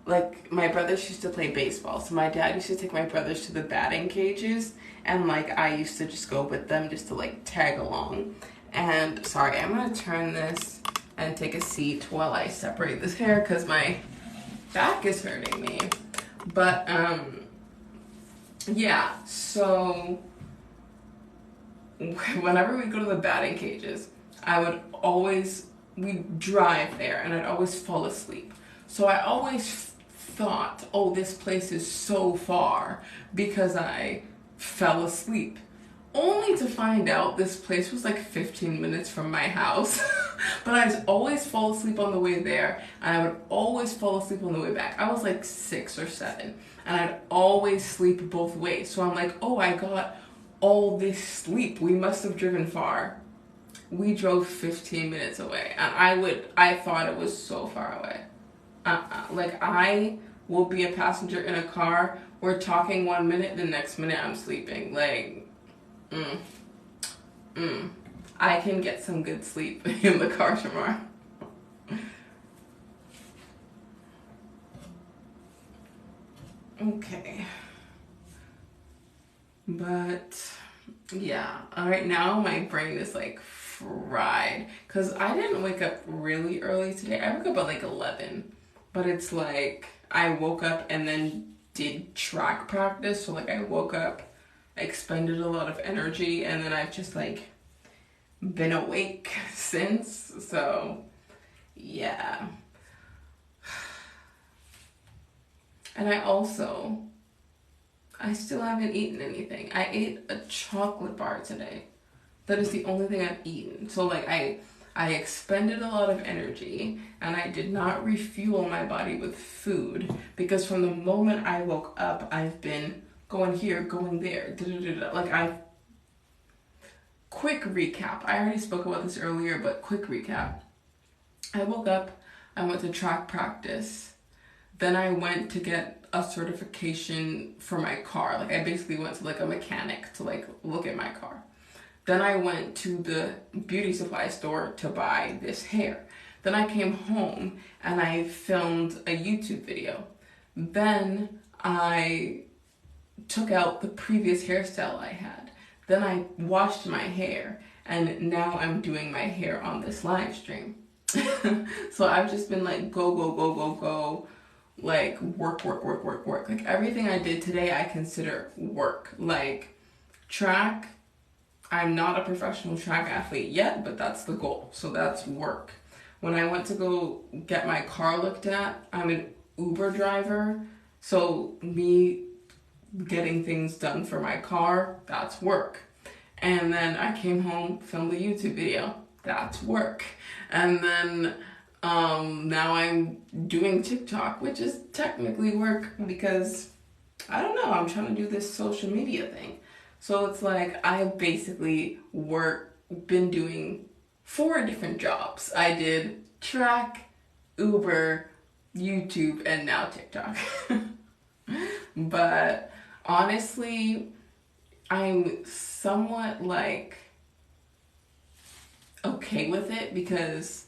like, my brothers used to play baseball. So my dad used to take my brothers to the batting cages, and, like, I used to just go with them just to, like, tag along. And, sorry, I'm going to turn this and take a seat while I separate this hair because my back is hurting me. But, yeah, so whenever we go to the batting cages, we'd drive there and I'd always fall asleep. So I always thought, oh, this place is so far because I fell asleep. Only to find out this place was like 15 minutes from my house. But I'd always fall asleep on the way there, and I would always fall asleep on the way back. I was like 6 or 7, and I'd always sleep both ways. So I'm like, oh, I got all this sleep. We must have driven far. We drove 15 minutes away, and I thought it was so far away. Like, I will be a passenger in a car. We're talking 1 minute, the next minute I'm sleeping. Like, I can get some good sleep in the car tomorrow. Okay. But, yeah. Alright, now my brain is like fried. Because I didn't wake up really early today. I woke up at like 11. But it's like, I woke up and then did track practice. So like, I woke up, expended a lot of energy, and then I've just like been awake since. So yeah. And I still haven't eaten anything. I ate a chocolate bar today. That is the only thing I've eaten. So like, I expended a lot of energy, and I did not refuel my body with food, because from the moment I woke up, I've been going here, going there, like quick recap. I already spoke about this earlier, but quick recap. I woke up, I went to track practice, then I went to get a certification for my car. Like, I basically went to like a mechanic to like look at my car. Then I went to the beauty supply store to buy this hair. Then I came home and I filmed a YouTube video. Then I took out the previous hairstyle I had. Then I washed my hair, and now I'm doing my hair on this live stream. So I've just been like go, like work. Like, everything I did today I consider work. Like, track, I'm not a professional track athlete yet, but that's the goal. So that's work. When I went to go get my car looked at, I'm an Uber driver. So me getting things done for my car, that's work. And then I came home, filmed a YouTube video, that's work. And then now I'm doing TikTok, which is technically work, because I don't know, I'm trying to do this social media thing. So it's like, I basically been doing 4 different jobs. I did track, Uber, YouTube, and now TikTok. But honestly, I'm somewhat like okay with it, because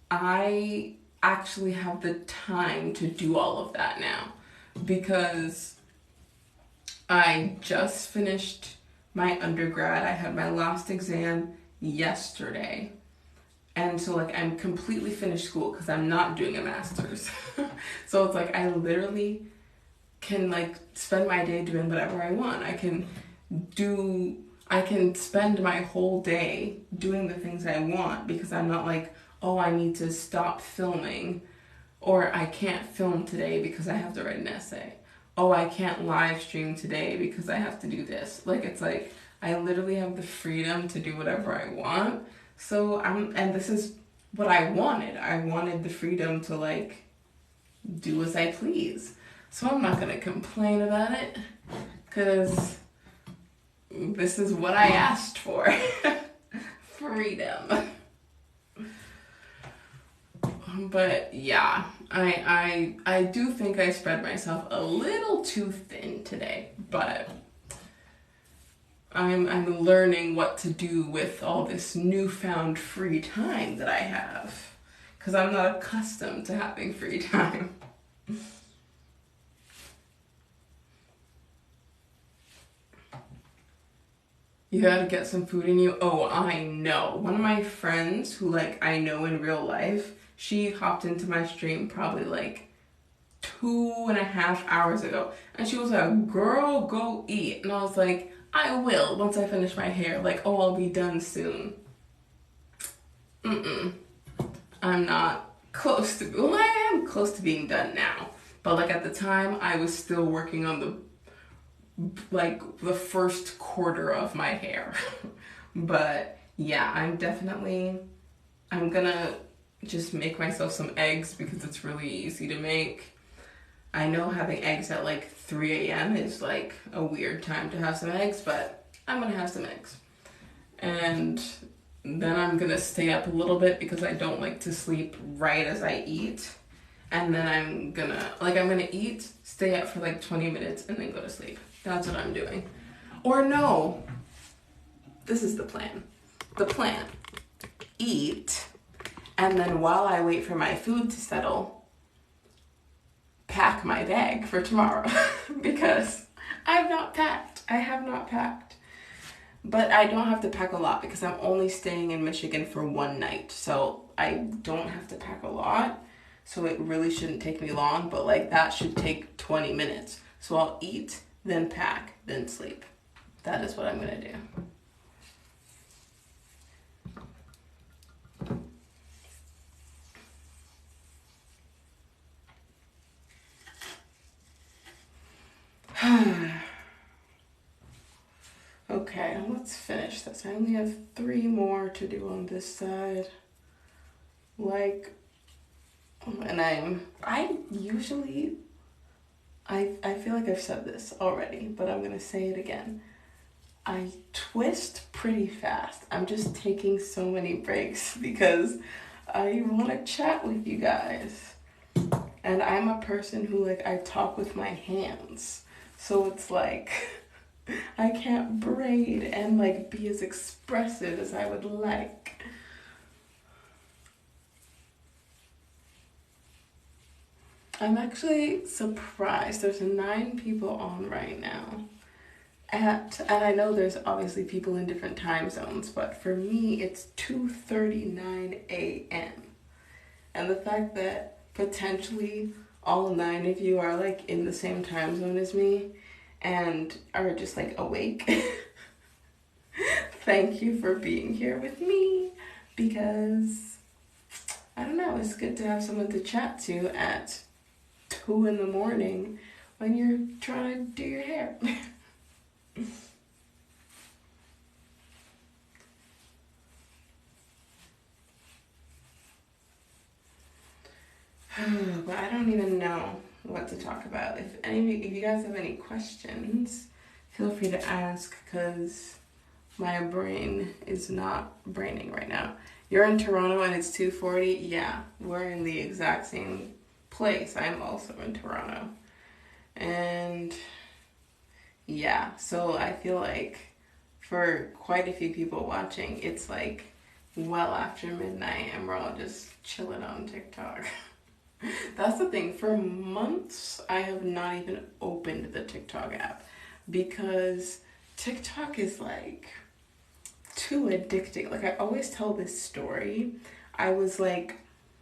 I actually have the time to do all of that now, because I just finished my undergrad. I had my last exam yesterday. And so like, I'm completely finished school because I'm not doing a master's. So it's like, I literally can like spend my day doing whatever I want. I can spend my whole day doing the things I want, because I'm not like, oh, I need to stop filming, or I can't film today because I have to write an essay. Oh, I can't live stream today because I have to do this. Like, it's like, I literally have the freedom to do whatever I want. So and this is what I wanted. I wanted the freedom to like do as I please. So I'm not gonna complain about it, because this is what I asked for. Freedom. But yeah, I do think I spread myself a little too thin today, but I'm learning what to do with all this newfound free time that I have, because I'm not accustomed to having free time. You gotta get some food in you. Oh, I know. One of my friends who like I know in real life, she hopped into my stream probably like 2.5 hours ago. And she was like, girl, go eat. And I was like, I will once I finish my hair. Like, oh, I'll be done soon. I'm not close to, well, I am close to being done now. But like at the time, I was still working on the first quarter of my hair. But yeah, I'm gonna just make myself some eggs because it's really easy to make. I know having eggs at like 3 a.m. is like a weird time to have some eggs, but I'm gonna have some eggs. And then I'm gonna stay up a little bit because I don't like to sleep right as I eat. And then I'm gonna eat, stay up for like 20 minutes, and then go to sleep. That's what I'm doing. Or no, this is the plan. The plan, eat, and then while I wait for my food to settle, pack my bag for tomorrow because I have not packed. But I don't have to pack a lot because I'm only staying in Michigan for one night. So I don't have to pack a lot. So it really shouldn't take me long, but like that should take 20 minutes. So I'll eat, then pack, then sleep. That is what I'm gonna do. Okay, let's finish this. I only have 3 more to do on this side. And I usually, I feel like I've said this already, but I'm gonna say it again. I twist pretty fast. I'm just taking so many breaks because I want to chat with you guys. And I'm a person who I talk with my hands. So it's like, I can't braid and be as expressive as I would like. I'm actually surprised. There's 9 people on right now. And I know there's obviously people in different time zones, but for me it's 2:39 a.m. And the fact that potentially all 9 of you are in the same time zone as me and are just awake. Thank you for being here with me, because I don't know, it's good to have someone to chat to at 2 in the morning when you're trying to do your hair. But I don't even know what to talk about. If you guys have any questions, feel free to ask, because my brain is not braining right now. You're in Toronto and it's 2:40? Yeah, we're in the exact same place. I'm also in Toronto. And yeah, so I feel like for quite a few people watching, it's well after midnight and we're all just chilling on TikTok. That's the thing. For months, I have not even opened the TikTok app because TikTok is too addicting. I always tell this story. I was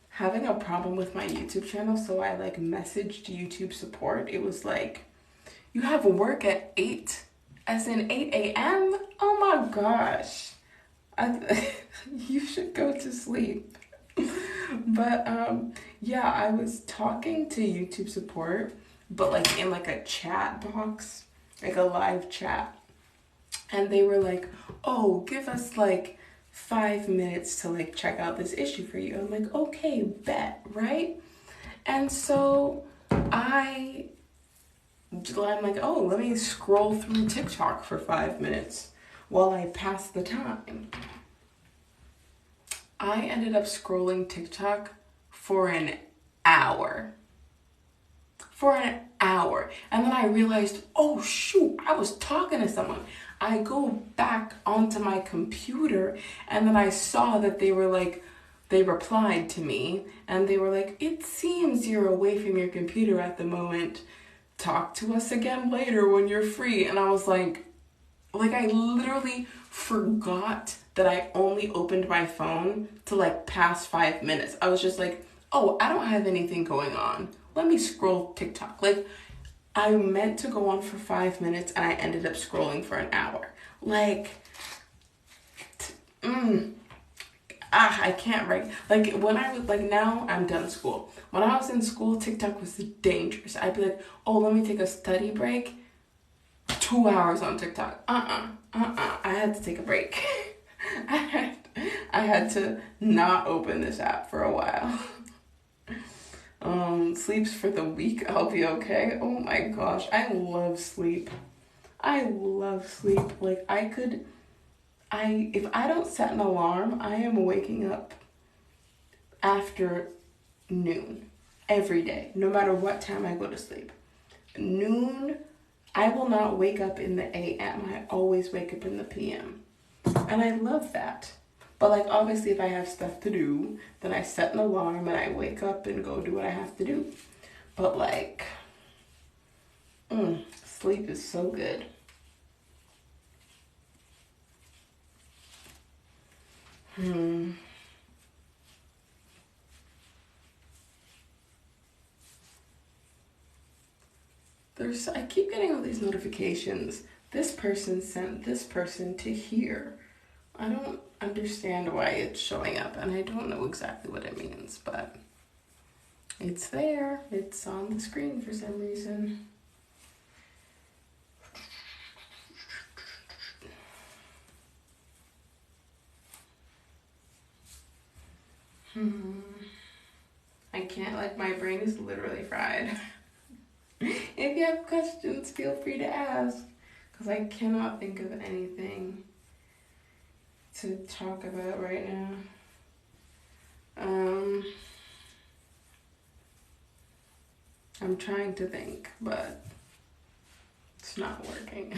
having a problem with my YouTube channel, so I messaged YouTube support. It was you have work at 8, as in 8 a.m.? Oh my gosh. You should go to sleep. But yeah, I was talking to YouTube support, but in a chat box, a live chat. And they were oh, give us 5 minutes to check out this issue for you. I'm okay, bet, right? And so I'm oh, let me scroll through TikTok for 5 minutes while I pass the time. I ended up scrolling TikTok for an hour. And then I realized, oh shoot, I was talking to someone. I go back onto my computer, and then I saw that they were like, they replied to me, and they were like, it seems you're away from your computer at the moment. Talk to us again later when you're free. And I was like I literally forgot that I only opened my phone to like past 5 minutes. I was just like, oh, I don't have anything going on. Let me scroll TikTok. Like, I meant to go on for 5 minutes and I ended up scrolling for an hour. Like, I can't write. Like, when I was, like, now I'm done school. When I was in school, TikTok was dangerous. I'd be like, oh, let me take a study break. 2 hours on TikTok. I had to take a break. I had to not open this app for a while. Sleeps for the week, I'll be okay. Oh my gosh, I love sleep. I love sleep. Like, if I don't set an alarm, I am waking up after noon every day, no matter what time I go to sleep. Noon, I will not wake up in the AM. I always wake up in the PM. And I love that. But like, obviously, if I have stuff to do, then I set an alarm and I wake up and go do what I have to do. But like, sleep is so good. I keep getting all these notifications. This person sent this person to here. I don't understand why it's showing up, and I don't know exactly what it means, but it's there. It's on the screen for some reason. I can't, like, my brain is literally fried. If you have questions, feel free to ask, because I cannot think of anything to talk about right now. I'm trying to think, but it's not working.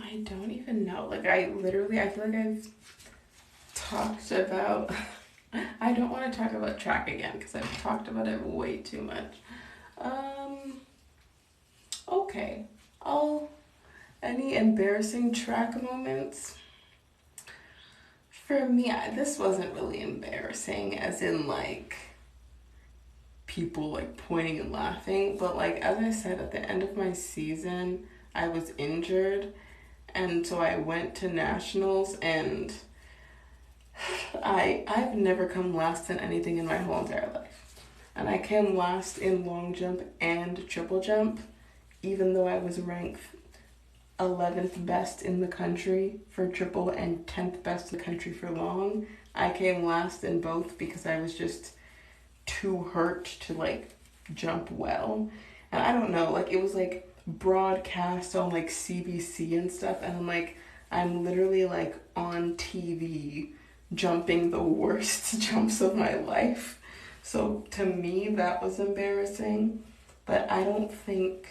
I don't even know. Like, I feel like I've talked about, I don't want to talk about track again because I've talked about it way too much. Okay. Any embarrassing track moments? For me, this wasn't really embarrassing, as in like people like pointing and laughing, but like, as I said, at the end of my season, I was injured, and so I went to nationals, and I've never come last in anything in my whole entire life. And I came last in long jump and triple jump, even though I was ranked 11th best in the country for triple and 10th best in the country for long. I came last in both because I was just too hurt to like jump well. And I don't know, like, it was like broadcast on like CBC and stuff, and I'm literally like on TV jumping the worst jumps of my life. So to me, that was embarrassing, but I don't think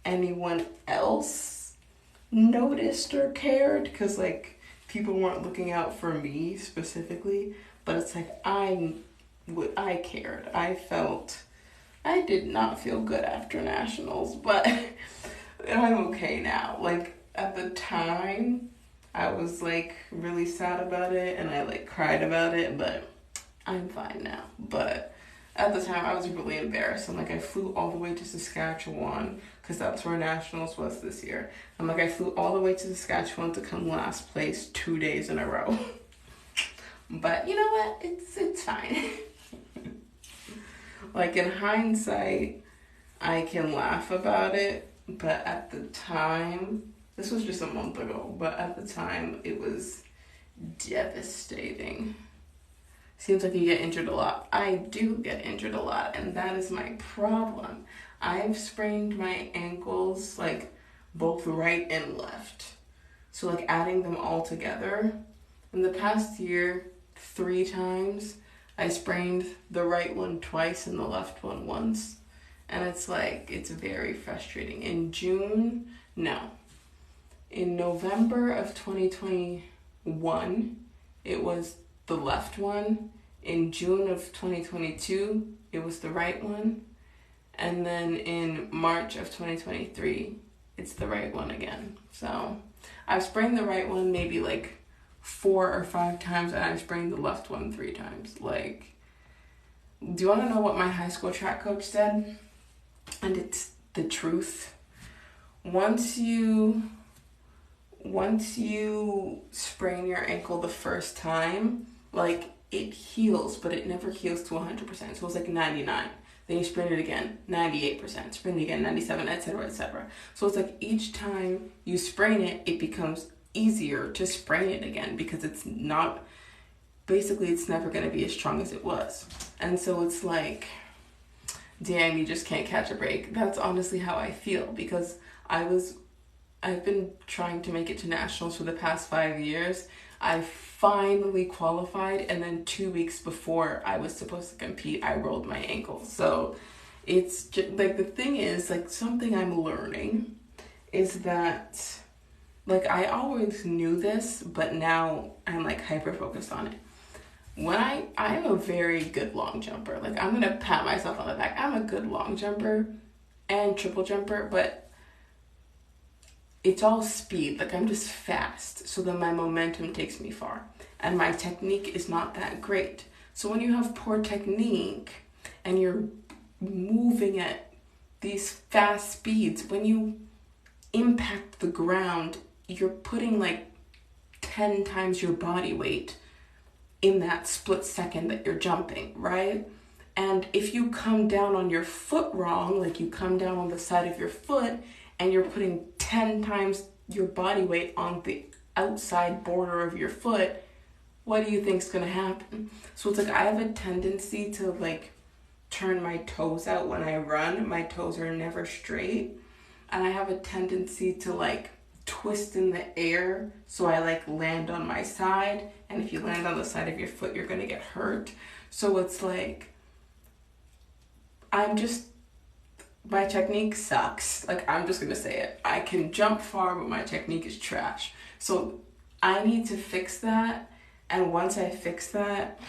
anyone else noticed or cared, because like people weren't looking out for me specifically. But it's like, I cared. I did not feel good after nationals, but I'm okay now. Like, at the time, I was like really sad about it, and I like cried about it, but I'm fine now. But at the time, I was really embarrassed, and like I flew all the way to Saskatchewan, because that's where nationals was this year. And like I flew all the way to Saskatchewan to come last place 2 days in a row. But you know what? It's fine. Like, in hindsight, I can laugh about it, but at the time, this was just a month ago, but at the time, it was devastating. Seems like you get injured a lot. I do get injured a lot, and that is my problem. I've sprained my ankles like both right and left. So like adding them all together. In the past year, 3 times, I sprained the right one twice and the left one once. And it's like, it's very frustrating. In June, no. In November of 2021, it was the left one. In June of 2022, it was the right one. And then in March of 2023, it's the right one again. So I've sprained the right one maybe like 4 or 5 times, and I've sprained the left one 3 times. Like, do you want to know what my high school track coach said? And it's the truth. Once you sprain your ankle the first time, like, it heals, but it never heals to 100%. So it's like 99. Then you sprain it again, 98%. Sprain it again, 97, etc., etc. So it's like each time you sprain it, it becomes easier to sprain it again, because it's not, basically it's never going to be as strong as it was. And so it's like, damn, you just can't catch a break. That's honestly how I feel, because I've been trying to make it to nationals for the past 5 years. I finally qualified, and then 2 weeks before I was supposed to compete, I rolled my ankle. So it's just, like, the thing is, like, something I'm learning is that, like, I always knew this, but now I'm like hyper focused on it. When I am a very good long jumper. Like, I'm gonna pat myself on the back. I'm a good long jumper and triple jumper, but it's all speed. Like, I'm just fast, so then my momentum takes me far. And my technique is not that great. So when you have poor technique and you're moving at these fast speeds, when you impact the ground, you're putting like 10 times your body weight in that split second that you're jumping, right? And if you come down on your foot wrong, like you come down on the side of your foot and you're putting 10 times your body weight on the outside border of your foot, what do you think's gonna happen? So it's like, I have a tendency to like turn my toes out when I run. My toes are never straight. And I have a tendency to like twist in the air, so I like land on my side. And if you land on the side of your foot, you're gonna get hurt. So it's like, my technique sucks. Like, I'm just gonna say it. I can jump far, but my technique is trash. So I need to fix that. And once I fix that,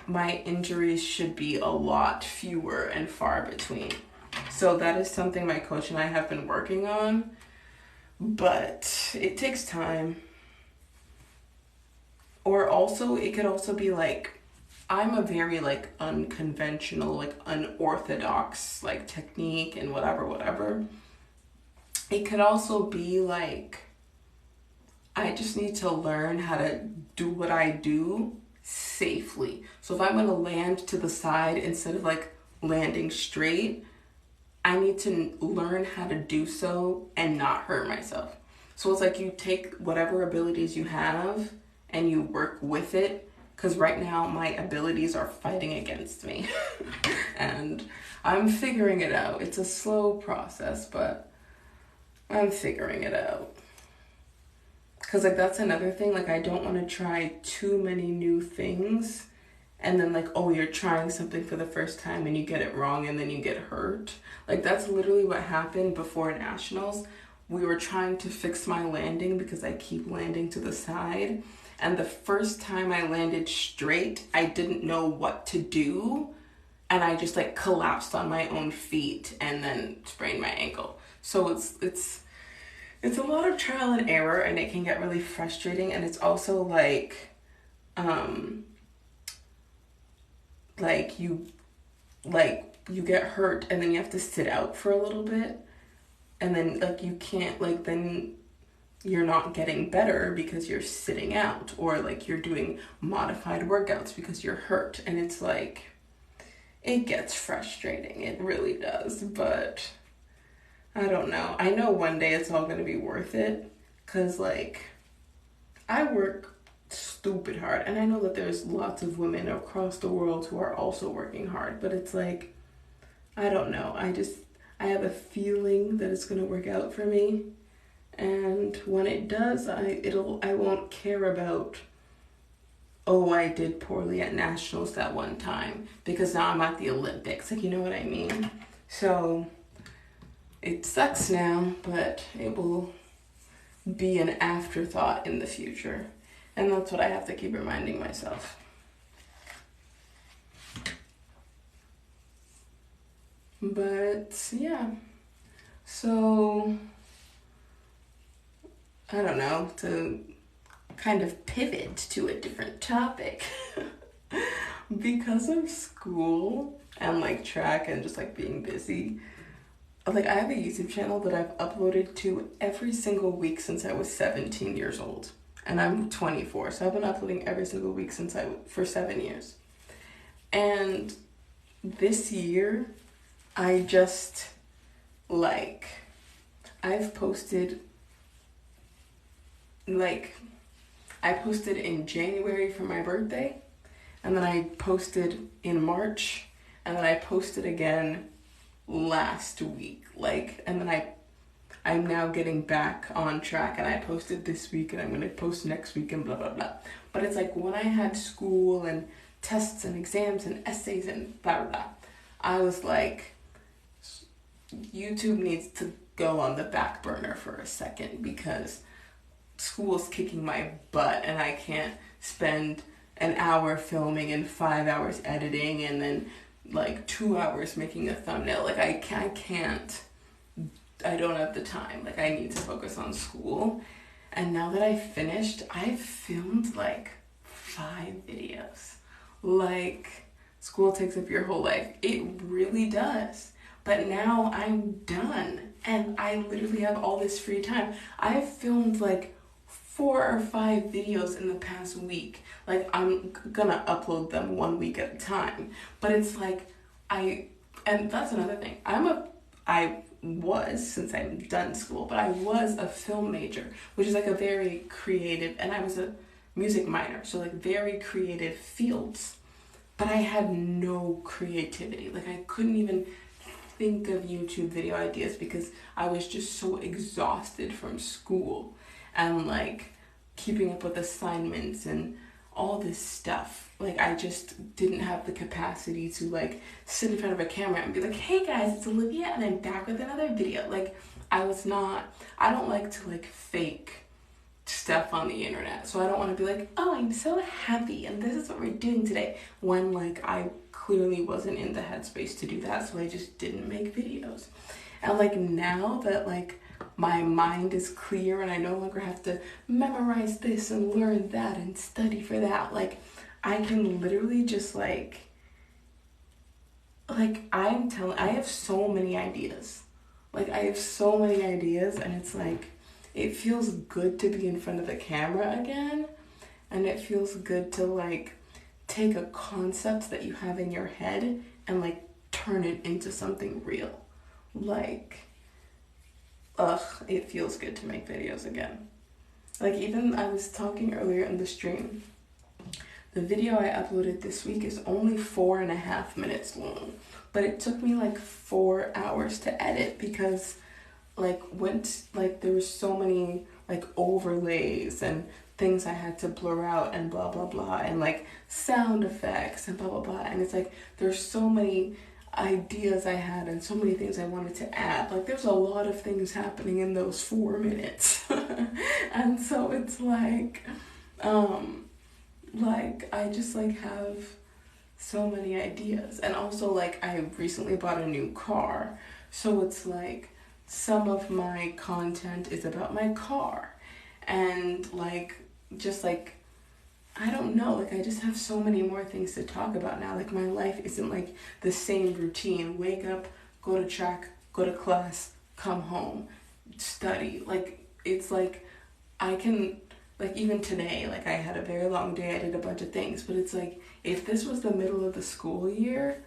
my injuries should be a lot fewer and far between. So that is something my coach and I have been working on, but it takes time. Or also, it could also be like, I'm a very like unconventional, like unorthodox like technique and whatever. It could also be like, I just need to learn how to do what I do safely. So if I'm gonna land to the side instead of like landing straight, I need to learn how to do so and not hurt myself. So it's like, you take whatever abilities you have and you work with it, because right now my abilities are fighting against me. And I'm figuring it out. It's a slow process, but I'm figuring it out. Because like, that's another thing, like, I don't want to try too many new things and then like, oh, you're trying something for the first time and you get it wrong and then you get hurt. Like, that's literally what happened before nationals. We were trying to fix my landing because I keep landing to the side. And the first time I landed straight, I didn't know what to do. And I just like collapsed on my own feet and then sprained my ankle. So it's a lot of trial and error, and it can get really frustrating. And it's also like you get hurt and then you have to sit out for a little bit, and then like you can't, like, then you're not getting better because you're sitting out, or like you're doing modified workouts because you're hurt. And it's like, it gets frustrating. It really does. But I don't know. I know one day it's all going to be worth it, because like, I work stupid hard, and I know that there's lots of women across the world who are also working hard, but it's like, I don't know. I have a feeling that it's going to work out for me. And when it does, I won't care about, oh, I did poorly at nationals that one time, because now I'm at the Olympics. Like, you know what I mean? So it sucks now, but it will be an afterthought in the future. And that's what I have to keep reminding myself. But yeah, so I don't know, to kind of pivot to a different topic. Because of school and like track and just like being busy, like I have a YouTube channel that I've uploaded to every single week since I was 17 years old. And I'm 24, so I've been uploading every single week for 7 years. And this year, I just, like, I've posted, like, I posted in January for my birthday, and then I posted in March, and then I posted again last week, like, and then I'm now getting back on track, and I posted this week, and I'm going to post next week, and blah, blah, blah. But it's like, when I had school, and tests, and exams, and essays, and blah, blah, blah, I was like, YouTube needs to go on the back burner for a second, because school's kicking my butt, and I can't spend an hour filming and 5 hours editing, and then like 2 hours making a thumbnail. Like I can't, I don't have the time. Like I need to focus on school. And now that I finished, I've filmed like 5 videos. Like, school takes up your whole life. It really does. But now I'm done, and I literally have all this free time. I've filmed like 4 or 5 videos in the past week. Like, I'm gonna upload them 1 week at a time. But it's like, and that's another thing. I was, since I'm done school, but I was a film major, which is like a very creative, and I was a music minor, so like very creative fields. But I had no creativity. Like I couldn't even think of YouTube video ideas because I was just so exhausted from school and like keeping up with assignments and all this stuff. Like I just didn't have the capacity to like sit in front of a camera and be like, hey guys, it's Olivia and I'm back with another video. Like I don't like to like fake stuff on the internet. So I don't want to be like, oh, I'm so happy and this is what we're doing today, when like I clearly wasn't in the headspace to do that. So I just didn't make videos. And like now that like my mind is clear and I no longer have to memorize this and learn that and study for that, like I can literally just like I have so many ideas. Like I have so many ideas, and it's like, it feels good to be in front of the camera again, and it feels good to like take a concept that you have in your head and like turn it into something real. Like, it feels good to make videos again. Like even I was talking earlier in the stream, the video I uploaded this week is only 4.5 minutes long, but it took me like 4 hours to edit because like there was so many like overlays and things I had to blur out and blah blah blah, and like sound effects and blah blah blah, and it's like there's so many ideas I had and so many things I wanted to add. Like there's a lot of things happening in those 4 minutes. And so it's like I just like have so many ideas. And also like I recently bought a new car, so it's like some of my content is about my car, and like just like I don't know, like I just have so many more things to talk about now. Like my life isn't like the same routine: wake up, go to track, go to class, come home, study. Like it's like I can, like even today, like I had a very long day, I did a bunch of things, but it's like if this was the middle of the school year,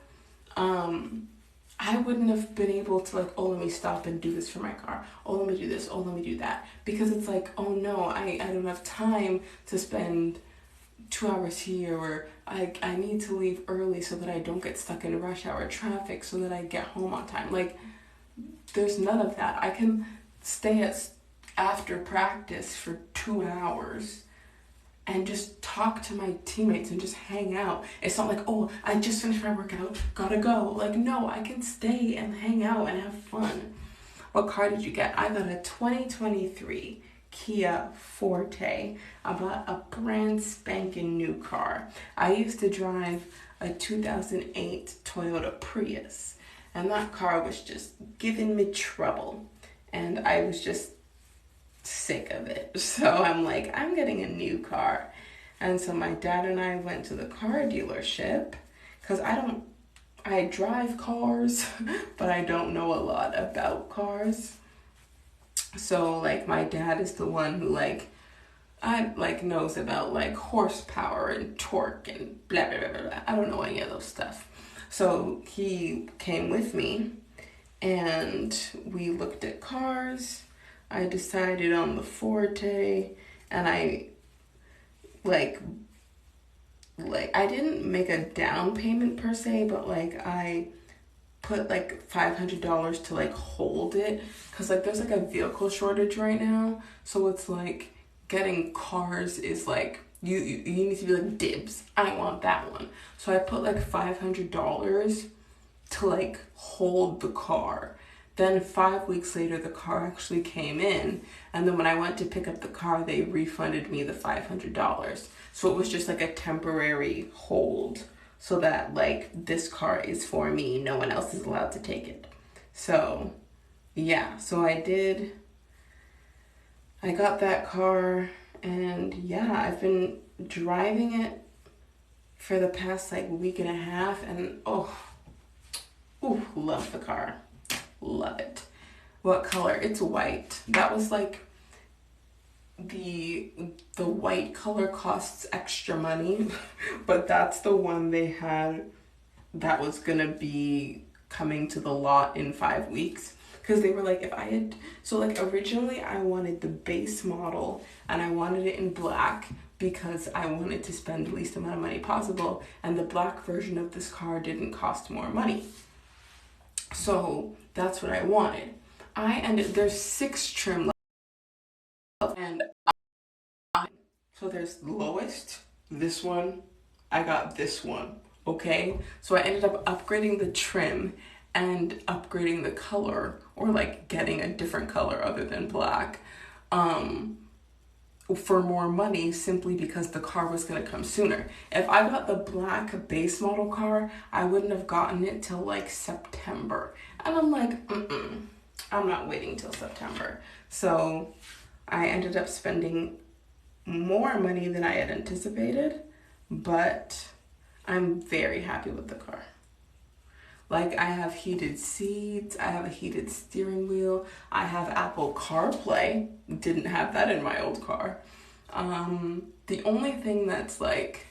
I wouldn't have been able to like, oh, let me stop and do this for my car. Oh, let me do this. Oh, let me do that. Because it's like, oh no, I don't have time to spend 2 hours here, or I need to leave early so that I don't get stuck in rush hour traffic so that I get home on time. Like there's none of that. I can stay after practice for 2 hours and just talk to my teammates and just hang out. It's not like, oh, I just finished my workout, gotta go. Like, no, I can stay and hang out and have fun. What car did you get? I got a 2023 Kia Forte. I bought a brand spanking new car. I used to drive a 2008 Toyota Prius, and that car was just giving me trouble, and I was just sick of it. So I'm like, I'm getting a new car. And so my dad and I went to the car dealership, because I drive cars, but I don't know a lot about cars. So like my dad is the one who knows about like horsepower and torque and blah blah blah blah. I don't know any of those stuff. So he came with me and we looked at cars. I decided on the Forte, and I I didn't make a down payment per se, but like I put like $500 to like hold it, because like there's like a vehicle shortage right now, so it's like getting cars is like you need to be like, dibs, I want that one. So I put like $500 to like hold the car. Then 5 weeks later, the car actually came in. And then when I went to pick up the car, they refunded me the $500. So it was just like a temporary hold, so that like this car is for me. No one else is allowed to take it. So yeah, so I got that car, and yeah, I've been driving it for the past like week and a half, and love the car. Love it. What color? It's white. That was like the white color costs extra money, but that's the one they had that was gonna be coming to the lot in 5 weeks, because they were like, originally I wanted the base model and I wanted it in black because I wanted to spend the least amount of money possible, and the black version of this car didn't cost more money. So that's what I wanted. There's 6 trim levels, and so there's lowest, this one, I got this one, okay? So I ended up upgrading the trim and upgrading the color, or like getting a different color other than black, for more money, simply because the car was gonna come sooner. If I got the black base model car, I wouldn't have gotten it till like September. And I'm like, I'm not waiting till September. So I ended up spending more money than I had anticipated, but I'm very happy with the car. Like, I have heated seats, I have a heated steering wheel, I have Apple CarPlay, didn't have that in my old car. The only thing that's like,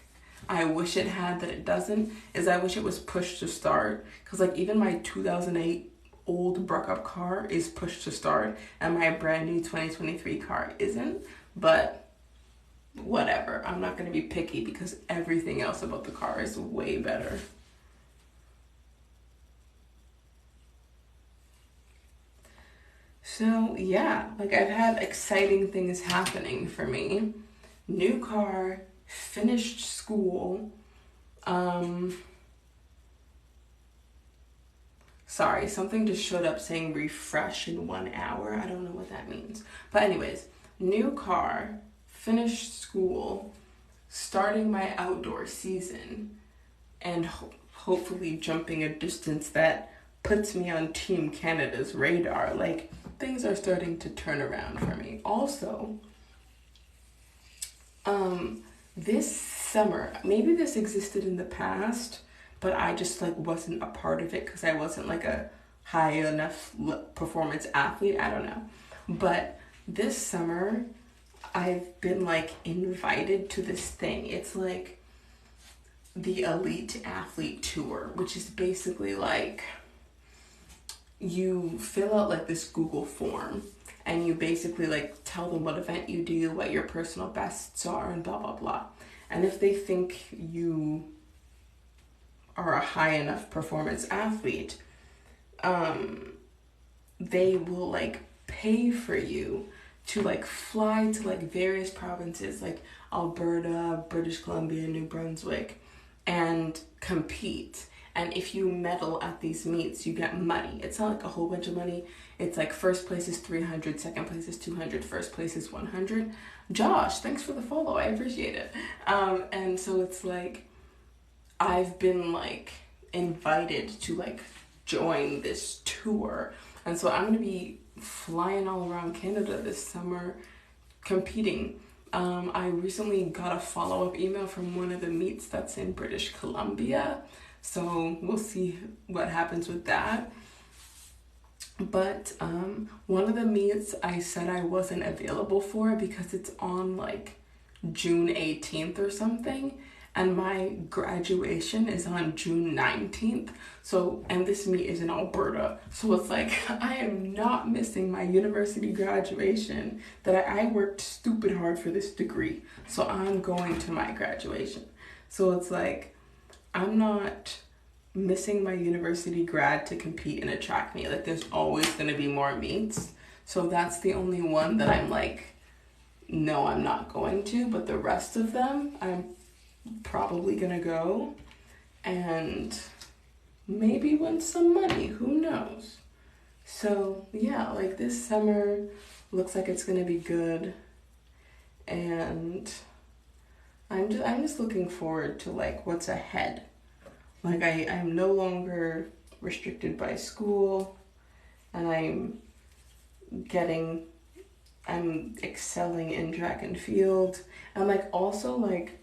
I wish it had that it doesn't, is I wish it was push to start, because like even my 2008 old broke up car is push to start, and my brand new 2023 car isn't, but whatever, I'm not going to be picky because everything else about the car is way better. So yeah, like I've had exciting things happening for me. New car, finished school. Sorry, something just showed up saying refresh in 1 hour. I don't know what that means. But anyways, new car, finished school, starting my outdoor season, and hopefully jumping a distance that puts me on Team Canada's radar. Like, things are starting to turn around for me. Also, this summer, maybe this existed in the past, but I just like wasn't a part of it because I wasn't like a high enough performance athlete. I don't know. But this summer, I've been like invited to this thing. It's like the Elite Athlete Tour, which is basically like, you fill out like this Google form, and you basically like tell them what event you do, what your personal bests are, and blah blah blah. And if they think you are a high enough performance athlete, they will like pay for you to like fly to like various provinces like Alberta, British Columbia, New Brunswick, and compete. And if you medal at these meets, you get money. It's not like a whole bunch of money. It's like first place is 300, second place is 200, first place is 100. Josh, thanks for the follow. I appreciate it. And so it's like, I've been like invited to like join this tour. And so I'm going to be flying all around Canada this summer competing. I recently got a follow-up email from one of the meets that's in British Columbia. So we'll see what happens with that. But one of the meets I said I wasn't available for because it's on like June 18th or something. And my graduation is on June 19th. So, and this meet is in Alberta. So it's like, I am not missing my university graduation that I worked stupid hard for this degree. So I'm going to my graduation. So it's like, I'm not missing my university grad to compete in a track meet. Like there's always gonna be more meets. So that's the only one that I'm like, no, I'm not going to. But the rest of them, I'm probably gonna go and maybe win some money, who knows. So yeah, like this summer looks like it's gonna be good, and I'm just looking forward to like what's ahead. Like I'm no longer restricted by school, and I'm excelling in track and field, and like also like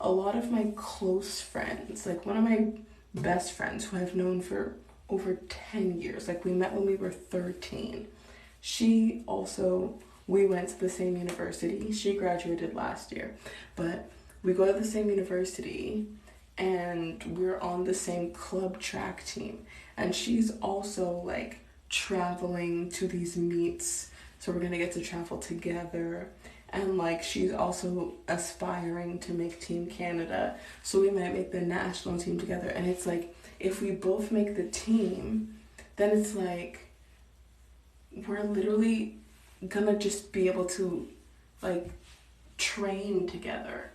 a lot of my close friends, like one of my best friends who I've known for over 10 years, like we met when we were 13. We went to the same university. She graduated last year, but we go to the same university and we're on the same club track team. And she's also like traveling to these meets. So we're gonna get to travel together. And like she's also aspiring to make Team Canada, so we might make the national team together. And it's like, if we both make the team, then it's like we're literally gonna just be able to like train together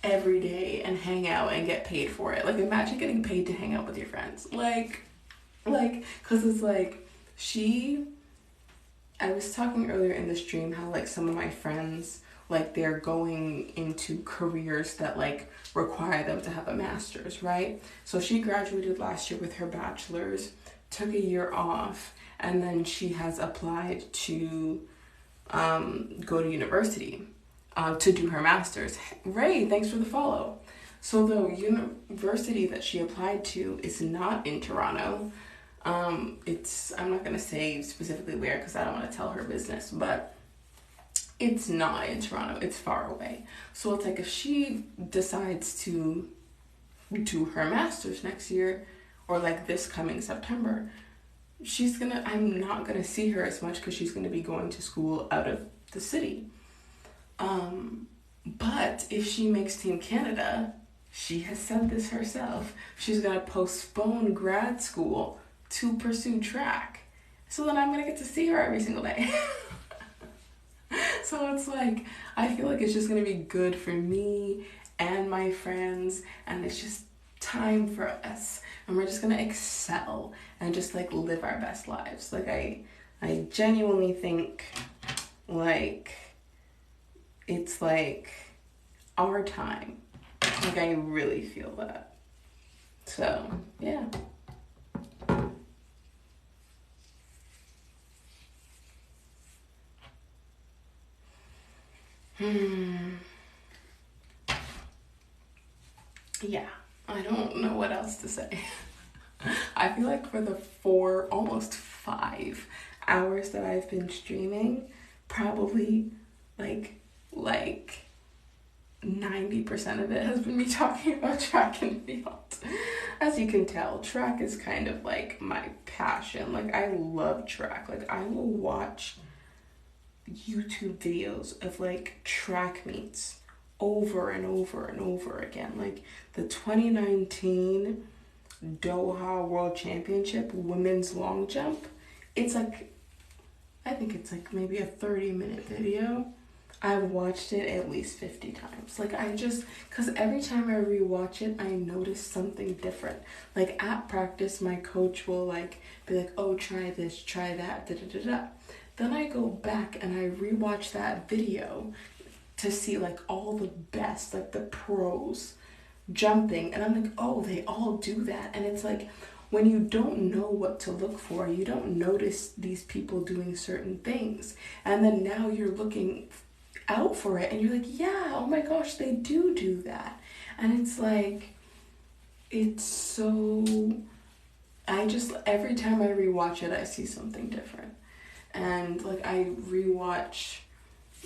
every day and hang out and get paid for it. Like imagine getting paid to hang out with your friends. Like because it's like I was talking earlier in the stream how like some of my friends, like they're going into careers that like require them to have a master's, right? So she graduated last year with her bachelor's, took a year off, and then she has applied to go to university to do her master's. Ray, thanks for the follow. So the university that she applied to is not in Toronto. I'm not gonna say specifically where because I don't want to tell her business, but it's not in Toronto, it's far away. So it's like if she decides to do her master's next year or like this coming September, I'm not gonna see her as much because she's gonna be going to school out of the city. But if she makes Team Canada, she has said this herself, she's gonna postpone grad school to pursue track. So then I'm gonna get to see her every single day. So it's like, I feel like it's just gonna be good for me and my friends, and it's just time for us, and we're just gonna excel and just like live our best lives. Like I genuinely think like it's like our time. Like I really feel that. So yeah. Yeah, I don't know what else to say. I feel like for the almost 5 hours that I've been streaming, probably like 90% of it has been me talking about track and field. As you can tell, track is kind of like my passion. Like I love track. Like I will watch YouTube videos of like track meets over and over and over again. Like the 2019 Doha World Championship women's long jump, it's like I think it's like maybe a 30-minute video. I've watched it at least 50 times. Like because every time I rewatch it, I notice something different. Like at practice, my coach will like be like, oh, try this, try that, da da da da. Then I go back and I rewatch that video to see like all the best, like the pros jumping. And I'm like, oh, they all do that. And it's like, when you don't know what to look for, you don't notice these people doing certain things. And then now you're looking out for it and you're like, yeah, oh my gosh, they do that. And it's like, it's so, every time I rewatch it, I see something different. And like I rewatch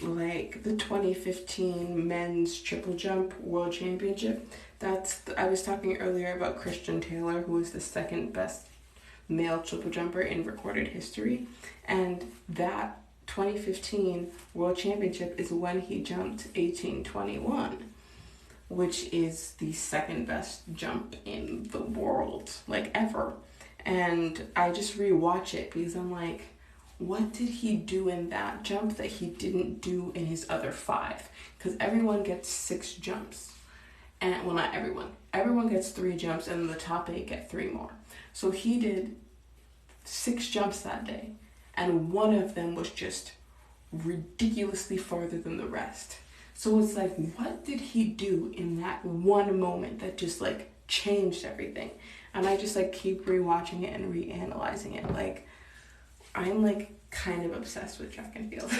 like the 2015 men's triple jump world championship. I was talking earlier about Christian Taylor, who is the second best male triple jumper in recorded history. And that 2015 world championship is when he jumped 1821, which is the second best jump in the world, like ever. And I just rewatch it because I'm like, what did he do in that jump that he didn't do in his other 5? Because everyone gets 6 jumps. And well, not everyone. Everyone gets 3 jumps and the top 8 get 3 more. So he did 6 jumps that day. And one of them was just ridiculously farther than the rest. So it's like, what did he do in that one moment that just like changed everything? And I just like keep rewatching it and reanalyzing it. Like, I'm like kind of obsessed with track and field.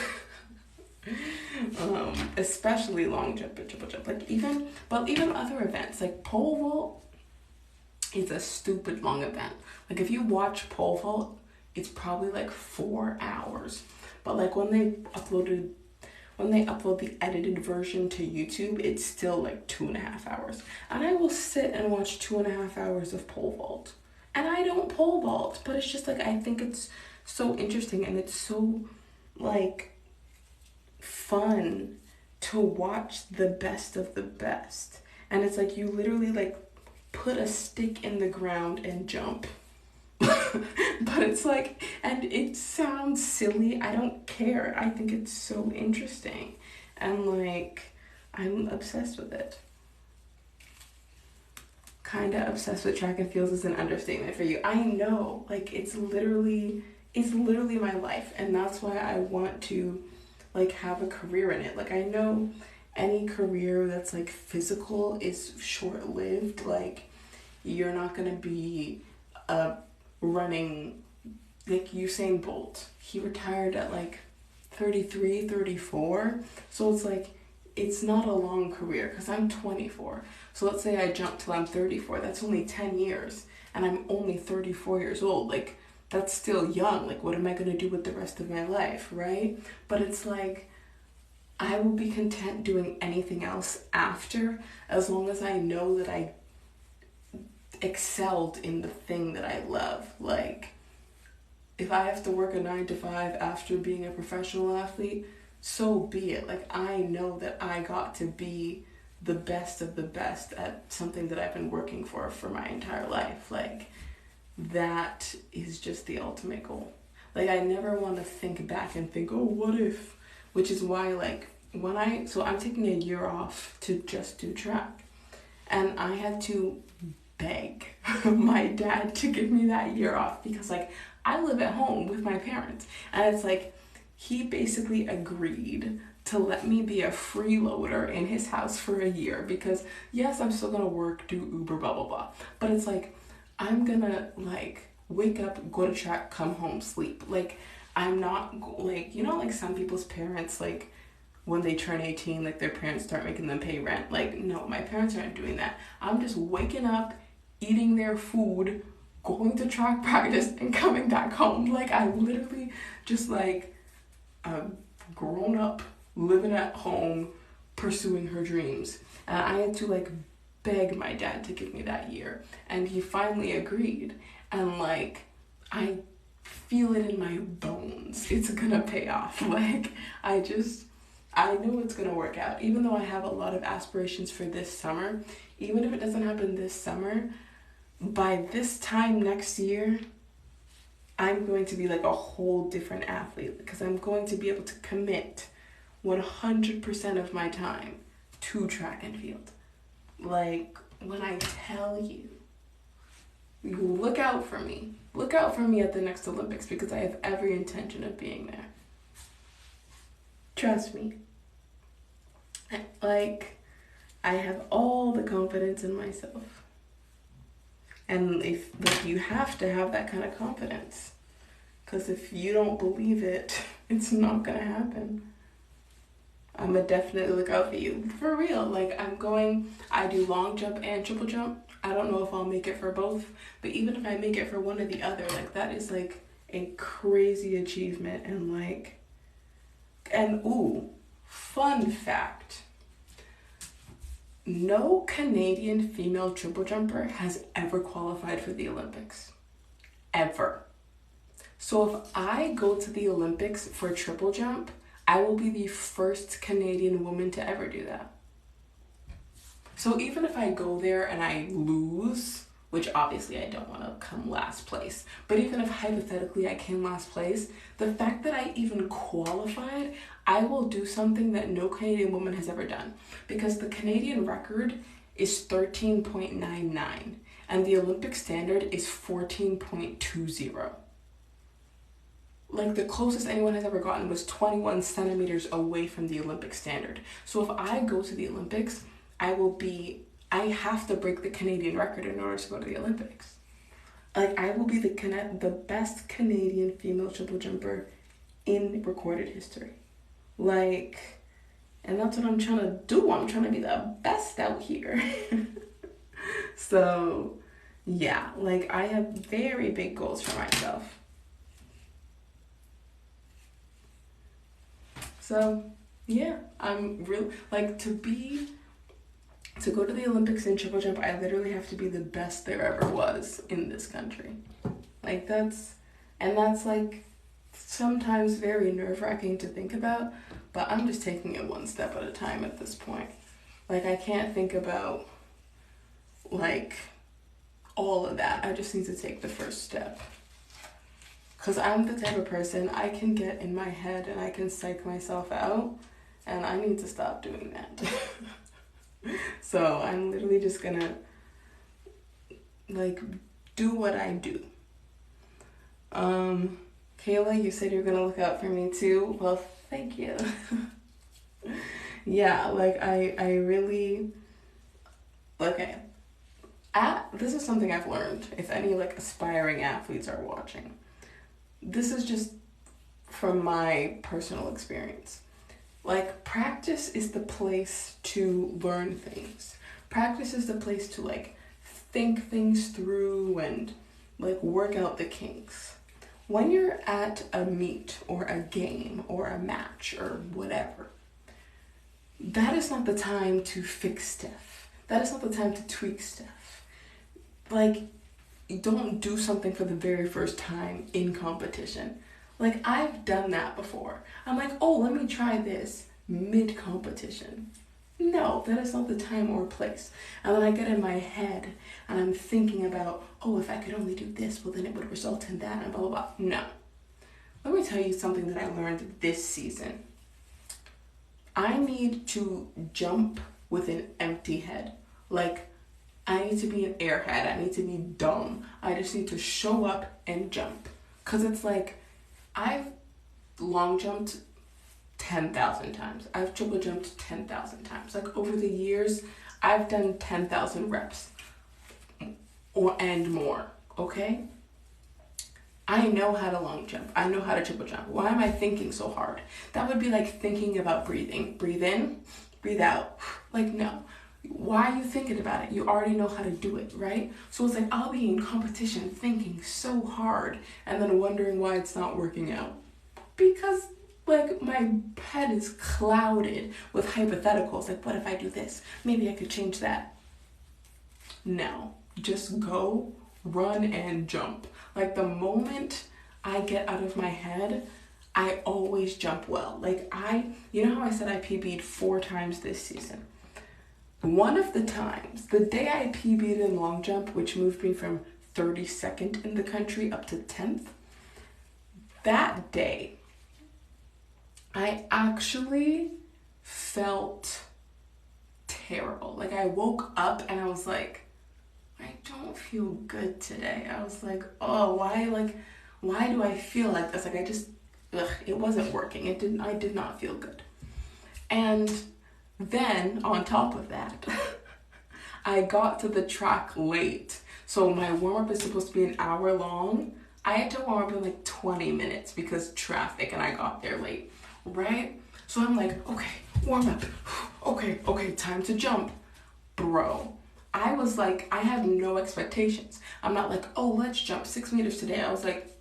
Especially long jump and triple jump. Like even other events, like pole vault is a stupid long event. Like if you watch pole vault, it's probably like 4 hours. But like when they upload the edited version to YouTube, it's still like 2.5 hours. And I will sit and watch 2.5 hours of pole vault. And I don't pole vault, but it's just like, I think it's so interesting and it's so like fun to watch the best of the best. And it's like you literally like put a stick in the ground and jump. But it's like, and it sounds silly, I don't care. I think it's so interesting and like I'm obsessed with it. Kinda obsessed with track and field is an understatement for you. I know, like it's literally my life, and that's why I want to like have a career in it. Like I know any career that's like physical is short-lived. Like you're not gonna be running like Usain Bolt. He retired at like 33, 34. So it's like, it's not a long career because I'm 24. So let's say I jump till I'm 34. That's only 10 years and I'm only 34 years old. Like that's still young. Like what am I going to do with the rest of my life, right? But it's like, I will be content doing anything else after, as long as I know that I excelled in the thing that I love. Like if I have to work a 9 to 5 after being a professional athlete, so be it. Like I know that I got to be the best of the best at something that I've been working for my entire life. Like that is just the ultimate goal. Like I never want to think back and think, oh, what if? Which is why like I'm taking a year off to just do track. And I had to beg my dad to give me that year off because like I live at home with my parents, and it's like he basically agreed to let me be a freeloader in his house for a year because yes, I'm still gonna work, do Uber, blah blah blah, but it's like I'm gonna like wake up, go to track, come home, sleep. Like I'm not like, you know, like some people's parents, like when they turn 18, like their parents start making them pay rent. Like no, my parents aren't doing that. I'm just waking up, eating their food, going to track practice, and coming back home. Like I literally just like a grown up living at home pursuing her dreams. And I had to like beg my dad to give me that year, and he finally agreed. And like I feel it in my bones, it's gonna pay off. Like I know it's gonna work out, even though I have a lot of aspirations for this summer. Even if it doesn't happen this summer, by this time next year, I'm going to be like a whole different athlete because I'm going to be able to commit 100% of my time to track and field. Like, when I tell you, you look out for me. Look out for me at the next Olympics because I have every intention of being there. Trust me. Like, I have all the confidence in myself. And if like you have to have that kind of confidence. Because if you don't believe it, it's not going to happen. I'm going to definitely look out for you. For real. Like, I do long jump and triple jump. I don't know if I'll make it for both. But even if I make it for one or the other, like, that is, like, a crazy achievement. And ooh, fun fact. No Canadian female triple jumper has ever qualified for the Olympics. Ever. So if I go to the Olympics for triple jump, I will be the first Canadian woman to ever do that. So even if I go there and I lose, which obviously I don't want to come last place, but even if hypothetically I came last place, the fact that I even qualified, I will do something that no Canadian woman has ever done. Because the Canadian record is 13.99 and the Olympic standard is 14.20. Like, the closest anyone has ever gotten was 21 centimeters away from the Olympic standard. So if I go to the Olympics, I have to break the Canadian record in order to go to the Olympics. Like, I will be the best Canadian female triple jumper in recorded history. Like, and that's what I'm trying to do. I'm trying to be the best out here. So, yeah, like, I have very big goals for myself. So, yeah, I'm real, like, to go to the Olympics in triple jump, I literally have to be the best there ever was in this country. Like, that's like sometimes very nerve-wracking to think about, but I'm just taking it one step at a time at this point. Like, I can't think about, like, all of that. I just need to take the first step. Because I'm the type of person, I can get in my head and I can psych myself out, and I need to stop doing that. So I'm literally just gonna, like, do what I do. Kayla, you said you're gonna look out for me too. Well, thank you. Yeah, like, I really, okay. This is something I've learned, if any, like, aspiring athletes are watching. This is just from my personal experience. Like, practice is the place to learn things. Practice is the place to, like, think things through and, like, work out the kinks. When you're at a meet or a game or a match or whatever, that is not the time to fix stuff. That is not the time to tweak stuff. Like, you don't do something for the very first time in competition. Like, I've done that before. I'm like, oh, let me try this mid-competition. No, that is not the time or place. And then I get in my head and I'm thinking about, oh, if I could only do this, well, then it would result in that, and blah, blah, blah. No. Let me tell you something that I learned this season. I need to jump with an empty head. Like, I need to be an airhead. I need to be dumb. I just need to show up and jump. Because it's like, I've long jumped 10,000 times. I've triple jumped 10,000 times. Like, over the years, I've done 10,000 reps and more, okay? I know how to long jump. I know how to triple jump. Why am I thinking so hard? That would be like thinking about breathing. Breathe in, breathe out. Like, no. Why are you thinking about it? You already know how to do it, right? So it's like, I'll be in competition thinking so hard and then wondering why it's not working out. Because, like, my head is clouded with hypotheticals. Like, what if I do this? Maybe I could change that. No. Just go, run, and jump. Like, the moment I get out of my head, I always jump well. Like, you know how I said I PB'd 4 times this season? One of the times, the day I PB'd in long jump, which moved me from 32nd in the country up to 10th, that day, I actually felt terrible. Like, I woke up and I was like, I don't feel good today. I was like, oh, why do I feel like this? Like, it wasn't working. I did not feel good. And then on top of that, I got to the track late. So my warm-up is supposed to be an hour long. I had to warm up in like 20 minutes because traffic, and I got there late, right? So I'm like, okay, warm up. Okay, time to jump. Bro, I was like, I had no expectations. I'm not like, oh, let's jump 6 meters today. I was like,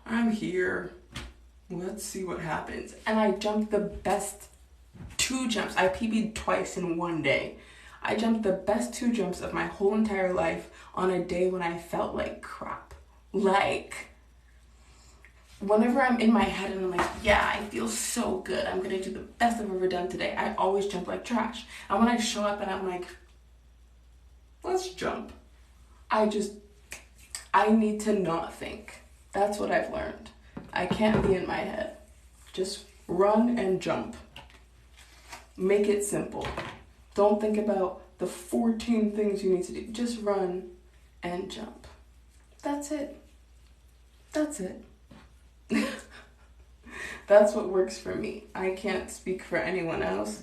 I'm here. Let's see what happens. And I jumped the best 2 jumps. I PB'd twice in one day. I jumped the best 2 jumps of my whole entire life on a day when I felt like crap. Like, whenever I'm in my head and I'm like, yeah, I feel so good, I'm gonna do the best I've ever done today, I always jump like trash. And when I show up and I'm like, let's jump, I need to not think. That's what I've learned. I can't be in my head. Just run and jump. Make it simple. Don't think about the 14 things you need to do. Just run and jump. That's it. That's it. That's what works for me. I can't speak for anyone else,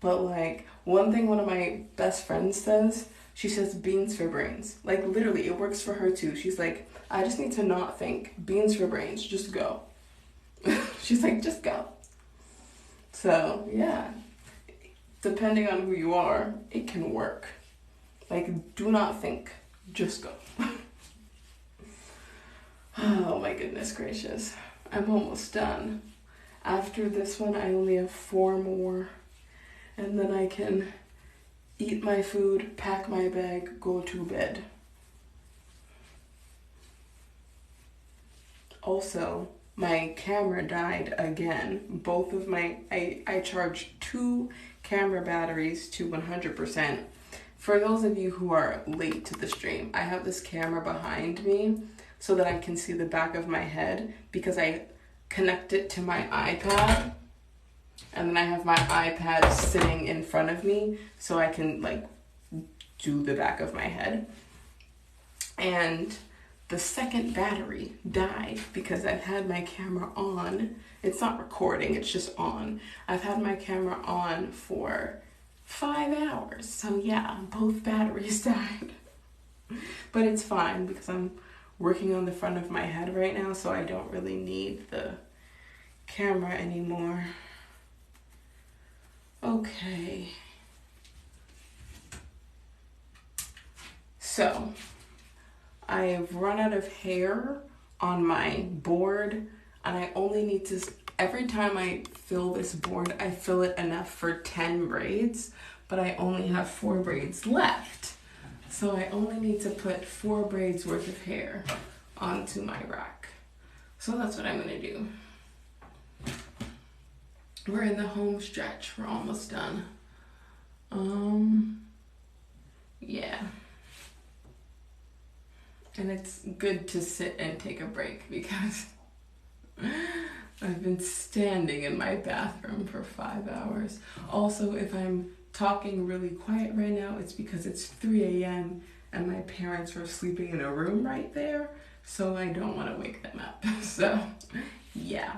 but like, one thing one of my best friends says, she says beans for brains. Like, literally, it works for her too. She's like, I just need to not think. Beans for brains. Just go. She's like, just go. So yeah, depending on who you are, it can work. Like, do not think. Just go. Oh my goodness gracious. I'm almost done. After this one, I only have 4 more. And then I can eat my food, pack my bag, go to bed. Also, my camera died again. Both of my, I charged 2 camera batteries to 100%. For those of you who are late to the stream, I have this camera behind me so that I can see the back of my head because I connect it to my iPad, and then I have my iPad sitting in front of me so I can like do the back of my head. And the second battery died because I've had my camera on. It's not recording, it's just on. I've had my camera on for 5 hours. So yeah, both batteries died. But it's fine because I'm working on the front of my head right now, so I don't really need the camera anymore. Okay. So, I've run out of hair on my board, and I only need to, every time I fill this board, I fill it enough for 10 braids, but I only have 4 braids left. So I only need to put 4 braids worth of hair onto my rack. So that's what I'm gonna do. We're in the home stretch, we're almost done. Yeah. And it's good to sit and take a break because I've been standing in my bathroom for 5 hours. Also, if I'm talking really quiet right now, it's because it's 3 a.m. and my parents are sleeping in a room right there, so I don't want to wake them up. So, yeah.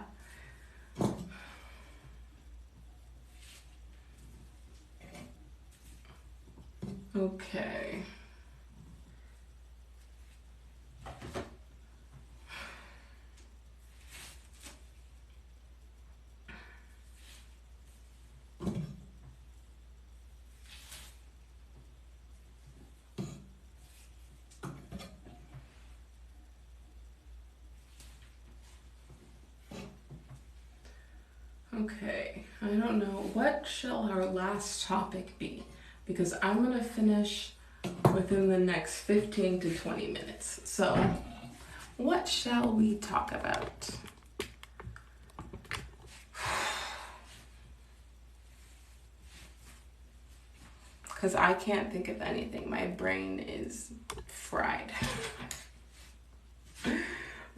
Okay. Okay, I don't know, what shall our last topic be? Because I'm gonna finish within the next 15 to 20 minutes. So, what shall we talk about? Because I can't think of anything. My brain is fried.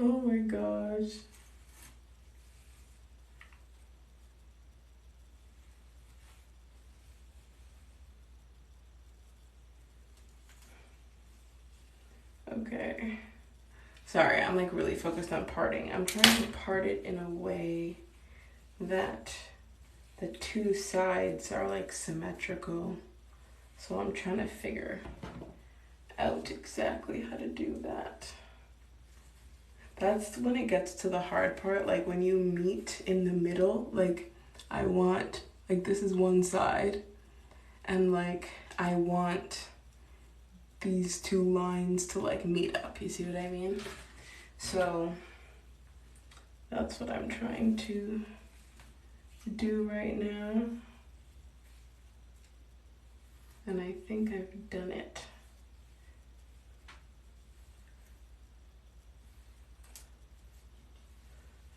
Oh my gosh. Okay. Sorry, I'm like really focused on parting. I'm trying to part it in a way that the two sides are like symmetrical. So I'm trying to figure out exactly how to do that. That's when it gets to the hard part, like when you meet in the middle, like I want, like this is one side, and like I want these two lines to like meet up, you see what I mean? So that's what I'm trying to do right now. And I think I've done it.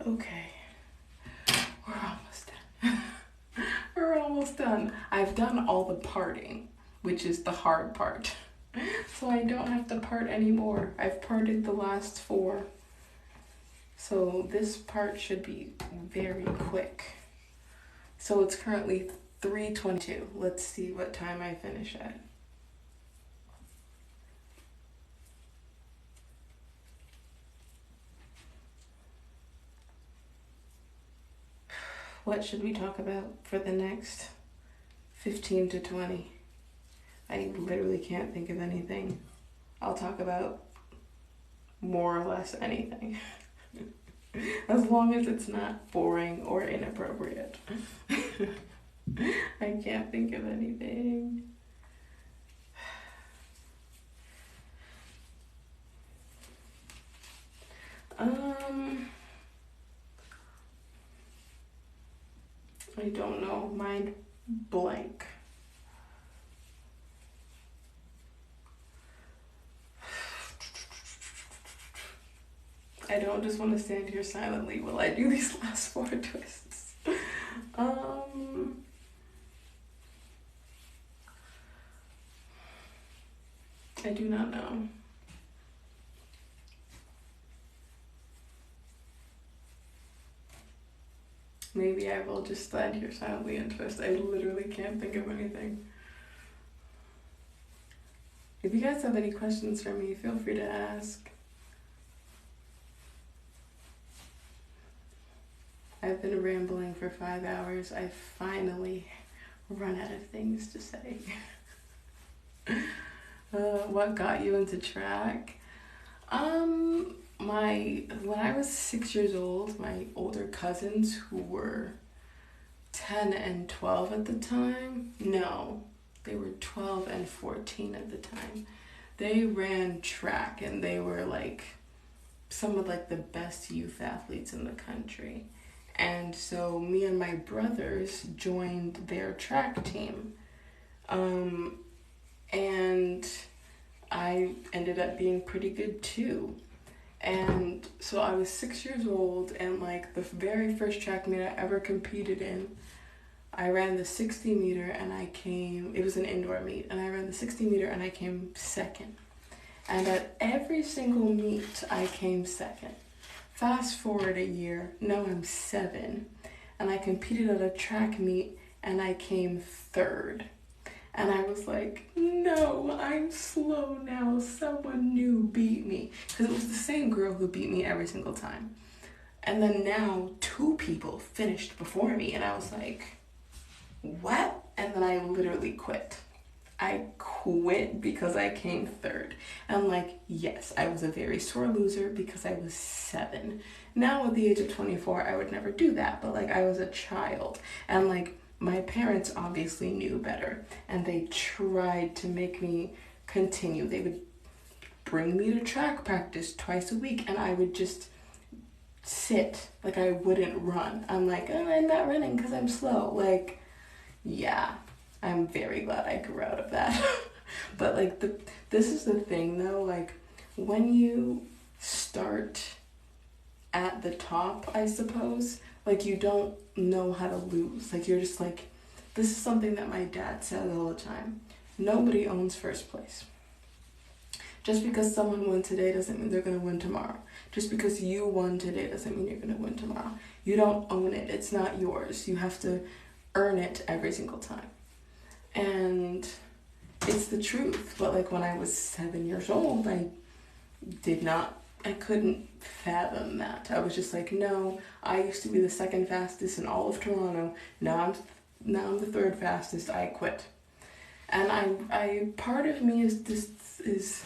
Okay, we're almost done. We're almost done. I've done all the parting, which is the hard part. So I don't have to part anymore. I've parted the last 4. So this part should be very quick. So it's currently 3:22. Let's see what time I finish at. What should we talk about for the next 15 to 20? I literally can't think of anything. I'll talk about more or less anything. As long as it's not boring or inappropriate. I can't think of anything. I don't know. Mind blank. I don't just want to stand here silently while I do these last 4 twists. I do not know. Maybe I will just stand here silently and twist. I literally can't think of anything. If you guys have any questions for me, feel free to ask. I've been rambling for 5 hours. I finally run out of things to say. What got you into track? When I was 6 years old, my older cousins who were 10 and 12 at the time, no, they were 12 and 14 at the time. They ran track and they were like some of like the best youth athletes in the country. And so me and my brothers joined their track team. And I ended up being pretty good too. And so I was 6 years old, and like the very first track meet I ever competed in, I ran the 60 meter and it was an indoor meet, and I ran the 60 meter and I came second. And at every single meet, I came second. Fast forward a year, now I'm 7, and I competed at a track meet and I came third. And I was like, no, I'm slow now. Someone new beat me. Because it was the same girl who beat me every single time. And then now 2 people finished before me. And I was like, what? And then I literally quit. I quit because I came third. And like, yes, I was a very sore loser because I was 7. Now at the age of 24, I would never do that. But like, I was a child. And like, my parents obviously knew better, and they tried to make me continue. They would bring me to track practice twice a week, and I would just sit, like I wouldn't run. I'm like, oh, I'm not running because I'm slow. Like, yeah, I'm very glad I grew out of that. But like, this is the thing though, like when you start at the top, I suppose, like you don't know how to lose. Like you're just like, this is something that my dad says all the time. Nobody owns first place. Just because someone won today doesn't mean they're going to win tomorrow. Just because you won today doesn't mean you're going to win tomorrow. You don't own it. It's not yours. You have to earn it every single time. And it's the truth. But like when I was 7 years old, I I couldn't fathom that. I was just like, no, I used to be the second fastest in all of Toronto. Now I'm the third fastest. I quit. And I part of me is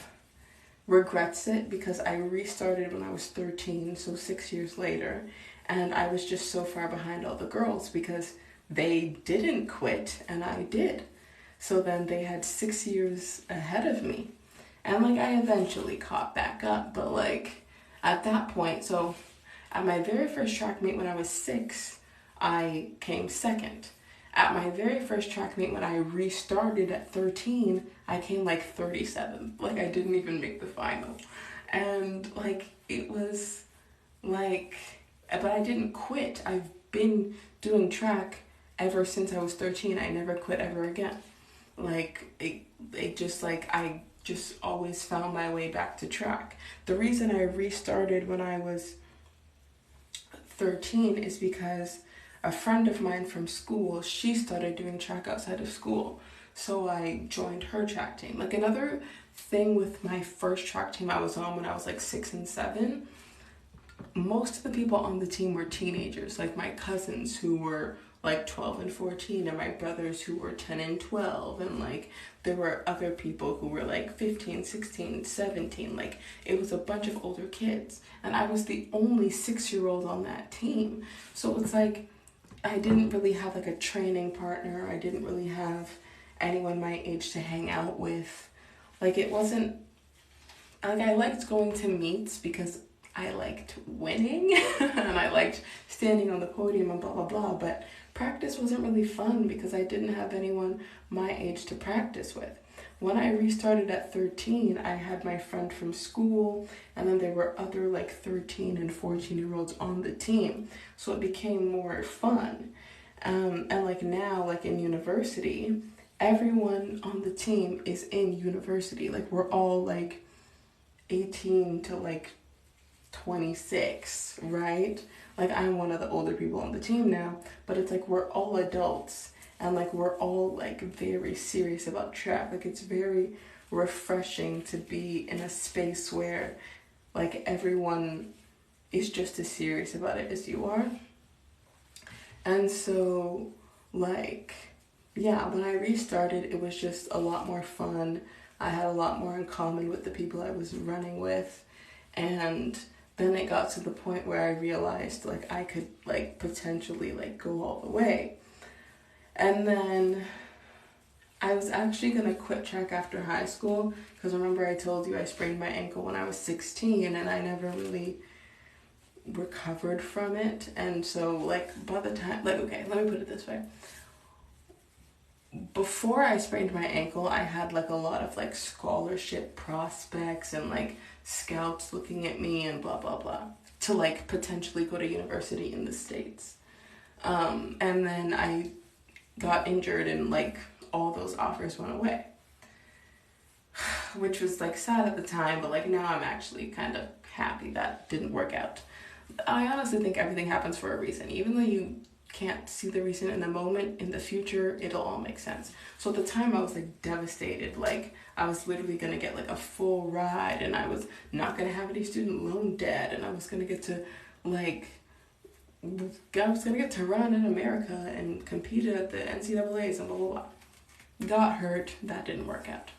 regrets it because I restarted when I was 13, so 6 years later, and I was just so far behind all the girls because they didn't quit and I did. So then they had 6 years ahead of me. And like I eventually caught back up, but like at that point, so at my very first track meet when I was 6, I came second. At my very first track meet when I restarted at 13, I came like 37th. Like I didn't even make the final. And like it was like, but I didn't quit. I've been doing track ever since I was 13. I never quit ever again. Like it just like I just always found my way back to track. The reason I restarted when I was 13 is because a friend of mine from school, she started doing track outside of school. So I joined her track team. Like another thing with my first track team I was on when I was like 6 and 7, most of the people on the team were teenagers, like my cousins who were like 12 and 14, and my brothers who were 10 and 12, and like there were other people who were like 15, 16, 17. Like it was a bunch of older kids, and I was the only 6-year-old on that team. So it's like I didn't really have like a training partner. I didn't really have anyone my age to hang out with. Like it wasn't like I liked going to meets because I liked winning and I liked standing on the podium and blah blah blah, but practice wasn't really fun because I didn't have anyone my age to practice with. When I restarted at 13, I had my friend from school, and then there were other like 13 and 14-year-olds on the team, so it became more fun. And like now, like in university, everyone on the team is in university. Like we're all like 18 to like 26, right? Like I'm one of the older people on the team now, but it's like we're all adults and like we're all like very serious about track. Like it's very refreshing to be in a space where like everyone is just as serious about it as you are. And so like, yeah, when I restarted, it was just a lot more fun. I had a lot more in common with the people I was running with, and then it got to the point where I realized like I could like potentially like go all the way. And then I was actually gonna quit track after high school because remember I told you I sprained my ankle when I was 16 and I never really recovered from it. And so like by the time, like okay, let me put it this way. Before I sprained my ankle, I had like a lot of like scholarship prospects and like scouts looking at me and blah blah blah to like potentially go to university in the States. And then I got injured and like all those offers went away, which was like sad at the time, but like now I'm actually kind of happy that didn't work out. I honestly think everything happens for a reason. Even though you can't see the reason in the moment, in the future it'll all make sense. So at the time I was like devastated. Like I was literally gonna get like a full ride and I was not gonna have any student loan debt and I was gonna get to like run in America and compete at the NCAAs and blah blah blah. Got hurt, that didn't work out.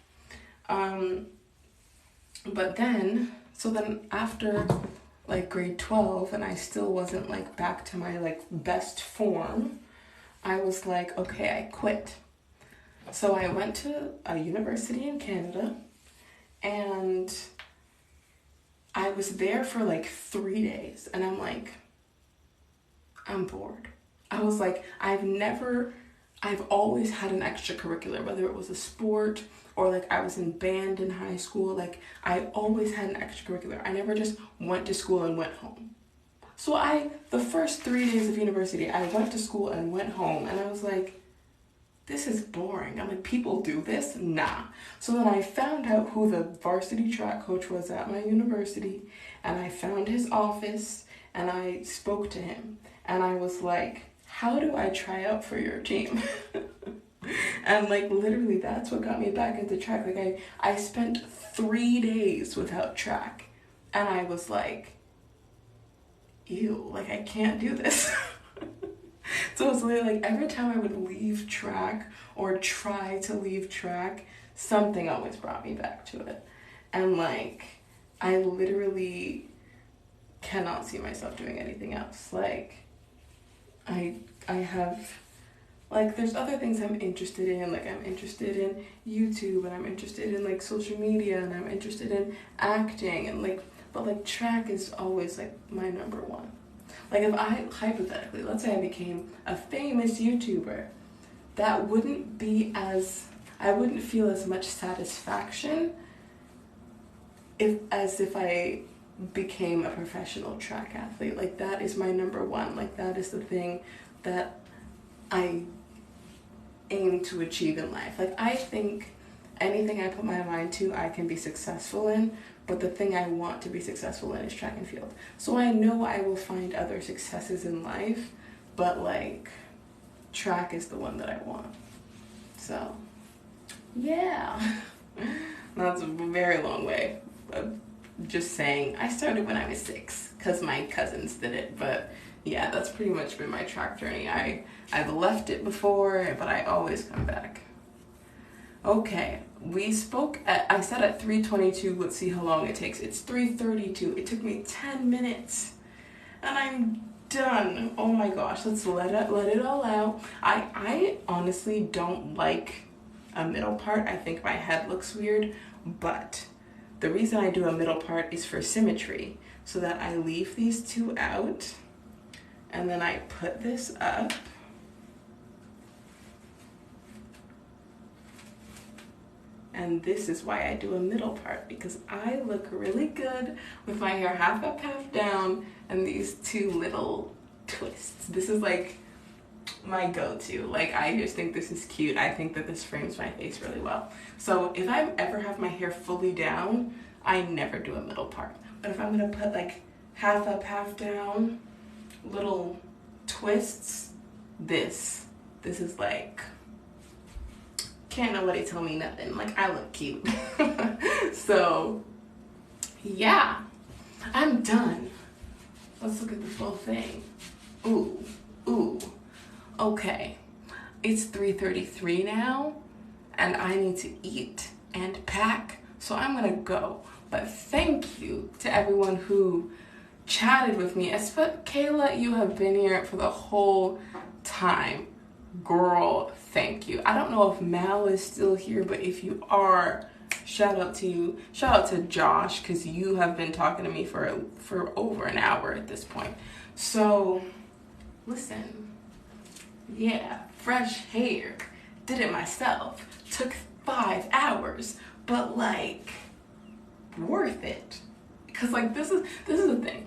But then after like grade 12 and I still wasn't like back to my like best form, I was like, okay, I quit. So I went to a university in Canada and I was there for like 3 days and I'm like, I'm bored. I was like, I've always had an extracurricular, whether it was a sport or like I was in band in high school. Like I always had an extracurricular. I never just went to school and went home. So the first 3 days of university, I went to school and went home and I was like, this is boring. I'm like, people do this? Nah. So then I found out who the varsity track coach was at my university and I found his office and I spoke to him and I was like, how do I try out for your team? And like literally that's what got me back into track. Like I spent 3 days without track And I was like, ew, like I can't do this. So it's literally like every time I would leave track or try to leave track, something always brought me back to it. And like, I literally cannot see myself doing anything else. Like, I have, like, there's other things I'm interested in. Like, I'm interested in YouTube, and I'm interested in like social media, and I'm interested in acting, and like, but like track is always like my number one. Like if I, hypothetically, let's say I became a famous YouTuber, that wouldn't be as, I wouldn't feel as much satisfaction as if I became a professional track athlete. Like that is my number one. Like that is the thing that I aim to achieve in life. Like I think anything I put my mind to, I can be successful in, but the thing I want to be successful in is track and field. So I know I will find other successes in life, but like track is the one that I want. So yeah, that's a very long way of just saying I started when I was 6 because my cousins did it. But yeah, that's pretty much been my track journey. I've left it before, but I always come back. Okay, we spoke at, I said at 3:22, let's see how long it takes. It's 3:32. It took me 10 minutes and I'm done. Oh my gosh, let's let it all out. I honestly don't like a middle part. I think my head looks weird, but the reason I do a middle part is for symmetry, so that I leave these two out and then I put this up. And this is why I do a middle part, because I look really good with my hair half up, half down, and these two little twists. This is like my go-to. Like I just think this is cute. I think that this frames my face really well. So if I ever have my hair fully down, I never do a middle part. But if I'm gonna put like half up, half down, little twists, this is like, can't nobody tell me nothing. Like I look cute. So yeah, I'm done. Let's look at the full thing. Ooh. Okay, it's 3:33 now and I need to eat and pack, so I'm gonna go. But thank you to everyone who chatted with me. Especially Kayla, you have been here for the whole time. Girl, thank you. I don't know if Mal is still here, but if you are, shout out to you. Shout out to Josh, because you have been talking to me for over an hour at this point. So listen, yeah, fresh hair, did it myself, took 5 hours, but like worth it. Because like this is the thing.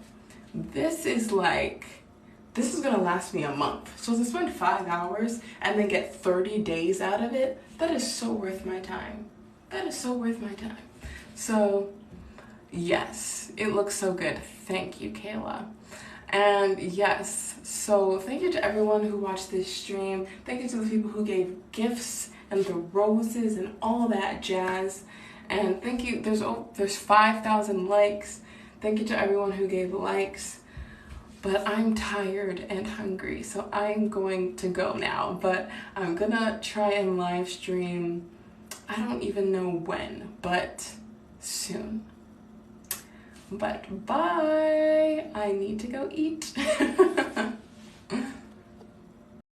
This is gonna last me a month. So to spend 5 hours and then get 30 days out of it, that is so worth my time. That is so worth my time. So yes, it looks so good. Thank you, Kayla. And yes, so thank you to everyone who watched this stream. Thank you to the people who gave gifts and the roses and all that jazz. And thank you, there's 5,000 likes. Thank you to everyone who gave likes. But I'm tired and hungry, so I'm going to go now. But I'm gonna try and live stream, I don't even know when, but soon. But bye, I need to go eat.